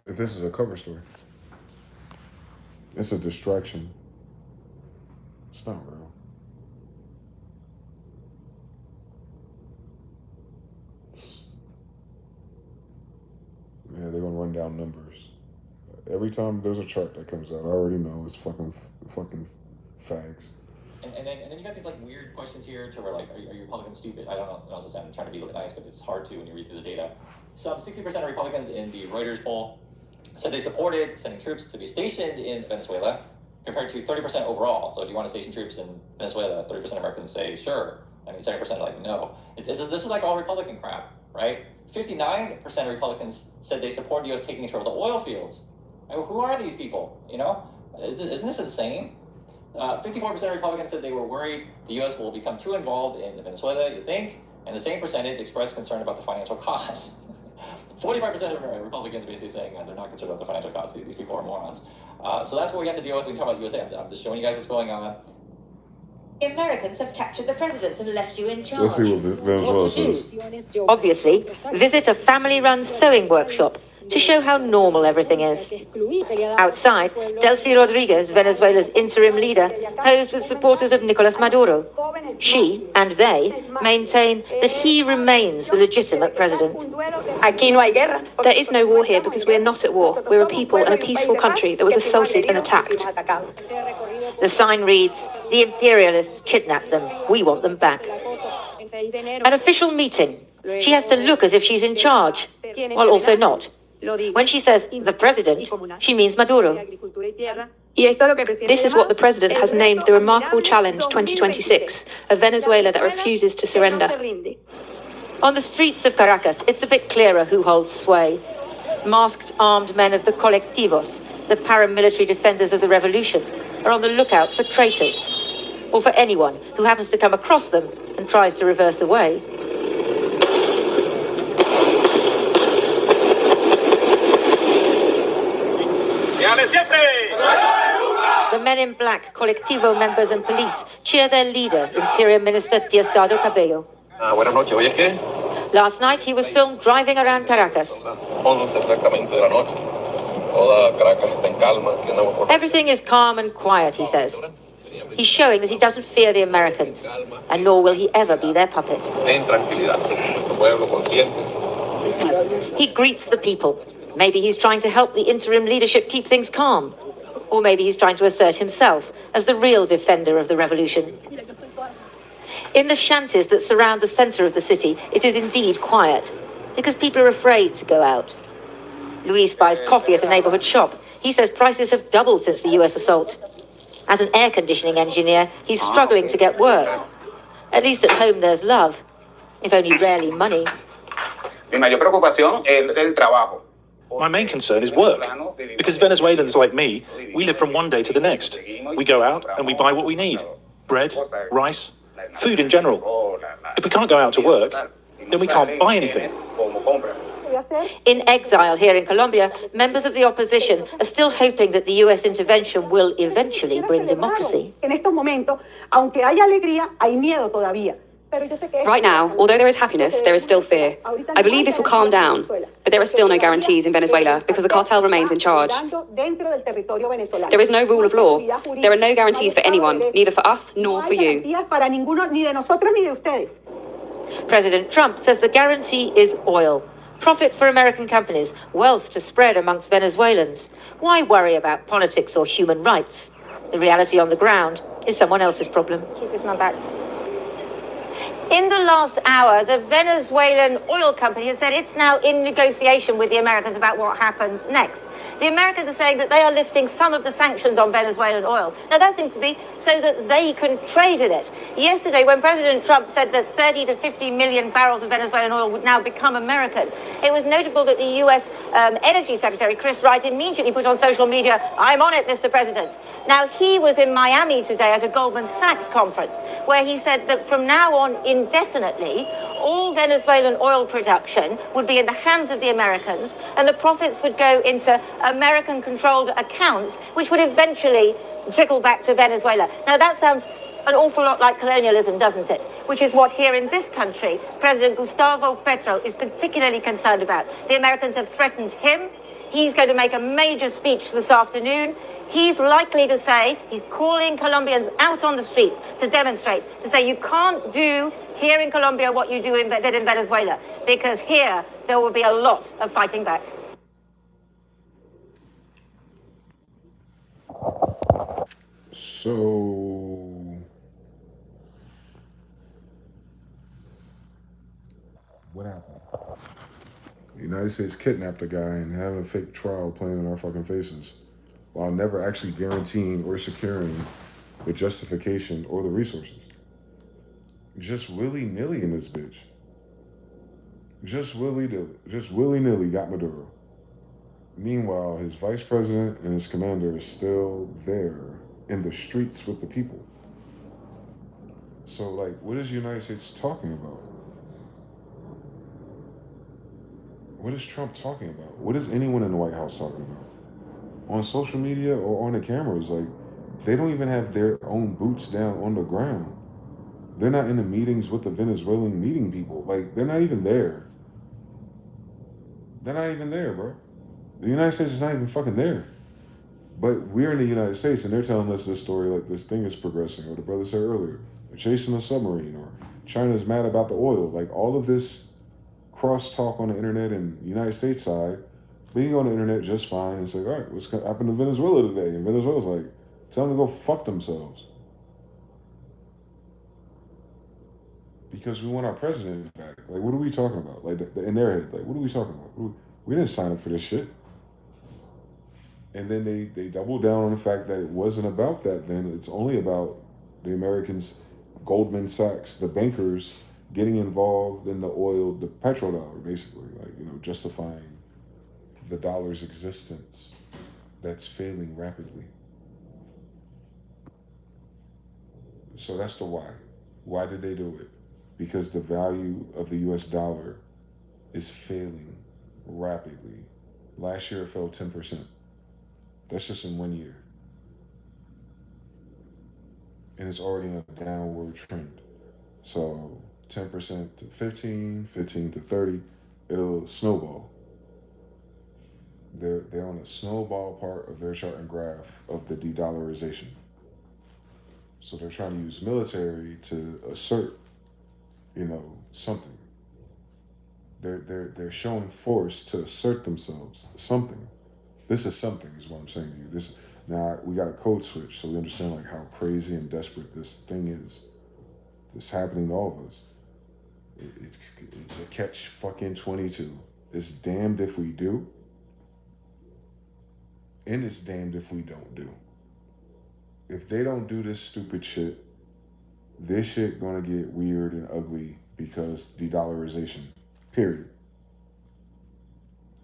If this is a cover story, it's a distraction. It's not real. Yeah, they're gonna run down numbers. Every time there's a chart that comes out, I already know it's fucking fags. And then you got these like weird questions here to where like, are you Republicans stupid? I don't know. I'm trying to be a little bit nice, but it's hard to when you read through the data. Some 60% of Republicans in the Reuters poll said they supported sending troops to be stationed in Venezuela, compared to 30% overall. So do you want to station troops in Venezuela? 30% of Americans say sure. 70% like no. This is like all Republican crap, right? 59% of Republicans said they support the U.S. taking control of the oil fields. Who are these people? Isn't this insane? 54% of Republicans said they were worried the U.S. will become too involved in Venezuela, you think? And the same percentage expressed concern about the financial costs. 45% of Republicans basically saying they're not concerned about the financial costs. These people are morons. So that's what we have to deal with when we talk about USA. I'm just showing you guys what's going on. The Americans have captured the president and left you in charge. Let's see what Venezuela says. Obviously, visit a family-run sewing workshop to show how normal everything is. Outside, Delcy Rodriguez, Venezuela's interim leader, posed with supporters of Nicolas Maduro. She and they maintain that he remains the legitimate president. There is no war here because we're not at war. We're a people in a peaceful country that was assaulted and attacked. The sign reads, "The imperialists kidnapped them. We want them back." An official meeting. She has to look as if she's in charge, while also not. When she says the president, she means Maduro. This is what the president has named the Remarkable Challenge 2026, a Venezuela that refuses to surrender. On the streets of Caracas, it's a bit clearer who holds sway. Masked armed men of the colectivos, the paramilitary defenders of the revolution, are on the lookout for traitors, or for anyone who happens to come across them and tries to reverse away. The men in black, colectivo members and police cheer their leader, Interior Minister Diosdado Cabello. Buenas noches, ¿hoy es qué? Last night he was filmed driving around Caracas. 11 exactamente de la noche. Toda Caracas está en calma. Everything is calm and quiet, he says. He's showing that he doesn't fear the Americans, and nor will he ever be their puppet. En tranquilidad, nuestro pueblo consciente. He greets the people. Maybe he's trying to help the interim leadership keep things calm. Or maybe he's trying to assert himself as the real defender of the revolution. In the shanties that surround the center of the city, it is indeed quiet, because people are afraid to go out. Luis buys coffee at a neighborhood shop. He says prices have doubled since the US assault. As an air conditioning engineer, he's struggling to get work. At least at home there's love, if only rarely money. Mi mayor preocupación es el trabajo. My main concern is work, because Venezuelans like me, we live from one day to the next. We go out and we buy what we need. Bread, rice, food in general. If we can't go out to work, then we can't buy anything. In exile here in Colombia, members of the opposition are still hoping that the US intervention will eventually bring democracy. Right now, although there is happiness, there is still fear. I believe this will calm down, but there are still no guarantees in Venezuela because the cartel remains in charge. There is no rule of law. There are no guarantees for anyone, neither for us nor for you. President Trump says the guarantee is oil. Profit for American companies, wealth to spread amongst Venezuelans. Why worry about politics or human rights? The reality on the ground is someone else's problem. Keep this man back. In the last hour, the Venezuelan oil company has said it's now in negotiation with the Americans about what happens next. The Americans are saying that they are lifting some of the sanctions on Venezuelan oil. Now, that seems to be so that they can trade in it. Yesterday, when President Trump said that 30 to 50 million barrels of Venezuelan oil would now become American, it was notable that the U.S. Energy Secretary, Chris Wright, immediately put on social media, "I'm on it, Mr. President." Now, he was in Miami today at a Goldman Sachs conference where he said that from now on indefinitely, all Venezuelan oil production would be in the hands of the Americans and the profits would go into American-controlled accounts, which would eventually trickle back to Venezuela. Now, that sounds an awful lot like colonialism, doesn't it? Which is what here in this country, President Gustavo Petro is particularly concerned about. The Americans have threatened him. He's going to make a major speech this afternoon. He's likely to say, he's calling Colombians out on the streets to demonstrate, to say you can't do here in Colombia what you did in Venezuela, because here there will be a lot of fighting back. So, what happened? The United States kidnapped a guy and having a fake trial playing in our fucking faces, while never actually guaranteeing or securing the justification or the resources. Just willy-nilly in this bitch. Just willy-nilly got Maduro. Meanwhile, his vice president and his commander is still there in the streets with the people. So, like, what is the United States talking about? What is Trump talking about? What is anyone in the White House talking about? On social media or on the cameras, like, they don't even have their own boots down on the ground. They're not in the meetings with the Venezuelan meeting people. Like, they're not even there. They're not even there, bro. The United States is not even fucking there. But we're in the United States and they're telling us this story like this thing is progressing, or the brother said earlier, they're chasing a submarine, or China's mad about the oil. Like, all of this cross-talk on the internet and United States side, they can go on the internet just fine and say, all right, what's happened to Venezuela today? And Venezuela's like, tell them to go fuck themselves. Because we want our president back. Like, what are we talking about? Like, in their head, like, what are we talking about? We didn't sign up for this shit. And then they double down on the fact that it wasn't about that then. It's only about the Americans, Goldman Sachs, the bankers getting involved in the oil, the petrodollar, basically. Like, you know, justifying the dollar's existence that's failing rapidly. So that's the why. Why did they do it? Because the value of the US dollar is failing rapidly. Last year it fell 10%. That's just in 1 year. And it's already in a downward trend. So 10% to 15, 15 to 30, it'll snowball. They're on a snowball part of their chart and graph of the de-dollarization. So they're trying to use military to assert, you know, something. They're showing force to assert themselves. Something. This is something, is what I'm saying to you. This now we got a code switch, so we understand like how crazy and desperate this thing is. It's happening to all of us. It's a catch fucking 22. It's damned if we do, and it's damned if we don't do. If they don't do this stupid shit, this shit gonna get weird and ugly because de-dollarization. Period.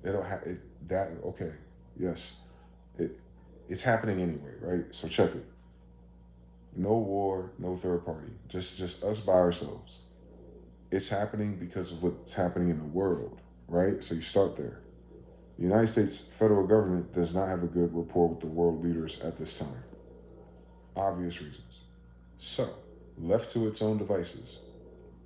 It'll have it that okay. Yes. It's happening anyway, right? So check it. No war, no third party. Just us by ourselves. It's happening because of what's happening in the world, right? So you start there. The United States federal government does not have a good rapport with the world leaders at this time. Obvious reasons. So, left to its own devices,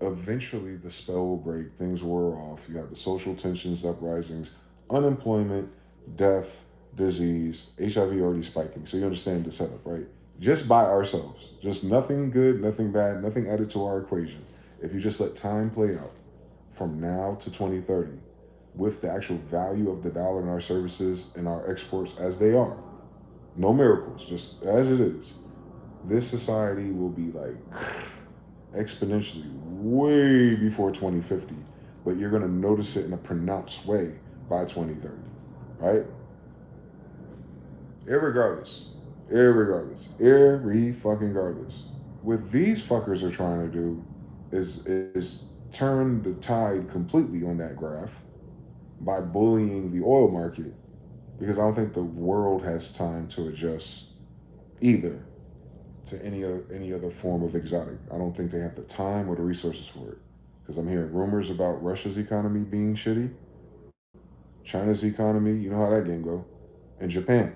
eventually the spell will break, things will wear off. You have the social tensions, uprisings, unemployment, death, disease, HIV already spiking. So you understand the setup, right? Just by ourselves. Just nothing good, nothing bad, nothing added to our equation. If you just let time play out from now to 2030 with the actual value of the dollar and our services and our exports as they are, no miracles, just as it is, this society will be like exponentially way before 2050, but you're going to notice it in a pronounced way by 2030, right? Irregardless, every fucking regardless. What these fuckers are trying to do is turn the tide completely on that graph by bullying the oil market, because I don't think the world has time to adjust either to any other form of exotic. I don't think they have the time or the resources for it, because I'm hearing rumors about Russia's economy being shitty, China's economy, you know how that game go, and Japan.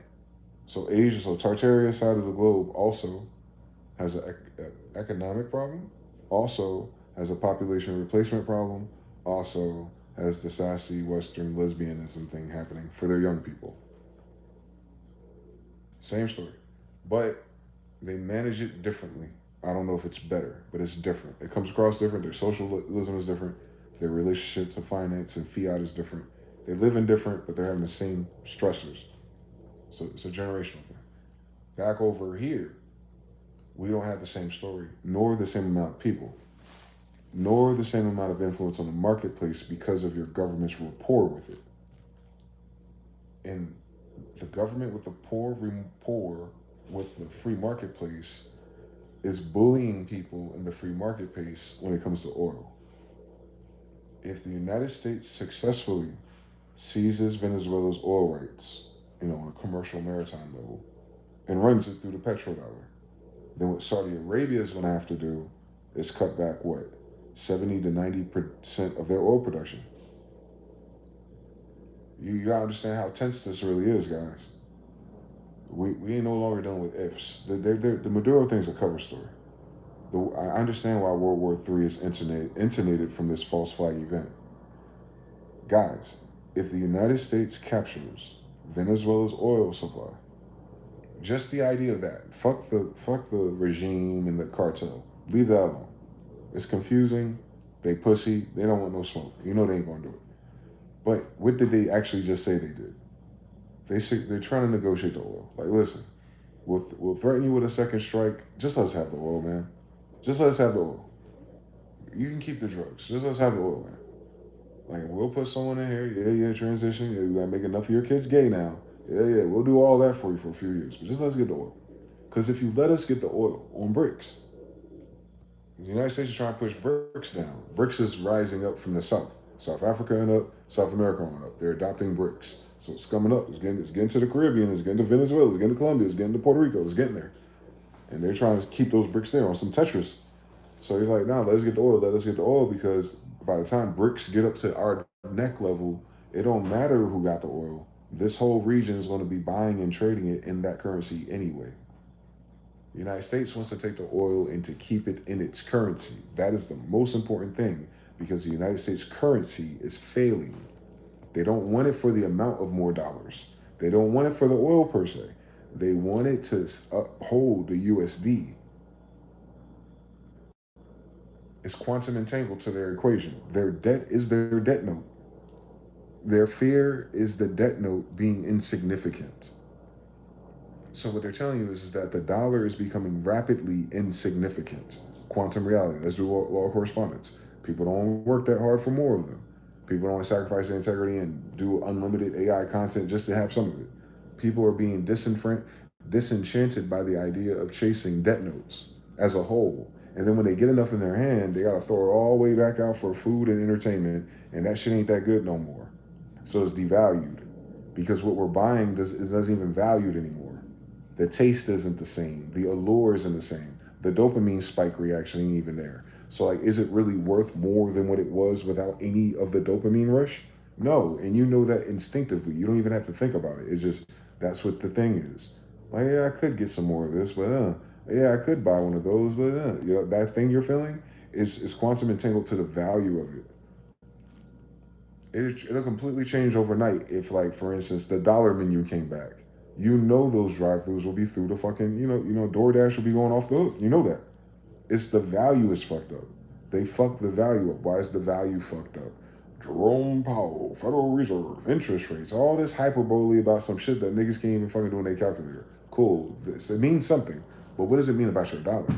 So Asia, so Tartaria side of the globe also has an economic problem, also has a population replacement problem, also has the sassy Western lesbianism thing happening for their young people. Same story. But they manage it differently. I don't know if it's better, but it's different. It comes across different. Their socialism is different. Their relationship to finance and fiat is different. They live in different, but they're having the same stressors. So it's a generational thing. Back over here, we don't have the same story, nor the same amount of people, nor the same amount of influence on the marketplace because of your government's rapport with it. And the government with the poor rapport with the free marketplace is bullying people in the free marketplace when it comes to oil. If the United States successfully seizes Venezuela's oil rights, on a commercial maritime level, and runs it through the petrodollar, then what Saudi Arabia is going to have to do is cut back 70 to 90% of their oil production. You gotta understand how tense this really is, guys. We ain't no longer dealing with ifs. The Maduro thing's a cover story. I understand why World War III is intonated from this false flag event. Guys, if the United States captures Venezuela's oil supply, just the idea of that, fuck the regime and the cartel, leave that alone. It's confusing, they pussy, they don't want no smoke. They ain't gonna do it. But what did they actually just say they did? They're trying to negotiate the oil. Like, listen, we'll threaten you with a second strike. Just let us have the oil, man. Just let us have the oil. You can keep the drugs. Just let us have the oil, man. Like, we'll put someone in here. Yeah, transition. Yeah, we gotta make enough of your kids gay now. Yeah, we'll do all that for you for a few years. But just let us get the oil. Because if you let us get the oil on BRICS, the United States is trying to push BRICS down. BRICS is rising up from the south. South Africa and up, South America on up. They're adopting BRICS. So it's coming up. It's getting to the Caribbean. It's getting to Venezuela. It's getting to Colombia. It's getting to Puerto Rico. It's getting there. And they're trying to keep those BRICS there on some Tetris. So he's like, let us get the oil. Let us get the oil, because by the time BRICS get up to our neck level, it don't matter who got the oil. This whole region is going to be buying and trading it in that currency anyway. The United States wants to take the oil and to keep it in its currency. That is the most important thing, because the United States currency is failing. They don't want it for the amount of more dollars. They don't want it for the oil per se. They want it to uphold the USD. It's quantum entangled to their equation. Their debt is their debt note. Their fear is the debt note being insignificant. So what they're telling you is that the dollar is becoming rapidly insignificant. Quantum reality. Let's do law of correspondence. People don't work that hard for more of them. People don't sacrifice their integrity and do unlimited AI content just to have some of it. People are being disenchanted by the idea of chasing debt notes as a whole. And then when they get enough in their hand, they got to throw it all the way back out for food and entertainment. And that shit ain't that good no more. So it's devalued, because what we're buying doesn't even valued anymore. The taste isn't the same. The allure isn't the same. The dopamine spike reaction ain't even there. So, is it really worth more than what it was without any of the dopamine rush? No, and you know that instinctively. You don't even have to think about it. It's just that's what the thing is. Like, yeah, I could get some more of this, but yeah, I could buy one of those, but you know, that thing you're feeling is quantum entangled to the value of it. It'll completely change overnight if, like, for instance, the dollar menu came back. You know those drive-throughs will be through the fucking, DoorDash will be going off the hook. You know that. It's the value is fucked up. They fucked the value up. Why is the value fucked up? Jerome Powell, Federal Reserve, interest rates, all this hyperbole about some shit that niggas can't even fucking do in their calculator. Cool. It means something. But what does it mean about your dollar?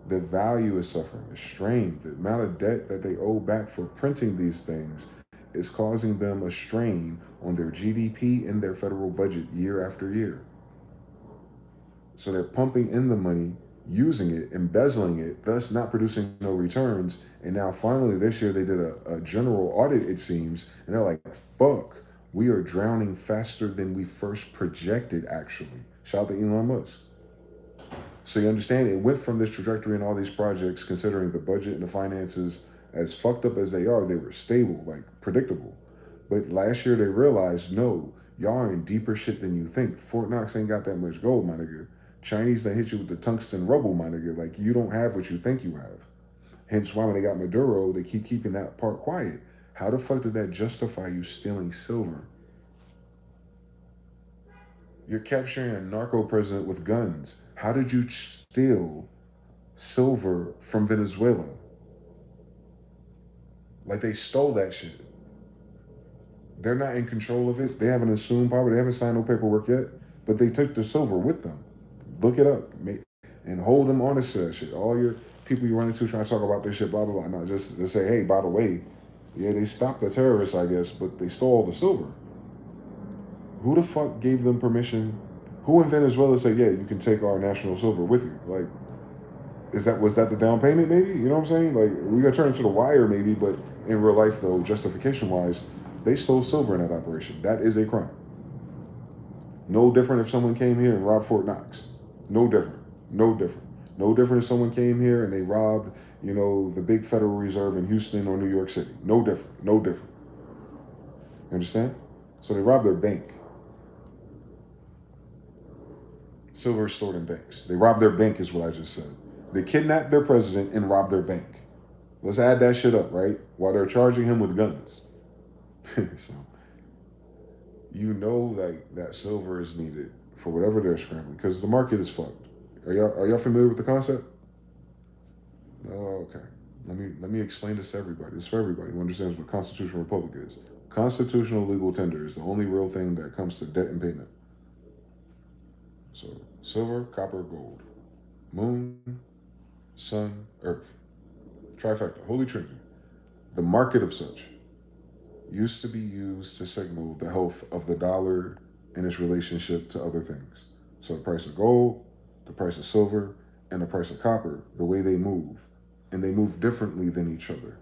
The value is suffering. The strain, the amount of debt that they owe back for printing these things is causing them a strain on their GDP and their federal budget year after year. So they're pumping in the money, using it, embezzling it, thus not producing no returns. And now finally this year they did a general audit, it seems, and they're like, fuck, we are drowning faster than we first projected, actually. Shout out to Elon Musk. So you understand, it went from this trajectory and all these projects, considering the budget and the finances, as fucked up as they were stable, like predictable. But last year they realized, no, y'all are in deeper shit than you think. Fort Knox ain't got that much gold, my nigga. Chinese, they hit you with the tungsten rubble, my nigga. Like, you don't have what you think you have. Hence why when they got Maduro, they keep keeping that part quiet. How the fuck did that justify you stealing silver? You're capturing a narco president with guns. How did you steal silver from Venezuela? Like, they stole that shit. They're not in control of it. They haven't assumed power. They haven't signed no paperwork yet. But they took the silver with them. Look it up. And hold them honest to that shit. All your people you run into trying to talk about this shit, blah, blah, blah. No, just say, hey, by the way, yeah, they stopped the terrorists, I guess, but they stole the silver. Who the fuck gave them permission? Who in Venezuela said, yeah, you can take our national silver with you? Like, was that the down payment, maybe? You know what I'm saying? Like, we got turned to the wire, maybe, but in real life, though, justification-wise, they stole silver in that operation. That is a crime. No different if someone came here and robbed Fort Knox. No different. No different. No different if someone came here and they robbed, the big Federal Reserve in Houston or New York City. No different. No different. You understand? So they robbed their bank. Silver is stored in banks. They robbed their bank is what I just said. They kidnapped their president and robbed their bank. Let's add that shit up, right? While they're charging him with guns. So, like, that silver is needed for whatever they're scrambling, because the market is fucked. Are y'all familiar with the concept? Oh, okay. Let me explain this to everybody. This is for everybody who understands what constitutional republic is. Constitutional legal tender is the only real thing that comes to debt and payment. So, silver, copper, gold. Moon, sun, earth. Trifecta, holy trinity. The market of such used to be used to signal the health of the dollar and its relationship to other things. So the price of gold, the price of silver, and the price of copper, the way they move. And they move differently than each other.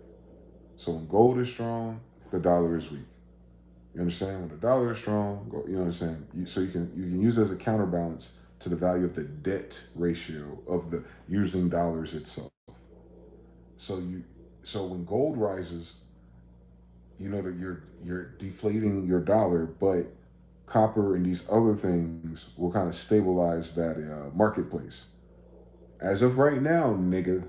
So when gold is strong, the dollar is weak. You understand? When the dollar is strong, you know what I'm saying? So you can use it as a counterbalance to the value of the debt ratio of the using dollars itself. So when gold rises, you know that you're deflating your dollar, but copper and these other things will kind of stabilize that marketplace. As of right now, nigga,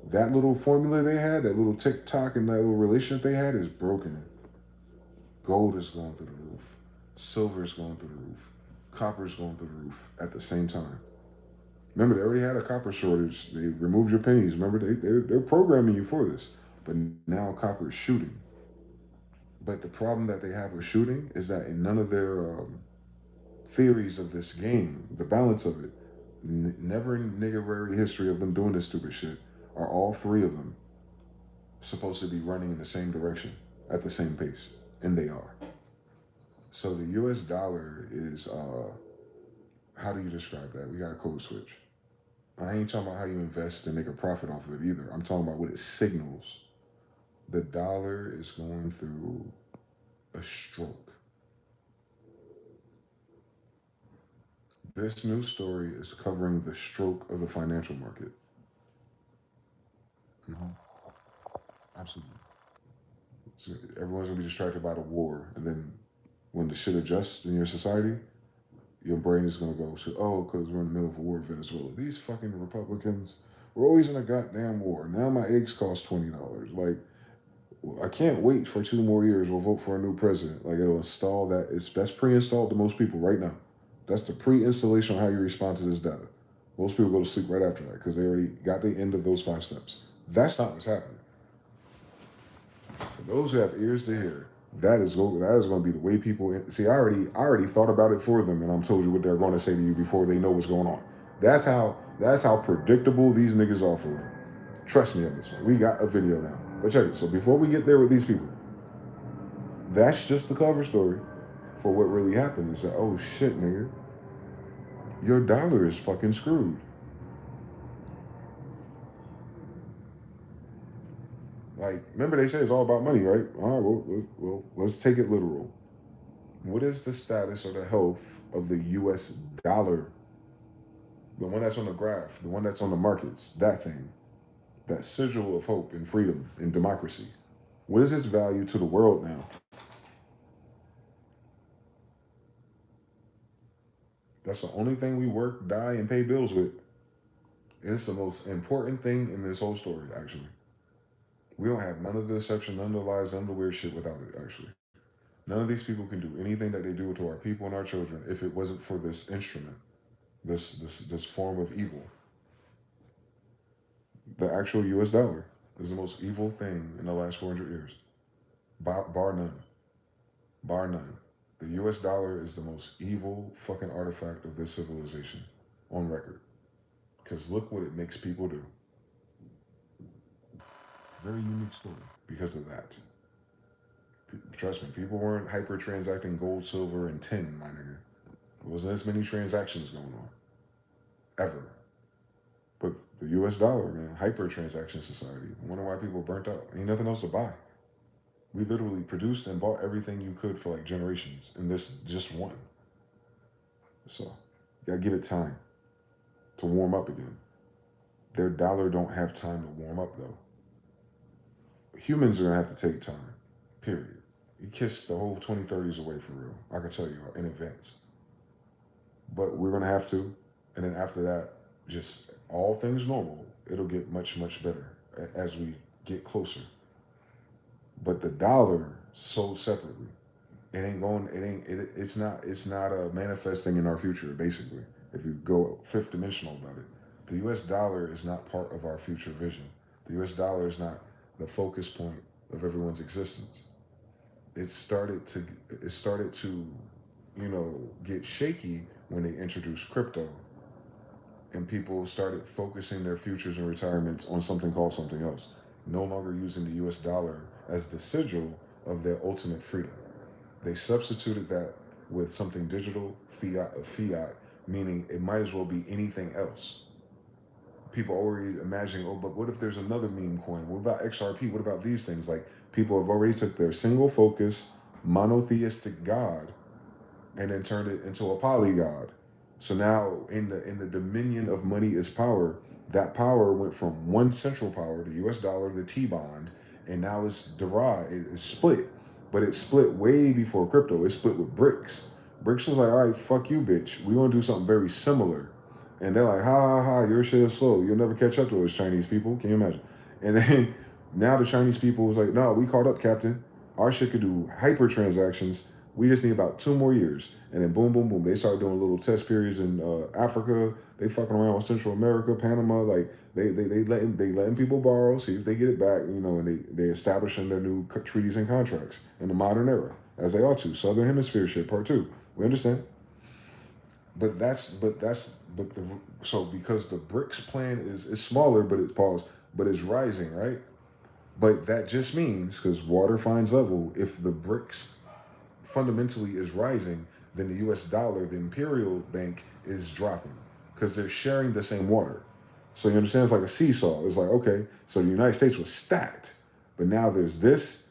that little formula they had, that little TikTok and that little relationship they had is broken. Gold is going through the roof. Silver is going through the roof. Copper is going through the roof at the same time. Remember, they already had a copper shortage. They removed your pennies. Remember, they're programming you for this. But now copper is shooting. But the problem that they have with shooting is that in none of their theories of this game, the balance of it, never in niggerary history of them doing this stupid shit, are all three of them supposed to be running in the same direction at the same pace. And they are. So the US dollar is, how do you describe that? We got a code switch. I ain't talking about how you invest and make a profit off of it either. I'm talking about what it signals. The dollar is going through a stroke. This news story is covering the stroke of the financial market. Mm-hmm. Absolutely. So everyone's gonna be distracted by the war, and then when the shit adjusts in your society, your brain is gonna go to, oh, because we're in the middle of a war in Venezuela. These fucking Republicans, we're always in a goddamn war. Now my eggs cost $20. Like, I can't wait for 2 more years. We'll vote for a new president. Like, it'll install that. That's pre-installed to most people right now. That's the pre-installation on how you respond to this data. Most people go to sleep right after that because they already got the end of those 5 steps. That's not what's happening. For those who have ears to hear, that is going to be the way people see. I already thought about it for them, and I'm told you what they're going to say to you before they know what's going on. That's how predictable these niggas are for them. Trust me on this one. We got a video now, but check it. So before we get there with these people, that's just the cover story for what really happened. Is that, oh shit, nigga, your dollar is fucking screwed. Like, remember they say it's all about money, right? All right, well, let's take it literal. What is the status or the health of the U.S. dollar? The one that's on the graph, the one that's on the markets, that thing, that sigil of hope and freedom and democracy. What is its value to the world now? That's the only thing we work, die, and pay bills with. It's the most important thing in this whole story, actually. We don't have none of the deception, none of the lies, none of the weird shit without it, actually. None of these people can do anything that they do to our people and our children if it wasn't for this instrument, this form of evil. The actual U.S. dollar is the most evil thing in the last 400 years. Bar none. Bar none. The U.S. dollar is the most evil fucking artifact of this civilization on record. Because look what it makes people do. Very unique story because of that. Trust me, people weren't hyper transacting gold, silver, and tin, my nigga. There wasn't as many transactions going on. Ever. But the US dollar, man, hyper transaction society. I wonder why people burnt out. Ain't nothing else to buy. We literally produced and bought everything you could for like generations, and this just one. So, you gotta give it time to warm up again. Their dollar don't have time to warm up though. Humans are gonna have to take time, period. You kiss the whole 2030s away for real. I can tell you in advance. But we're gonna have to, and then after that, just all things normal, it'll get much, much better as we get closer. But the dollar sold separately. It's not manifesting in our future, basically. If you go fifth dimensional about it. The US dollar is not part of our future vision. The US dollar is not the focus point of everyone's existence. It started to, get shaky when they introduced crypto, and people started focusing their futures and retirements on something called something else, no longer using the US dollar as the sigil of their ultimate freedom. They substituted that with something digital, fiat, meaning it might as well be anything else. People already imagining, oh, but what if there's another meme coin? What about XRP? What about these things? Like, people have already took their single focus, monotheistic God, and then turned it into a polygod. So now in the dominion of money is power, that power went from one central power, the US dollar, the T-bond, and now it's split. But it split way before crypto. It split with BRICS. BRICS was like, all right, fuck you, bitch. We want to do something very similar. And they're like, ha, ha, ha, your shit is slow. You'll never catch up to us, Chinese people. Can you imagine? And then now the Chinese people was like, no, we caught up, Captain. Our shit could do hyper transactions. We just need about 2 more years. And then boom, boom, boom. They started doing little test periods in Africa. They fucking around with Central America, Panama. Like, they letting people borrow, see if they get it back, and they establishing their new treaties and contracts in the modern era, as they ought to. Southern Hemisphere shit, part 2. We understand. So because the BRICS plan is smaller, but it's rising, right? But that just means, because water finds level, if the BRICS fundamentally is rising, then the US dollar, the imperial bank, is dropping because they're sharing the same water. So you understand, it's like a seesaw. It's like, okay, so the United States was stacked, but now there's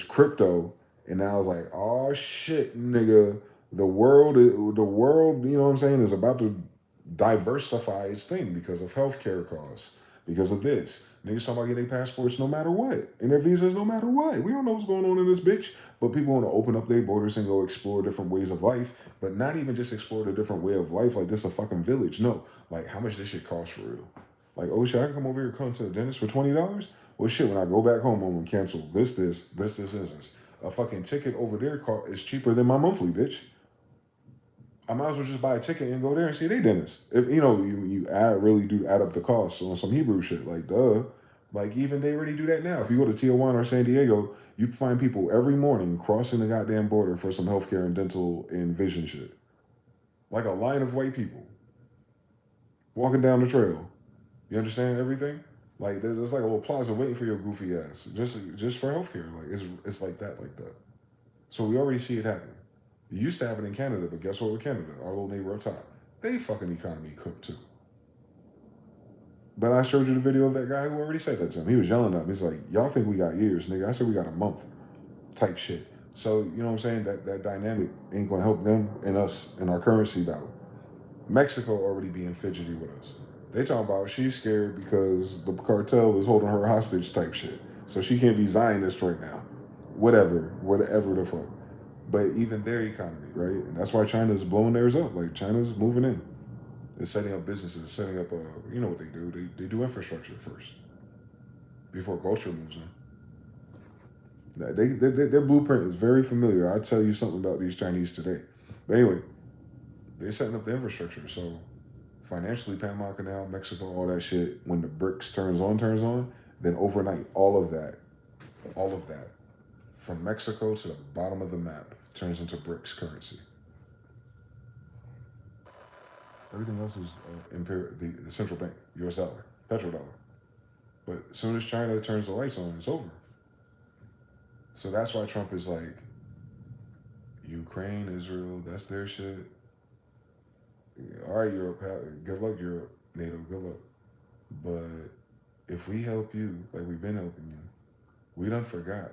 crypto, and now it's like, oh shit, nigga, the world, you know what I'm saying, is about to diversify its thing because of healthcare costs, because of this. Niggas talking about getting their passports no matter what, and their visas no matter what. We don't know what's going on in this bitch, but people want to open up their borders and go explore different ways of life, but not even just explore the different way of life like this a fucking village. No, like how much this shit costs for real. Like, oh shit, I can come over here and come to the dentist for $20? Well shit, when I go back home, I'm gonna cancel this. A fucking ticket over there is cheaper than my monthly, bitch. I might as well just buy a ticket and go there and see their dentist. If you really do add up the costs on some Hebrew shit, like duh. Like even they already do that now. If you go to Tijuana or San Diego, you find people every morning crossing the goddamn border for some healthcare and dental and vision shit. Like a line of white people walking down the trail. You understand everything? Like there's like a little plaza waiting for your goofy ass just for healthcare. Like it's like that. So we already see it happening. It used to happen in Canada, but guess what with Canada? Our little neighbor up top. They fucking economy cooked too. But I showed you the video of that guy who already said that to him. He was yelling at him. He's like, y'all think we got years, nigga. I said we got a month type shit. So, you know what I'm saying? That dynamic ain't going to help them and us in our currency battle. Mexico already being fidgety with us. They talking about she's scared because the cartel is holding her hostage type shit. So she can't be Zionist right now. Whatever the fuck. But even their economy, right? And that's why China's blowing theirs up. Like China's moving in. They're setting up businesses, setting up, you know what they do? They do infrastructure first before culture moves in. Their blueprint is very familiar. I'll tell you something about these Chinese today. But anyway, they're setting up the infrastructure. So financially, Panama Canal, Mexico, all that shit, when the BRICS turns on, then overnight, all of that, from Mexico to the bottom of the map, turns into BRICS currency. Everything else is the central bank, US dollar, petrodollar. But as soon as China turns the lights on, it's over. So that's why Trump is like, Ukraine, Israel, that's their shit. All right, Europe, good luck, Europe, NATO, good luck. But if we help you, like we've been helping you, we done forgot.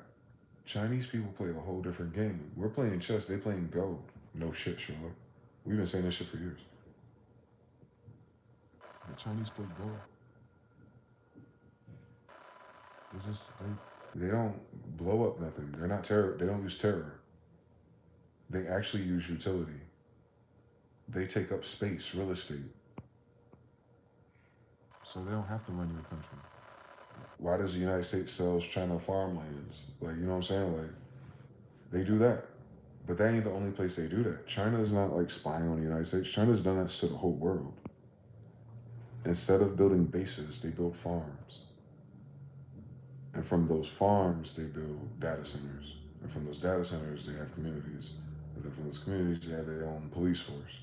Chinese people play a whole different game. We're playing chess, they playing Go. No shit, Sherlock. We've been saying this shit for years. The Chinese play Go. They don't blow up nothing. They're not terror. They don't use terror. They actually use utility. They take up space, real estate. So they don't have to run your country. Why does the United States sell China farmlands? Like, you know what I'm saying? Like, they do that. But that ain't the only place they do that. China is not like spying on the United States. China's done that to the whole world. Instead of building bases, they build farms. And from those farms, they build data centers. And from those data centers, they have communities. And then from those communities, they have their own police force.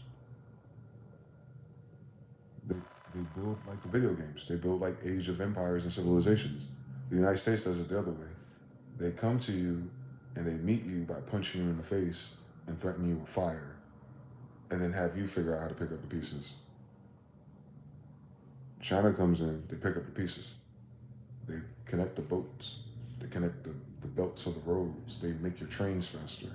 They build like the video games. They build like Age of Empires and Civilizations. The United States does it the other way. They come to you and they meet you by punching you in the face and threatening you with fire. And then have you figure out how to pick up the pieces. China comes in, they pick up the pieces. They connect the boats. They connect the belts of the roads. They make your trains faster.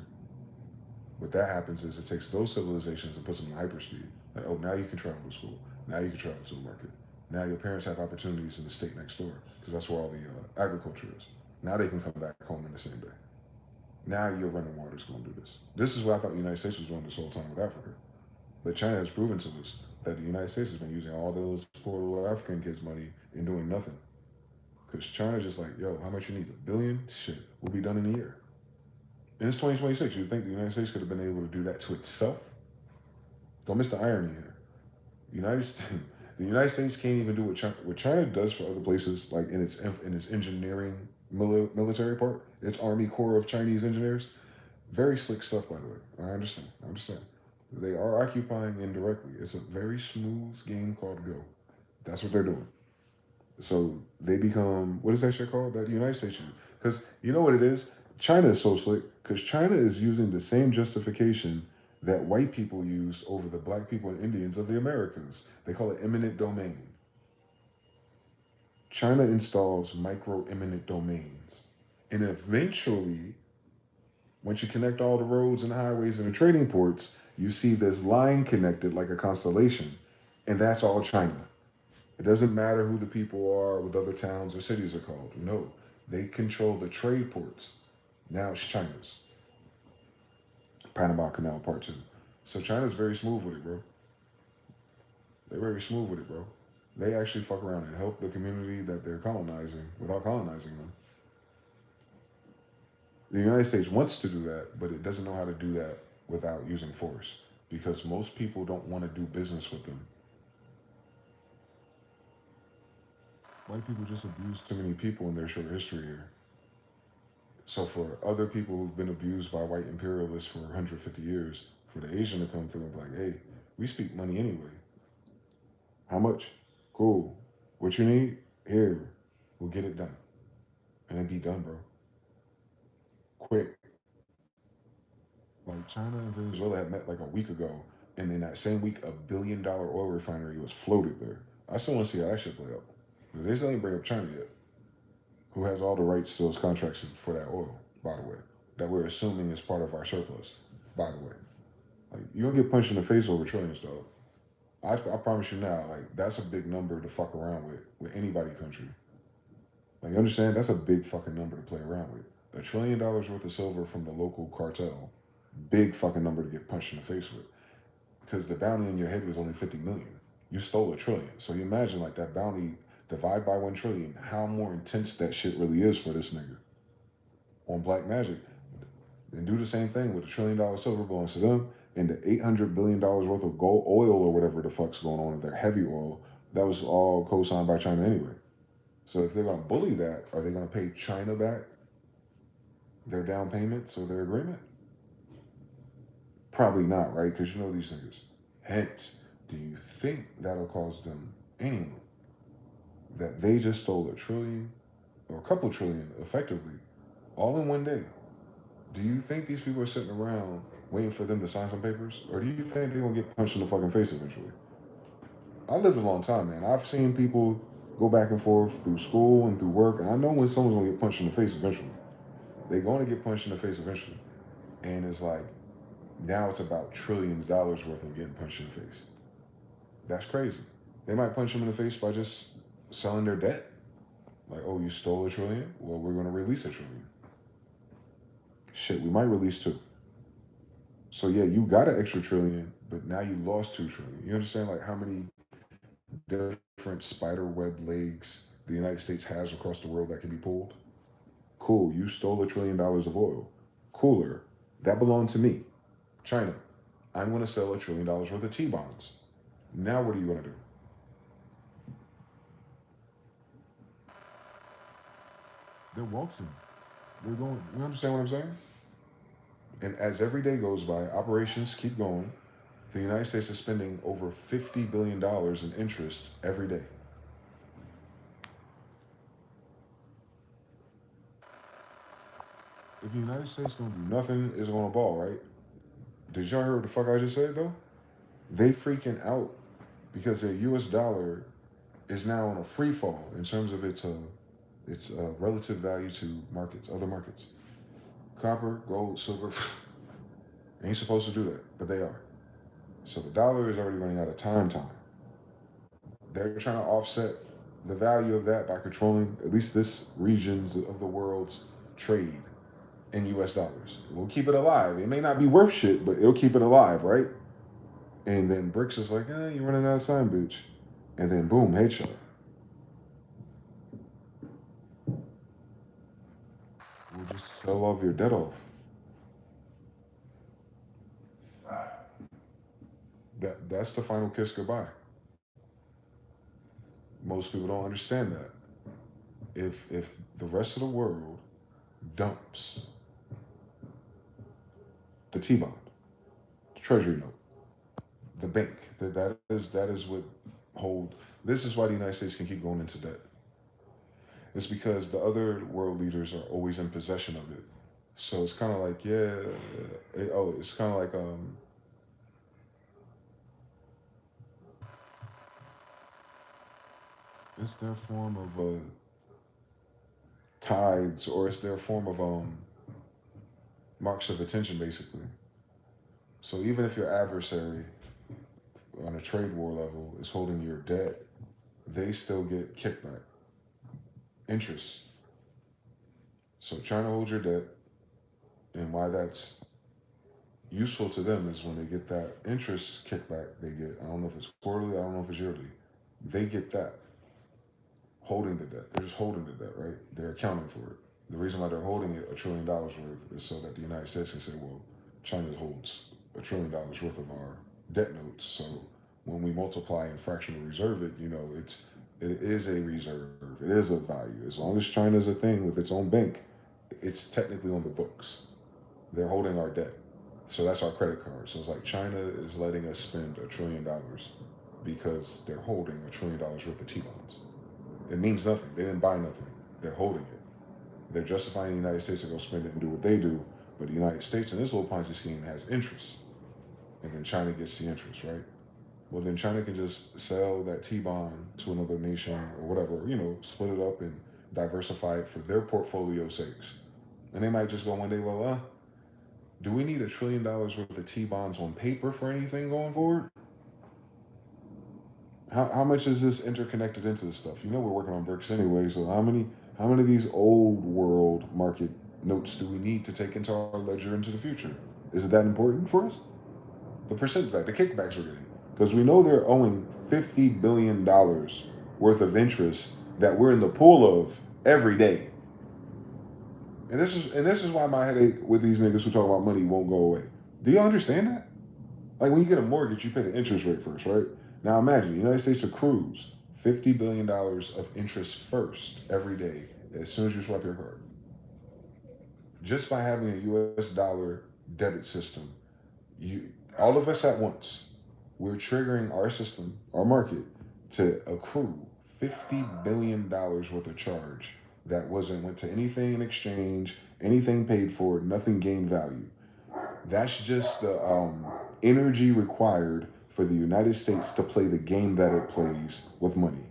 What that happens is it takes those civilizations and puts them in hyperspeed. Like, oh, now you can travel to school. Now you can travel to the market. Now your parents have opportunities in the state next door because that's where all the agriculture is. Now they can come back home in the same day. Now your running water is going to do this. This is what I thought the United States was doing this whole time with Africa. But China has proven to us that the United States has been using all those poor little African kids' money and doing nothing. Because China's just like, yo, how much you need? $1 billion? Shit, we'll be done in a year. And it's 2026. You'd think the United States could have been able to do that to itself? Don't miss the irony here. The United States can't even do what China does for other places, like in its engineering military part, its Army Corps of Chinese engineers. Very slick stuff, by the way. I understand. They are occupying indirectly. It's a very smooth game called Go. That's what they're doing. So they become, what is that shit called? That the United States use. Because you know what it is? China is so slick because China is using the same justification that white people use over the black people and Indians of the Americas. They call it eminent domain. China installs micro-eminent domains. And eventually, once you connect all the roads and the highways and the trading ports, you see this line connected like a constellation. And that's all China. It doesn't matter who the people are, what other towns or cities are called. No, they control the trade ports. Now it's China's. Panama Canal Part 2. So China's very smooth with it, bro. They're very smooth with it, bro. They actually fuck around and help the community that they're colonizing without colonizing them. The United States wants to do that, but it doesn't know how to do that without using force because most people don't want to do business with them. White people just abuse too many people in their short history here. So for other people who've been abused by white imperialists for 150 years, for the Asian to come through and be like, hey, we speak money anyway. How much? Cool. What you need? Here. We'll get it done. And it be done, bro. Quick. Like China and Venezuela had met like a week ago, and in that same week, $1 billion oil refinery was floated there. I still want to see how that shit play out. Because they still ain't bring up China yet. Who has all the rights to those contracts for that oil, by the way, that we're assuming is part of our surplus, by the way. Like, you're gonna get punched in the face over trillions, dog. I promise you now, like, that's a big number to fuck around with anybody country. Like, you understand? That's a big fucking number to play around with. $1 trillion worth of silver from the local cartel, big fucking number to get punched in the face with. Because the bounty in your head was only 50 million. You stole $1 trillion. So you imagine, like, that bounty divide by 1 trillion, how more intense that shit really is for this nigga on black magic. And do the same thing with $1 trillion silver belongs to them, and the $800 billion worth of gold oil or whatever the fuck's going on, their heavy oil, that was all co-signed by China anyway. So if they're gonna bully that, are they gonna pay China back their down payments or their agreement? Probably not, right? Because you know these niggas. Hence, do you think that'll cause them anyone that they just stole $1 trillion or a couple trillion effectively all in one day? Do you think these people are sitting around waiting for them to sign some papers? Or do you think they're gonna get punched in the fucking face eventually? I lived a long time, man. I've seen people go back and forth through school and through work, and I know when someone's gonna get punched in the face eventually. They're gonna get punched in the face eventually. And it's like, now it's about trillions of dollars worth of getting punched in the face. That's crazy. They might punch them in the face by just selling their debt. Like, oh, you stole $1 trillion? Well, we're gonna release $1 trillion. Shit, we might release 2. So yeah, you got an extra $1 trillion, but now you lost $2 trillion. You understand like how many different spider web legs the United States has across the world that can be pulled? Cool, you stole $1 trillion of oil. Cooler, that belonged to me. China, I'm gonna sell $1 trillion worth of T-bonds. Now what are you gonna do? They're waltzing. They're going, you understand what I'm saying? And as every day goes by, operations keep going. The United States is spending over $50 billion in interest every day. If the United States don't do nothing, it's gonna ball, right? Did y'all hear what the fuck I just said, though? They freaking out because the US dollar is now on a free fall in terms of its relative value to markets, other markets. Copper, gold, silver, ain't supposed to do that, but they are. So the dollar is already running out of time. They're trying to offset the value of that by controlling at least this region of the world's trade in US dollars. We'll keep it alive. It may not be worth shit, but it'll keep it alive, right? And then BRICS is like, you're running out of time, bitch. And then boom, headshot. We'll just sell all of your debt off. That's the final kiss goodbye. Most people don't understand that. If the rest of the world dumps the T-bond, the treasury note, the bank, that is what this is why the United States can keep going into debt. It's because the other world leaders are always in possession of it. So it's kind of like, it's kind of like, it's their form of tithes, or it's their form of marks of attention, basically. So even if your adversary on a trade war level is holding your debt they still get kickback, interest. So China holds your debt, and why that's useful to them is when they get that interest kickback they get. I don't know if it's quarterly, I don't know if it's yearly. They get that, holding the debt. They're just holding the debt, right? They're accounting for it. The reason why they're holding it $1 trillion worth is so that the United States can say, well, China holds $1 trillion worth of our debt notes. So when we multiply and fractional reserve it, you know, it is a reserve. It is a value. As long as China is a thing with its own bank, it's technically on the books. They're holding our debt. So that's our credit card. So it's like China is letting us spend $1 trillion because they're holding $1 trillion worth of T-bonds. It means nothing. They didn't buy nothing. They're holding it. They're justifying the United States to go spend it and do what they do, but the United States in this little Ponzi scheme has interest. And then China gets the interest, right? Well, then China can just sell that T-bond to another nation or whatever, you know, split it up and diversify it for their portfolio sakes. And they might just go one day, well, do we need $1 trillion worth of T-bonds on paper for anything going forward? How much is this interconnected into this stuff? You know, we're working on bricks anyway, so how many of these old world market notes do we need to take into our ledger into the future? Is it that important for us? The percent back, the kickbacks we're getting. Because we know they're owing $50 billion worth of interest that we're in the pool of every day. And this is why my headache with these niggas who talk about money won't go away. Do you understand that? Like when you get a mortgage, you pay the interest rate first, right? Now imagine the United States accrues $50 billion of interest first every day as soon as you swipe your card. Just by having a US dollar debit system, all of us at once, we're triggering our system, our market, to accrue $50 billion worth of charge that went to anything in exchange, anything paid for, nothing gained value. That's just the energy required for the United States to play the game that it plays with money.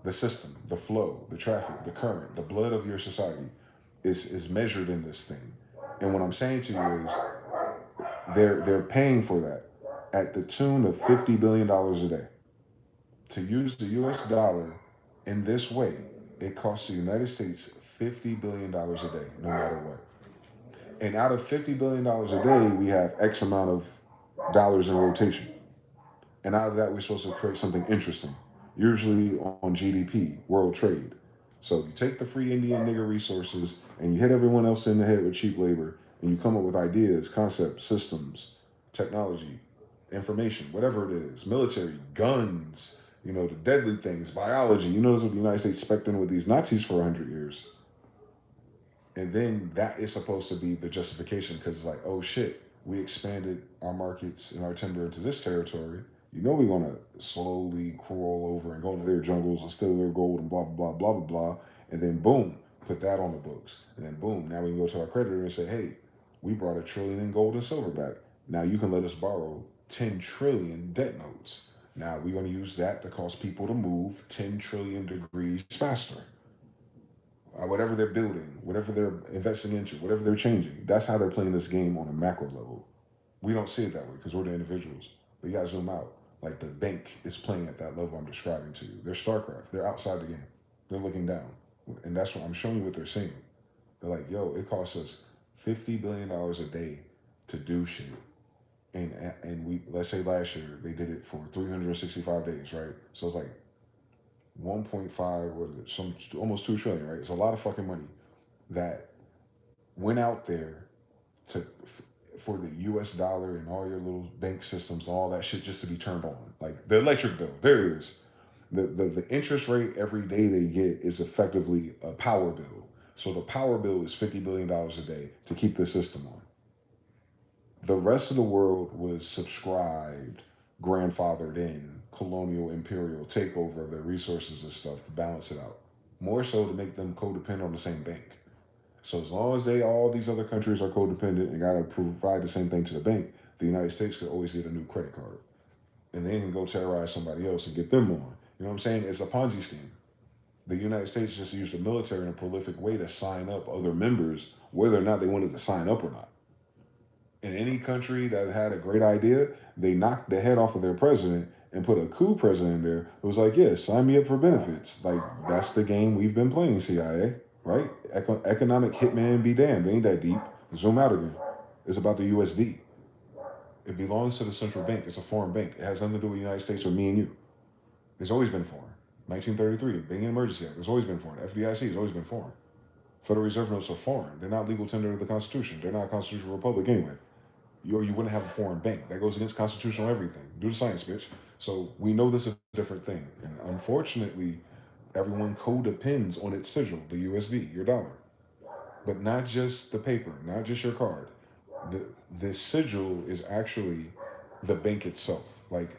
The system, the flow, the traffic, the current, the blood of your society is measured in this thing. And what I'm saying to you is they're paying for that at the tune of $50 billion a day. To use the US dollar in this way, it costs the United States $50 billion a day, no matter what. And out of $50 billion a day, we have X amount of dollars in rotation. And out of that, we're supposed to create something interesting, usually on GDP, world trade. So you take the free Indian nigger resources and you hit everyone else in the head with cheap labor, and you come up with ideas, concepts, systems, technology, information, whatever it is, military, guns, you know, the deadly things, biology. You notice what the United States specced in with these Nazis for 100 years. And then that is supposed to be the justification because it's like, oh shit, we expanded our markets and our timber into this territory. You know we're going to slowly crawl over and go into their jungles and steal their gold and blah, blah, blah, blah, blah. And then boom, put that on the books. And then boom, now we can go to our creditor and say, hey, we brought $1 trillion in gold and silver back. Now you can let us borrow 10 trillion debt notes. Now we're going to use that to cause people to move 10 trillion degrees faster. Whatever they're building, whatever they're investing into, whatever they're changing, that's how they're playing this game on a macro level. We don't see it that way because we're the individuals. But you gotta zoom out. Like the bank is playing at that level I'm describing to you. They're StarCraft. They're outside the game. They're looking down. And that's what I'm showing you what they're seeing. They're like, yo, it costs us $50 billion a day to do shit. And we, let's say last year, they did it for 365 days, right? So it's like 1.5, what is it, almost 2 trillion, right? It's a lot of fucking money that went out there for the US dollar and all your little bank systems, all that shit just to be turned on. Like the electric bill, there it is. The interest rate every day they get is effectively a power bill. So the power bill is $50 billion a day to keep the system on. The rest of the world was subscribed, grandfathered in, colonial imperial takeover of their resources and stuff to balance it out. More so to make them codependent on the same bank. So as long as all these other countries are codependent and gotta provide the same thing to the bank, the United States could always get a new credit card. And they can go terrorize somebody else and get them on. You know what I'm saying? It's a Ponzi scheme. The United States just used the military in a prolific way to sign up other members, whether or not they wanted to sign up or not. In any country that had a great idea, they knocked the head off of their president and put a coup president in there, it was like, yeah, sign me up for benefits. Like, that's the game we've been playing, CIA, right? Economic hitman be damned. It ain't that deep. Zoom out again. It's about the USD. It belongs to the central bank. It's a foreign bank. It has nothing to do with the United States or me and you. It's always been foreign. 1933, Banking Emergency Act. It's always been foreign. FDIC has always been foreign. Federal Reserve notes are foreign. They're not legal tender of the Constitution. They're not a constitutional republic anyway. You wouldn't have a foreign bank. That goes against constitutional everything. Do the science, bitch. So we know this is a different thing. And unfortunately, everyone co-depends on its sigil, the USD, your dollar. But not just the paper, not just your card. The sigil is actually the bank itself. Like,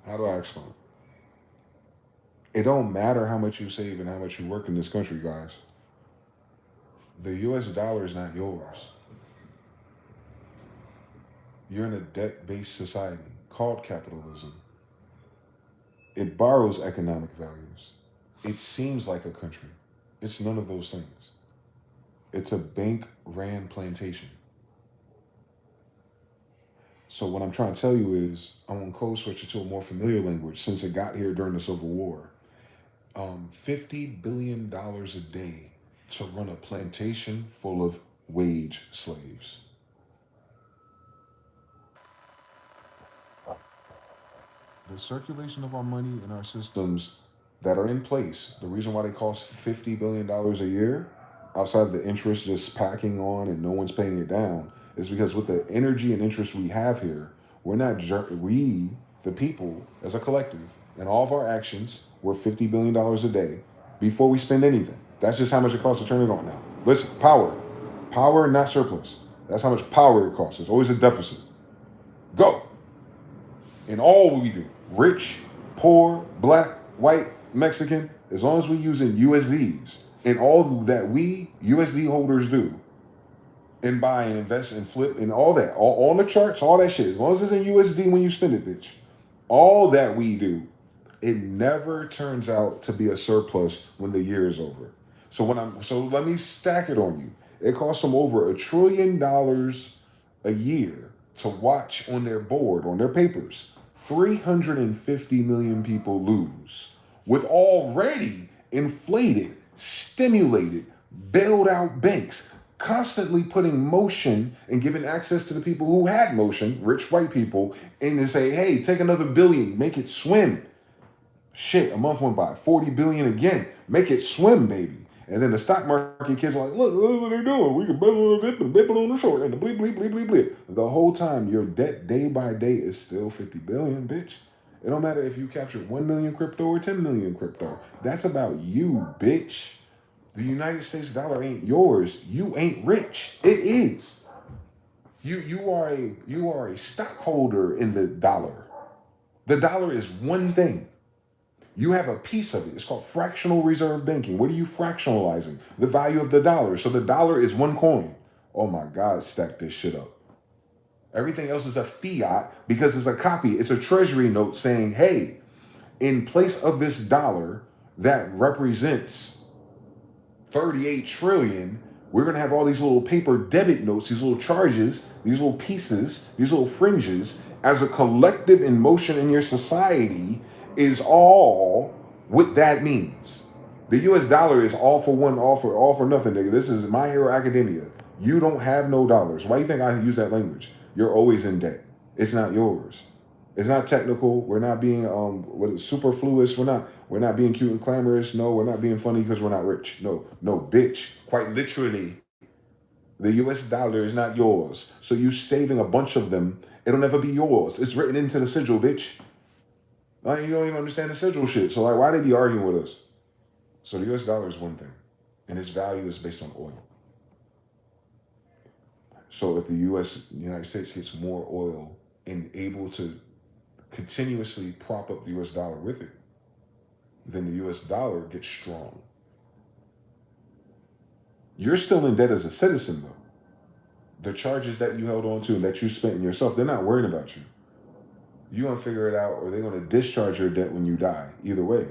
how do I explain? It don't matter how much you save and how much you work in this country, guys. The US dollar is not yours. You're in a debt-based society called capitalism. It borrows economic values. It seems like a country. It's none of those things. It's a bank-ran plantation. So what I'm trying to tell you is, I'm going to code switch it to a more familiar language since it got here during the Civil War. $50 billion a day to run a plantation full of wage slaves. The circulation of our money in our systems that are in place, the reason why they cost $50 billion a year, outside of the interest just packing on and no one's paying it down, is because with the energy and interest we have here, we, the people, as a collective, and all of our actions, we're $50 billion a day before we spend anything. That's just how much it costs to turn it on now. Listen, power, not surplus. That's how much power it costs. It's always a deficit. Go. In all we do, rich, poor, black, white, Mexican, as long as we're using USDs, and all that we USD holders do, and buy and invest and flip and all that, all on the charts, all that shit, as long as it's in USD when you spend it, bitch, all that we do, it never turns out to be a surplus when the year is over. So let me stack it on you. It costs them over $1 trillion a year to watch on their board, on their papers. 350 million people lose with already inflated, stimulated, bailed out banks constantly putting motion and giving access to the people who had motion, rich white people, and they say, hey, take another billion, make it swim. Shit, a month went by, 40 billion again, make it swim, baby. And then the stock market kids are like, look what they're doing. We can bet on the dip and bet on the short and the bleep, bleep, bleep, bleep, bleep. The whole time, your debt day by day is still 50 billion, bitch. It don't matter if you captured 1 million crypto or 10 million crypto. That's about you, bitch. The United States dollar ain't yours. You ain't rich. It is. You are a stockholder in the dollar. The dollar is one thing. You have a piece of it. It's called fractional reserve banking. What are you fractionalizing? The value of the dollar. So the dollar is one coin. Oh my God, stack this shit up. Everything else is a fiat because it's a copy. It's a treasury note saying, hey, in place of this dollar that represents 38 trillion, we're going to have all these little paper debit notes, these little charges, these little pieces, these little fringes as a collective in motion in your society is all what that means. The US dollar is all for one, all for nothing, nigga. This is My Hero Academia. You don't have no dollars. Why do you think I use that language? You're always in debt. It's not yours. It's not technical. We're not being superfluous. We're not being cute and clamorous. No, we're not being funny because we're not rich. No, bitch. Quite literally, the US dollar is not yours. So you saving a bunch of them, it'll never be yours. It's written into the sigil, bitch. Like, you don't even understand the sigil shit. So like, why they be arguing with us? So the US dollar is one thing, and its value is based on oil. So if the United States gets more oil and able to continuously prop up the US dollar with it, then the US dollar gets strong. You're still in debt as a citizen, though. The charges that you held on to and that you spent in yourself, they're not worrying about you. You're going to figure it out, or they're going to discharge your debt when you die. Either way.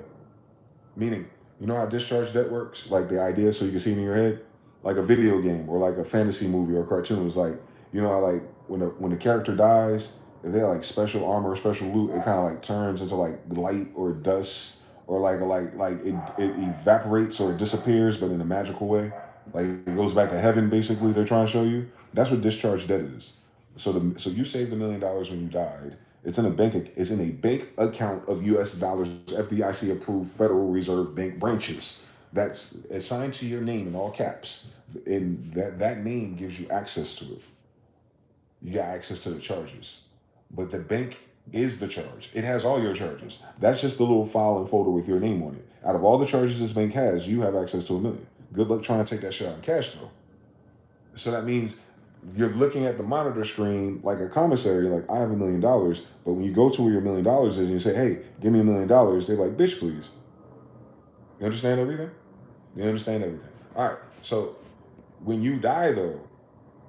Meaning, you know how discharge debt works? Like the idea so you can see it in your head? Like a video game or like a fantasy movie or a cartoon. It's like, you know how like when the character dies if they have like special armor or special loot, it kind of like turns into like light or dust, or like it evaporates or it disappears, but in a magical way. Like it goes back to heaven, basically. They're trying to show you. That's what discharge debt is. So you saved $1 million when you died. It's in a bank account of U.S. dollars, FDIC approved Federal Reserve Bank branches. That's assigned to your name in all caps, and that name gives you access to it. You got access to the charges, but the bank is the charge. It has all your charges. That's just the little file and folder with your name on it. Out of all the charges this bank has, you have access to $1 million. Good luck trying to take that shit out in cash, though. So that means you're looking at the monitor screen like a commissary, like, I have $1 million. But when you go to where your $1 million is and you say, hey, give me $1 million, they're like, bitch, please. You understand everything? You understand everything. All right. So when you die, though,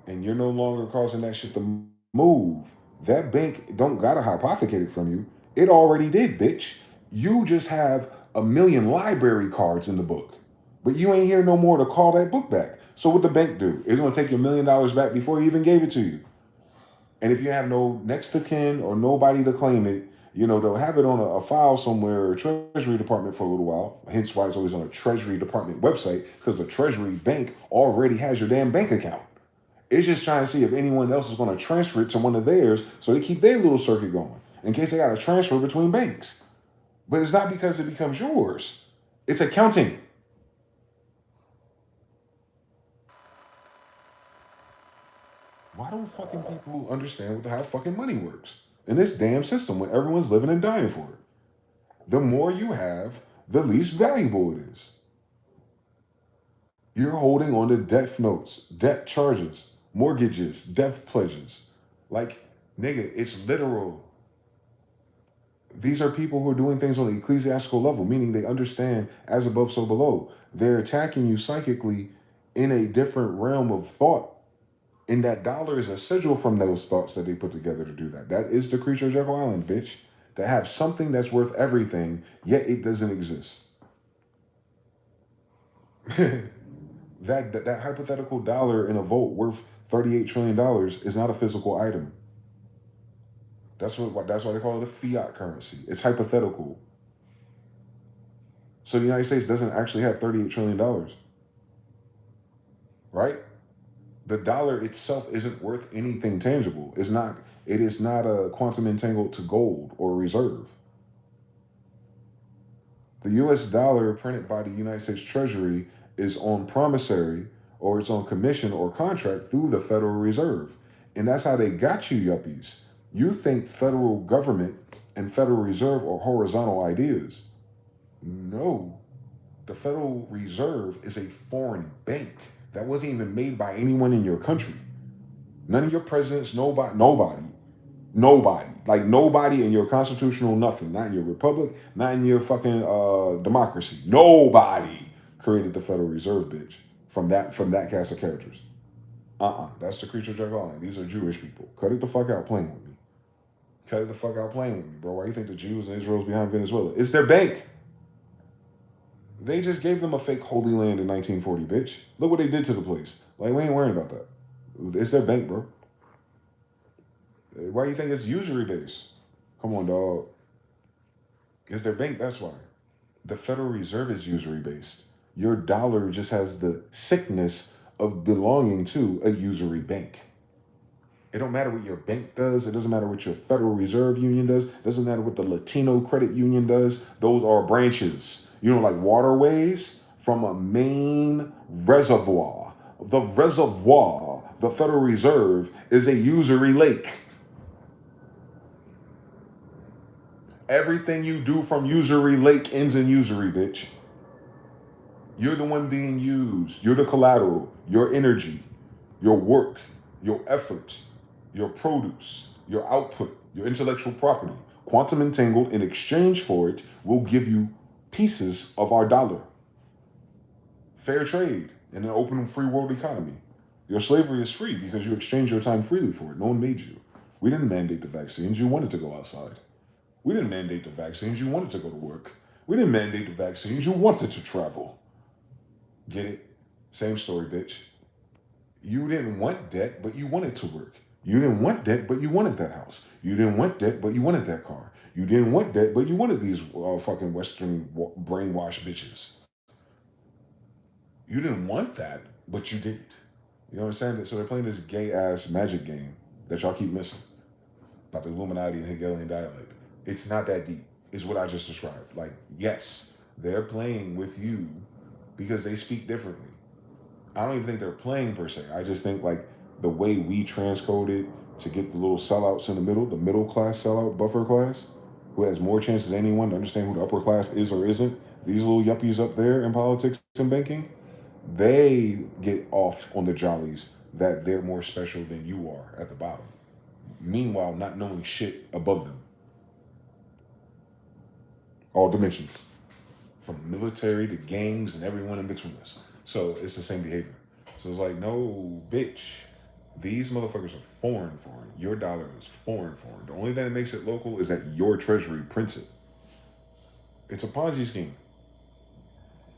and you're no longer causing that shit to move, that bank don't gotta hypothecate it from you. It already did, bitch. You just have 1 million library cards in the book, but you ain't here no more to call that book back. So what the bank do? It's gonna take your $1 million back before he even gave it to you. And if you have no next of kin or nobody to claim it, they'll have it on a file somewhere, or Treasury Department for a little while. Hence why it's always on a Treasury Department website, because the Treasury Bank already has your damn bank account. It's just trying to see if anyone else is going to transfer it to one of theirs, so they keep their little circuit going in case they got to transfer between banks. But it's not because it becomes yours. It's accounting. Why don't fucking people understand how fucking money works in this damn system when everyone's living and dying for it? The more you have, the least valuable it is. You're holding on to death notes, debt charges, mortgages, death pledges. Like, nigga, it's literal. These are people who are doing things on an ecclesiastical level, meaning they understand as above, so below. They're attacking you psychically in a different realm of thought. And that dollar is a sigil from those thoughts that they put together to do that. That is the creature of Jekyll Island, bitch. To have something that's worth everything, yet it doesn't exist. That hypothetical dollar in a vault worth $38 trillion is not a physical item. That's why they call it a fiat currency. It's hypothetical. So the United States doesn't actually have $38 trillion. Right? The dollar itself isn't worth anything tangible. It is not a quantum entangled to gold or reserve. The US dollar printed by the United States Treasury is on promissory, or it's on commission or contract through the Federal Reserve. And that's how they got you yuppies. You think federal government and Federal Reserve are horizontal ideas. No. The Federal Reserve is a foreign bank that wasn't even made by anyone in your country. None of your presidents, nobody. Like, nobody in your constitutional nothing. Not in your republic, not in your fucking democracy. Nobody created the Federal Reserve, bitch, from that cast of characters. That's the creature of Jekyll Island. These are Jewish people. Cut it the fuck out playing with me. Cut it the fuck out playing with me, bro. Why you think the Jews and Israel's behind Venezuela? It's their bank. They just gave them a fake Holy Land in 1940, bitch. Look what they did to the place. Like, we ain't worrying about that. It's their bank, bro. Why do you think it's usury based? Come on, dog. It's their bank, that's why. The Federal Reserve is usury based. Your dollar just has the sickness of belonging to a usury bank. It don't matter what your bank does. It doesn't matter what your Federal Reserve Union does. It doesn't matter what the Latino Credit Union does. Those are branches. Like waterways from a main reservoir. The reservoir, the Federal Reserve, is a usury lake. Everything you do from usury lake ends in usury, bitch. You're the one being used. You're the collateral. Your energy, your work, your effort, your produce, your output, your intellectual property, quantum entangled, in exchange for it, will give you pieces of our dollar. Fair trade in an open, free world economy. Your slavery is free because you exchange your time freely for it. No one made you. We didn't mandate the vaccines. You wanted to go outside. We didn't mandate the vaccines. You wanted to go to work. We didn't mandate the vaccines. You wanted to travel. Get it? Same story, bitch. You didn't want debt, but you wanted to work. You didn't want debt, but you wanted that house. You didn't want debt, but you wanted that car. You didn't want debt, but you wanted these fucking Western brainwashed bitches. You didn't want that, but you did. You know what I'm saying? So they're playing this gay ass magic game that y'all keep missing about the Illuminati and Hegelian dialect. It's not that deep. It's what I just described. Like, yes, they're playing with you because they speak differently. I don't even think they're playing per se. I just think like the way we transcoded to get the little sellouts in the middle class sellout buffer class, who has more chances than anyone to understand who the upper class is or isn't. These little yuppies up there in politics and banking, they get off on the jollies that they're more special than you are at the bottom. Meanwhile, not knowing shit above them. All dimensions. From military to gangs and everyone in between us. So it's the same behavior. So it's like, no, bitch. These motherfuckers are foreign. Your dollar is foreign. The only thing that makes it local is that your treasury prints it. It's a Ponzi scheme.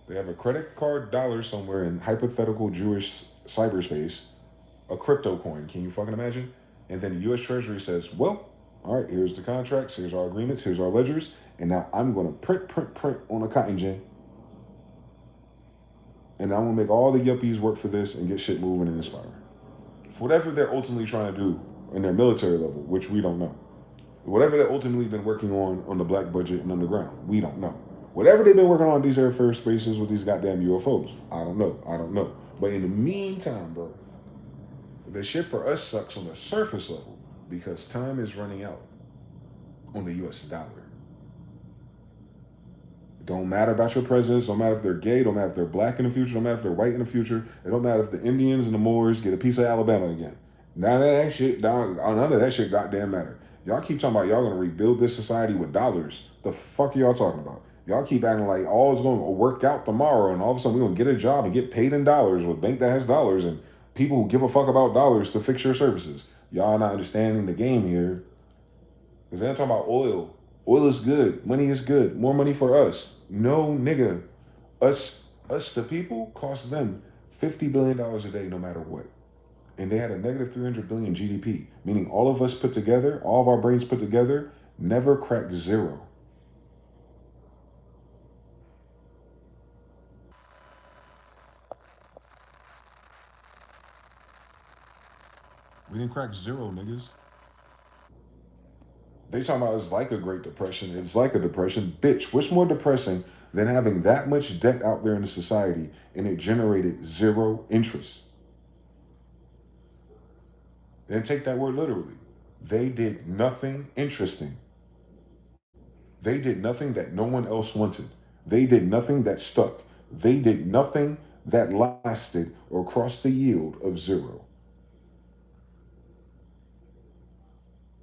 They have a credit card dollar somewhere in hypothetical Jewish cyberspace, a crypto coin. Can you fucking imagine? And then the U.S. Treasury says, well, all right, here's the contracts, here's our agreements, here's our ledgers, and now I'm going to print on a cotton gin. And I'm going to make all the yuppies work for this and get shit moving and inspiring. For whatever they're ultimately trying to do in their military level, which we don't know. Whatever they've ultimately been working on the black budget and underground, we don't know. Whatever they've been working on these Air Force bases with these goddamn UFOs, I don't know. But in the meantime, bro, the shit for us sucks on the surface level because time is running out on the US dollar. It don't matter about your presidents, don't matter if they're gay, don't matter if they're black in the future, don't matter if they're white in the future, it don't matter if the Indians and the Moors get a piece of Alabama again. None of that shit goddamn matter. Y'all keep talking about y'all gonna rebuild this society with dollars. The fuck are y'all talking about? Y'all keep acting like all is going to work out tomorrow and all of a sudden we're going to get a job and get paid in dollars with a bank that has dollars and people who give a fuck about dollars to fix your services. Y'all not understanding the game here. Because they're talking about oil. Oil is good. Money is good. More money for us. No, nigga. Us the people, cost them $50 billion a day no matter what. And they had a negative 300 billion GDP, meaning all of us put together, all of our brains put together, never cracked zero. We didn't crack zero, niggas. They talking about it's like a Great Depression. It's like a depression. Bitch, what's more depressing than having that much debt out there in the society and it generated zero interest? Then take that word literally. They did nothing interesting. They did nothing that no one else wanted. They did nothing that stuck. They did nothing that lasted or crossed the yield of zero.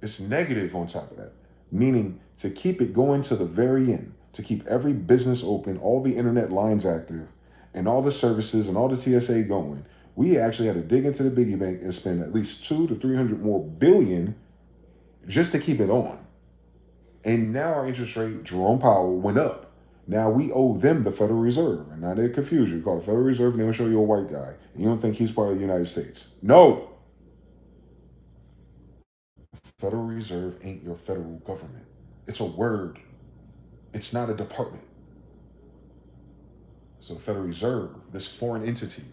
It's negative on top of that, meaning to keep it going to the very end, to keep every business open, all the internet lines active, and all the services and all the TSA going. We actually had to dig into the biggie bank and spend at least 200 to 300 more billion just to keep it on. And now our interest rate, Jerome Powell, went up. Now we owe them the Federal Reserve. And now they're confused. You call the Federal Reserve and they will show you a white guy. And you don't think he's part of the United States. No. Federal Reserve ain't your federal government. It's a word. It's not a department. So the Federal Reserve, this foreign entity.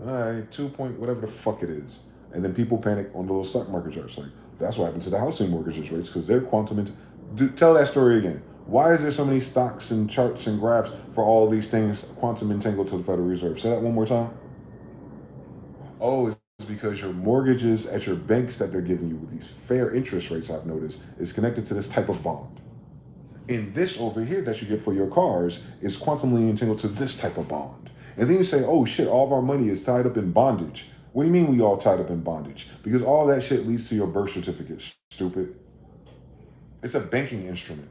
All right, 2 point whatever the fuck it is. And then people panic on the little stock market charts. Like, that's what happened to the housing mortgages rates because they're quantum. Tell that story again. Why is there so many stocks and charts and graphs for all these things quantum entangled to the Federal Reserve? Say that one more time. Oh, it's because your mortgages at your banks that they're giving you with these fair interest rates, I've noticed, is connected to this type of bond. And this over here that you get for your cars is quantumly entangled to this type of bond. And then you say, oh shit, all of our money is tied up in bondage. What do you mean we all tied up in bondage? Because all that shit leads to your birth certificate, stupid. It's a banking instrument.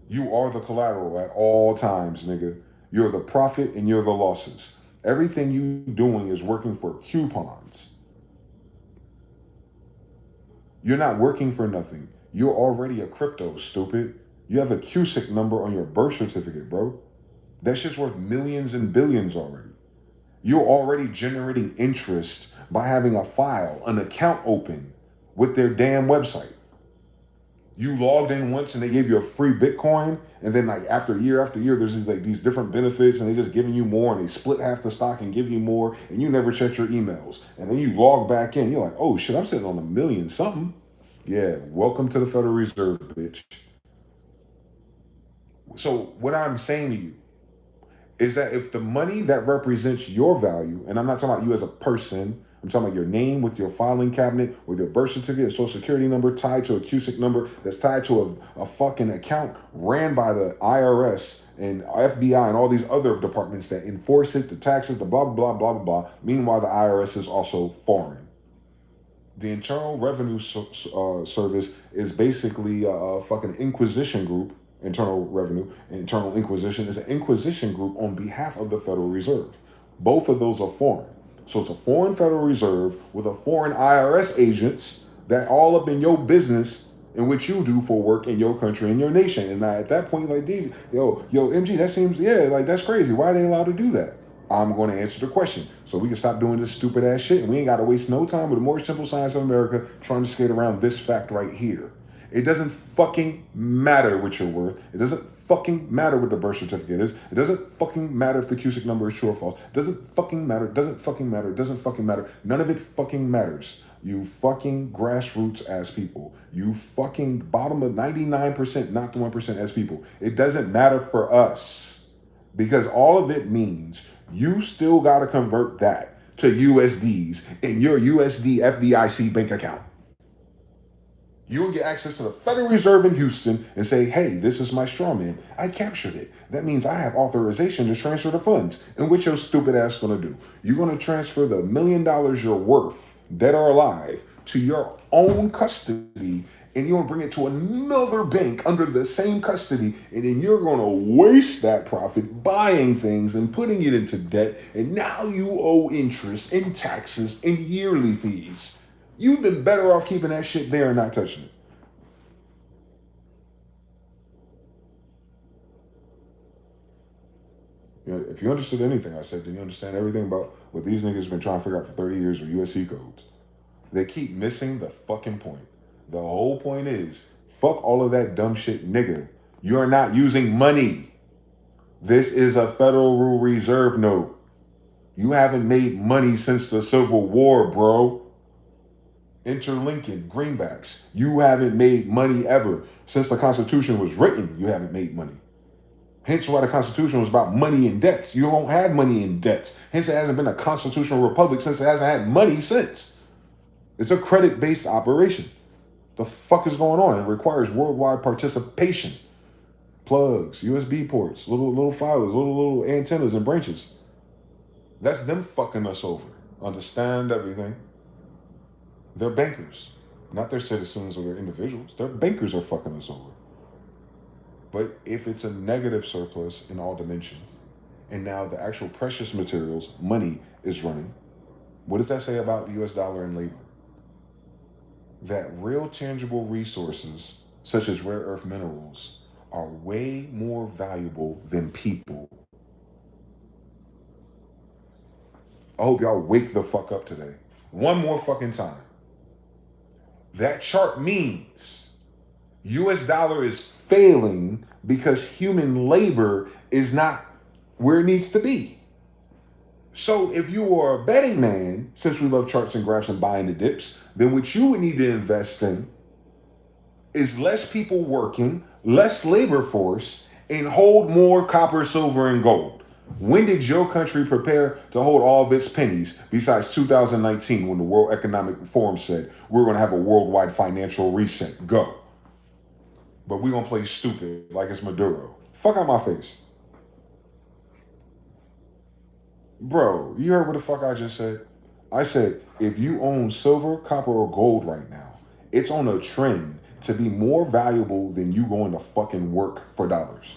You are the collateral at all times, nigga. You're the profit and you're the losses. Everything you doing is working for coupons. You're not working for nothing. You're already a crypto, stupid. You have a CUSIC number on your birth certificate, bro. That shit's worth millions and billions already. You're already generating interest by having a file, an account open with their damn website. You logged in once and they gave you a free Bitcoin, and then like after year, there's these different benefits, and they just giving you more, and they split half the stock and give you more, and you never check your emails. And then you log back in, you're like, oh shit, I'm sitting on $1 million something. Yeah, welcome to the Federal Reserve, bitch. So what I'm saying to you is that if the money that represents your value, and I'm not talking about you as a person, I'm talking about your name with your filing cabinet, with your birth certificate, social security number tied to a CUSIC number that's tied to a fucking account ran by the IRS and FBI and all these other departments that enforce it, the taxes, the blah, blah, blah, blah, blah. Meanwhile, the IRS is also foreign. The Internal Revenue Service is basically a fucking inquisition group. Internal Revenue, Internal Inquisition is an inquisition group on behalf of the Federal Reserve. Both of those are foreign. So it's a foreign Federal Reserve with a foreign IRS agents that all up in your business and what you do for work in your country and your nation. And at that point, like, yo, MG, that seems, like, that's crazy. Why are they allowed to do that? I'm going to answer the question so we can stop doing this stupid ass shit, and we ain't got to waste no time with the more simple science of America trying to skate around this fact right here. It doesn't fucking matter what you're worth. It doesn't fucking matter what the birth certificate is. It doesn't fucking matter if the CUSIC number is true or false. It doesn't fucking matter. It doesn't fucking matter. It doesn't fucking matter. None of it fucking matters. You fucking grassroots ass people. You fucking bottom of 99%, not the 1% as people. It doesn't matter for us because all of it means you still got to convert that to USDs in your USD FDIC bank account. You will get access to the Federal Reserve in Houston and say, hey, this is my straw man. I captured it. That means I have authorization to transfer the funds. And what your stupid ass gonna do? You're gonna transfer the $1 million you're worth, dead or alive, to your own custody, and you're gonna bring it to another bank under the same custody, and then you're gonna waste that profit buying things and putting it into debt, and now you owe interest and taxes and yearly fees. You've been better off keeping that shit there and not touching it. If you understood anything I said, then you understand everything about what these niggas have been trying to figure out for 30 years with USC codes. They keep missing the fucking point. The whole point is, fuck all of that dumb shit, nigga. You're not using money. This is a Federal Reserve note. You haven't made money since the Civil War, bro. Enter Lincoln, greenbacks. You haven't made money ever. Since the Constitution was written, you haven't made money. Hence why the Constitution was about money and debts. You don't have money in debts. Hence it hasn't been a constitutional republic since it hasn't had money since. It's a credit-based operation. The fuck is going on? It requires worldwide participation. Plugs, USB ports, little filers, little antennas and branches. That's them fucking us over. Understand everything. They're bankers, not their citizens or their individuals. Their bankers are fucking us over. But if it's a negative surplus in all dimensions, and now the actual precious materials, money, is running, what does that say about the US dollar and labor? That real tangible resources, such as rare earth minerals, are way more valuable than people. I hope y'all wake the fuck up today. One more fucking time. That chart means US dollar is failing because human labor is not where it needs to be. So if you are a betting man, since we love charts and graphs and buying the dips, then what you would need to invest in is less people working, less labor force, and hold more copper, silver, and gold. When did your country prepare to hold all of its pennies besides 2019 when the World Economic Forum said we're going to have a worldwide financial reset? Go. But we're going to play stupid like it's Maduro. Fuck out my face. Bro, you heard what the fuck I just said? I said, if you own silver, copper, or gold right now, it's on a trend to be more valuable than you going to fucking work for dollars.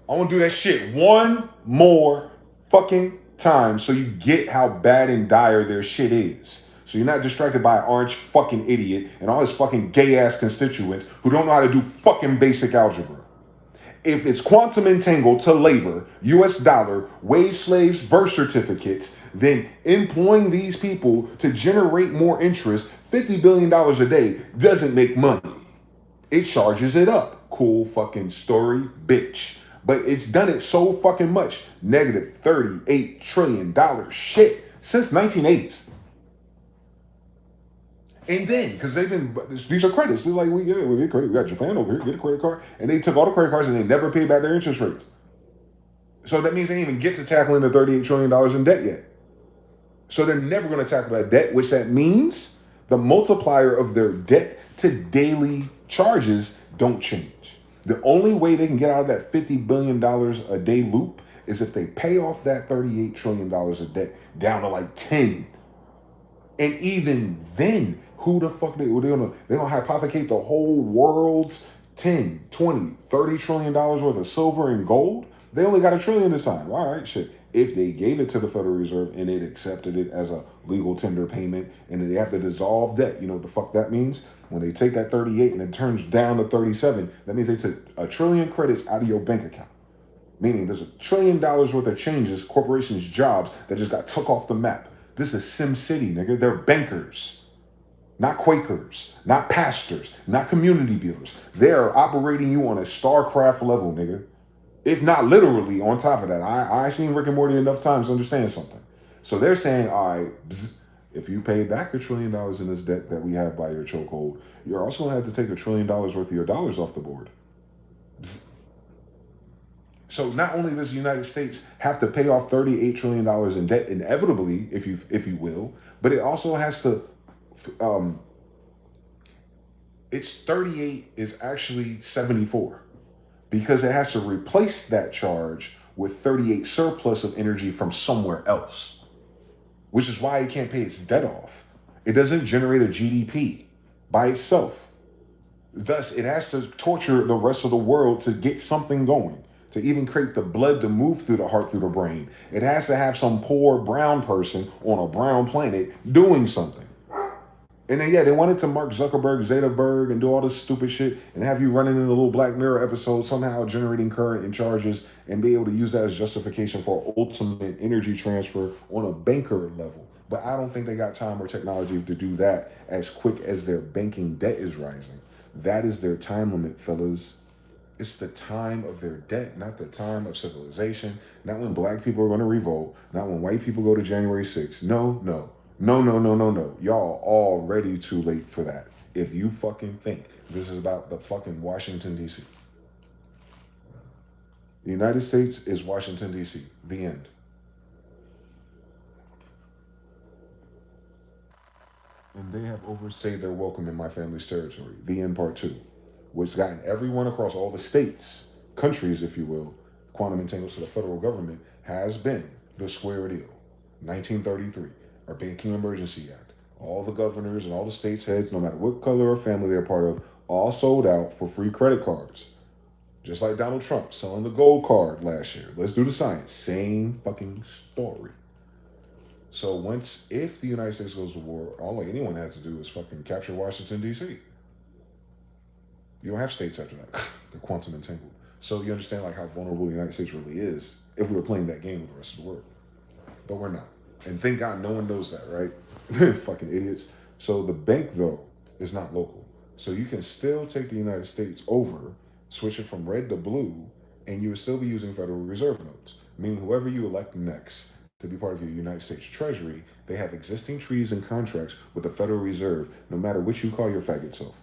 I want to do that shit one more fucking time so you get how bad and dire their shit is. So you're not distracted by an orange fucking idiot and all his fucking gay ass constituents who don't know how to do fucking basic algebra. If it's quantum entangled to labor, US dollar, wage slaves, birth certificates, then employing these people to generate more interest, $50 billion a day, doesn't make money. It charges it up. Cool fucking story, bitch. But it's done it so fucking much. Negative $38 trillion shit since 1980s. And then, because these are credits. It's like, we get credit. We got Japan over here, get a credit card. And they took all the credit cards and they never paid back their interest rates. So that means they didn't even get to tackling the $38 trillion in debt yet. So they're never going to tackle that debt, which that means the multiplier of their debt to daily charges don't change. The only way they can get out of that $50 billion a day loop is if they pay off that $38 trillion of debt down to like 10. And even then, who the fuck they're gonna hypothecate the whole world's 10, 20, $30 trillion worth of silver and gold? They only got $1 trillion this time. All right, shit. If they gave it to the Federal Reserve and it accepted it as a legal tender payment and then they have to dissolve debt, you know what the fuck that means? When they take that 38 and it turns down to 37, that means they took $1 trillion credits out of your bank account. Meaning there's $1 trillion worth of changes, corporations' jobs that just got took off the map. This is Sim City, nigga. They're bankers, not Quakers, not pastors, not community builders. They're operating you on a StarCraft level, nigga. If not literally on top of that. I seen Rick and Morty enough times to understand something. So they're saying, all right, if you pay back $1 trillion in this debt that we have by your chokehold, you're also going to have to take $1 trillion worth of your dollars off the board. So not only does the United States have to pay off $38 trillion in debt inevitably, if you will, but it also has to, it's 38 is actually 74 because it has to replace that charge with 38 surplus of energy from somewhere else, which is why it can't pay its debt off. It doesn't generate a GDP by itself. Thus, it has to torture the rest of the world to get something going. To even create the blood to move through the heart, through the brain, it has to have some poor brown person on a brown planet doing something. And then, they wanted to Mark Zuckerberg, Zetaberg, and do all this stupid shit and have you running in a little Black Mirror episode, somehow generating current and charges and be able to use that as justification for ultimate energy transfer on a banker level. But I don't think they got time or technology to do that as quick as their banking debt is rising. That is their time limit, fellas. It's the time of their debt, not the time of civilization, not when black people are going to revolt, not when white people go to January 6th. No. Y'all already too late for that. If you fucking think this is about the fucking Washington, D.C. The United States is Washington, D.C. The end. And they have overstayed their welcome in my family's territory. The end part 2. Which gotten everyone across all the states, countries, if you will, quantum entangled to the federal government, has been the square deal. 1933, our Banking Emergency Act. All the governors and all the states' heads, no matter what color or family they're part of, all sold out for free credit cards. Just like Donald Trump selling the gold card last year. Let's do the science. Same fucking story. So if the United States goes to war, all anyone has to do is fucking capture Washington, D.C. You don't have states after that. They're quantum entangled. So you understand like how vulnerable the United States really is if we were playing that game with the rest of the world. But we're not. And thank God no one knows that, right? Fucking idiots. So the bank, though, is not local. So you can still take the United States over, switch it from red to blue, and you would still be using Federal Reserve notes. Meaning whoever you elect next to be part of your United States Treasury, they have existing treaties and contracts with the Federal Reserve, no matter what you call your faggot self.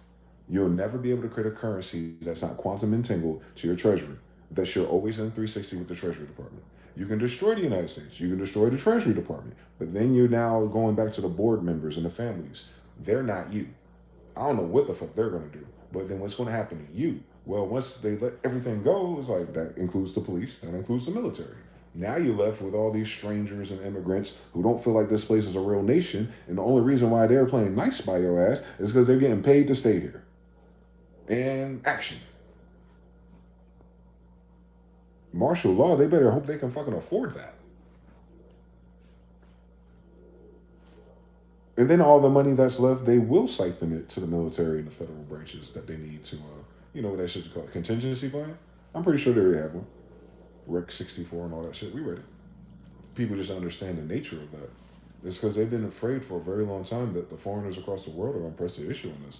You'll never be able to create a currency that's not quantum entangled to your treasury. That you're always in 360 with the Treasury Department. You can destroy the United States. You can destroy the Treasury Department. But then you're now going back to the board members and the families. They're not you. I don't know what the fuck they're going to do. But then what's going to happen to you? Well, once they let everything go, it's like that includes the police. That includes the military. Now you're left with all these strangers and immigrants who don't feel like this place is a real nation. And the only reason why they're playing nice by your ass is because they're getting paid to stay here. And action. Martial law, they better hope they can fucking afford that. And then all the money that's left, they will siphon it to the military and the federal branches that they need to, what that shit's called, contingency plan? I'm pretty sure they already have one. Rec 64 and all that shit, we read it. people just understand the nature of that. It's because they've been afraid for a very long time that the foreigners across the world are going to press the issue on this.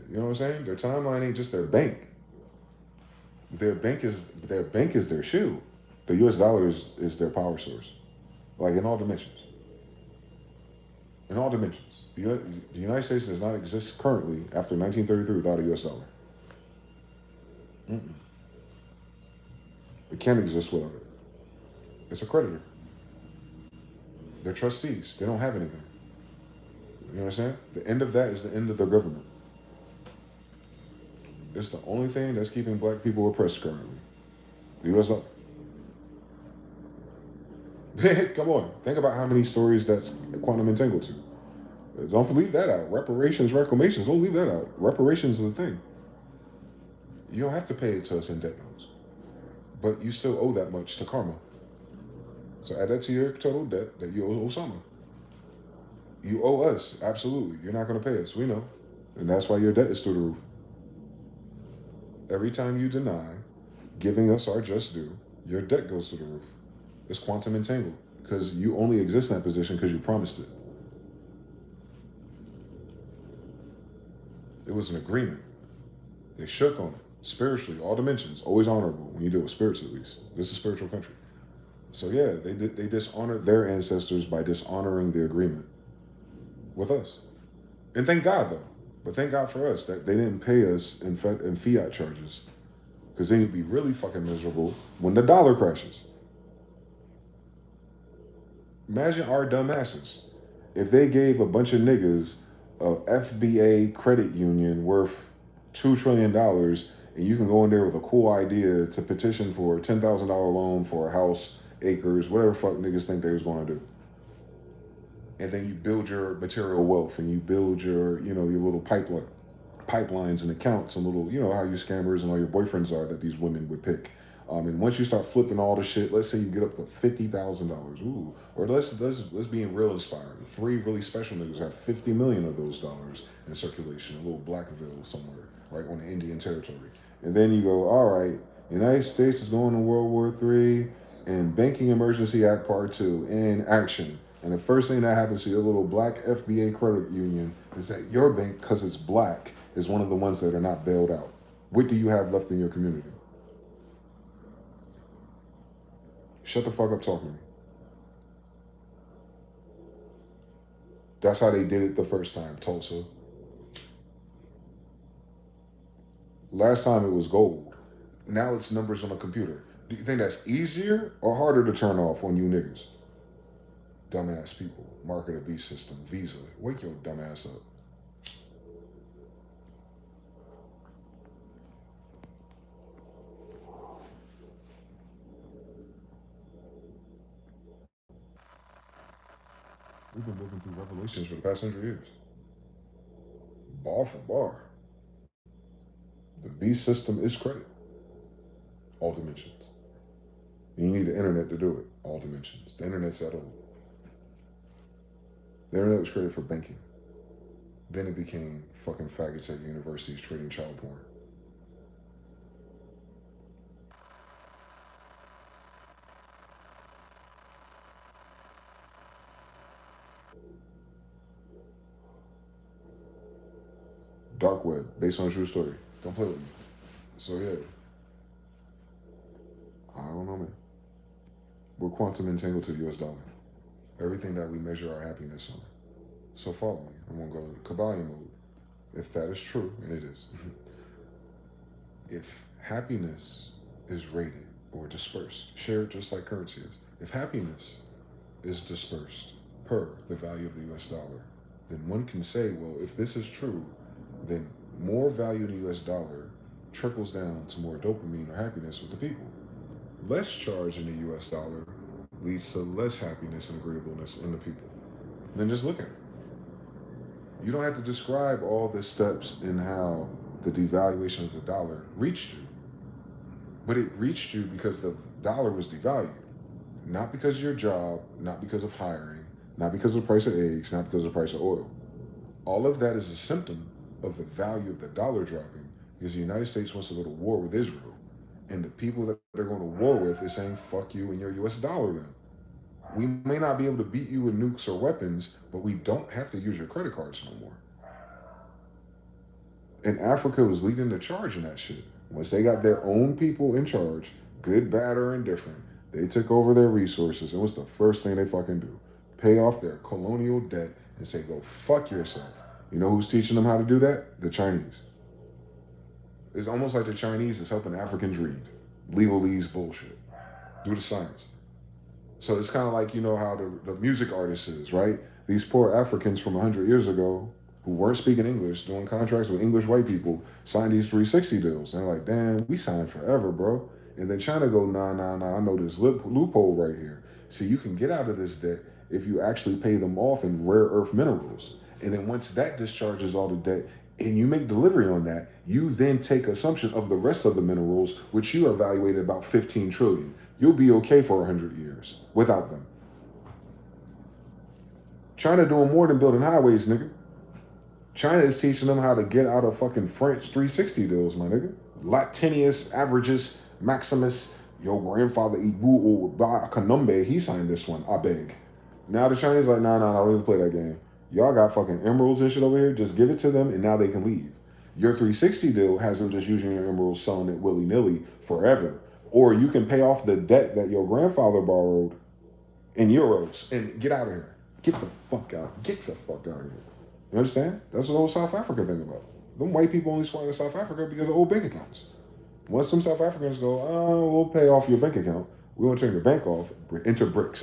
You know what I'm saying? Their timeline ain't just their bank. Their bank is their shield. The U.S. dollar is their power source, like in all dimensions. In all dimensions, the United States does not exist currently after 1933 without a U.S. dollar. It can't exist without it. It's a creditor. They're trustees. They don't have anything. You understand? The end of that is the end of their government. It's the only thing that's keeping black people oppressed currently. The U.S. dollar. Come on. Think about how many stories that's quantum entangled to. Don't leave that out. Reparations, reclamations, don't leave that out. Reparations is a thing. You don't have to pay it to us in debt notes. But you still owe that much to karma. So add that to your total debt that you owe Osama. You owe us, absolutely. You're not going to pay us, we know. And that's why your debt is through the roof. Every time you deny giving us our just due, your debt goes through the roof. It's quantum entangled because you only exist in that position because you promised it. It was an agreement. They shook on it. Spiritually, all dimensions, always honorable when you deal with spirits at least. This is a spiritual country. So yeah, they dishonored their ancestors by dishonoring the agreement with us. And thank God though. But thank God for us that they didn't pay us in fiat charges. Because then you'd be really fucking miserable when the dollar crashes. Imagine our dumbasses if they gave a bunch of niggas a FBA credit union worth $2 trillion and you can go in there with a cool idea to petition for a $10,000 loan for a house, acres, whatever fuck niggas think they was going to do. And then you build your material wealth and you build your, your little pipelines and accounts and little, how you scammers and all your boyfriends are that these women would pick. And once you start flipping all the shit, let's say you get up to $50,000. Ooh, or let's be real inspiring. 3 really special niggas have 50 million of those dollars in circulation, a little Blackville somewhere, right on the Indian territory. And then you go, all right, United States is going to World War III and Banking Emergency Act Part 2 in action. And the first thing that happens to your little black FBA credit union is that your bank, because it's black, is one of the ones that are not bailed out. What do you have left in your community? Shut the fuck up talking to me. That's how they did it the first time, Tulsa. Last time it was gold. Now it's numbers on a computer. Do you think that's easier or harder to turn off on you niggas? Dumbass people. Market a beast system. Visa. Wake your dumbass up. We've been living through revelations for the past 100 years. Bar for bar. The beast system is credit. All dimensions. And you need the internet to do it. All dimensions. The internet's that old. The internet was created for banking. Then it became fucking faggots at universities trading child porn. Dark web, based on a true story. Don't play with me. So yeah. I don't know, man. We're quantum entangled to the US dollar. Everything that we measure our happiness on. So follow me. I'm going to go to Kabbalion mode. If that is true, and it is. If happiness is rated or dispersed, shared just like currency is. If happiness is dispersed per the value of the US dollar, then one can say, well, if this is true, then more value in the US dollar trickles down to more dopamine or happiness with the people. Less charge in the US dollar leads to less happiness and agreeableness in the people. Then just look at it. You don't have to describe all the steps in how the devaluation of the dollar reached you. But it reached you because the dollar was devalued. Not because of your job, not because of hiring, not because of the price of eggs, not because of the price of oil. All of that is a symptom of the value of the dollar dropping because the United States wants to go to war with Israel. And the people that they're going to war with is saying, fuck you and your US dollar then. We may not be able to beat you with nukes or weapons, but we don't have to use your credit cards no more. And Africa was leading the charge in that shit. Once they got their own people in charge, good, bad, or indifferent, they took over their resources. And what's the first thing they fucking do? Pay off their colonial debt and say, go fuck yourself. You know who's teaching them how to do that? The Chinese. It's almost like the Chinese is helping Africans read. Legalese bullshit. Do the science. So it's kind of like, you know, how the music artist is, right? These poor Africans from 100 years ago who weren't speaking English, doing contracts with English white people, signed these 360 deals. And they're like, damn, we signed forever, bro. And then China go, nah, I know this loophole right here. See, you can get out of this debt if you actually pay them off in rare earth minerals. And then once that discharges all the debt and you make delivery on that, you then take assumption of the rest of the minerals, which you evaluated about 15 trillion. You'll be okay for 100 years without them. China doing more than building highways, nigga. China is teaching them how to get out of fucking French 360 deals, my nigga. Latinius, Averages, Maximus, your grandfather Ibu or Kanumbe, he signed this one, I beg. Now the Chinese like, nah, I don't even play that game. Y'all got fucking emeralds and shit over here, just give it to them and now they can leave. Your 360 deal has them just using your emeralds, selling it willy-nilly forever. Or you can pay off the debt that your grandfather borrowed in euros and get out of here. Get the fuck out. Get the fuck out of here. You understand? That's what the whole South Africa thing about. Them white people only swung to South Africa because of old bank accounts. Once some South Africans go, oh, we'll pay off your bank account. We won't turn your bank off. Enter bricks.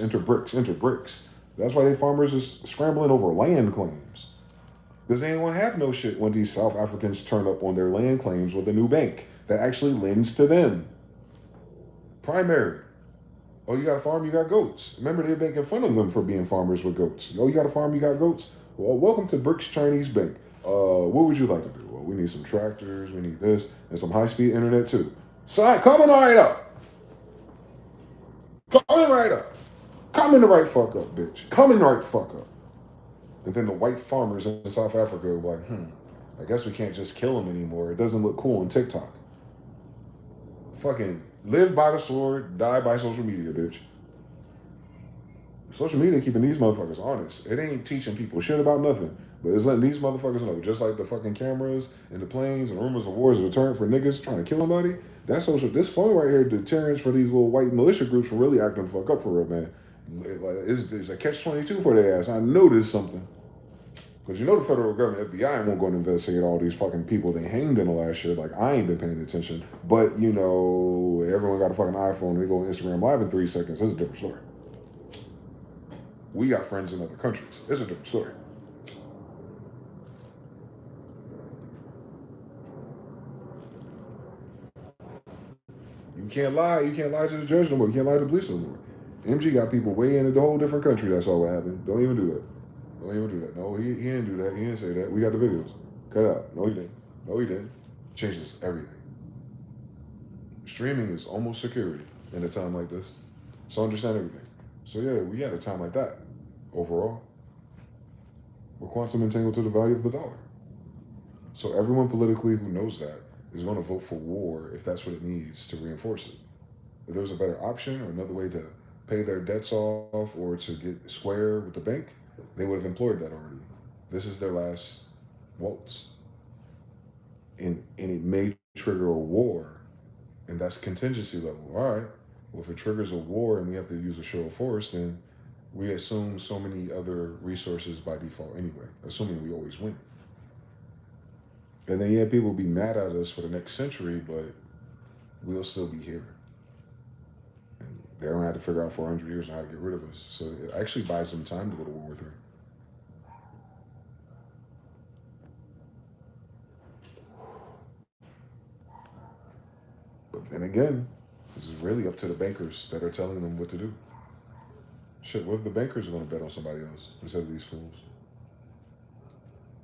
That's why they farmers is scrambling over land claims. Because they ain't want to have no shit when these South Africans turn up on their land claims with a new bank that actually lends to them. Primary. Oh, you got a farm, you got goats. Remember, they're making fun of them for being farmers with goats. Oh, you got a farm, you got goats? Well, welcome to Bricks Chinese Bank. What would you like to do? Well, we need some tractors, we need this, and some high-speed internet too. So, coming right up. Coming right up. Coming the right fuck up, bitch. Coming right fuck up. And then the white farmers in South Africa are like, I guess we can't just kill them anymore. It doesn't look cool on TikTok. Fucking live by the sword, die by social media, bitch. Social media keeping these motherfuckers honest. It ain't teaching people shit about nothing, but it's letting these motherfuckers know, just like the fucking cameras and the planes and rumors of wars of deterrent for niggas trying to kill somebody. That's social. This phone right here, deterrence for these little white militia groups from really acting the fuck up for real, man. It's a catch-22 for their ass. I know there's something. Because you know the federal government, FBI, won't go and investigate all these fucking people they hanged in the last shit. Like, I ain't been paying attention. But, you know, everyone got a fucking iPhone and they go on Instagram Live in 3 seconds. That's a different story. We got friends in other countries. It's a different story. You can't lie. You can't lie to the judge no more. You can't lie to the police no more. MG got people way in a whole different country. That's all what happened. Don't even do that. Don't even do that. No, he didn't do that. He didn't say that. We got the videos. Cut it out. No, he didn't. No, he didn't. Changes everything. Streaming is almost security in a time like this. So understand everything. So yeah, we had a time like that. Overall, we're quantum entangled to the value of the dollar. So everyone politically who knows that is going to vote for war if that's what it needs to reinforce it. If there's a better option or another way to pay their debts off or to get square with the bank, they would have employed that already. This is their last waltz. And it may trigger a war, and that's contingency level. All right, well, if it triggers a war and we have to use a show of force, then we assume so many other resources by default anyway, assuming we always win. And then, yeah, people will be mad at us for the next century, but we'll still be here. And they don't have to figure out for 100 years how to get rid of us. So it actually buys them time to go to World War III. But then again, this is really up to the bankers that are telling them what to do. Shit, what if the bankers are going to bet on somebody else instead of these fools?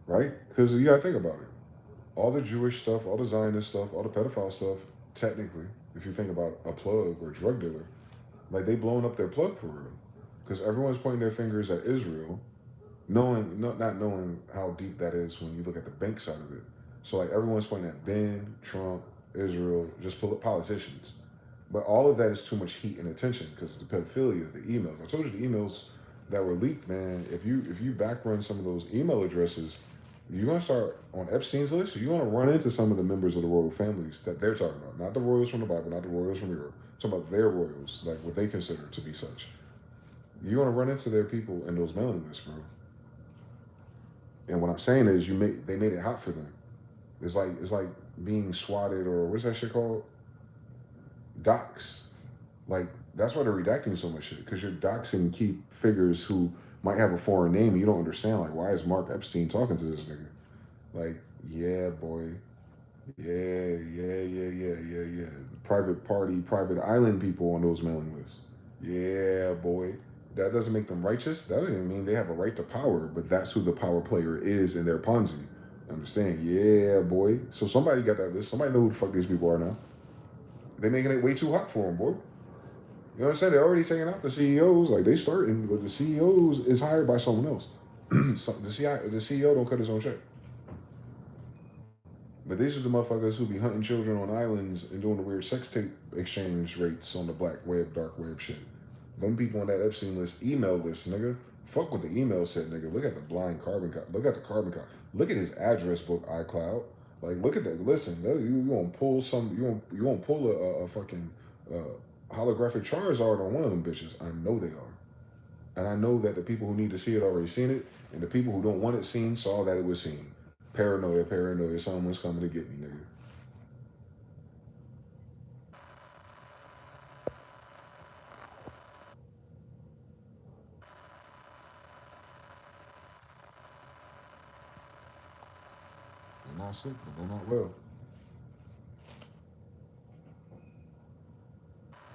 Right? Because you got to think about it. All the Jewish stuff, all the Zionist stuff, all the pedophile stuff, technically, if you think about a plug or a drug dealer, like they blowing up their plug for real. Because everyone's pointing their fingers at Israel, not knowing how deep that is when you look at the bank side of it. So like everyone's pointing at Ben, Trump, Israel, just politicians. But all of that is too much heat and attention because the pedophilia, the emails. I told you the emails that were leaked, man. If you backrun some of those email addresses, you're gonna start on Epstein's list. You're gonna run into some of the members of the royal families that they're talking about, not the royals from the Bible, not the royals from Europe. I'm talking about their royals, like what they consider to be such. You're gonna run into their people in those mailing lists, bro. And what I'm saying is, they made it hot for them. It's like being swatted, or what's that shit called? Docs. Like, that's why they're redacting so much shit, because you're doxing key figures who might have a foreign name and you don't understand. Like, why is Mark Epstein talking to this nigga? Like, yeah, boy. Yeah. Private party, private island people on those mailing lists. Yeah, boy. That doesn't make them righteous. That doesn't mean they have a right to power, but that's who the power player is in their Ponzi. Understand? Yeah, boy. So somebody got that list. Somebody know who the fuck these people are now. They making it way too hot for them, boy. You know what I'm saying? They're already taking out the CEOs. Like, they starting, but the CEOs is hired by someone else. So the CEO don't cut his own check. But these are the motherfuckers who be hunting children on islands and doing the weird sex tape exchange rates on the black web, dark web shit. Them people on that Epstein list, email list, nigga. Fuck what the email said, nigga. Look at the blind carbon copy. Look at the carbon copy. Look at his address book, iCloud. Like, look at that. Listen, you gonna pull some. You gonna pull a fucking holographic Charizard on one of them bitches. I know they are, and I know that the people who need to see it already seen it, and the people who don't want it seen saw that it was seen. Paranoia. Someone's coming to get me, nigga. They're not sick, but they're not well.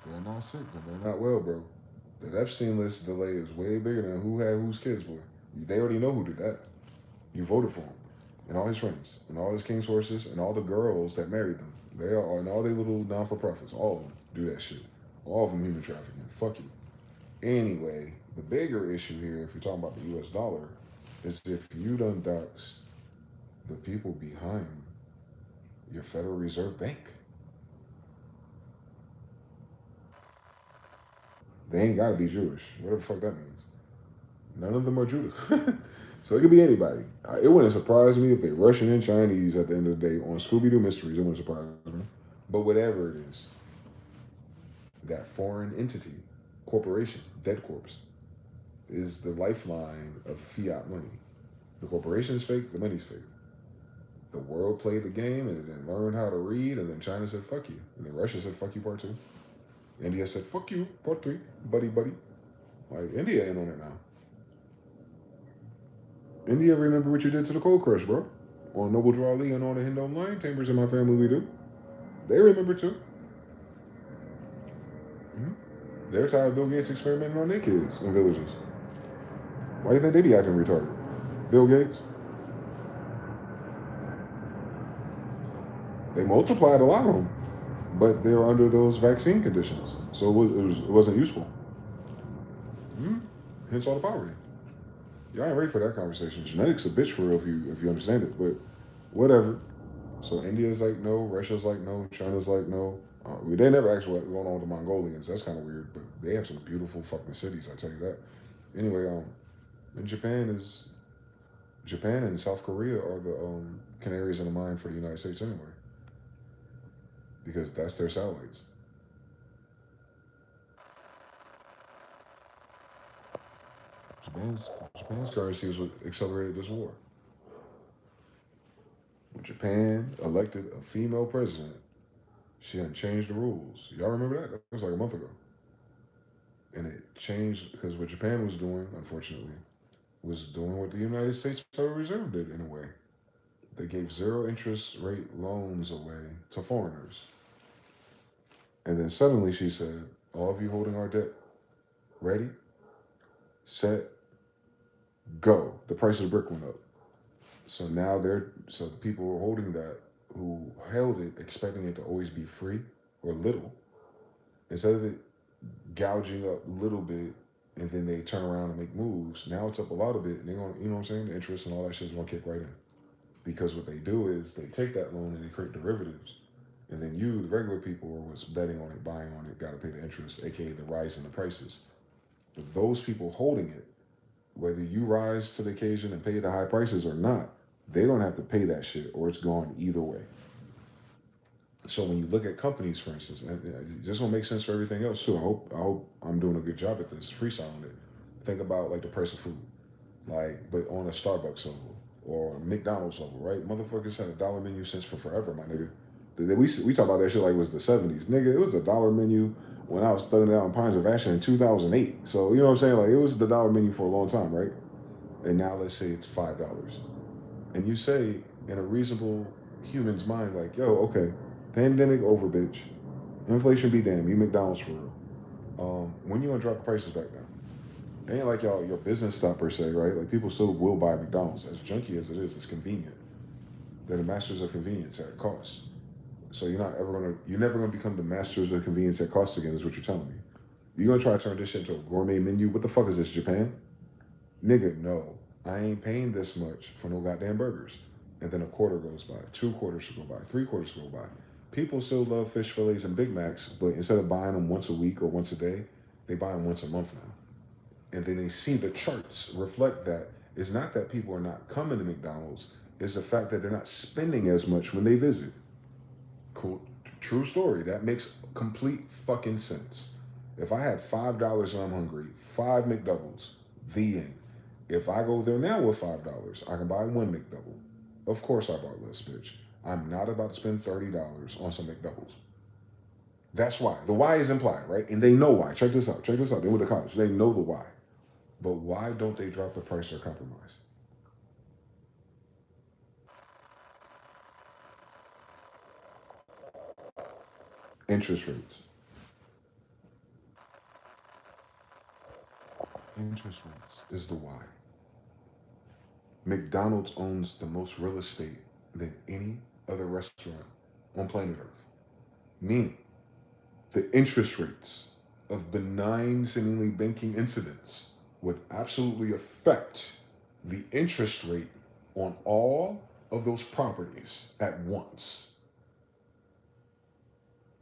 They're not sick, but they're not well, bro. The Epstein list delay is way bigger than who had whose kids, boy. They already know who did that. You voted for him, and all his friends, and all his king's horses, and all the girls that married them. They are, and all their little non-for-profits, all of them do that shit. All of them human trafficking. Fuck you. Anyway, the bigger issue here, if you're talking about the U.S. dollar, is if you done doxed the people behind your Federal Reserve Bank. They ain't gotta be Jewish. Whatever the fuck that means. None of them are Judas. So it could be anybody. It wouldn't surprise me if they Russian and Chinese at the end of the day on Scooby-Doo Mysteries. It wouldn't surprise me. But whatever it is, that foreign entity, corporation, dead corpse, is the lifeline of fiat money. The corporation's fake, the money's fake. The world played the game and then learned how to read, and then China said, fuck you. And then Russia said, fuck you, part 2. India said, fuck you, part 3, buddy. Like, India ain't on it now. India, remember what you did to the Cold Crush, bro. On Noble Draw Lee and on the Hindom Line, Chambers in my family, we do. They remember too. They're tired of Bill Gates experimenting on their kids in villages. Why do you think they be acting retarded? Bill Gates? They multiplied a lot of them, but they were under those vaccine conditions, so it wasn't useful. Hence all the poverty. Y'all ain't ready for that conversation. Genetics a bitch for real if you understand it, but whatever. So India's like no, Russia's like no, China's like no. They never asked what's going on with the Mongolians. That's kind of weird, but they have some beautiful fucking cities, I tell you that. Anyway, and Japan and South Korea are the canaries in the mine for the United States anyway, because that's their satellites. Japan's currency is what accelerated this war. When Japan elected a female president, she hadn't changed the rules. Y'all remember that? That was like a month ago. And it changed because what Japan was doing, unfortunately, was doing what the United States Federal Reserve did in a way. They gave 0 interest rate loans away to foreigners. And then suddenly she said, all of you holding our debt, ready, set, go. The price of the brick went up. So now the people who are holding that, who held it expecting it to always be free or little, instead of it gouging up a little bit and then they turn around and make moves, now it's up a lot of it and they're going, you know what I'm saying? The interest and all that shit is going to kick right in. Because what they do is they take that loan and they create derivatives. And then you, the regular people, or what's betting on it, buying on it, got to pay the interest, aka the rise in the prices. But those people holding it, whether you rise to the occasion and pay the high prices or not, they don't have to pay that shit, or it's gone either way. So when you look at companies, for instance, and this will make sense for everything else too. I hope I'm doing a good job at this, freestyling it. Think about like the price of food, like but on a Starbucks level or a McDonald's level, right? Motherfuckers had $1 menu since for forever, my nigga. We talk about that shit like it was the 70s, nigga. It was a $1 menu when I was studying out in Pines of Action in 2008. So you know what I'm saying? Like it was the $1 menu for a long time, right? And now let's say it's $5, and you say in a reasonable human's mind, like, yo, okay. Pandemic over, bitch. Inflation be damned. You McDonald's for real. When you gonna drop the prices back down? It ain't like your business stop per se, right? Like people still will buy McDonald's. As junky as it is, it's convenient. They're the masters of convenience at cost. So you're never gonna become the masters of convenience at cost again, is what you're telling me. You gonna try to turn this shit into a gourmet menu? What the fuck is this, Japan? Nigga, no. I ain't paying this much for no goddamn burgers. And then a quarter goes by, 2 quarters go by, 3 quarters go by. People still love fish fillets and Big Macs, but instead of buying them once a week or once a day, they buy them once a month now. And then they see the charts reflect that. It's not that people are not coming to McDonald's, it's the fact that they're not spending as much when they visit. Cool, true story. That makes complete fucking sense. If I had $5 and I'm hungry, 5 McDoubles, the end. If I go there now with $5, I can buy 1 McDouble. Of course I bought less, bitch. I'm not about to spend $30 on some McDoubles. That's why. The why is implied, right? And they know why. Check this out. They went to college. They know the why. But why don't they drop the price or compromise? Interest rates. Interest rates is the why. McDonald's owns the most real estate than any other restaurant on planet Earth. Meaning, the interest rates of benign, seemingly banking incidents would absolutely affect the interest rate on all of those properties at once.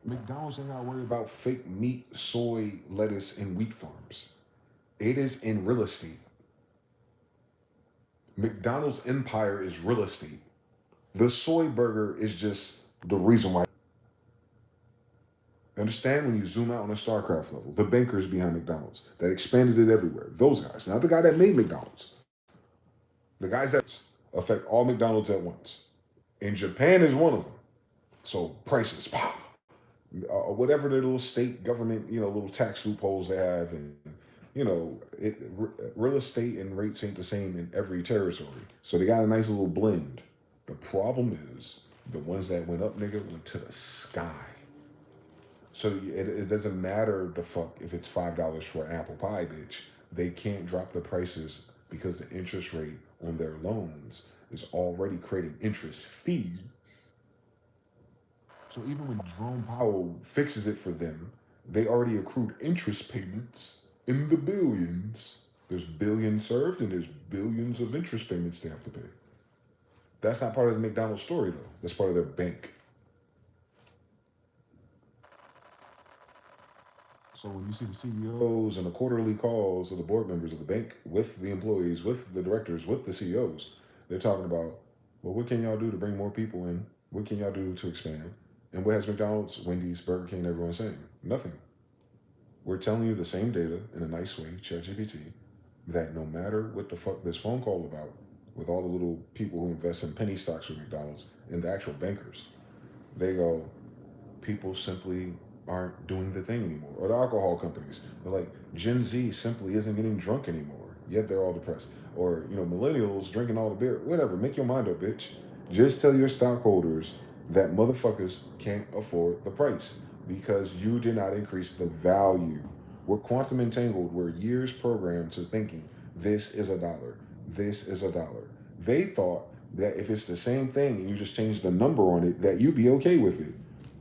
McDonald's ain't got to worry about fake meat, soy, lettuce, and wheat farms. It is in real estate. McDonald's empire is real estate. The soy burger is just the reason why. Understand when you zoom out on a StarCraft level, the bankers behind McDonald's that expanded it everywhere. Those guys, not the guy that made McDonald's. The guys that affect all McDonald's at once. And Japan is one of them. So prices, whatever their little state government, little tax loopholes they have, and real estate and rates ain't the same in every territory. So they got a nice little blend. The problem is the ones that went up, nigga, went to the sky. So it doesn't matter the fuck if it's $5 for an apple pie, bitch. They can't drop the prices because the interest rate on their loans is already creating interest fees. So even when Jerome Powell fixes it for them, they already accrued interest payments in the billions. There's billions served and there's billions of interest payments they have to pay. That's not part of the McDonald's story though. That's part of their bank. So when you see the CEOs and the quarterly calls of the board members of the bank with the employees, with the directors, with the CEOs, they're talking about, well, what can y'all do to bring more people in? What can y'all do to expand? And what has McDonald's, Wendy's, Burger King, everyone saying? Nothing. We're telling you the same data in a nice way, ChatGPT, that no matter what the fuck this phone call about, with all the little people who invest in penny stocks with McDonald's and the actual bankers, they go, people simply aren't doing the thing anymore. Or the alcohol companies, they're like, Gen Z simply isn't getting drunk anymore, yet they're all depressed. Or, millennials drinking all the beer, whatever, make your mind up, bitch. Just tell your stockholders that motherfuckers can't afford the price because you did not increase the value. We're quantum entangled. We're years programmed to thinking this is $1. This is $1. They thought that if it's the same thing and you just change the number on it, that you'd be okay with it.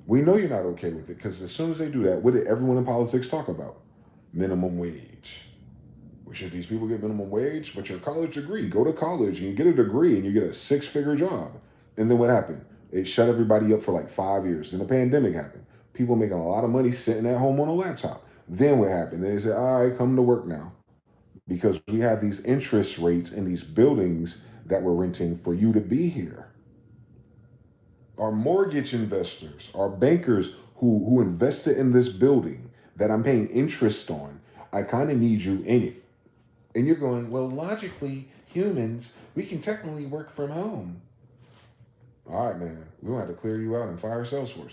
We know you're not okay with it because as soon as they do that, what did everyone in politics talk about? Minimum wage. Well, should these people get minimum wage? But your college degree, go to college and you get a degree and you get a 6-figure job. And then what happened? It shut everybody up for like 5 years. Then the pandemic happened. People making a lot of money sitting at home on a laptop. Then what happened? They said, all right, come to work now. Because we have these interest rates in these buildings that we're renting for you to be here. Our mortgage investors, our bankers who invested in this building that I'm paying interest on, I kind of need you in it. And you're going, well, logically, humans, we can technically work from home. All right, man, we're going to have to clear you out and fire Salesforce.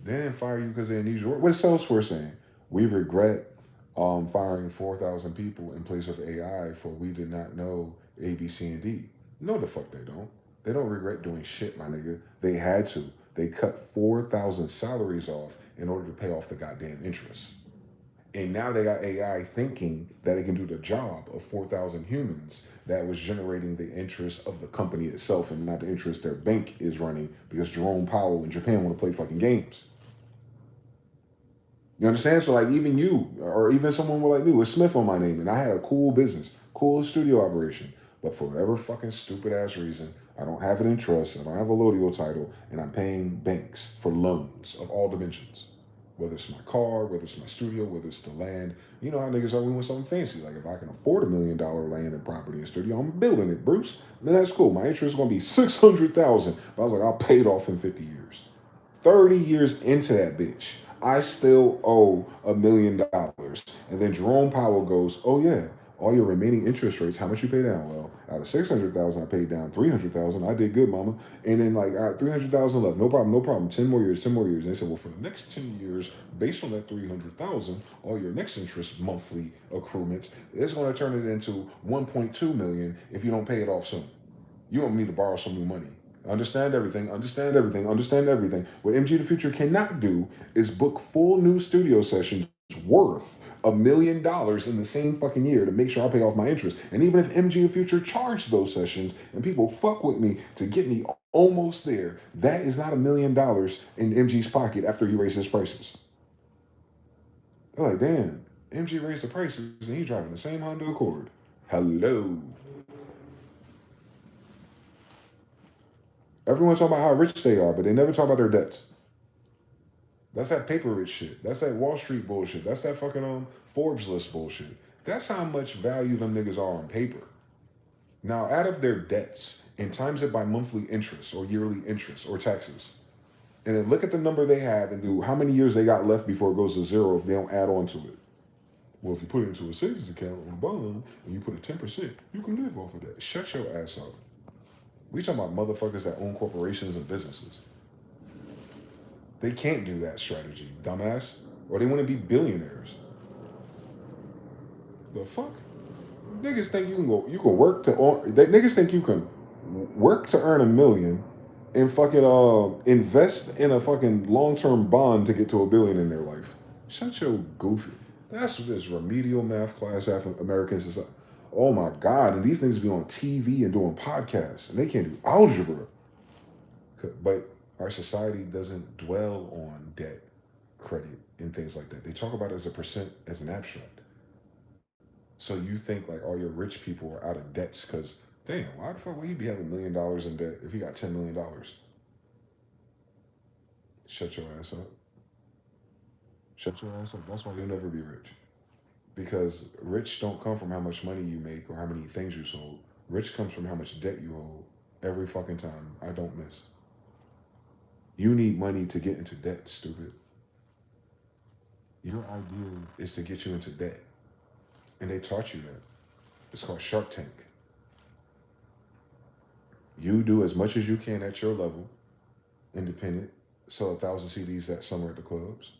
They didn't fire you because they need your work. What is Salesforce saying? We regret firing 4,000 people in place of AI for we did not know A, B, C, and D. No, the fuck they don't. They don't regret doing shit, my nigga. They had to. They cut 4,000 salaries off in order to pay off the goddamn interest. And now they got AI thinking that it can do the job of 4,000 humans that was generating the interest of the company itself and not the interest their bank is running because Jerome Powell in Japan want to play fucking games. You understand? So like even you, or even someone like me with Smyth on my name, and I had a cool business, cool studio operation, but for whatever fucking stupid ass reason, I don't have it in trust, I don't have a Lodio title, and I'm paying banks for loans of all dimensions. Whether it's my car, whether it's my studio, whether it's the land. You know how niggas are, we want something fancy. Like if I can afford $1 million land and property and studio, I'm building it, Bruce. Then that's cool. My interest is gonna be $600,000. But I was like, I'll pay it off in 50 years. 30 years into that bitch, I still owe $1 million. And then Jerome Powell goes, oh yeah, all your remaining interest rates, how much you pay down? Well, out of 600,000, I paid down 300,000. I did good, mama. And then like 300,000 left. No problem. 10 more years. And they said, well, for the next 10 years, based on that 300,000, all your next interest monthly accruements, it's going to turn it into 1.2 million if you don't pay it off soon. You don't need to borrow some new money. Understand everything. What MG the Future cannot do is book full new studio sessions worth $1 million in the same fucking year to make sure I pay off my interest. And even if MG the Future charged those sessions and people fuck with me to get me almost there, that is not $1 million in MG's pocket after he raised his prices. They're like, damn, MG raised the prices and he's driving the same Honda Accord. Hello. Everyone talk about how rich they are, but they never talk about their debts. That's that paper rich shit. That's that Wall Street bullshit. That's that fucking Forbes list bullshit. That's how much value them niggas are on paper. Now add up their debts and times it by monthly interest or yearly interest or taxes. And then look at the number they have and do how many years they got left before it goes to zero if they don't add on to it. Well, if you put it into a savings account on a bond and you put a 10%, you can live off of that. Shut your ass up. We talking about motherfuckers that own corporations and businesses. They can't do that strategy, dumbass. Or they want to be billionaires. The fuck? Niggas think you can work to niggas think you can work to earn $1 million and fucking invest in a fucking long-term bond to get to $1 billion in their life. Shut your goofy. That's this remedial math class after American society. Oh my God, and these things be on TV and doing podcasts, and they can't do algebra. But our society doesn't dwell on debt, credit, and things like that. They talk about it as a percent, as an abstract. So you think like all your rich people are out of debts because, damn, why the fuck would he be having $1 million in debt if he got $10 million? Shut your ass up. Shut your ass up. That's why you'll never be rich. Because rich don't come from how much money you make or how many things you sold. Rich comes from how much debt you owe every fucking time. I don't miss. You need money to get into debt, stupid. Your idea is to get you into debt. And they taught you that. It's called Shark Tank. You do as much as you can at your level, independent, sell 1,000 CDs that summer at the clubs.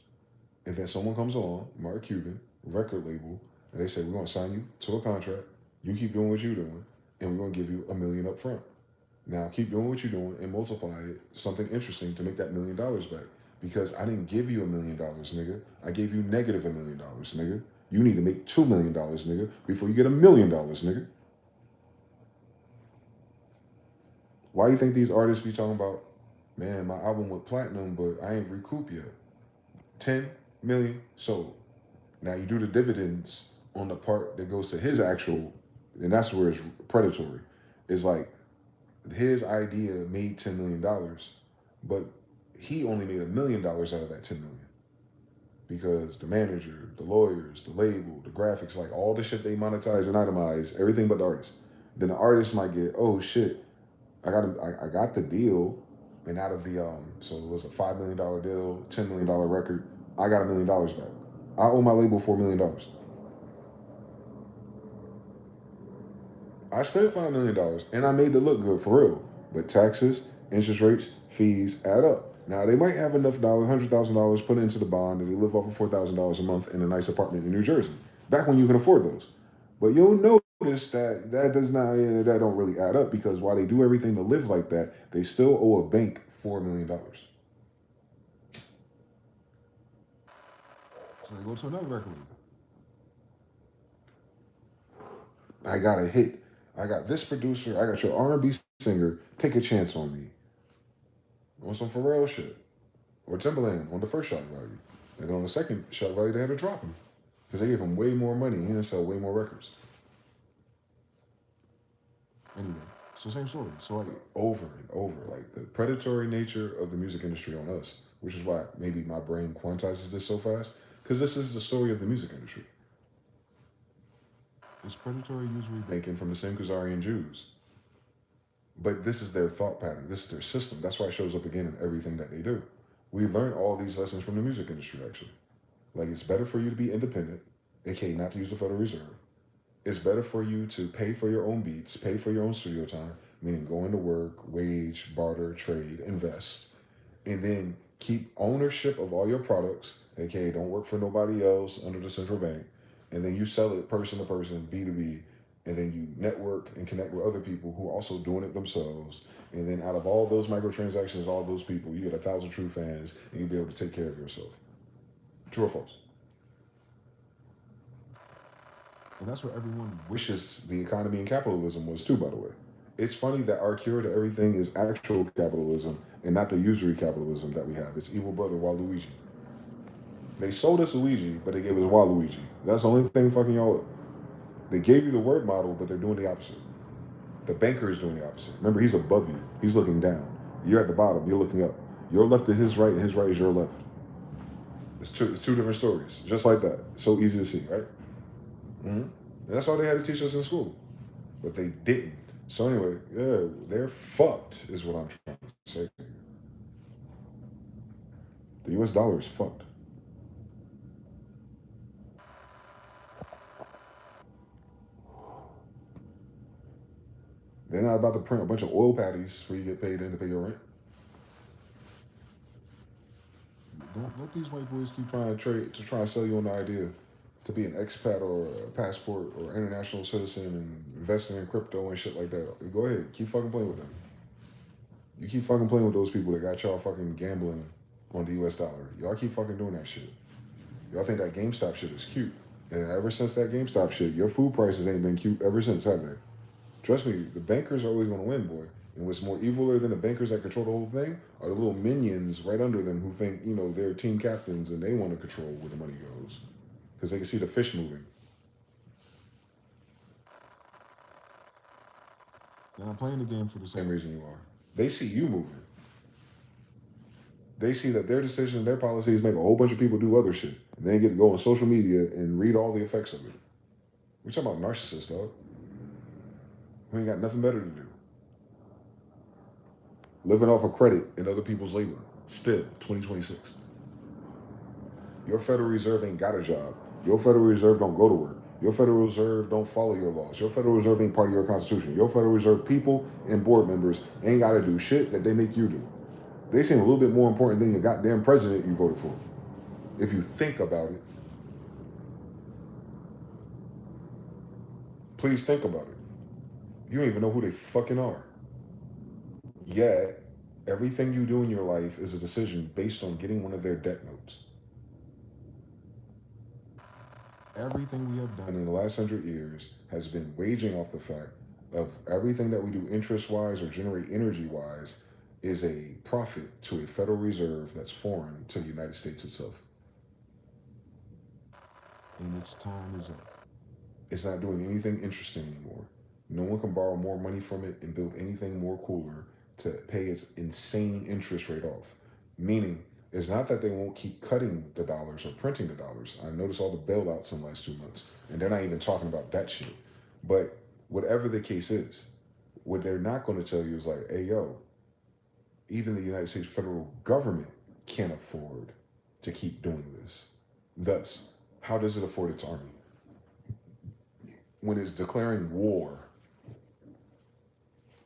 And then someone comes along, Mark Cuban, record label, and they say, we're going to sign you to a contract. You keep doing what you're doing, and we're going to give you $1 million up front. Now, keep doing what you're doing and multiply it something interesting to make that $1 million back. Because I didn't give you $1 million, nigga. I gave you negative $1 million, nigga. You need to make $2 million, nigga, before you get $1 million, nigga. Why you think these artists be talking about, man, my album went platinum, but I ain't recouped yet? 10 million sold. Now you do the dividends on the part that goes to his actual, and that's where it's predatory. It's like his idea made $10 million, but he only made $1 million out of that 10 million. Because the manager, the lawyers, the label, the graphics, like all the shit they monetize and itemize, everything but the artist. Then the artist might get, oh shit, I got the deal, and out of the so it was a $5 million deal, $10 million record, I got $1 million back. I owe my label $4 million. I spent $5 million and I made it look good for real. But taxes, interest rates, fees add up. Now they might have enough dollars, $100,000 put into the bond, and they live off of $4,000 a month in a nice apartment in New Jersey. Back when you can afford those. But you'll notice that that don't really add up, because while they do everything to live like that, they still owe a bank $4 million. So they go to another record label. I got a hit. I got this producer. I got your R&B singer. Take a chance on me. On some Pharrell shit. Or Timbaland on the first shock value. And then on the second shock value, they had to drop him. Because they gave him way more money. He didn't sell way more records. Anyway, so same story. So like over and over. Like the predatory nature of the music industry on us. Which is why maybe my brain quantizes this so fast. Because this is the story of the music industry. It's predatory usury banking from the same Khazarian Jews. But this is their thought pattern. This is their system. That's why it shows up again in everything that they do. We learn all these lessons from the music industry, actually. Like, it's better for you to be independent, aka not to use the Federal Reserve. It's better for you to pay for your own beats, pay for your own studio time, meaning go into work, wage, barter, trade, invest, and then keep ownership of all your products, aka don't work for nobody else under the central bank, and then you sell it person to person, B2B, and then you network and connect with other people who are also doing it themselves. And then out of all those microtransactions, all those people, you get 1,000 true fans, and you'll be able to take care of yourself. True or false? And that's what everyone wishes the economy and capitalism was too, by the way. It's funny that our cure to everything is actual capitalism and not the usury capitalism that we have. It's evil brother Waluigi. They sold us Luigi, but they gave us Waluigi. That's the only thing fucking y'all up. They gave you the word model, but they're doing the opposite. The banker is doing the opposite. Remember, he's above you. He's looking down. You're at the bottom. You're looking up. Your left is his right, and his right is your left. It's two different stories, just like that. So easy to see, right? And that's all they had to teach us in school. But they didn't. So anyway, yeah, they're fucked, is what I'm trying to say. The US dollar is fucked. They're not about to print a bunch of oil patties for you to get paid in to pay your rent. Don't let these white boys keep trying to try and sell you on the idea to be an expat or a passport or international citizen and investing in crypto and shit like that. Go ahead, keep fucking playing with them. You keep fucking playing with those people that got y'all fucking gambling on the US dollar. Y'all keep fucking doing that shit. Y'all think that GameStop shit is cute. And ever since that GameStop shit, your food prices ain't been cute ever since, have they? Trust me, the bankers are always going to win, boy. And what's more eviler than the bankers that control the whole thing are the little minions right under them who think, you know, they're team captains and they want to control where the money goes. Because they can see the fish moving. They're not playing the game for the same reason you are. They see you moving. They see that their decisions, their policies make a whole bunch of people do other shit. And they get to go on social media and read all the effects of it. We're talking about narcissists, dog. We ain't got nothing better to do. Living off of credit and other people's labor. Still, 2026. Your Federal Reserve ain't got a job. Your Federal Reserve don't go to work. Your Federal Reserve don't follow your laws. Your Federal Reserve ain't part of your Constitution. Your Federal Reserve people and board members ain't got to do shit that they make you do. They seem a little bit more important than your goddamn president you voted for. If you think about it. Please think about it. You don't even know who they fucking are. Yet, everything you do in your life is a decision based on getting one of their debt notes. Everything we have done in the last 100 years has been waging off the fact of everything that we do interest-wise or generate energy-wise is a profit to a Federal Reserve that's foreign to the United States itself. And its time is up. It's not doing anything interesting anymore. No one can borrow more money from it and build anything more cooler to pay its insane interest rate off. Meaning, it's not that they won't keep cutting the dollars or printing the dollars. I noticed all the bailouts in the last 2 months, and they're not even talking about that shit. But whatever the case is, what they're not going to tell you is like, hey, yo, even the United States federal government can't afford to keep doing this. Thus, how does it afford its army? When it's declaring war,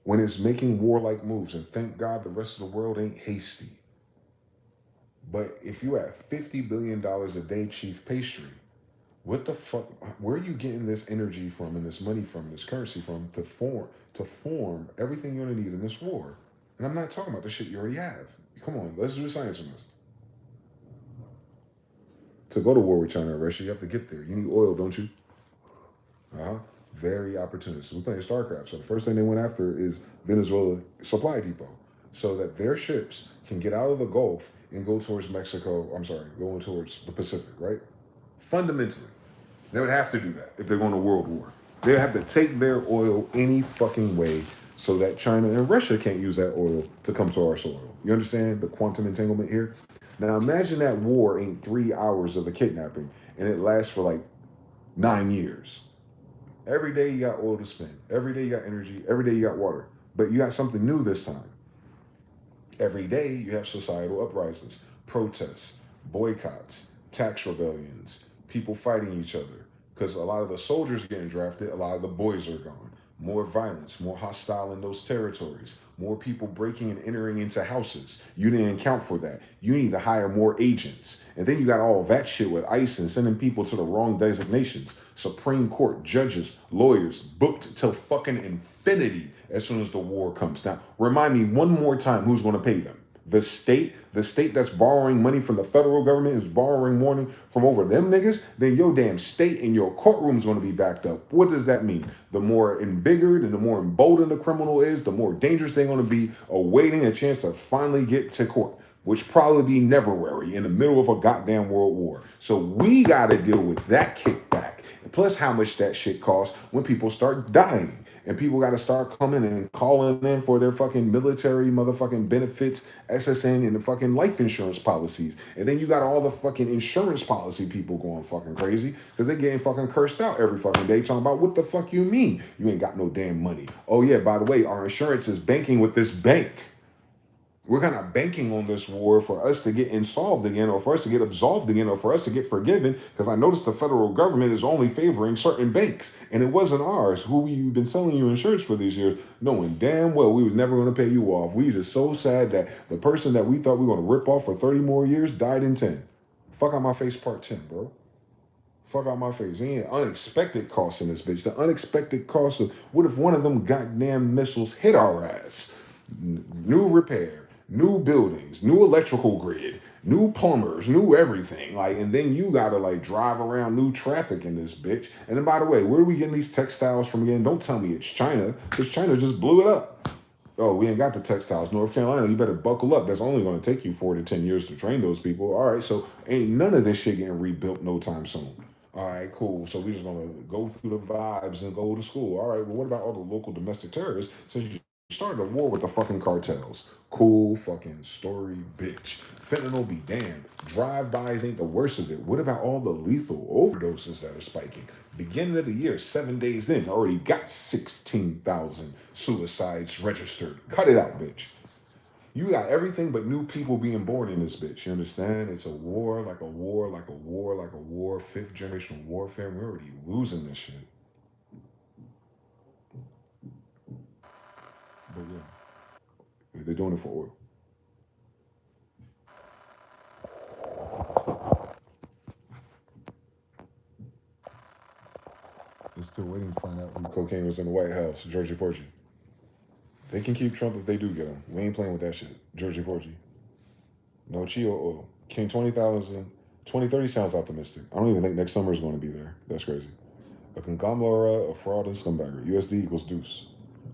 when it's making warlike moves, and thank God the rest of the world ain't hasty. But if you have $50 billion a day chief pastry, what the fuck, where are you getting this energy from and this money from, this currency from to form everything you're gonna need in this war? And I'm not talking about the shit you already have. Come on, let's do the science on this. To go to war with China or Russia, you have to get there. You need oil, don't you? Very opportunistic. We're playing StarCraft. So the first thing they went after is Venezuela supply depot so that their ships can get out of the Gulf and go towards Mexico. I'm sorry, going towards the Pacific, right? Fundamentally, they would have to do that if they're going to world war. They have to take their oil any fucking way so that China and Russia can't use that oil to come to our soil. You understand the quantum entanglement here? Now imagine that war ain't 3 hours of a kidnapping and it lasts for like 9 years. Every day you got oil to spend. Every day you got energy. Every day you got water. But you got something new this time. Every day you have societal uprisings, protests, boycotts, tax rebellions, people fighting each other. Because a lot of the soldiers getting drafted, a lot of the boys are gone. More violence, more hostile in those territories, more people breaking and entering into houses. You didn't account for that. You need to hire more agents. And then you got all that shit with ICE and sending people to the wrong designations. Supreme Court, judges, lawyers, booked till fucking infinity as soon as the war comes. Now, remind me one more time who's going to pay them. The state that's borrowing money from the federal government is borrowing money from over them niggas, then your damn state and your courtroom's going to be backed up. What does that mean? The more invigorated and the more emboldened the criminal is, the more dangerous they're going to be awaiting a chance to finally get to court, which probably be never-wary in the middle of a goddamn world war. So we got to deal with that kickback. Plus how much that shit costs when people start dying. And people got to start coming and calling in for their fucking military motherfucking benefits, SSN, and the fucking life insurance policies. And then you got all the fucking insurance policy people going fucking crazy because they're getting fucking cursed out every fucking day talking about what the fuck you mean? You ain't got no damn money. Oh yeah, by the way, our insurance is banking with this bank. We're kind of banking on this war for us to get insolved again, or for us to get absolved again, or for us to get forgiven, because I noticed the federal government is only favoring certain banks, and it wasn't ours, who we've been selling you insurance for these years, knowing damn well we was never going to pay you off. We just so sad that the person that we thought we were going to rip off for 30 more years died in 10. Fuck out my face part 10, bro. Fuck out my face. There ain't unexpected costs in this bitch. The unexpected cost of, what if one of them goddamn missiles hit our ass? New repair. New buildings, new electrical grid, new plumbers, new everything. Like, and then you gotta like drive around new traffic in this bitch. And then by the way, where are we getting these textiles from again? Don't tell me it's China, because China just blew it up. Oh, we ain't got the textiles. North Carolina, you better buckle up. That's only gonna take you 4 to 10 years to train those people. All right, so ain't none of this shit getting rebuilt no time soon. All right, cool. So we're just gonna go through the vibes and go to school. All right, well, what about all the local domestic terrorists? Since you started a war with the fucking cartels. Cool fucking story, bitch. Fentanyl be damned. Drive-bys ain't the worst of it. What about all the lethal overdoses that are spiking? Beginning of the year, 7 days in, already got 16,000 suicides registered. Cut it out, bitch. You got everything but new people being born in this bitch. You understand? It's a war, like a war, like a war, like a war. 5th generation warfare. We're already losing this shit. But yeah. They're doing it for oil. They're still waiting to find out who cocaine was in the White House. Georgie Porgy. They can keep Trump if they do get him. We ain't playing with that shit. Georgie Porgy. No Chio oil. King 2030 sounds optimistic. I don't even think next summer is going to be there. That's crazy. A conglomerate of fraud and scumbagger. USD equals deuce.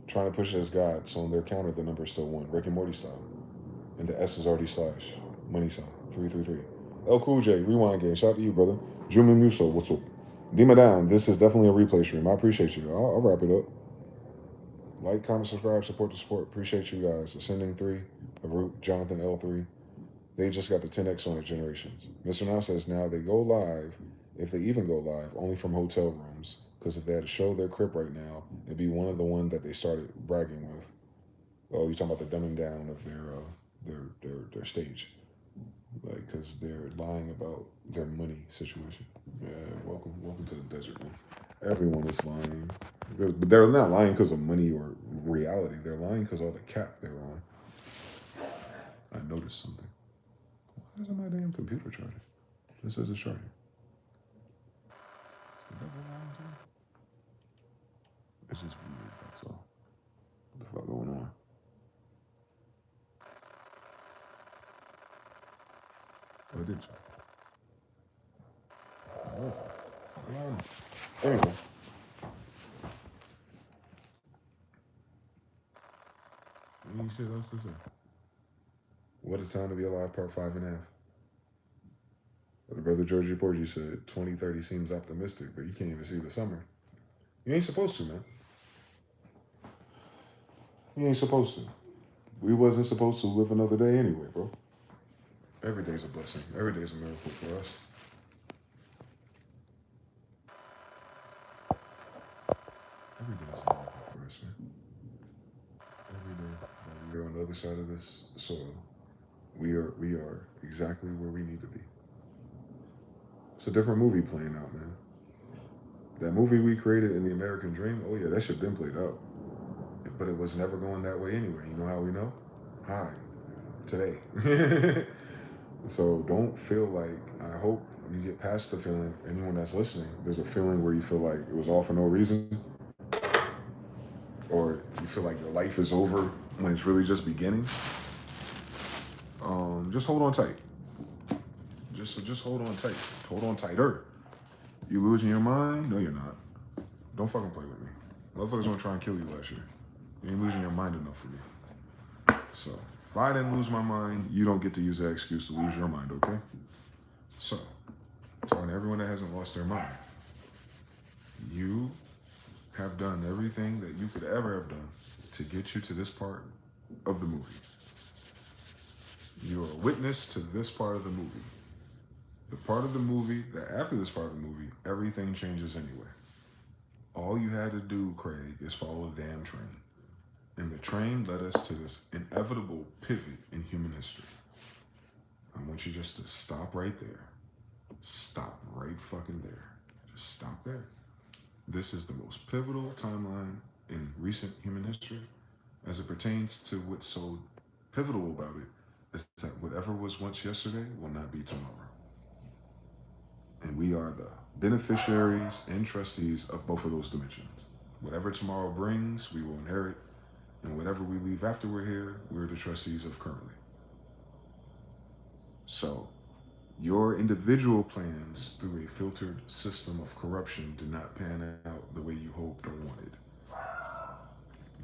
Trying to push it as God, so on their counter, the number is still 1. Rick and Morty style. And the S is already slash. Money sign. 333. El Cool J, rewind game. Shout out to you, brother. Jumi Muso, what's up? Dima down. This is definitely a replay stream. I appreciate you. I'll wrap it up. Like, comment, subscribe, support the sport. Appreciate you guys. Ascending 3, Root, Jonathan L3. They just got the 10X on it, Generations. Mr. Now says now they go live, if they even go live, only from hotel rooms. Because if they had to show their crib right now, it'd be one of the one that they started bragging with. Oh, you're talking about the dumbing down of their stage. Like, because they're lying about their money situation. Yeah, welcome to the desert, man. Everyone is lying. But they're not lying because of money or reality. They're lying because all the cap they're on. I noticed something. Why isn't my damn computer charging? This says it's charging. Is the devil lying to me? It's just weird, that's all. What the fuck going on? Oh, it did charge. Anyway. Any shit else to say? What is Time to Be Alive, part 5.5? But brother Georgie Porgy said 2030 seems optimistic, but you can't even see the summer. You ain't supposed to, man. You ain't supposed to. We wasn't supposed to live another day anyway, bro. Every day's a blessing. Every day's a miracle for us. Every day's a miracle for us, man. Every day that we're on the other side of this soil, we are exactly where we need to be. It's a different movie playing out, man. That movie we created in the American Dream, oh yeah, that shit been played out. But it was never going that way anyway. You know how we know? Hi. Today. So don't feel like, I hope you get past the feeling, anyone that's listening, there's a feeling where you feel like it was all for no reason. Or you feel like your life is over when it's really just beginning. Just hold on tight. Just hold on tight. Hold on tighter. You losing your mind? No, you're not. Don't fucking play with me. Motherfuckers gonna try and kill you last year. You ain't losing your mind enough for me. So, if I didn't lose my mind, you don't get to use that excuse to lose your mind, okay? So, talking to everyone that hasn't lost their mind, you have done everything that you could ever have done to get you to this part of the movie. You are a witness to this part of the movie. The part of the movie that after this part of the movie, everything changes anyway. All you had to do, Craig, is follow the damn train. And the train led us to this inevitable pivot in human history. I want you just to stop right there. Stop right fucking there. Just stop there. This is the most pivotal timeline in recent human history as it pertains to what's so pivotal about it is that whatever was once yesterday will not be tomorrow. And we are the beneficiaries and trustees of both of those dimensions. Whatever tomorrow brings, we will inherit. And whatever we leave after we're here, we're the trustees of currently. So, your individual plans through a filtered system of corruption did not pan out the way you hoped or wanted.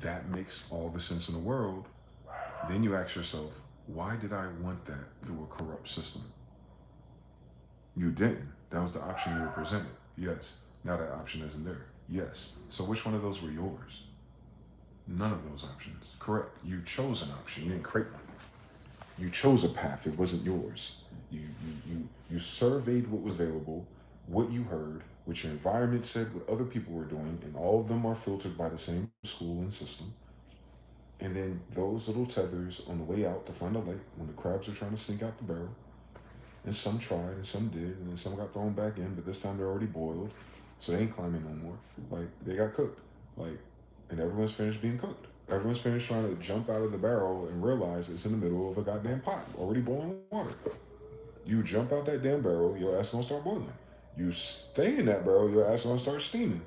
That makes all the sense in the world. Then you ask yourself, why did I want that through a corrupt system? You didn't. That was the option you were presented. Yes. Now that option isn't there. Yes. So which one of those were yours? None of those options. Correct. You chose an option. You didn't create one. You chose a path. It wasn't yours. You surveyed what was available, what you heard, what your environment said, what other people were doing, and all of them are filtered by the same school and system. And then those little tethers on the way out to find a lake when the crabs are trying to sneak out the barrel. And some tried and some did, and then some got thrown back in, but this time they're already boiled, so they ain't climbing no more. Like, they got cooked. Like, and everyone's finished being cooked. Everyone's finished trying to jump out of the barrel and realize it's in the middle of a goddamn pot, already boiling water. You jump out that damn barrel, your ass gonna start boiling. You stay in that barrel, your ass gonna start steaming.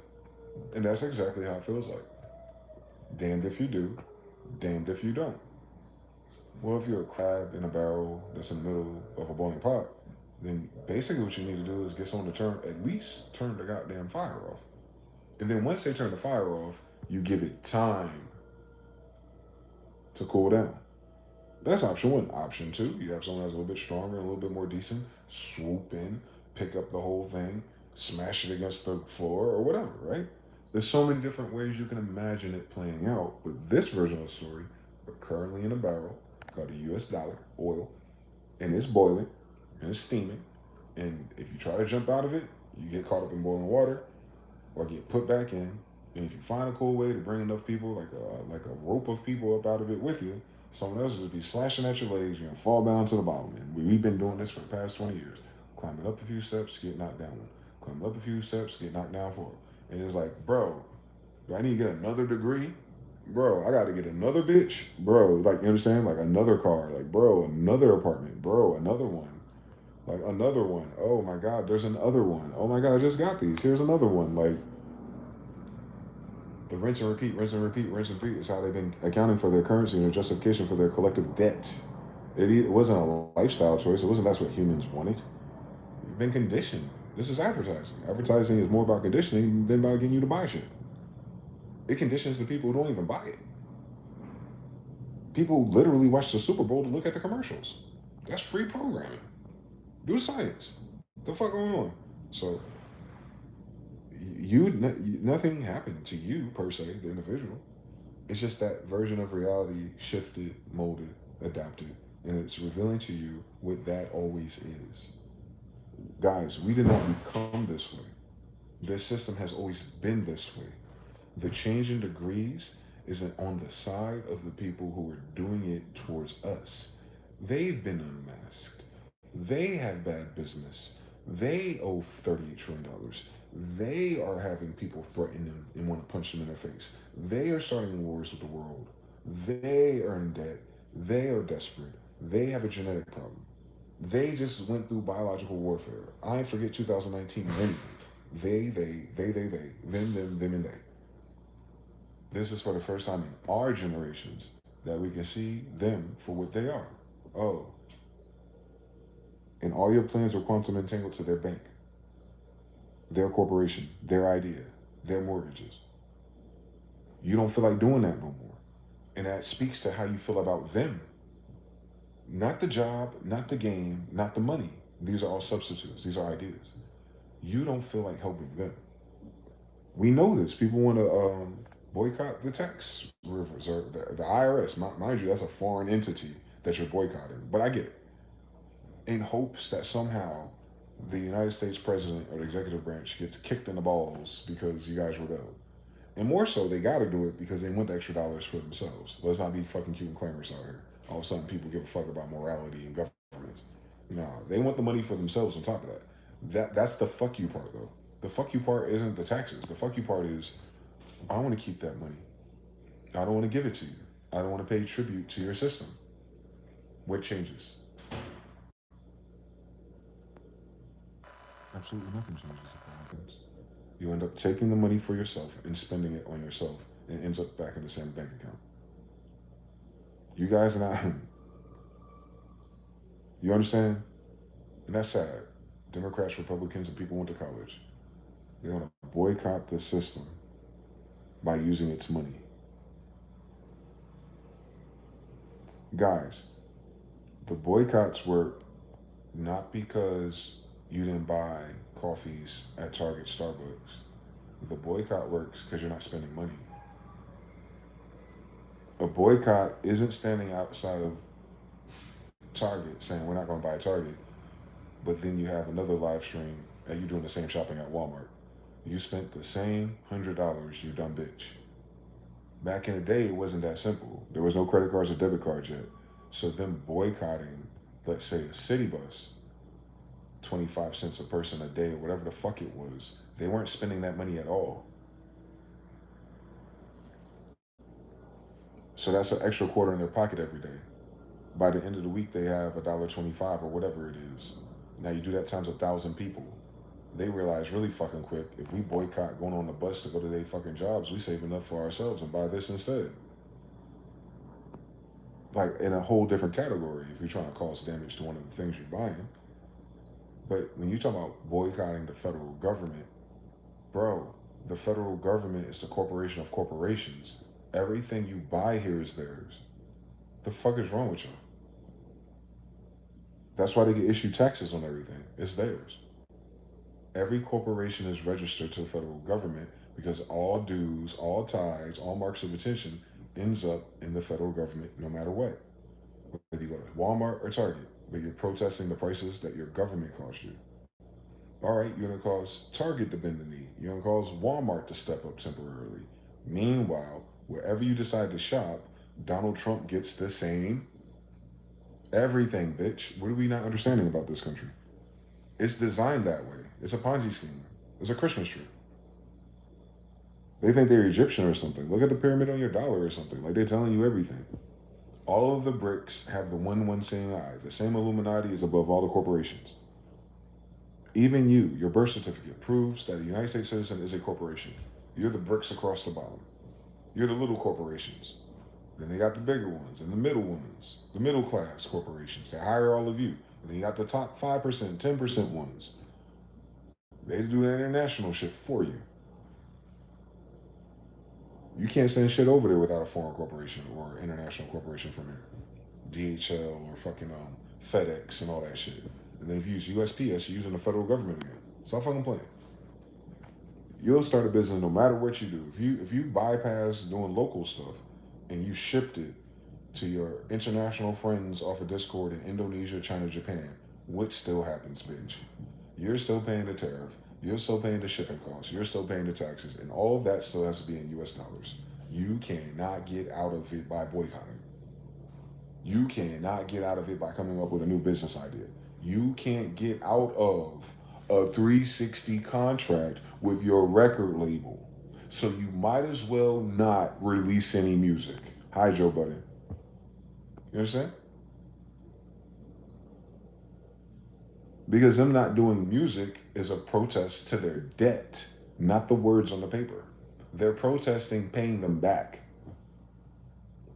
And that's exactly how it feels like. Damned if you do, damned if you don't. Well, if you're a crab in a barrel that's in the middle of a boiling pot, then basically what you need to do is get someone to at least turn the goddamn fire off. And then once they turn the fire off, you give it time to cool down. That's option one. Option two, you have someone that's a little bit stronger, a little bit more decent, swoop in, pick up the whole thing, smash it against the floor or whatever, right? There's so many different ways you can imagine it playing out. But this version of the story, we're currently in a barrel called the US dollar, oil, and it's boiling and it's steaming. And if you try to jump out of it, you get caught up in boiling water or get put back in. And if you find a cool way to bring enough people, like a rope of people up out of it with you, someone else will be slashing at your legs. You're gonna fall down to the bottom. And we've been doing this for the past 20 years. Climbing up a few steps, get knocked down one. Climbing up a few steps, get knocked down four. And it's like, bro, do I need to get another degree? Bro, I got to get another bitch. Bro, like, you understand? Like another car. Like, bro, another apartment. Bro, another one. Like another one. Oh my God, there's another one. Oh my God, I just got these. Here's another one. Like, the rinse and repeat, rinse and repeat, rinse and repeat is how they've been accounting for their currency and their justification for their collective debt. It wasn't a lifestyle choice. It wasn't that's what humans wanted. You've been conditioned. This is advertising. Advertising is more about conditioning than about getting you to buy shit. It conditions the people who don't even buy it. People literally watch the Super Bowl to look at the commercials. That's free programming. Do the science. The fuck going on? So, nothing happened to you per se, the individual. It's just that version of reality shifted, molded, adapted, and it's revealing to you what that always is. Guys, we did not become this way. This system has always been this way. The change in degrees isn't on the side of the people who are doing it towards us. They've been unmasked. They have bad business. They owe $38 trillion. They are having people threaten them and want to punch them in their face. They are starting wars with the world. They are in debt. They are desperate. They have a genetic problem. They just went through biological warfare. I forget 2019 or anything. They, them, and they. This is for the first time in our generations that we can see them for what they are. Oh. And all your plans are quantum entangled to their bank, their corporation, their idea, their mortgages. You don't feel like doing that no more. And that speaks to how you feel about them. Not the job, not the game, not the money. These are all substitutes. These are ideas. You don't feel like helping them. We know this. People want to boycott the tax reserve, the IRS. Mind you, that's a foreign entity that you're boycotting. But I get it. In hopes that somehow the United States president or the executive branch gets kicked in the balls because you guys rebelled. And more so, they got to do it because they want the extra dollars for themselves. Let's not be fucking cute and clamorous out here. All of a sudden, people give a fuck about morality and government. No, they want the money for themselves on top of that. That's the fuck you part, though. The fuck you part isn't the taxes. The fuck you part is, I want to keep that money. I don't want to give it to you. I don't want to pay tribute to your system. What changes? Absolutely nothing changes if that happens. You end up taking the money for yourself and spending it on yourself, and it ends up back in the same bank account. You guys are not. You understand? And that's sad. Democrats, Republicans, and people went to college. They want to boycott the system by using its money. Guys, the boycotts were not because you didn't buy coffees at Target, Starbucks. The boycott works because you're not spending money. A boycott isn't standing outside of Target saying we're not going to buy Target, but then you have another live stream and you doing the same shopping at Walmart. You spent the same $100, you dumb bitch. Back in the day, it wasn't that simple. There was no credit cards or debit cards yet. So them boycotting, let's say a city bus, 25 cents a person a day or whatever the fuck it was, they weren't spending that money at all. So that's an extra quarter in their pocket every day. By the end of the week, they have $1.25 or whatever it is. Now you do that times 1,000 people. They realize really fucking quick, if we boycott going on the bus to go to their fucking jobs, we save enough for ourselves and buy this instead. Like in a whole different category if you're trying to cause damage to one of the things you're buying. But when you talk about boycotting the federal government, bro, the federal government is the corporation of corporations. Everything you buy here is theirs. The fuck is wrong with you? That's why they get issued taxes on everything. It's theirs. Every corporation is registered to the federal government because all dues, all tithes, all marks of attention ends up in the federal government no matter what. Whether you go to Walmart or Target, but you're protesting the prices that your government costs you. All right, you're going to cause Target to bend the knee. You're going to cause Walmart to step up temporarily. Meanwhile, wherever you decide to shop, Donald Trump gets the same everything, bitch. What are we not understanding about this country? It's designed that way. It's a Ponzi scheme. It's a Christmas tree. They think they're Egyptian or something. Look at the pyramid on your dollar or something. Like, they're telling you everything. All of the bricks have the one seeing eye. The same Illuminati is above all the corporations. Even you, your birth certificate proves that a United States citizen is a corporation. You're the bricks across the bottom. You're the little corporations. Then they got the bigger ones and the middle ones, the middle class corporations. They hire all of you. And then you got the top 5%, 10% ones. They do the international shit for you. You can't send shit over there without a foreign corporation or international corporation from here. DHL or fucking FedEx and all that shit. And then if you use USPS, you're using the federal government again. Stop fucking playing. You'll start a business no matter what you do. If you bypass doing local stuff and you shipped it to your international friends off of Discord in Indonesia, China, Japan, what still happens, bitch? You're still paying the tariff. You're still paying the shipping costs. You're still paying the taxes. And all of that still has to be in US dollars. You cannot get out of it by boycotting. You cannot get out of it by coming up with a new business idea. You can't get out of a 360 contract with your record label. So you might as well not release any music. Hi, Joe Budden. You understand? Because them not doing music is a protest to their debt, not the words on the paper. They're protesting paying them back.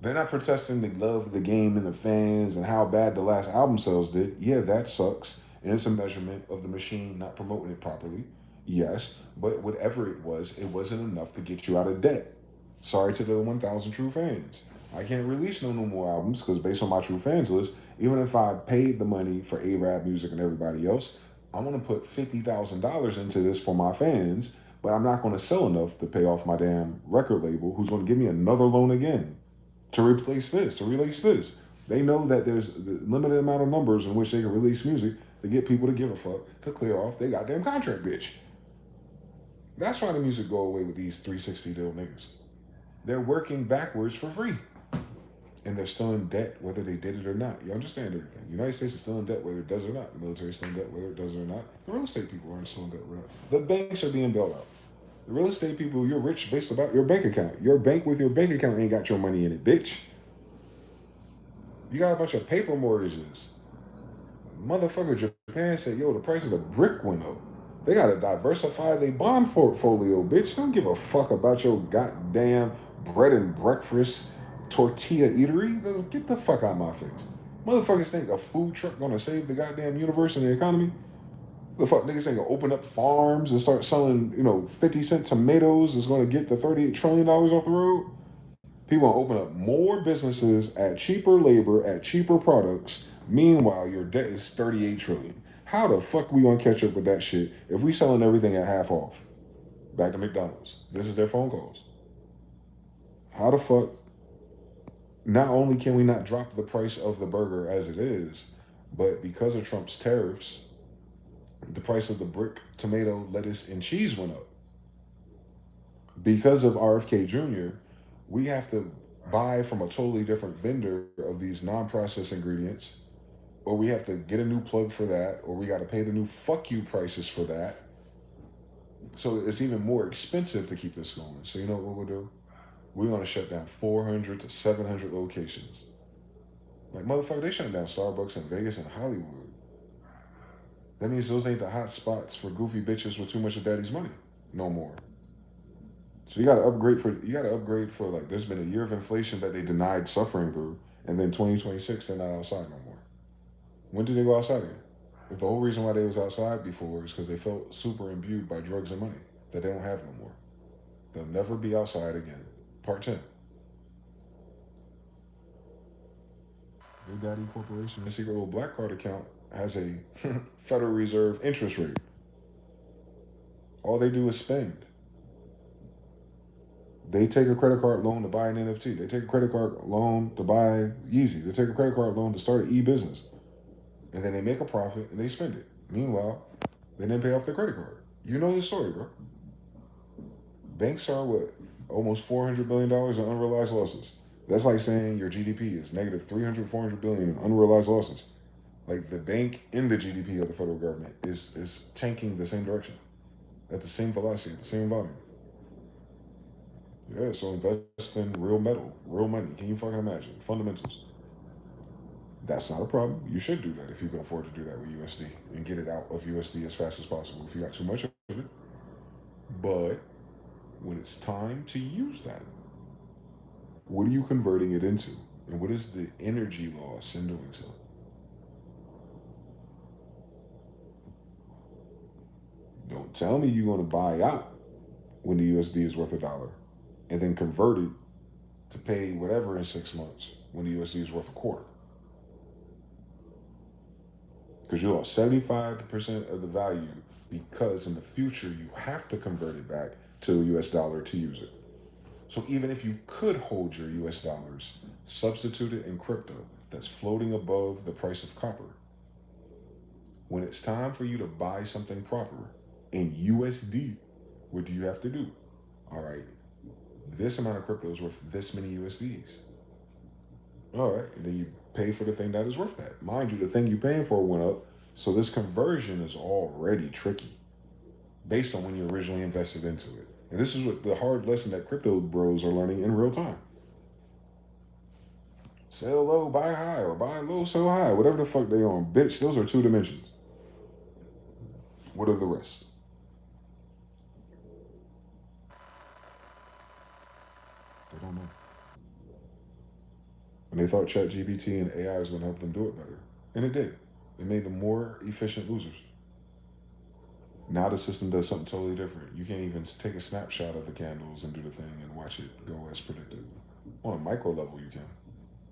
They're not protesting the love of the game and the fans and how bad the last album sales did. Yeah, that sucks. And it's a measurement of the machine not promoting it properly. Yes, but whatever it wasn't enough to get you out of debt. Sorry to the 1,000 true fans. I can't release no more albums because based on my true fans list, even if I paid the money for A-Rap Music and everybody else, I want to put $50,000 into this for my fans, but I'm not going to sell enough to pay off my damn record label who's going to give me another loan again to replace this, to release this. They know that there's a limited amount of numbers in which they can release music to get people to give a fuck to clear off their goddamn contract, bitch. That's why the music go away with these 360 deal niggas. They're working backwards for free. And they're still in debt whether they did it or not. You understand everything. The United States is still in debt whether it does or not. The military is still in debt whether it does or not. The real estate people aren't still in debt or not. The banks are being bailed out. The real estate people, you're rich based about your bank account. Your bank with your bank account ain't got your money in it, bitch. You got a bunch of paper mortgages. Motherfucker, Japan said, yo, the price of the brick went up. They got to diversify their bond portfolio, bitch. Don't give a fuck about your goddamn bread and breakfast tortilla eatery. Get the fuck out of my face. Motherfuckers think a food truck gonna save the goddamn universe and the economy? The fuck niggas ain't gonna open up farms and start selling, 50-cent tomatoes is gonna get the $38 trillion off the road? People gonna open up more businesses at cheaper labor, at cheaper products. Meanwhile, your debt is $38 trillion. How the fuck we gonna catch up with that shit if we selling everything at half off? Back to McDonald's. This is their phone calls. How the fuck? Not only can we not drop the price of the burger as it is, but because of Trump's tariffs, the price of the brick, tomato, lettuce, and cheese went up. Because of RFK Jr., we have to buy from a totally different vendor of these non-processed ingredients, or we have to get a new plug for that, or we got to pay the new fuck you prices for that. So it's even more expensive to keep this going. So you know what we'll do? We're going to shut down 400 to 700 locations. Like, motherfucker, they shut down Starbucks in Vegas and Hollywood. That means those ain't the hot spots for goofy bitches with too much of daddy's money. No more. So you got to upgrade for like, there's been a year of inflation that they denied suffering through, and then 2026, they're not outside no more. When did they go outside again? If the whole reason why they was outside before is because they felt super imbued by drugs and money that they don't have no more. They'll never be outside again. Part 10. Big Daddy Corporation, the secret little black card account, has a Federal Reserve interest rate. All they do is spend. They take a credit card loan to buy an NFT. They take a credit card loan to buy Yeezys. They take a credit card loan to start an e-business. And then they make a profit and they spend it. Meanwhile, they didn't pay off their credit card. You know the story, bro. Banks are what? Almost $400 billion in unrealized losses. That's like saying your GDP is negative 300, 400 billion in unrealized losses. Like the bank in the GDP of the federal government is tanking the same direction, at the same velocity, at the same volume. Yeah, so invest in real metal, real money. Can you fucking imagine? Fundamentals. That's not a problem. You should do that if you can afford to do that with USD and get it out of USD as fast as possible if you got too much of it. But when it's time to use that, what are you converting it into? And what is the energy loss in doing so? Don't tell me you're going to buy out when the USD is worth $1 and then convert it to pay whatever in 6 months when the USD is worth a quarter. Because you lost 75% of the value because in the future you have to convert it back to a US dollar to use it. So even if you could hold your US dollars, substitute it in crypto that's floating above the price of copper, when it's time for you to buy something proper in USD, what do you have to do? All right, this amount of crypto is worth this many USDs. All right, and then you pay for the thing that is worth that. Mind you, the thing you're paying for went up, so this conversion is already tricky based on when you originally invested into it. And this is what the hard lesson that crypto bros are learning in real time. Sell low, buy high, or buy low, sell high, whatever the fuck they on. Bitch, those are 2 dimensions. What are the rest? They don't know. And they thought ChatGPT and AI was going to help them do it better. And it did. It made them more efficient losers. Now the system does something totally different. You can't even take a snapshot of the candles and do the thing and watch it go as predicted. On a micro level, you can,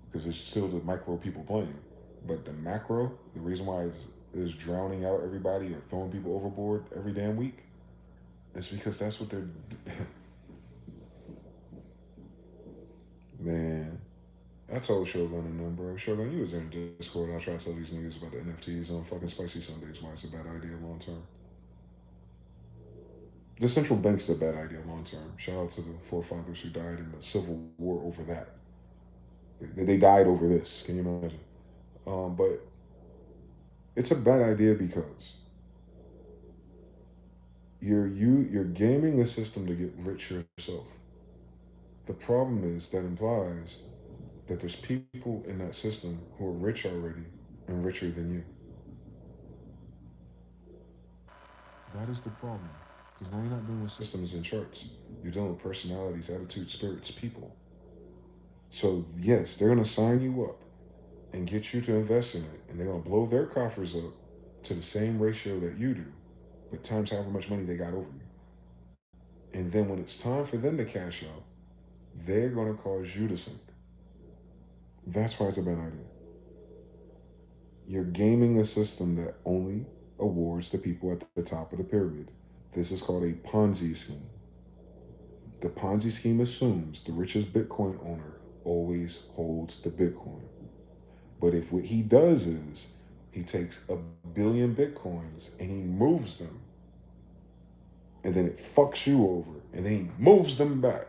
because it's still the micro people playing. But the macro, the reason why it's drowning out everybody or throwing people overboard every damn week, is because that's what they're. Man, I told Shogun and them, bro. Shogun, you was in Discord. I tried to tell these niggas about the NFTs on fucking Spicy Sundays. Why it's a bad idea long term. The central bank's a bad idea long term. Shout out to the forefathers who died in the Civil War over that. They died over this. Can you imagine? But it's a bad idea because you're gaming a system to get rich yourself. The problem is that implies that there's people in that system who are rich already and richer than you. That is the problem. Because now you're not dealing with systems and charts. You're dealing with personalities, attitudes, spirits, people. So yes, they're going to sign you up and get you to invest in it. And they're going to blow their coffers up to the same ratio that you do, but times however much money they got over you. And then when it's time for them to cash out, they're going to cause you to sink. That's why it's a bad idea. You're gaming a system that only awards the people at the top of the pyramid. This is called a Ponzi scheme. The Ponzi scheme assumes the richest Bitcoin owner always holds the Bitcoin. But if what he does is he takes 1 billion Bitcoins and he moves them, and then it fucks you over, and then he moves them back,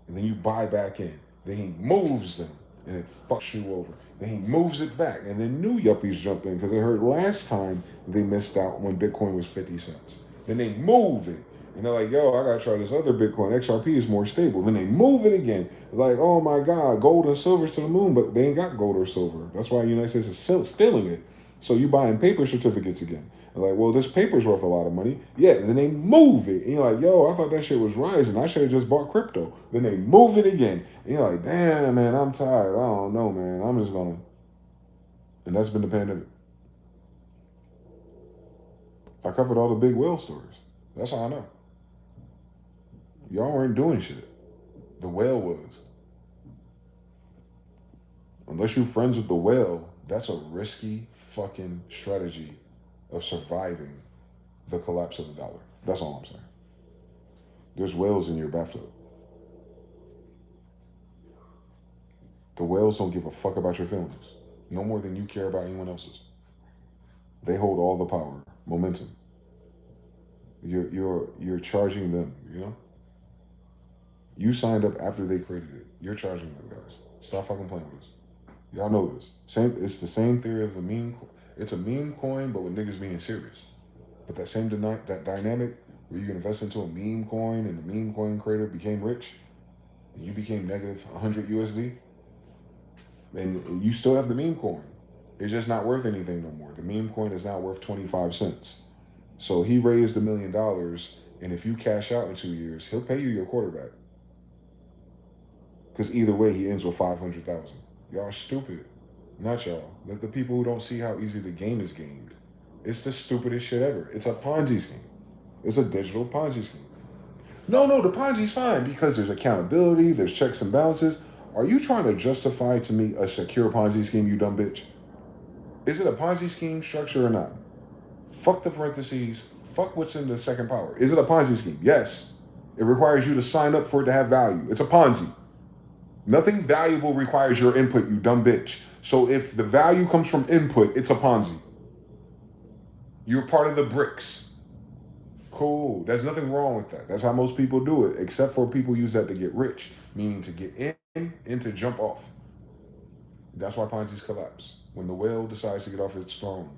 and then you buy back in, then he moves them, and it fucks you over. Then he moves it back, and then new yuppies jump in because they heard last time they missed out when Bitcoin was 50 cents. Then they move it, and they're like, yo, I gotta try this other Bitcoin. XRP is more stable. Then they move it again. It's like, oh my God, gold and silver's to the moon, but they ain't got gold or silver. That's why the United States is stealing it. So you buying paper certificates again. They're like, well, this paper's worth a lot of money. Yeah, and then they move it. And you're like, yo, I thought that shit was rising. I should have just bought crypto. Then they move it again. And you're like, damn, man, I'm tired. I don't know, man. I'm just gonna. And that's been the pandemic. I covered all the big whale stories. That's how I know. Y'all weren't doing shit. The whale was. Unless you're friends with the whale, that's a risky fucking strategy of surviving the collapse of the dollar. That's all I'm saying. There's whales in your bathtub. The whales don't give a fuck about your feelings, no more than you care about anyone else's. They hold all the power, momentum. You're charging them, you know? You signed up after they created it. You're charging them, guys. Stop fucking playing with us. Y'all know this. It's the same theory of a meme. It's a meme coin, but with niggas being serious. But that same that dynamic where you invest into a meme coin and the meme coin creator became rich, and you became negative 100 USD, and you still have the meme coin. It's just not worth anything no more. The meme coin is now worth 25 cents. So he raised $1 million, and if you cash out in 2 years, he'll pay you your quarterback. Because either way, he ends with 500,000. Y'all are stupid. Not y'all. The people who don't see how easy the game is gamed. It's the stupidest shit ever. It's a Ponzi scheme. It's a digital Ponzi scheme. No, the Ponzi's fine because there's accountability, there's checks and balances. Are you trying to justify to me a secure Ponzi scheme, you dumb bitch? Is it a Ponzi scheme structure or not? Fuck the parentheses. Fuck what's in the second power. Is it a Ponzi scheme? Yes. It requires you to sign up for it to have value. It's a Ponzi. Nothing valuable requires your input, you dumb bitch. So if the value comes from input, it's a Ponzi. You're part of the bricks. Cool. There's nothing wrong with that. That's how most people do it, except for people use that to get rich, meaning to get in and to jump off. That's why Ponzi's collapse. When the whale decides to get off its throne,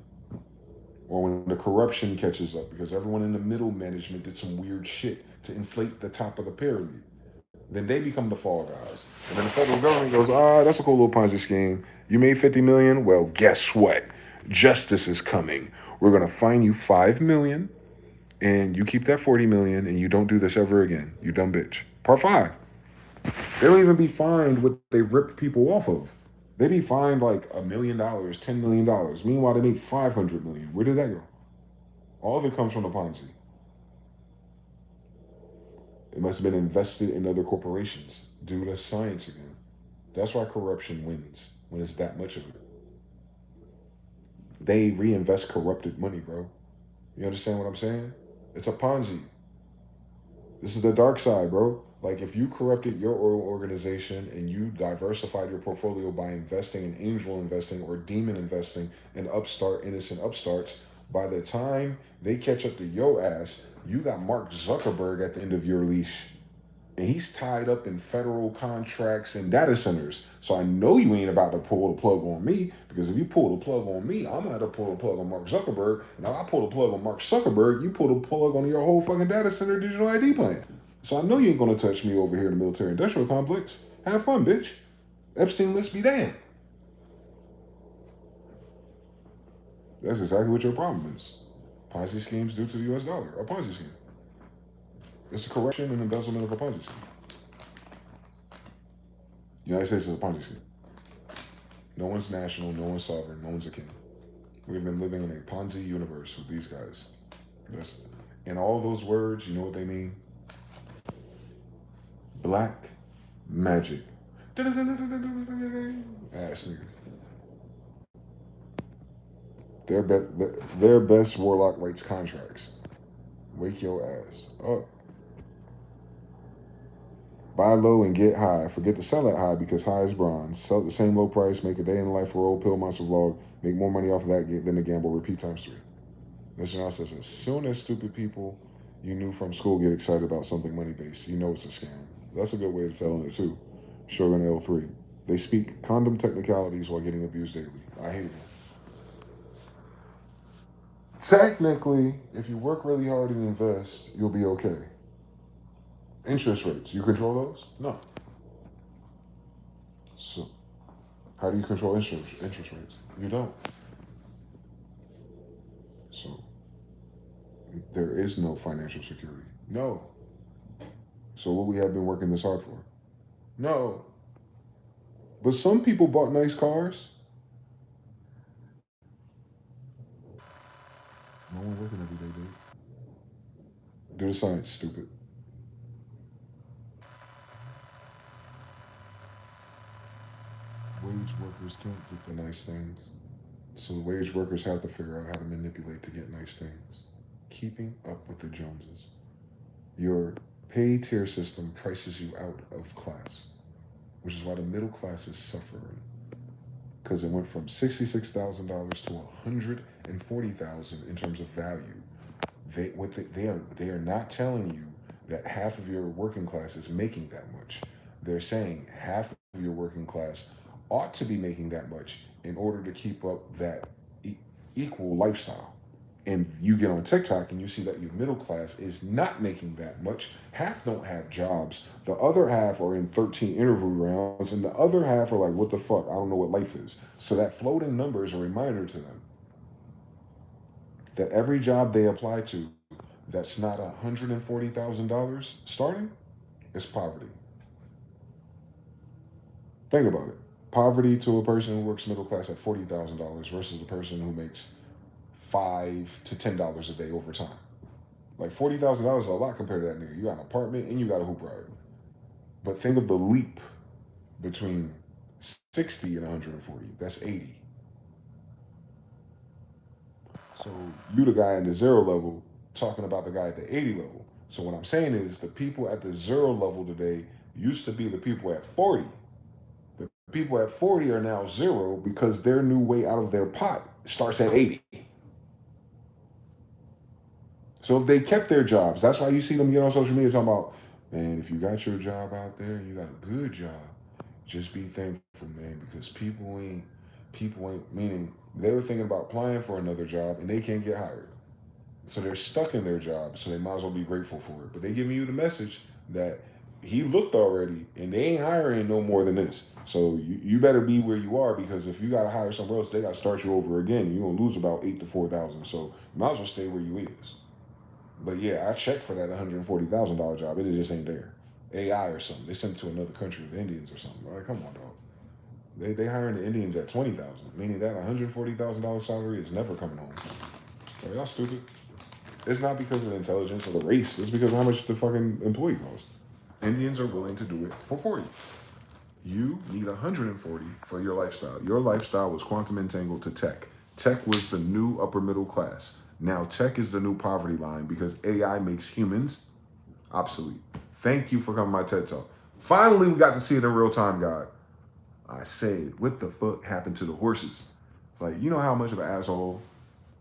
or when the corruption catches up, because everyone in the middle management did some weird shit to inflate the top of the pyramid. Then they become the fall guys. And then the federal government goes, that's a cool little Ponzi scheme. You made 50 million? Well, guess what? Justice is coming. We're going to fine you 5 million, and you keep that 40 million, and you don't do this ever again. You dumb bitch. Part 5. They don't even be fined what they ripped people off of. They be fined like $1 million, $10 million. Meanwhile, they made 500 million. Where did that go? All of it comes from the Ponzi. It must have been invested in other corporations due to science again. That's why corruption wins when it's that much of it. They reinvest corrupted money, bro. You understand what I'm saying? It's a Ponzi. This is the dark side, bro. Like if you corrupted your organization and you diversified your portfolio by investing in angel investing or demon investing in innocent upstarts, by the time they catch up to your ass, you got Mark Zuckerberg at the end of your leash. And he's tied up in federal contracts and data centers. So I know you ain't about to pull the plug on me, because if you pull the plug on me, I'm going to pull the plug on Mark Zuckerberg. Now I pull the plug on Mark Zuckerberg, you pull the plug on your whole fucking data center digital ID plan. So I know you ain't going to touch me over here in the military industrial complex. Have fun, bitch. Epstein list be damned. That's exactly what your problem is. Ponzi schemes due to the US dollar. A Ponzi scheme. It's a corruption and embezzlement of a Ponzi scheme. The United States is a Ponzi scheme. No one's national, no one's sovereign, no one's a king. We've been living in a Ponzi universe with these guys. And all those words, you know what they mean? Black magic. Ass nigga. Their best warlock writes contracts. Wake your ass up. Buy low and get high. Forget to sell at high because high is bronze. Sell at the same low price. Make a day in the life for old pill monster vlog. Make more money off of that than the gamble. Repeat times 3. Mr. Now says, as soon as stupid people you knew from school get excited about something money-based, you know it's a scam. That's a good way of telling it too. Shogun L3. They speak condom technicalities while getting abused daily. I hate it. Technically, if you work really hard and invest, you'll be okay. Interest rates, you control those? No. So, how do you control interest rates? You don't. So, there is no financial security. No. So what we have been working this hard for? No. But some people bought nice cars. No one working every day, dude. Do the science, stupid. Wage workers can't get the nice things. So the wage workers have to figure out how to manipulate to get nice things. Keeping up with the Joneses. Your pay tier system prices you out of class. which is why the middle class is suffering. Because it went from $66,000 to $140,000 in terms of value. They are not telling you that half of your working class is making that much. They're saying half of your working class ought to be making that much in order to keep up that equal lifestyle. And you get on TikTok and you see that your middle class is not making that much. Half don't have jobs. The other half are in 13 interview rounds, and the other half are like, what the fuck? I don't know what life is. So that floating number is a reminder to them that every job they apply to that's not $140,000 starting is poverty. Think about it. Poverty to a person who works middle class at $40,000 versus a person who makes $5 to $10 a day over time. Like $40,000 is a lot compared to that nigga. You got an apartment and you got a hoop ride. But think of the leap between 60 and 140. That's 80. So you the guy in the zero level talking about the guy at the 80 level. So what I'm saying is the people at the zero level today used to be the people at 40. The people at 40 are now zero because their new way out of their pot starts at 80. So if they kept their jobs, that's why you see them get on social media talking about, man, if you got your job out there and you got a good job, just be thankful, man, because people ain't, meaning they were thinking about applying for another job and they can't get hired. So they're stuck in their job, so they might as well be grateful for it. But they giving you the message that he looked already and they ain't hiring no more than this. So you better be where you are, because if you got to hire somewhere else, they got to start you over again. You're going to lose about 8,000 to 4,000. So you might as well stay where you is. But yeah, I checked for that $140,000 job. It just ain't there. AI or something. They sent it to another country with Indians or something. All right, come on, dog. They hiring the Indians at $20,000, meaning that $140,000 salary is never coming home. Are y'all stupid? It's not because of the intelligence or the race. It's because of how much the fucking employee costs. Indians are willing to do it for 40. You need 140 for your lifestyle. Your lifestyle was quantum entangled to tech. Tech was the new upper middle class. Now tech is the new poverty line because AI makes humans obsolete. Thank you for coming to my TED Talk. Finally, we got to see it in real time, God. I said, what the fuck happened to the horses? It's like, you know how much of an asshole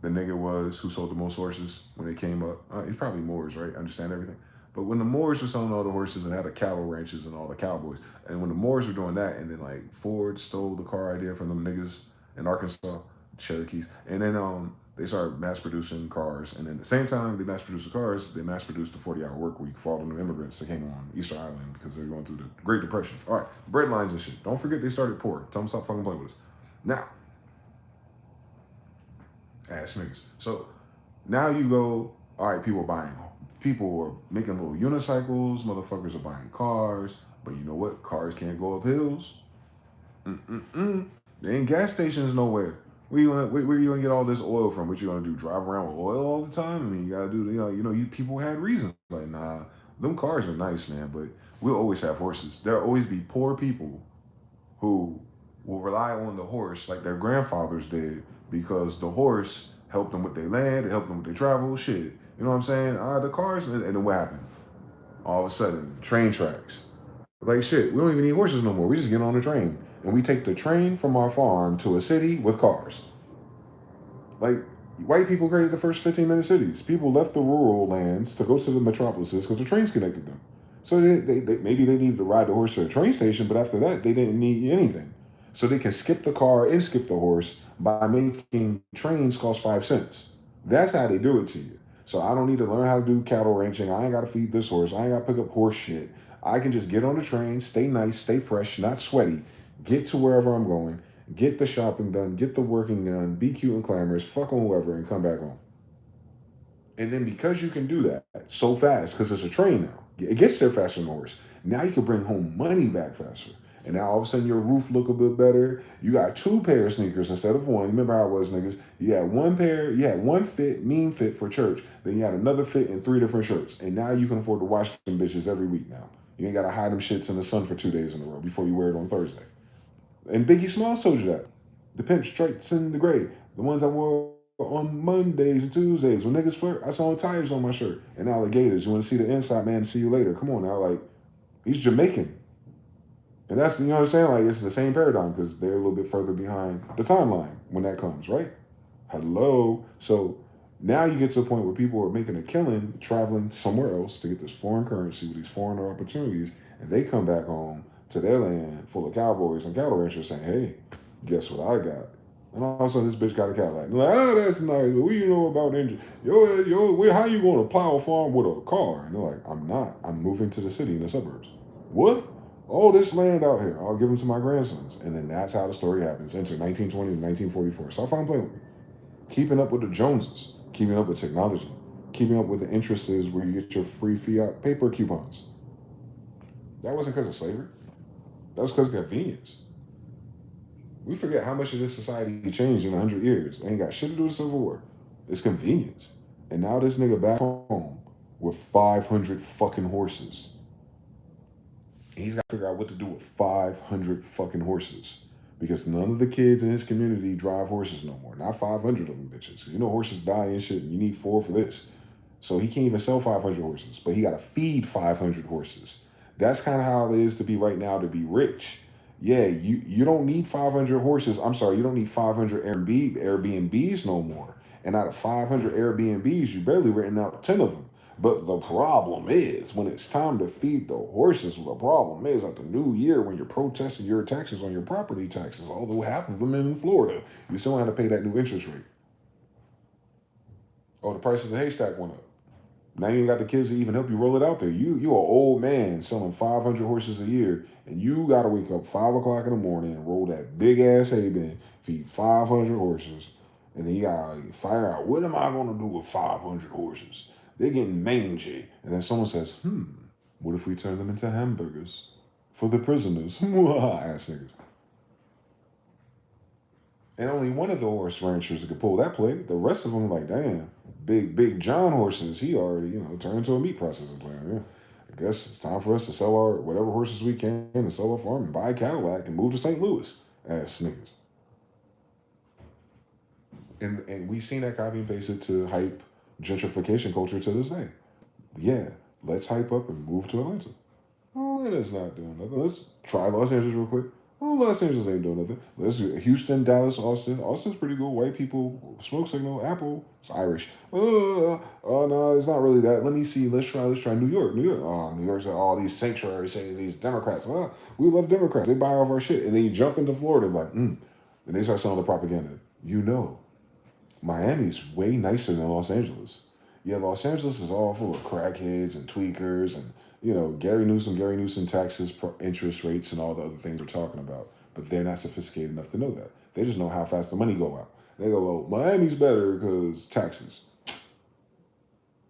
the nigga was who sold the most horses when they came up? He's probably Moors, right? Understand everything. But when the Moors were selling all the horses and had the cattle ranches and all the cowboys, and when the Moors were doing that, and then like Ford stole the car idea from them niggas in Arkansas, Cherokees, and then they started mass producing cars, and then at the same time they mass produced the cars, they mass produced the 40-hour work week for all the new immigrants that came on Easter Island because they were going through the Great Depression. All right, bread lines and shit. Don't forget they started poor. Tell them stop fucking playing with us. Now, ass niggas. So now you go, all right, people are making little unicycles, motherfuckers are buying cars, but you know what? Cars can't go up hills. There ain't gas stations nowhere. Where you gonna get all this oil from? What you gonna do? Drive around with oil all the time? I mean, you gotta do, you people had reasons. Like, nah, them cars are nice, man, but we'll always have horses. There'll always be poor people who will rely on the horse like their grandfathers did, because the horse helped them with their land, it helped them with their travel, shit. You know what I'm saying? The cars, and then what happened? All of a sudden, train tracks. Like, shit, we don't even need horses no more. We just get on the train. And we take the train from our farm to a city with cars. Like, white people created the first 15-minute cities. People left the rural lands to go to the metropolises because the trains connected them. So maybe they needed to ride the horse to a train station, but after that, they didn't need anything. So they can skip the car and skip the horse by making trains cost 5 cents. That's how they do it to you. So I don't need to learn how to do cattle ranching. I ain't got to feed this horse. I ain't got to pick up horse shit. I can just get on the train, stay nice, stay fresh, not sweaty, get to wherever I'm going, get the shopping done, get the working done, be cute and glamorous, fuck on whoever, and come back home. And then because you can do that so fast, because it's a train now, it gets there faster than a horse. Now you can bring home money back faster. And now all of a sudden your roof look a bit better. You got 2 pair of sneakers instead of 1. Remember how it was, niggas? You had 1 pair, you had 1 fit, mean fit for church. Then you had another fit in 3 different shirts. And now you can afford to wash them bitches every week now. You ain't got to hide them shits in the sun for 2 days in a row before you wear it on Thursday. And Biggie Smalls told you that. The pimp straights in the gray. The ones I wore on Mondays and Tuesdays. When niggas flirt, I saw tires on my shirt. And alligators. You want to see the inside, man? See you later. Come on now. Like, he's Jamaican. And that's, you know what I'm saying? Like, it's the same paradigm because they're a little bit further behind the timeline when that comes, right? Hello. So now you get to a point where people are making a killing traveling somewhere else to get this foreign currency with these foreign opportunities, and they come back home to their land full of cowboys and cattle ranchers saying, hey, guess what I got? And all of a sudden, this bitch got a Cadillac. And like, oh, that's nice. But what do you know about engine? How you going to plow a farm with a car? And they're like, I'm not. I'm moving to the city in the suburbs. What? Oh, this land out here. I'll give them to my grandsons. And then that's how the story happens. Enter 1920 and 1944. Stop fucking playing with me. Keeping up with the Joneses. Keeping up with technology. Keeping up with the interests where you get your free fiat paper coupons. That wasn't because of slavery. That was because of convenience. We forget how much of this society changed in 100 years. It ain't got shit to do with Civil War. It's convenience. And now this nigga back home with 500 fucking horses. He's got to figure out what to do with 500 fucking horses. Because none of the kids in his community drive horses no more. Not 500 of them bitches. You know horses die and shit, and you need 4 for this. So he can't even sell 500 horses. But he got to feed 500 horses. That's kind of how it is to be right now to be rich. Yeah, you don't need 500 horses. I'm sorry, you don't need 500 Airbnbs no more. And out of 500 Airbnbs, you barely renting out 10 of them. But the problem is, when it's time to feed the horses, the problem is at the new year when you're protesting your taxes on your property taxes, although half of them in Florida, you still have to pay that new interest rate. Oh, the price of the haystack went up. Now you ain't got the kids to even help you roll it out there. You an old man selling 500 horses a year, and you got to wake up 5 o'clock in the morning and roll that big ass hay bin, feed 500 horses, and then you got to figure out, what am I going to do with 500 horses? They're getting mangy. And then someone says, what if we turn them into hamburgers for the prisoners? Ass niggas. And only one of the horse ranchers could pull that play. The rest of them like, damn, big John horses, he already, turned into a meat processing plant. Yeah. I guess it's time for us to sell our whatever horses we can and sell our farm and buy a Cadillac and move to St. Louis. Ass niggas. And we seen that copy and paste it to hype gentrification culture to this day. Yeah, let's hype up and move to Atlanta. Oh, Atlanta's not doing nothing. Let's try Los Angeles real quick. Oh, Los Angeles ain't doing nothing. Let's do Houston, Dallas, Austin. Austin's pretty good. White people, smoke signal, Apple. It's Irish. Oh no, it's not really that. Let me see. Let's try New York. Oh, New York's got all these sanctuary cities, these Democrats. We love Democrats. They buy off our shit. And then you jump into Florida like, and they start selling the propaganda. Miami's way nicer than Los Angeles. Yeah, Los Angeles is all full of crackheads and tweakers and, Gary Newsom taxes, interest rates, and all the other things we're talking about. But they're not sophisticated enough to know that. They just know how fast the money go out. They go, well, Miami's better because taxes.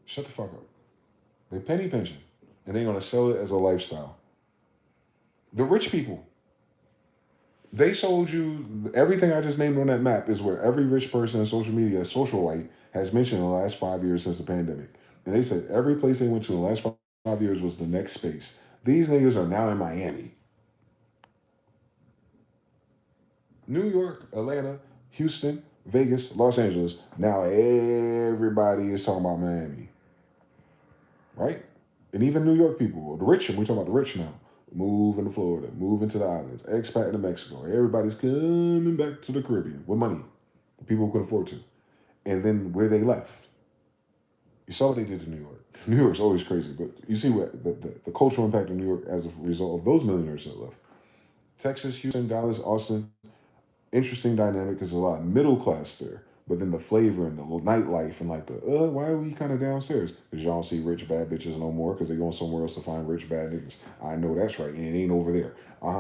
Shut the fuck up. They penny pinching. And they're going to sell it as a lifestyle. The rich people. They sold you everything I just named on that map is where every rich person in social media, socialite, has mentioned in the last 5 years since the pandemic. And they said every place they went to in the last 5 years was the next space. These niggas are now in Miami. New York, Atlanta, Houston, Vegas, Los Angeles. Now everybody is talking about Miami. Right? And even New York people, the rich, we're talking about the rich now. Moving to Florida, moving to the islands, expat to Mexico. Everybody's coming back to the Caribbean with money. People who can afford to. And then where they left. You saw what they did to New York. New York's always crazy, but you see what the cultural impact of New York as a result of those millionaires that left. Texas, Houston, Dallas, Austin, interesting dynamic because there's a lot of middle class there. But then the flavor and the nightlife and like why are we kind of downstairs? Because y'all don't see rich bad bitches no more because they're going somewhere else to find rich bad niggas. I know that's right. And it ain't over there.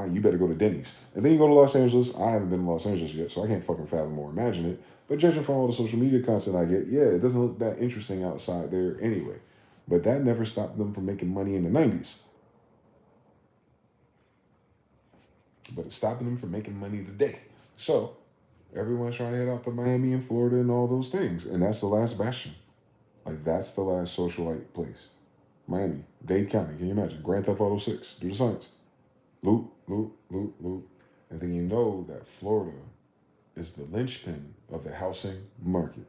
You better go to Denny's. And then you go to Los Angeles. I haven't been to Los Angeles yet, so I can't fucking fathom or imagine it. But judging from all the social media content I get, yeah, it doesn't look that interesting outside there anyway. But that never stopped them from making money in the 90s. But it's stopping them from making money today. So everyone's trying to head out to Miami and Florida and all those things. And that's the last bastion. Like, that's the last socialite place. Miami, Dade County, can you imagine? Grand Theft Auto 6, do the science. Loop, loop, loop, loop. And then you know that Florida is the linchpin of the housing market.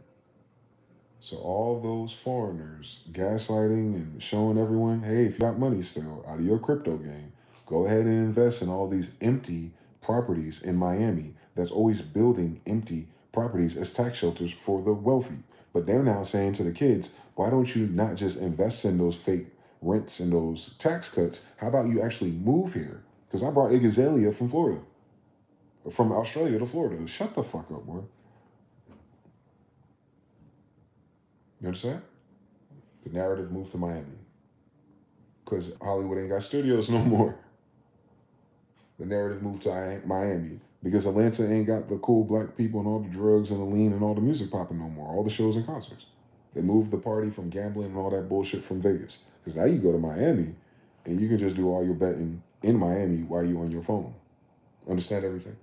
So all those foreigners gaslighting and showing everyone, hey, if you got money still out of your crypto game, Go ahead and invest in all these empty properties in Miami that's always building empty properties as tax shelters for the wealthy. But they're now saying to the kids, why don't you not just invest in those fake rents and those tax cuts? How about you actually move here? Because I brought Igazalea from Florida, from Australia to Florida. Shut the fuck up, boy. You understand? The narrative moved to Miami because Hollywood ain't got studios no more. The narrative moved to Miami because Atlanta ain't got the cool black people and all the drugs and the lean and all the music popping no more, all the shows and concerts. They moved the party from gambling and all that bullshit from Vegas. Because now you go to Miami and you can just do all your betting in Miami while you're on your phone. Understand everything?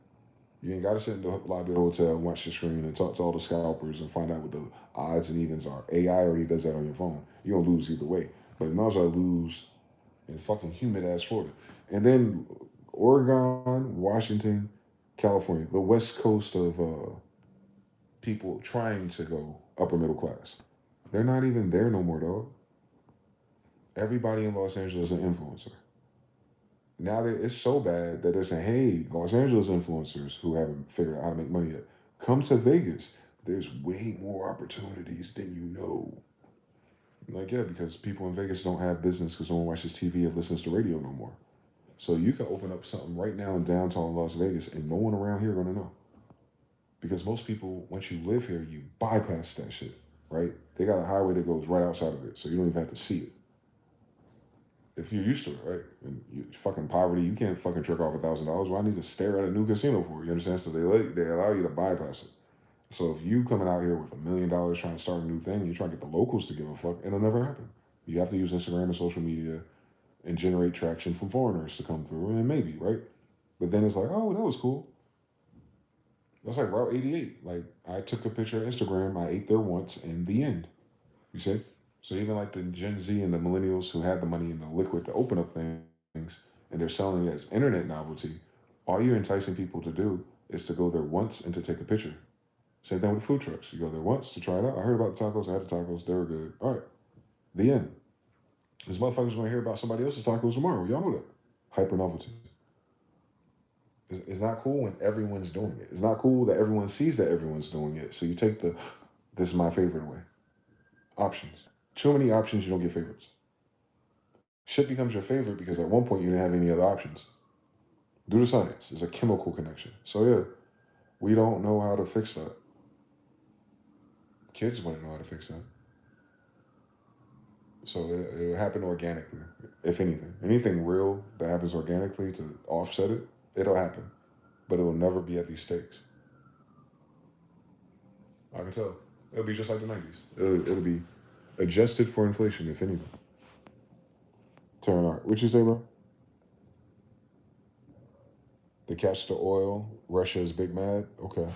You ain't got to sit in the lobby of the hotel and watch the screen and talk to all the scalpers and find out what the odds and evens are. AI already does that on your phone. You're going to lose either way. But you might as well lose in fucking humid-ass Florida. And then Oregon, Washington, California, the west coast of people trying to go upper middle class. They're not even there no more, dog. Everybody in Los Angeles is an influencer. Now it's so bad that they're saying, hey, Los Angeles influencers who haven't figured out how to make money yet, come to Vegas. There's way more opportunities than you know. Like, yeah, because people in Vegas don't have business because no one watches TV or listens to radio no more. So you can open up something right now in downtown Las Vegas and no one around here going to know. Because most people, once you live here, you bypass that shit, right? They got a highway that goes right outside of it, so you don't even have to see it. If you're used to it, right? And you fucking poverty, you can't fucking trick off $1,000. Well, I need to stare at a new casino for you understand? So they allow you to bypass it. So if you coming out here with $1 million trying to start a new thing, you're trying to get the locals to give a fuck, it'll never happen. You have to use Instagram and social media and generate traction from foreigners to come through, and maybe, right? But then it's like, oh, that was cool. That's like Route 88. Like, I took a picture of Instagram, I ate there once, and the end. You see? So even like the Gen Z and the millennials who had the money and the liquid to open up things, and they're selling it as internet novelty, all you're enticing people to do is to go there once and to take a picture. Same thing with food trucks. You go there once to try it out. I heard about the tacos. I had the tacos. They were good. All right. The end. This motherfucker's going to hear about somebody else's tacos tomorrow. Y'all know that. Hyper novelty. It's not cool when everyone's doing it. It's not cool that everyone sees that everyone's doing it. So you take this is my favorite away. Options. Too many options, you don't get favorites. Shit becomes your favorite because at one point you didn't have any other options. Do the science. It's a chemical connection. So yeah, we don't know how to fix that. Kids wouldn't know how to fix that. So it'll happen organically, if anything. Anything real that happens organically to offset it, it'll happen. But it will never be at these stakes. I can tell. It'll be just like the 90s. It'll be adjusted for inflation, if anything. Turn art. What'd you say, bro? They catch the oil. Russia is big mad. Okay.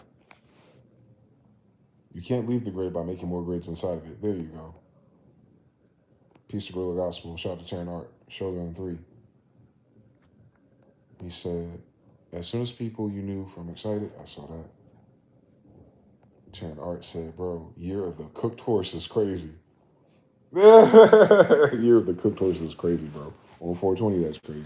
You can't leave the grid by making more grids inside of it. There you go. Peace to Gorilla Gospel. Shout out to Turn Art. Shogun 3. He said, as soon as people you knew from Excited, I saw that. Turn Art said, bro, Year of the Cooked Horse is crazy. Year of the Cooked Horse is crazy, bro. On 420, that's crazy.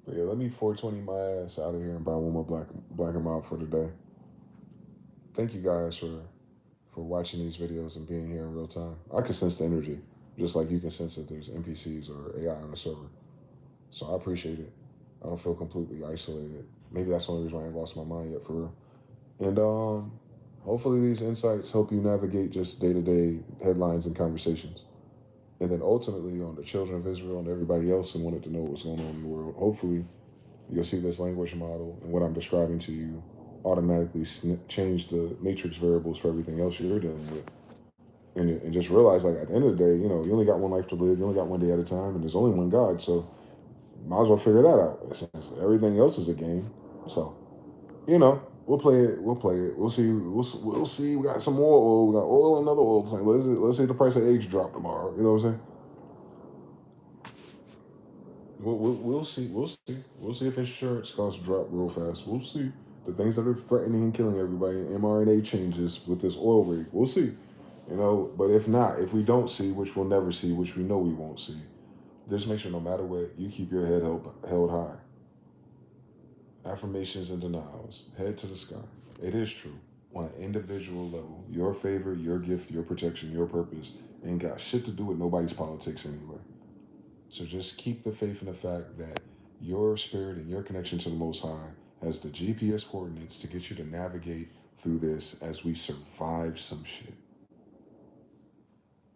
But yeah, let me 420 my ass out of here and buy one more black and mild for today. Thank you guys for watching these videos and being here in real time. I can sense the energy, just like you can sense that there's NPCs or AI on the server. So I appreciate it. I don't feel completely isolated. Maybe that's the only reason why I ain't lost my mind yet, for real. And hopefully these insights help you navigate just day-to-day headlines and conversations. And then ultimately on the children of Israel and everybody else who wanted to know what's going on in the world, hopefully you'll see this language model and what I'm describing to you automatically change the matrix variables for everything else you're dealing with. And just realize, like, at the end of the day, you know, you only got one life to live, you only got one day at a time, and there's only one God, so might as well figure that out. Everything else is a game. So, you know, we'll play it. We'll see. We'll see. We got some more oil. We got oil and another oil. Let's see if the price of eggs drop tomorrow. You know what I'm saying? We'll see. We'll see if insurance costs drop real fast. We'll see. The things that are threatening and killing everybody, mRNA changes with this oil rig. We'll see. You know, but if not, if we don't see, which we'll never see, which we know we won't see, Just make sure no matter what, you keep your head held high. Affirmations and denials. Head to the sky. It is true. On an individual level, your favor, your gift, your protection, your purpose ain't got shit to do with nobody's politics anyway. So just keep the faith in the fact that your spirit and your connection to the Most High has the GPS coordinates to get you to navigate through this as we survive some shit.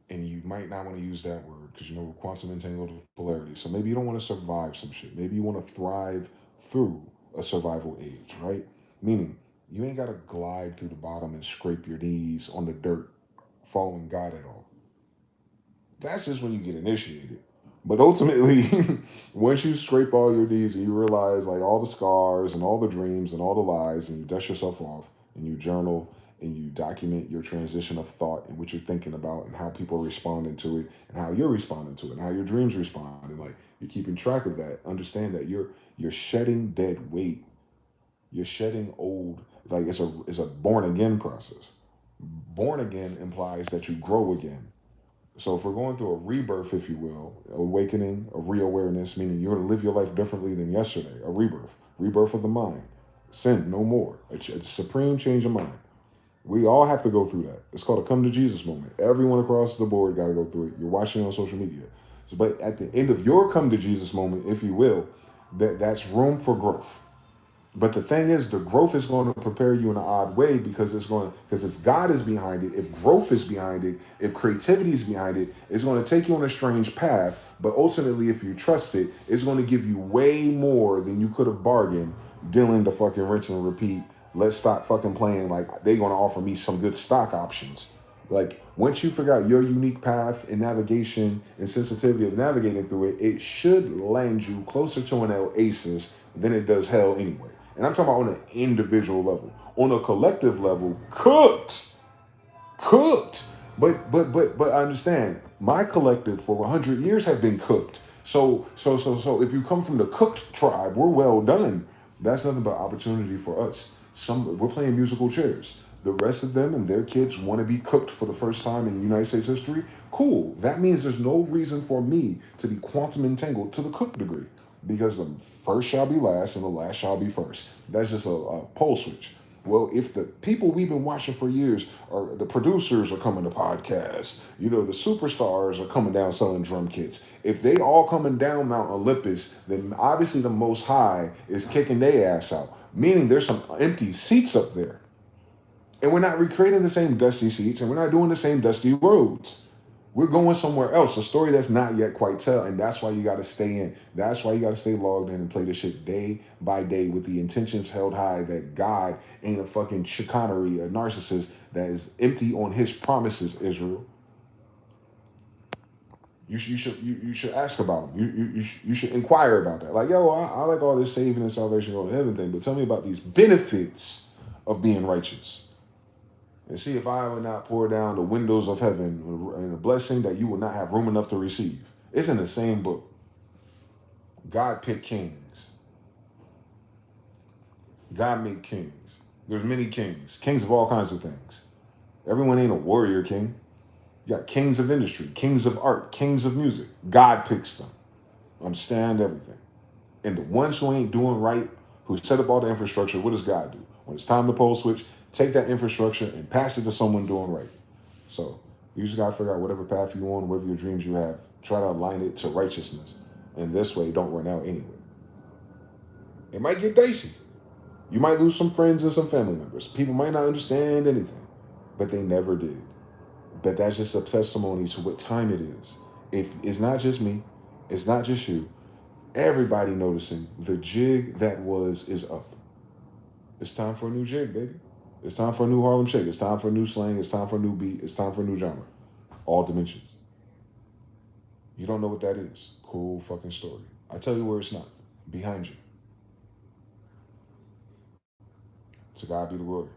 And you might not want to use that word because you know quantum entangled polarity. So maybe you don't want to survive some shit. Maybe you want to thrive through a survival age, right? Meaning you ain't got to glide through the bottom and scrape your knees on the dirt following God at all. That's just when you get initiated. But ultimately, once you scrape all your knees and you realize like all the scars and all the dreams and all the lies and you dust yourself off and you journal and you document your transition of thought and what you're thinking about and how people are responding to it and how you're responding to it and how your dreams respond and like you're keeping track of that. Understand that you're shedding dead weight. You're shedding old, like it's a born again process. Born again implies that you grow again. So if we're going through a rebirth, if you will, awakening, a re-awareness, meaning you're going to live your life differently than yesterday, a rebirth of the mind, sin, no more, a supreme change of mind. We all have to go through that. It's called a come to Jesus moment. Everyone across the board got to go through it. You're watching it on social media. But at the end of your come to Jesus moment, if you will, that's room for growth. But the thing is, the growth is going to prepare you in an odd way because if God is behind it, if growth is behind it, if creativity is behind it, it's going to take you on a strange path. But ultimately, if you trust it, it's going to give you way more than you could have bargained dealing the fucking rinse and repeat. Let's stop fucking playing like they're going to offer me some good stock options. Like once you figure out your unique path and navigation and sensitivity of navigating through it, it should land you closer to an oasis than it does hell anyway. And I'm talking about on an individual level. On a collective level, cooked. But I understand, my collective for 100 years have been cooked. So if you come from the cooked tribe, we're well done. That's nothing but opportunity for us. We're playing musical chairs. The rest of them and their kids want to be cooked for the first time in United States history. Cool. That means there's no reason for me to be quantum entangled to the cook degree. Because the first shall be last and the last shall be first. That's just a pole switch. Well, if the people we've been watching for years are the producers are coming to podcasts, the superstars are coming down selling drum kits. If they all coming down Mount Olympus, then obviously the Most High is kicking their ass out. Meaning there's some empty seats up there. And we're not recreating the same dusty seats and we're not doing the same dusty roads. We're going somewhere else, a story that's not yet quite tell, and that's why you got to stay in. That's why you got to stay logged in and play this shit day by day with the intentions held high that God ain't a fucking chicanery, a narcissist that is empty on his promises, Israel. You should ask about him. You should inquire about that. Like, yo, I like all this saving and salvation going to heaven thing, but tell me about these benefits of being righteous. And see if I will not pour down the windows of heaven and a blessing that you will not have room enough to receive. It's in the same book. God picked kings. God made kings. There's many kings. Kings of all kinds of things. Everyone ain't a warrior king. You got kings of industry, kings of art, kings of music. God picks them. Understand everything. And the ones who ain't doing right, who set up all the infrastructure, what does God do? When it's time to pole switch, take that infrastructure and pass it to someone doing right. So you just got to figure out whatever path you on, whatever your dreams you have, try to align it to righteousness. And this way, don't run out anyway. It might get dicey. You might lose some friends and some family members. People might not understand anything, but they never did. But that's just a testimony to what time it is. If it's not just me, it's not just you, everybody noticing the jig that is up. It's time for a new jig, baby. It's time for a new Harlem Shake. It's time for a new slang. It's time for a new beat. It's time for a new genre. All dimensions. You don't know what that is. Cool fucking story. I tell you where it's not. Behind you. To God be the glory.